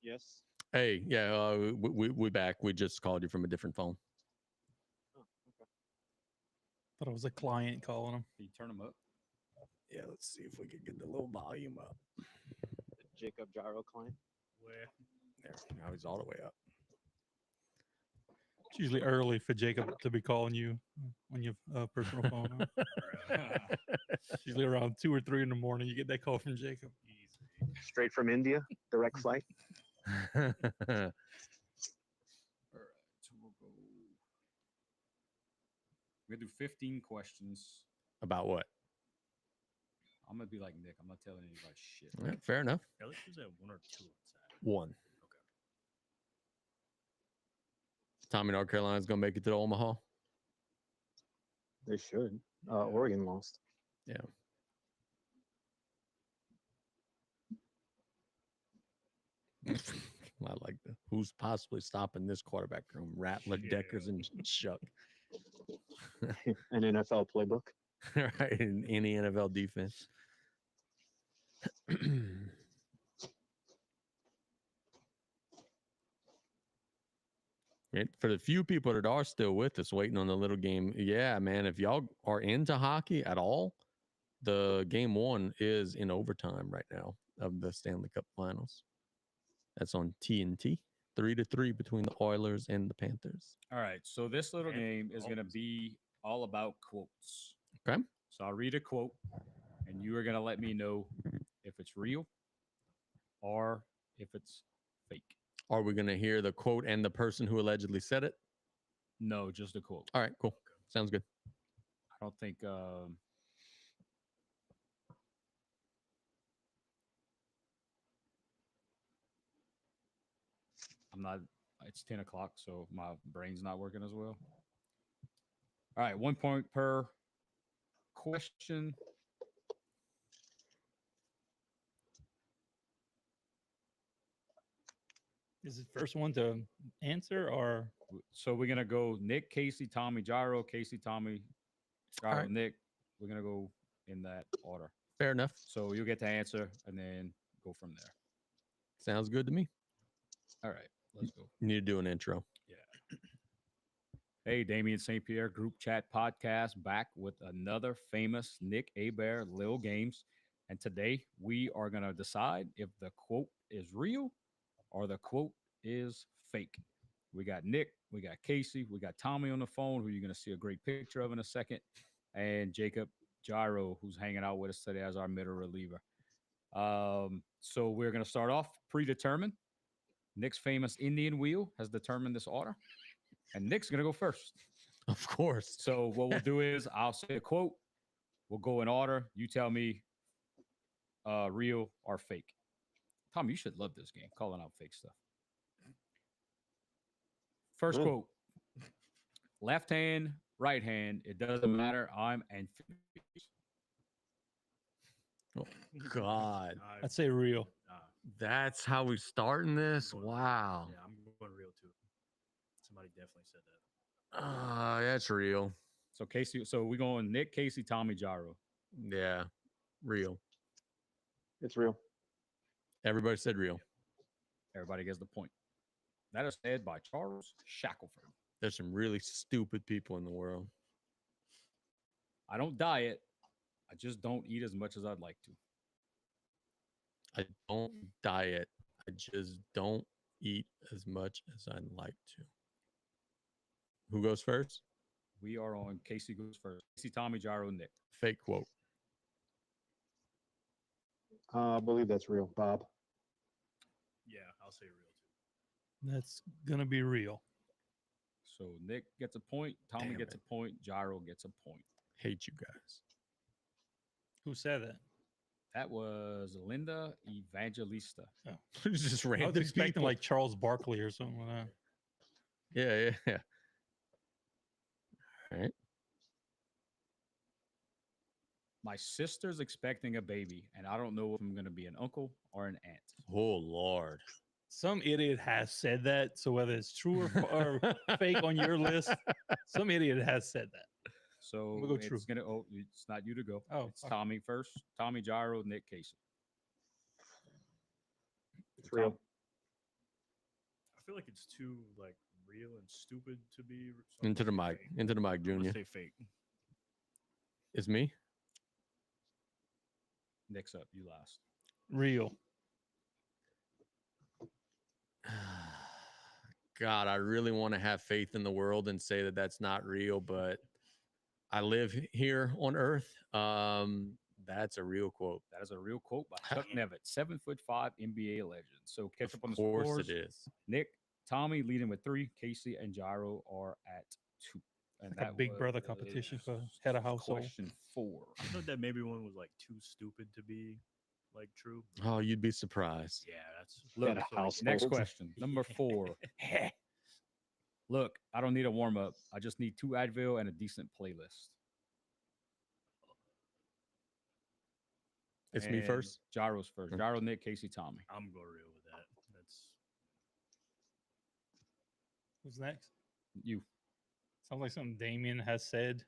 Yes. Hey, yeah, we back. We just called you from a different phone. Thought it was a client calling him. Can you turn them up? Yeah, let's see if we can get the little volume up. Jacob Gyro client. Where? There, now he's all the way up. It's usually early for Jacob to be calling you on your personal phone. Huh? It's usually around 2 or 3 in the morning. You get that call from Jacob. Easy. Straight from India, direct flight. All right, so we'll go. We're gonna do 15 questions. About what? I'm gonna be like Nick. I'm not telling anybody shit. Yeah, fair enough. At least was at 1 or 2 on Saturday. One. Tommy, North Carolina's gonna make it to the Omaha. They should. Oregon lost. Yeah. I like the who's possibly stopping this quarterback room. Rattler, Yeah. Deckers, and Shuck. An NFL playbook. Right, in any NFL defense. For the few people that are still with us waiting on the little game, yeah, man, if y'all are into hockey at all, the game 1 is in overtime right now of the Stanley Cup Finals. That's on TNT, 3-3 between the Oilers and the Panthers. All right, so this little game is gonna be all about quotes. Okay. So I'll read a quote, and you are gonna let me know if it's real or if it's fake. Are we going to hear the quote and the person who allegedly said it? No, just a quote. All right, cool. Sounds good. I don't think. I'm not. It's 10 o'clock, so my brain's not working as well. All right, 1 point per question. Is it first one to answer or? So we're gonna go Nick, Casey, Tommy, Gyro, Casey, Tommy, Gyro, right. Nick. We're gonna go in that order. Fair enough. So you'll get to answer and then go from there. Sounds good to me. All right, let's go. You need to do an intro. Hey, Damian St. Pierre Group Chat Podcast back with another famous Nick Hebert Lil Games. And today we are going to decide if the quote is real or the quote is fake. We got Nick, we got Casey, we got Tommy on the phone, who you're going to see a great picture of in a second, and Jacob Gyro, who's hanging out with us today as our middle reliever. So we're going to start off predetermined. Nick's famous Indian wheel has determined this order. And Nick's going to go first. Of course. So what we'll do is I'll say a quote. We'll go in order. You tell me real or fake. Tom, you should love this game, calling out fake stuff. First quote. Left hand, right hand. It doesn't matter. I'm amphibious. Oh, God. I'd say real. That's how we starting this? Wow. Yeah, I'm going real too. Somebody definitely said that. That's real. So Casey, so we're going Nick, Casey, Tommy, Gyro. Yeah. Real. It's real. Everybody said real. Everybody gets the point. That is said by Charles Shackelford. There's some really stupid people in the world. I don't diet. I just don't eat as much as I'd like to. I don't diet. I just don't eat as much as I'd like to. Who goes first? We are on Casey goes first. Casey, Tommy, Gyro, Nick. Fake quote. I believe that's real, Bob. Yeah, I'll say real too. That's going to be real. So Nick gets a point. Tommy Damn gets it. a point. Gyro gets a point. Hate you guys. Who said that? That was Linda Evangelista. Just I random was expecting people. like Charles Barkley or something like that. Yeah. All right. My sister's expecting a baby, and I don't know if I'm going to be an uncle or an aunt. Oh Lord. Some idiot has said that. So whether it's true or fake on your list, some idiot has said that. So We'll go true. it's gonna. Oh, it's not you to go. Oh, it's fuck. Tommy first. Tommy Gyro, Nick Casey. It's real. I feel like it's too like real and stupid to be. So I'm Into the gonna say mic. fake. Into the mic, I'm gonna Junior. say fake. It's me. Nick's up. You last. Real. God, I really want to have faith in the world and say that that's not real, but I live here on Earth. That's a real quote. That is a real quote by Chuck Nevitt, 7'5" NBA legend. So catch up on the Of course scores. it is. Nick, Tommy leading with 3. Casey and Gyro are at 2. And Like a Big Brother competition for head of household. Question 4. I thought that maybe one was like too stupid to be like true. Oh, you'd be surprised. Yeah, that's Look, Head of household. next question, number 4. Look, I don't need a warm up. I just need 2 Advil and a decent playlist. It's me And first. Gyro's first. Mm. Gyro, Nick, Casey, Tommy. I'm going real with that. That's Who's next? You. Sounds like something Damien has said.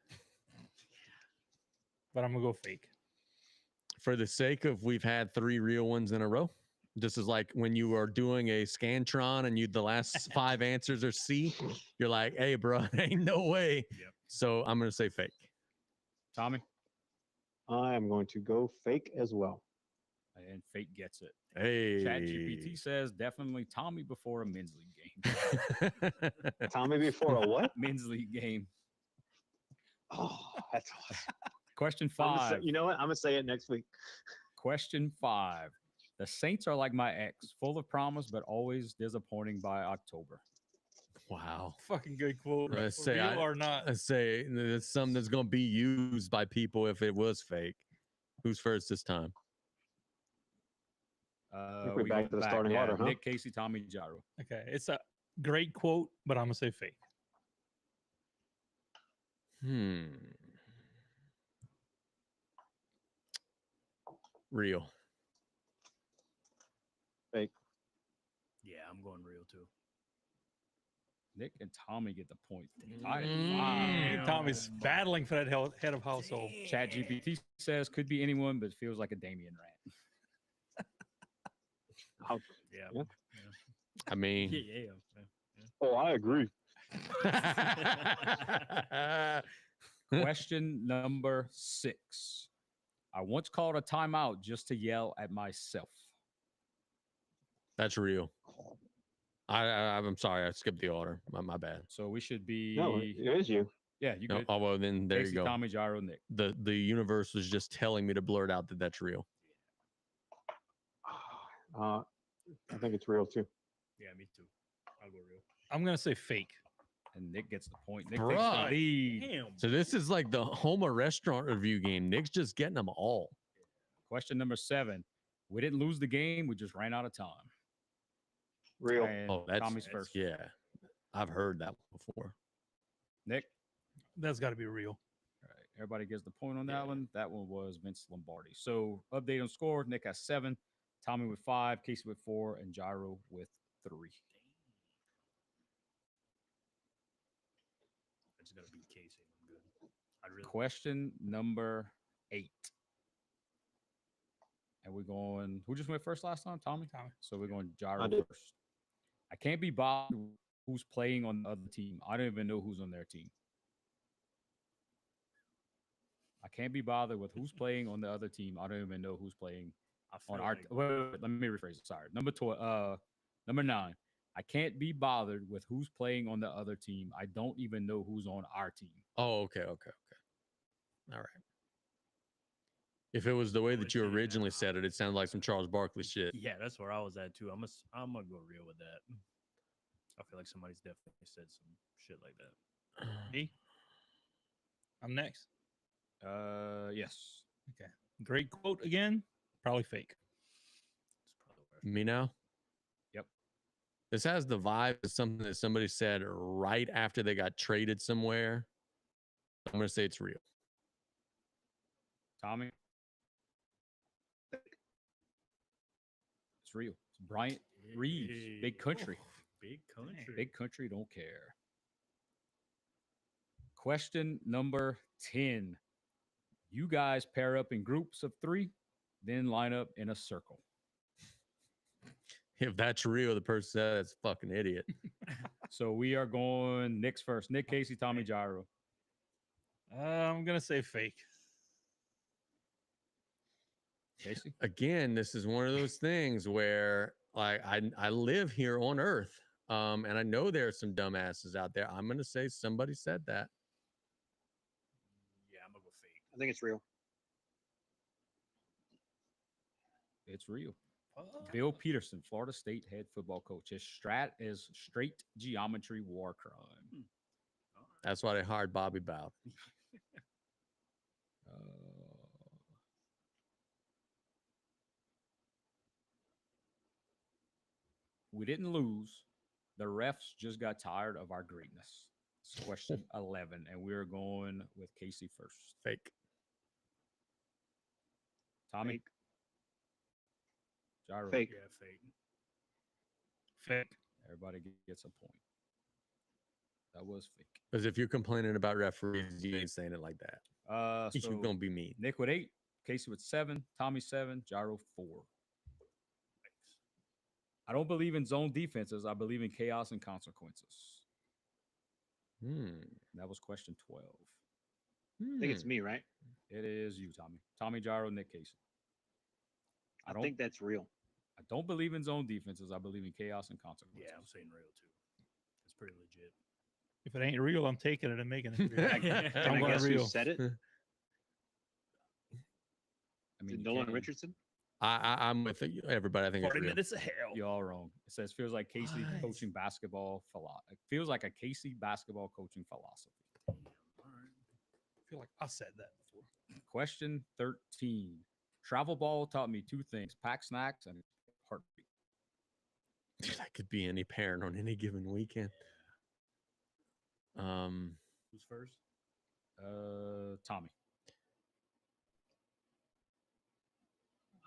But I'm gonna go fake. For the sake of we've had 3 real ones in a row. This is like when you are doing a Scantron and you the last 5 answers are C. You're like, hey, bro, ain't no way. Yep. So I'm gonna say fake. Tommy. I am going to go fake as well. And Fake gets it. Hey. ChatGPT says definitely Tommy before a men's league game. Tommy before a what? Men's league game. Oh, that's awesome. Question I'm gonna 5. say- you know what? I'm gonna say it next week. Question 5. The Saints are like my ex, full of promise, but always disappointing by October. Wow. Fucking good quote. Let's say Real or not? I say it's something that's gonna be used by people if it was fake. Who's first this time? we're We back go to the starting order, huh? Nick, Casey, Tommy, Gyro. Okay, it's a great quote, but I'm gonna say fake. Real. Fake. yeah, I'm going real too. Nick and Tommy get the point. Tommy's battling for that head of household. ChatGPT says could be anyone, but feels like a Damien rant. Yeah. Yeah. I mean, Yeah. Oh, I agree. Question number 6. I once called a timeout just to yell at myself. that's real. I'm sorry, I skipped the order. My bad. So we should be. No, it is you. Yeah, you No, good. oh well, then there Casey, you go. Tommy, Gyro, Nick. The universe was just telling me to blurt out that that's real. I think it's real too. Yeah, me too. I'll go real. I'm gonna say fake. And Nick gets the point. Nick takes Bruh. the lead. Damn. So this is like the Homa restaurant review game. Nick's just getting them all. Question number 7. We didn't lose the game. We just ran out of time. Real. And Oh, that's Tommy's first. Yeah, I've heard that before. Nick. That's got to be real. All right. Everybody gets the point on that one. That one was Vince Lombardi. So update on score. Nick has 7. Tommy with 5. Casey with 4. And Gyro with 3. I just gotta beat Casey. I'm good. I really. Question number 8. And we're going. Who just went first last time? Tommy. Tommy. So we're going Gyro I did. first. I can't be bothered who's playing on the other team. I don't even know who's on their team. I can't be bothered with who's playing on the other team. I don't even know who's playing I on feel our. like- Wait, let me rephrase it. Sorry. Number 9. I can't be bothered with who's playing on the other team. I don't even know who's on our team. Oh, okay. All right. If it was the way that you originally said it, it sounded like some Charles Barkley shit. Yeah, that's where I was at too. I'm gonna go real with that. I feel like somebody's definitely said some shit like that. Me? I'm next. Yes. Okay. Great quote again. Probably fake. It's probably where Me now? Yep. This has the vibe of something that somebody said right after they got traded somewhere. I'm going to say it's real. Tommy. It's real. It's Bryant Reeves. Big country. Big country. Big country don't care. Question number 10. You guys pair up in groups of 3, then line up in a circle. If that's real, the person said that's a fucking idiot. So we are going Nick's first. Nick, Casey, Tommy, Gyro. I'm gonna say fake. Casey? Again, this is one of those things where like I live here on Earth. And I know there are some dumbasses out there. I'm gonna say somebody said that. Yeah, I'm gonna go fake. I think it's real. It's real. Bill Peterson, Florida State head football coach. His strat is straight geometry war crime. That's why they hired Bobby Bowden. We didn't lose. The refs just got tired of our greatness. It's question 11, and we're going with Casey first. Fake. Tommy? Fake. Gyro? Fake. Yeah, fake. Fake. Everybody gets a point. That was fake. Because if you're complaining about referees, you ain't saying it like that. So You're gonna be mean. Nick with 8, Casey with 7, Tommy 7, Gyro 4. I don't believe in zone defenses. I believe in chaos and consequences. That was question 12. I think it's me, right? It is you, Tommy. Tommy, Gyro, Nick, Casey. I think that's real. I don't believe in zone defenses. I believe in chaos and consequences. Yeah, I'm saying real too. It's pretty legit. If it ain't real, I'm taking it and making it real. Can I'm I going guess real. who said it? I Is mean, it you Nolan can't- Richardson? I'm with everybody. I think it's 40 real. minutes of hell. You're all wrong. It says feels like Casey What? coaching basketball. It feels like a Casey basketball coaching philosophy. I feel like I said that before. Question 13. Travel ball taught me 2 things: pack snacks and heartbeat. That could be any parent on any given weekend. Who's first? Tommy.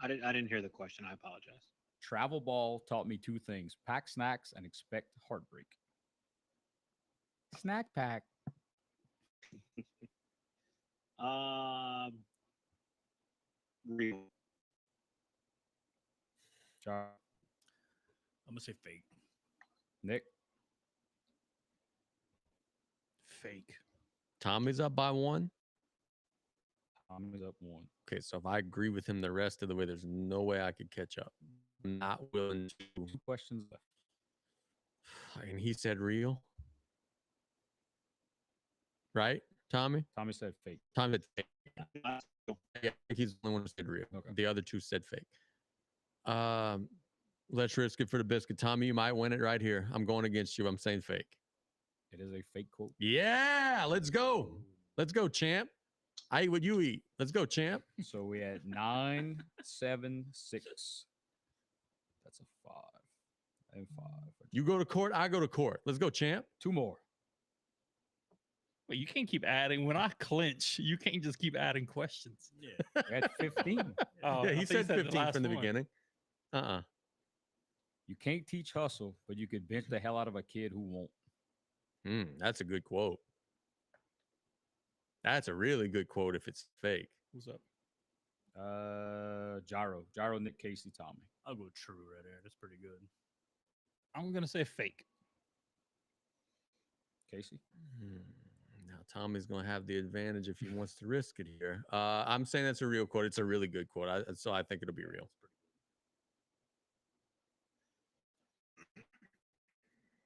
I didn't hear the question. I apologize. Travel ball taught me 2 things: pack snacks and expect heartbreak. Snack pack. Real. Gyro. I'm gonna say fake. Nick. Fake. Tommy's up by 1. Tommy's up 1. Okay, so if I agree with him the rest of the way, there's no way I could catch up. I'm not willing to. 2 questions left. And he said real. Right, Tommy? Tommy said fake. Tommy said fake. Yeah, I think he's the only one who said real. Okay. The other 2 said fake. Let's risk it for the biscuit. Tommy, you might win it right here. I'm going against you. I'm saying fake. It is a fake quote. Yeah, let's go. Let's go, champ. I eat what you eat. Let's go, champ. So we had 9, 7, 6. That's a 5 and 5. You go to court, I go to court. Let's go, champ. 2 more. Wait, you can't keep adding. When I clinch, you can't just keep adding questions. Yeah. We had 15. Oh, Yeah, I he thought you said 15 last from the one. beginning. You can't teach hustle, but you could bench the hell out of a kid who won't. That's a good quote. That's a really good quote if it's fake. Who's up? Gyro, Nick, Casey, Tommy. I'll go true right there. That's pretty good. I'm gonna say fake. Casey. Now Tommy's going to have the advantage if he wants to risk it here. I'm saying that's a real quote. It's a really good quote. So I think it'll be real.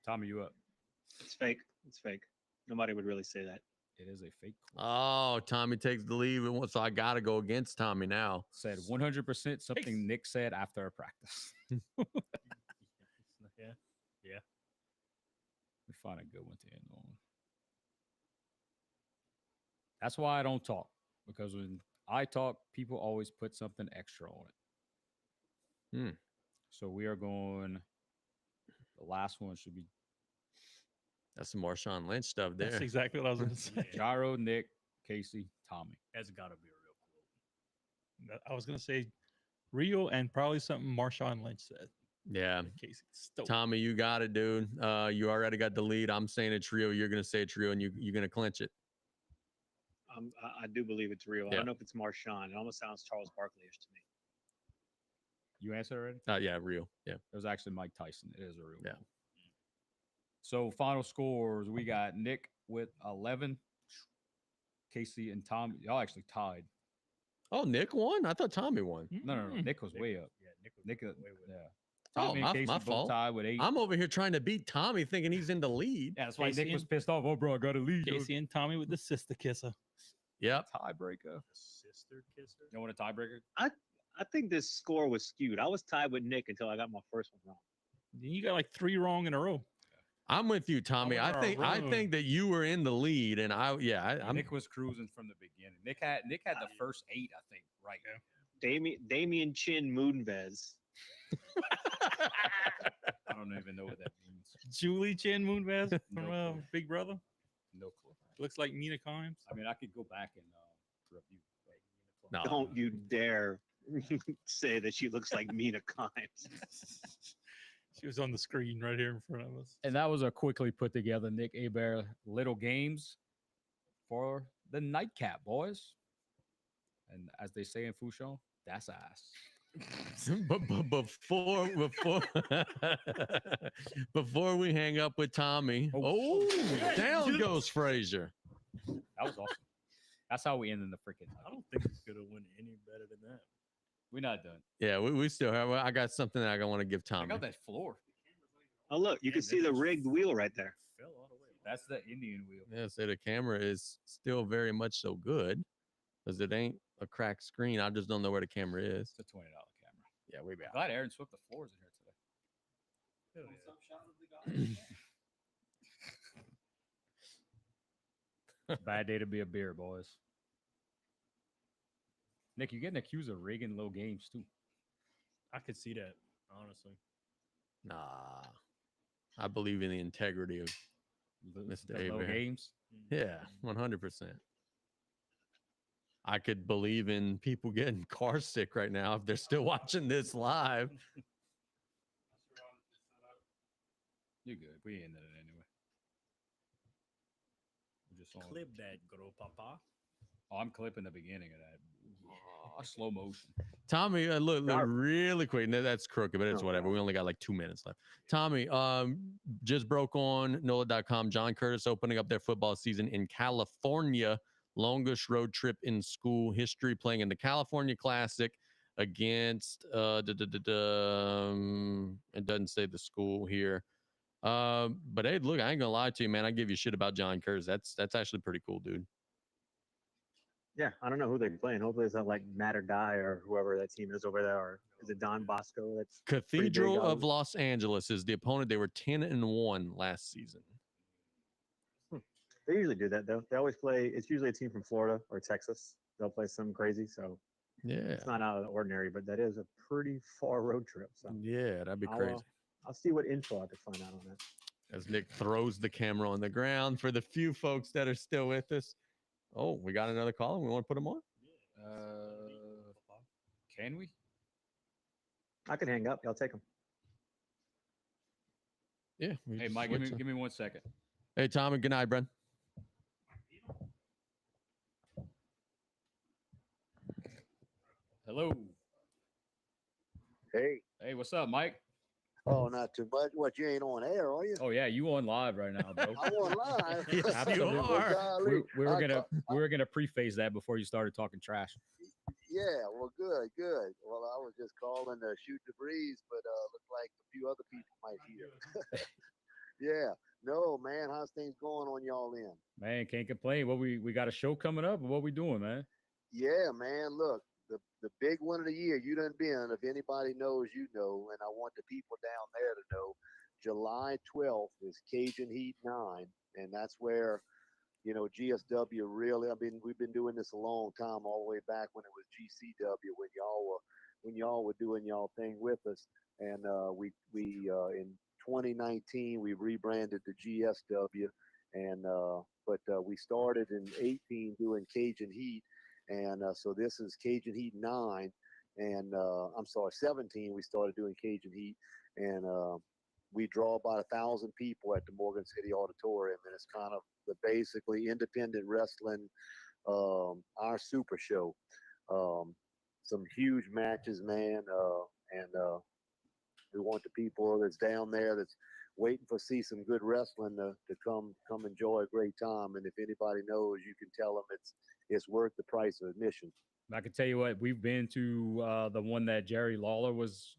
Tommy, you up? It's fake. It's fake. Nobody would really say that. It is a fake quote. Oh, Tommy takes the lead. So I got to go against Tommy now. Said 100% something Nick said after a practice. Yeah. Yeah. We find a good one to end on. That's why I don't talk, because when I talk, people always put something extra on it. So we are going. The last one should be That's some Marshawn Lynch stuff there. That's exactly what I was gonna say. Gyro, Nick, Casey, Tommy. That's gotta be a real quote. I was gonna say Rio and probably something Marshawn Lynch said. Yeah. Casey Stokes. Tommy, you got it, dude. You already got the lead. I'm saying it's Rio. You're gonna say it's Rio, and you're gonna clinch it. I do believe it's real. I Yeah. don't know if it's Marshawn. It almost sounds Charles Barkley-ish to me. You answer already? Yeah, Rio. Yeah. It was actually Mike Tyson. It is a real. Yeah. one. So final scores: we got Nick with 11, Casey and Tom. Y'all actually tied. Oh, Nick won. I thought Tommy won. No. Nick was way up. Yeah, Nick was Nick, way with yeah. it. Oh, Tommy and Casey my both fault. tied with 8. I'm over here trying to beat Tommy, thinking he's in the lead. Yeah, that's why Casey Nick was and- pissed off. Oh, bro, I got to lead. Casey and Tommy with the sister kisser. Yep. Tiebreaker. Sister kisser. You want a tiebreaker? I think this score was skewed. I was tied with Nick until I got my first one wrong. You got like 3 wrong in a row. I'm with you, Tommy. went I around. think that you were in the lead, and I'm Nick was cruising from the beginning. Nick had the first 8, I think, right. Damien Chin Moonves. I don't even know what that means. Julie Chin Moonves from No clue. Big Brother. No clue. Looks like Mina Kimes. I mean, I could go back and review. No. Don't you dare say that she looks like Mina Kimes. She was on the screen right here in front of us. And that was a quickly put together Nick Hebert little games for the nightcap, boys. And as they say in Fouchon, that's ass. but before before we hang up with Tommy, down goes Frazier. That was awesome. That's how we end in the freaking. I don't think it's gonna win any better than that. We're not done. Yeah, we still have. I got something that I want to give Check Tommy. out that floor. Oh, look, you can see the rigged wheel right there. Fell all the way. That's the Indian wheel. Yeah, so the camera is still very much so good because it ain't a cracked screen. I just don't know where the camera is. It's a $20 camera. Yeah, we be Glad Aaron swept the floors in here today. Bad day to be a beer, boys. Nick, you're getting accused of rigging low games too. I could see that, honestly. Nah, I believe in the integrity of Mr. The low Abraham. games. Yeah, 100%. I could believe in people getting car sick right now if they're still watching this live. You're good. We ended it anyway. We're just on. Clip that, gros papa. Oh, I'm clipping the beginning of that. Slow motion. Tommy, look really quick. No, that's crooked, but it's Oh, whatever. We only got like 2 minutes left. Tommy, just broke on NOLA.com. John Curtis opening up their football season in California. Longest road trip in school history, playing in the California Classic against it doesn't say the school here. But hey, look, I ain't gonna lie to you, man. I give you shit about John Curtis. That's actually pretty cool, dude. Yeah, I don't know who they're playing. Hopefully it's not like Matt or Die or whoever that team is over there. Or is it Don Bosco? That's pretty big. Cathedral of Los Angeles is the opponent. They were 10-1 last season. They usually do that though. They always play. It's usually a team from Florida or Texas. They'll play some crazy. So Yeah, it's not out of the ordinary, but that is a pretty far road trip. So yeah, that'd be I'll, crazy. I'll see what info I can find out on that. As Nick throws the camera on the ground for the few folks that are still with us. Oh, we got another caller. We want to put him on? Can we? I can hang up. Y'all take them. Yeah. we Hey, just Mike, switch give me 1 second. Hey, Tommy. Good night, Bren. Hello. Hey. Hey, what's up, Mike? Oh, not too much. What, you ain't on air, are you? Oh yeah, you on live right now, bro. I'm on live. Yes, you Absolutely. are. Golly. We were I gonna ca- we were gonna preface that before you started talking trash. Yeah, well, good, good. Well, I was just calling to shoot the breeze, but looked like a few other people might hear. Yeah. No, man, how's things going on y'all end? Man, can't complain. What we got a show coming up? What we doing, man? Yeah, man. Look, the big one of the year, you done been. If anybody knows, you know, and I want the people down there to know. July 12th is Cajun Heat 9, and that's where, you know, GSW really. I mean, we've been doing this a long time, all the way back when it was GCW, when y'all were doing y'all thing with us, and we in 2019 we rebranded to GSW, and but we started in 18 doing Cajun Heat. And so this is Cajun Heat 9, and I'm sorry, 17. We started doing Cajun Heat, and we draw about 1,000 people at the Morgan City Auditorium, and it's kind of the basically independent wrestling, our super show. Some huge matches, man, and we want the people that's down there that's waiting for see some good wrestling to come enjoy a great time. And if anybody knows, you can tell them it's worth the price of admission. I can tell you what, we've been to the one that Jerry Lawler was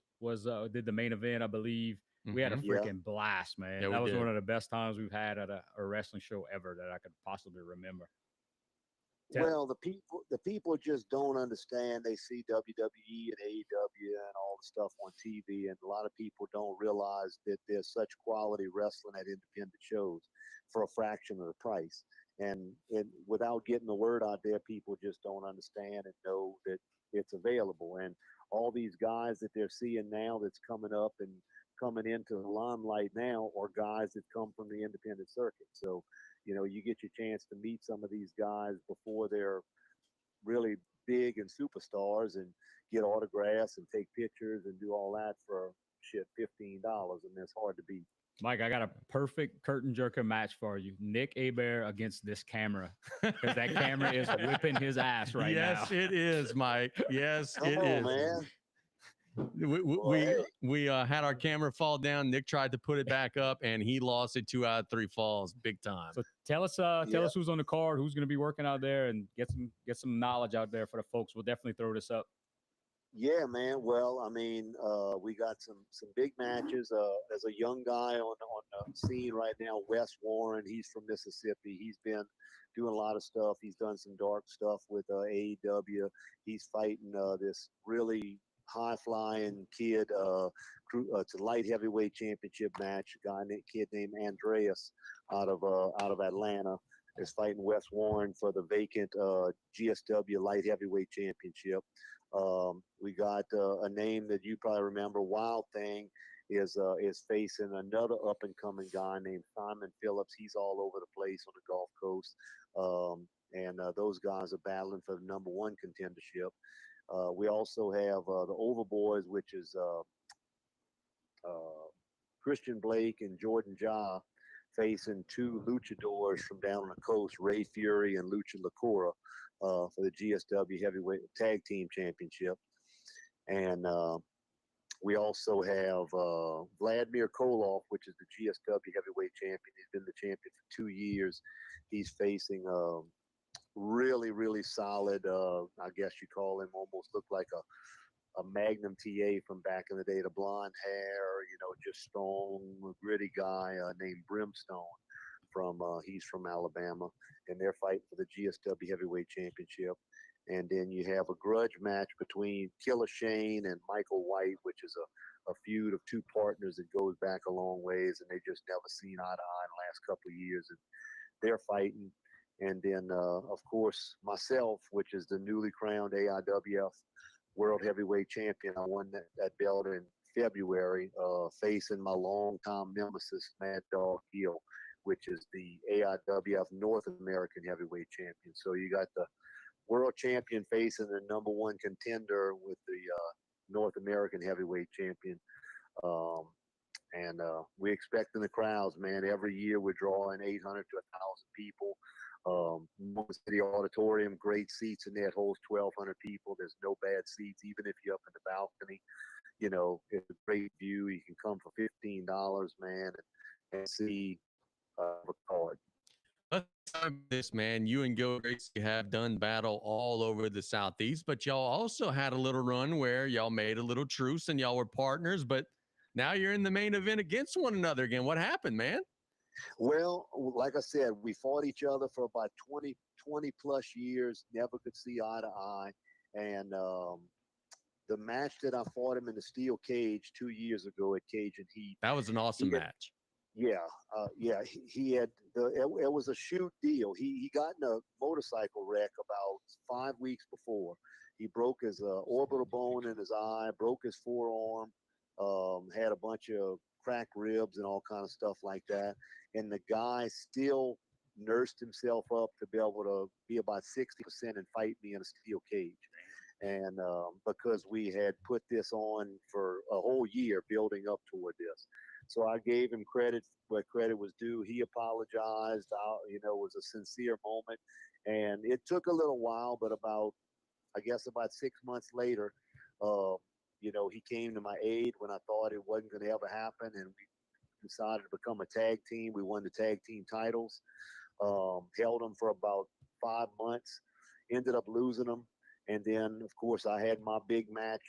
did the main event, I believe. We had a Mhm. freaking blast, man. Yeah, we that was did. one of the best times we've had at a wrestling show ever that I could possibly remember. Well, the people just don't understand. They see WWE and AEW and all the stuff on TV, and a lot of people don't realize that there's such quality wrestling at independent shows for a fraction of the price. And without getting the word out there, people just don't understand and know that it's available. And all these guys that they're seeing now that's coming up and coming into the limelight now are guys that come from the independent circuit. So, you get your chance to meet some of these guys before they're really big and superstars and get autographs and take pictures and do all that for shit $15, and that's hard to beat. Mike, I got a perfect curtain jerker match for you. Nick Hebert against this camera. Because that camera is whipping his ass right now. Yes, it is, Mike. Yes, Come it on, is. man. We had our camera fall down. Nick tried to put it back up, and he lost it 2 out of 3 falls, big time. So tell us who's on the card, who's going to be working out there, and get some knowledge out there for the folks. We'll definitely throw this up. Yeah, man. Well, I mean, we got some big matches. There's a young guy on the scene right now, Wes Warren. He's from Mississippi. He's been doing a lot of stuff. He's done some dark stuff with AEW. He's fighting this really high-flying kid. It's a light heavyweight championship match. Kid named Andreas out of Atlanta is fighting Wes Warren for the vacant GSW light heavyweight championship. We got a name that you probably remember. Wild Thing is facing another up and coming guy named Simon Phillips. He's all over the place on the Gulf Coast, and those guys are battling for the #1 contendership. We also have the Overboys, which is Christian Blake and Jordan Ja facing 2 luchadors from down on the coast, Ray Fury and Lucha Lacora, for the GSW Heavyweight Tag Team Championship. And we also have Vladimir Koloff, which is the GSW Heavyweight Champion. He's been the champion for 2 years. He's facing really, really solid, I guess you call him, almost looked like a Magnum TA from back in the day, the blonde hair, just strong, gritty guy named Brimstone. He's from Alabama, and they're fighting for the GSW Heavyweight Championship. And then you have a grudge match between Killer Shane and Michael White, which is a feud of 2 partners that goes back a long ways, and they just never seen eye to eye in the last couple of years, and they're fighting. And then, of course, myself, which is the newly crowned AIWF World Heavyweight Champion. I won that belt in February, facing my longtime nemesis, Mad Dog Hill, which is the AIWF North American Heavyweight Champion. So you got the world champion facing the #1 contender with the North American Heavyweight Champion. And we expecting the crowds, man. Every year we're drawing 800 to 1,000 people. Morgan City Auditorium, great seats in there. It holds 1,200 people. There's no bad seats, even if you're up in the balcony. It's a great view. You can come for $15, man, and see a card. Let's time this, man. You and Gil Gracie have done battle all over the Southeast, but y'all also had a little run where y'all made a little truce and y'all were partners, but now you're in the main event against one another again. What happened, man? Well, like I said, we fought each other for about 20 plus years, never could see eye to eye. And the match that I fought him in the steel cage 2 years ago at Cajun Heat. That was an awesome match. Yeah. He had, it was a shoot deal. He got in a motorcycle wreck about 5 weeks before. He broke his orbital bone in his eye, broke his forearm, had a bunch of cracked ribs and all kind of stuff like that. And the guy still nursed himself up to be able to be about 60% and fight me in a steel cage. And because we had put this on for a whole year building up toward this. So I gave him credit where credit was due. He apologized. You know, it was a sincere moment. And it took a little while, but about 6 months later, you know, he came to my aid when I thought it wasn't going to ever happen. And we decided to become a tag team. We won the tag team titles, held them for about 5 months, ended up losing them. And then, of course, I had my big match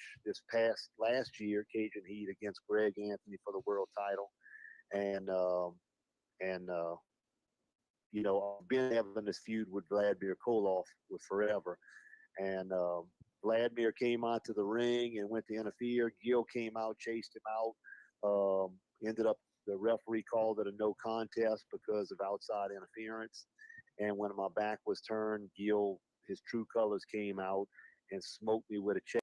last year, Cajun Heat against Greg Anthony for the world title. And you know, I've been having this feud with Vladimir Koloff with forever. And Vladimir came out to the ring and went to interfere. Gil came out, chased him out. Ended up, the referee called it a no contest because of outside interference. And when my back was turned, Gil, his true colors came out and smoked me with a chair.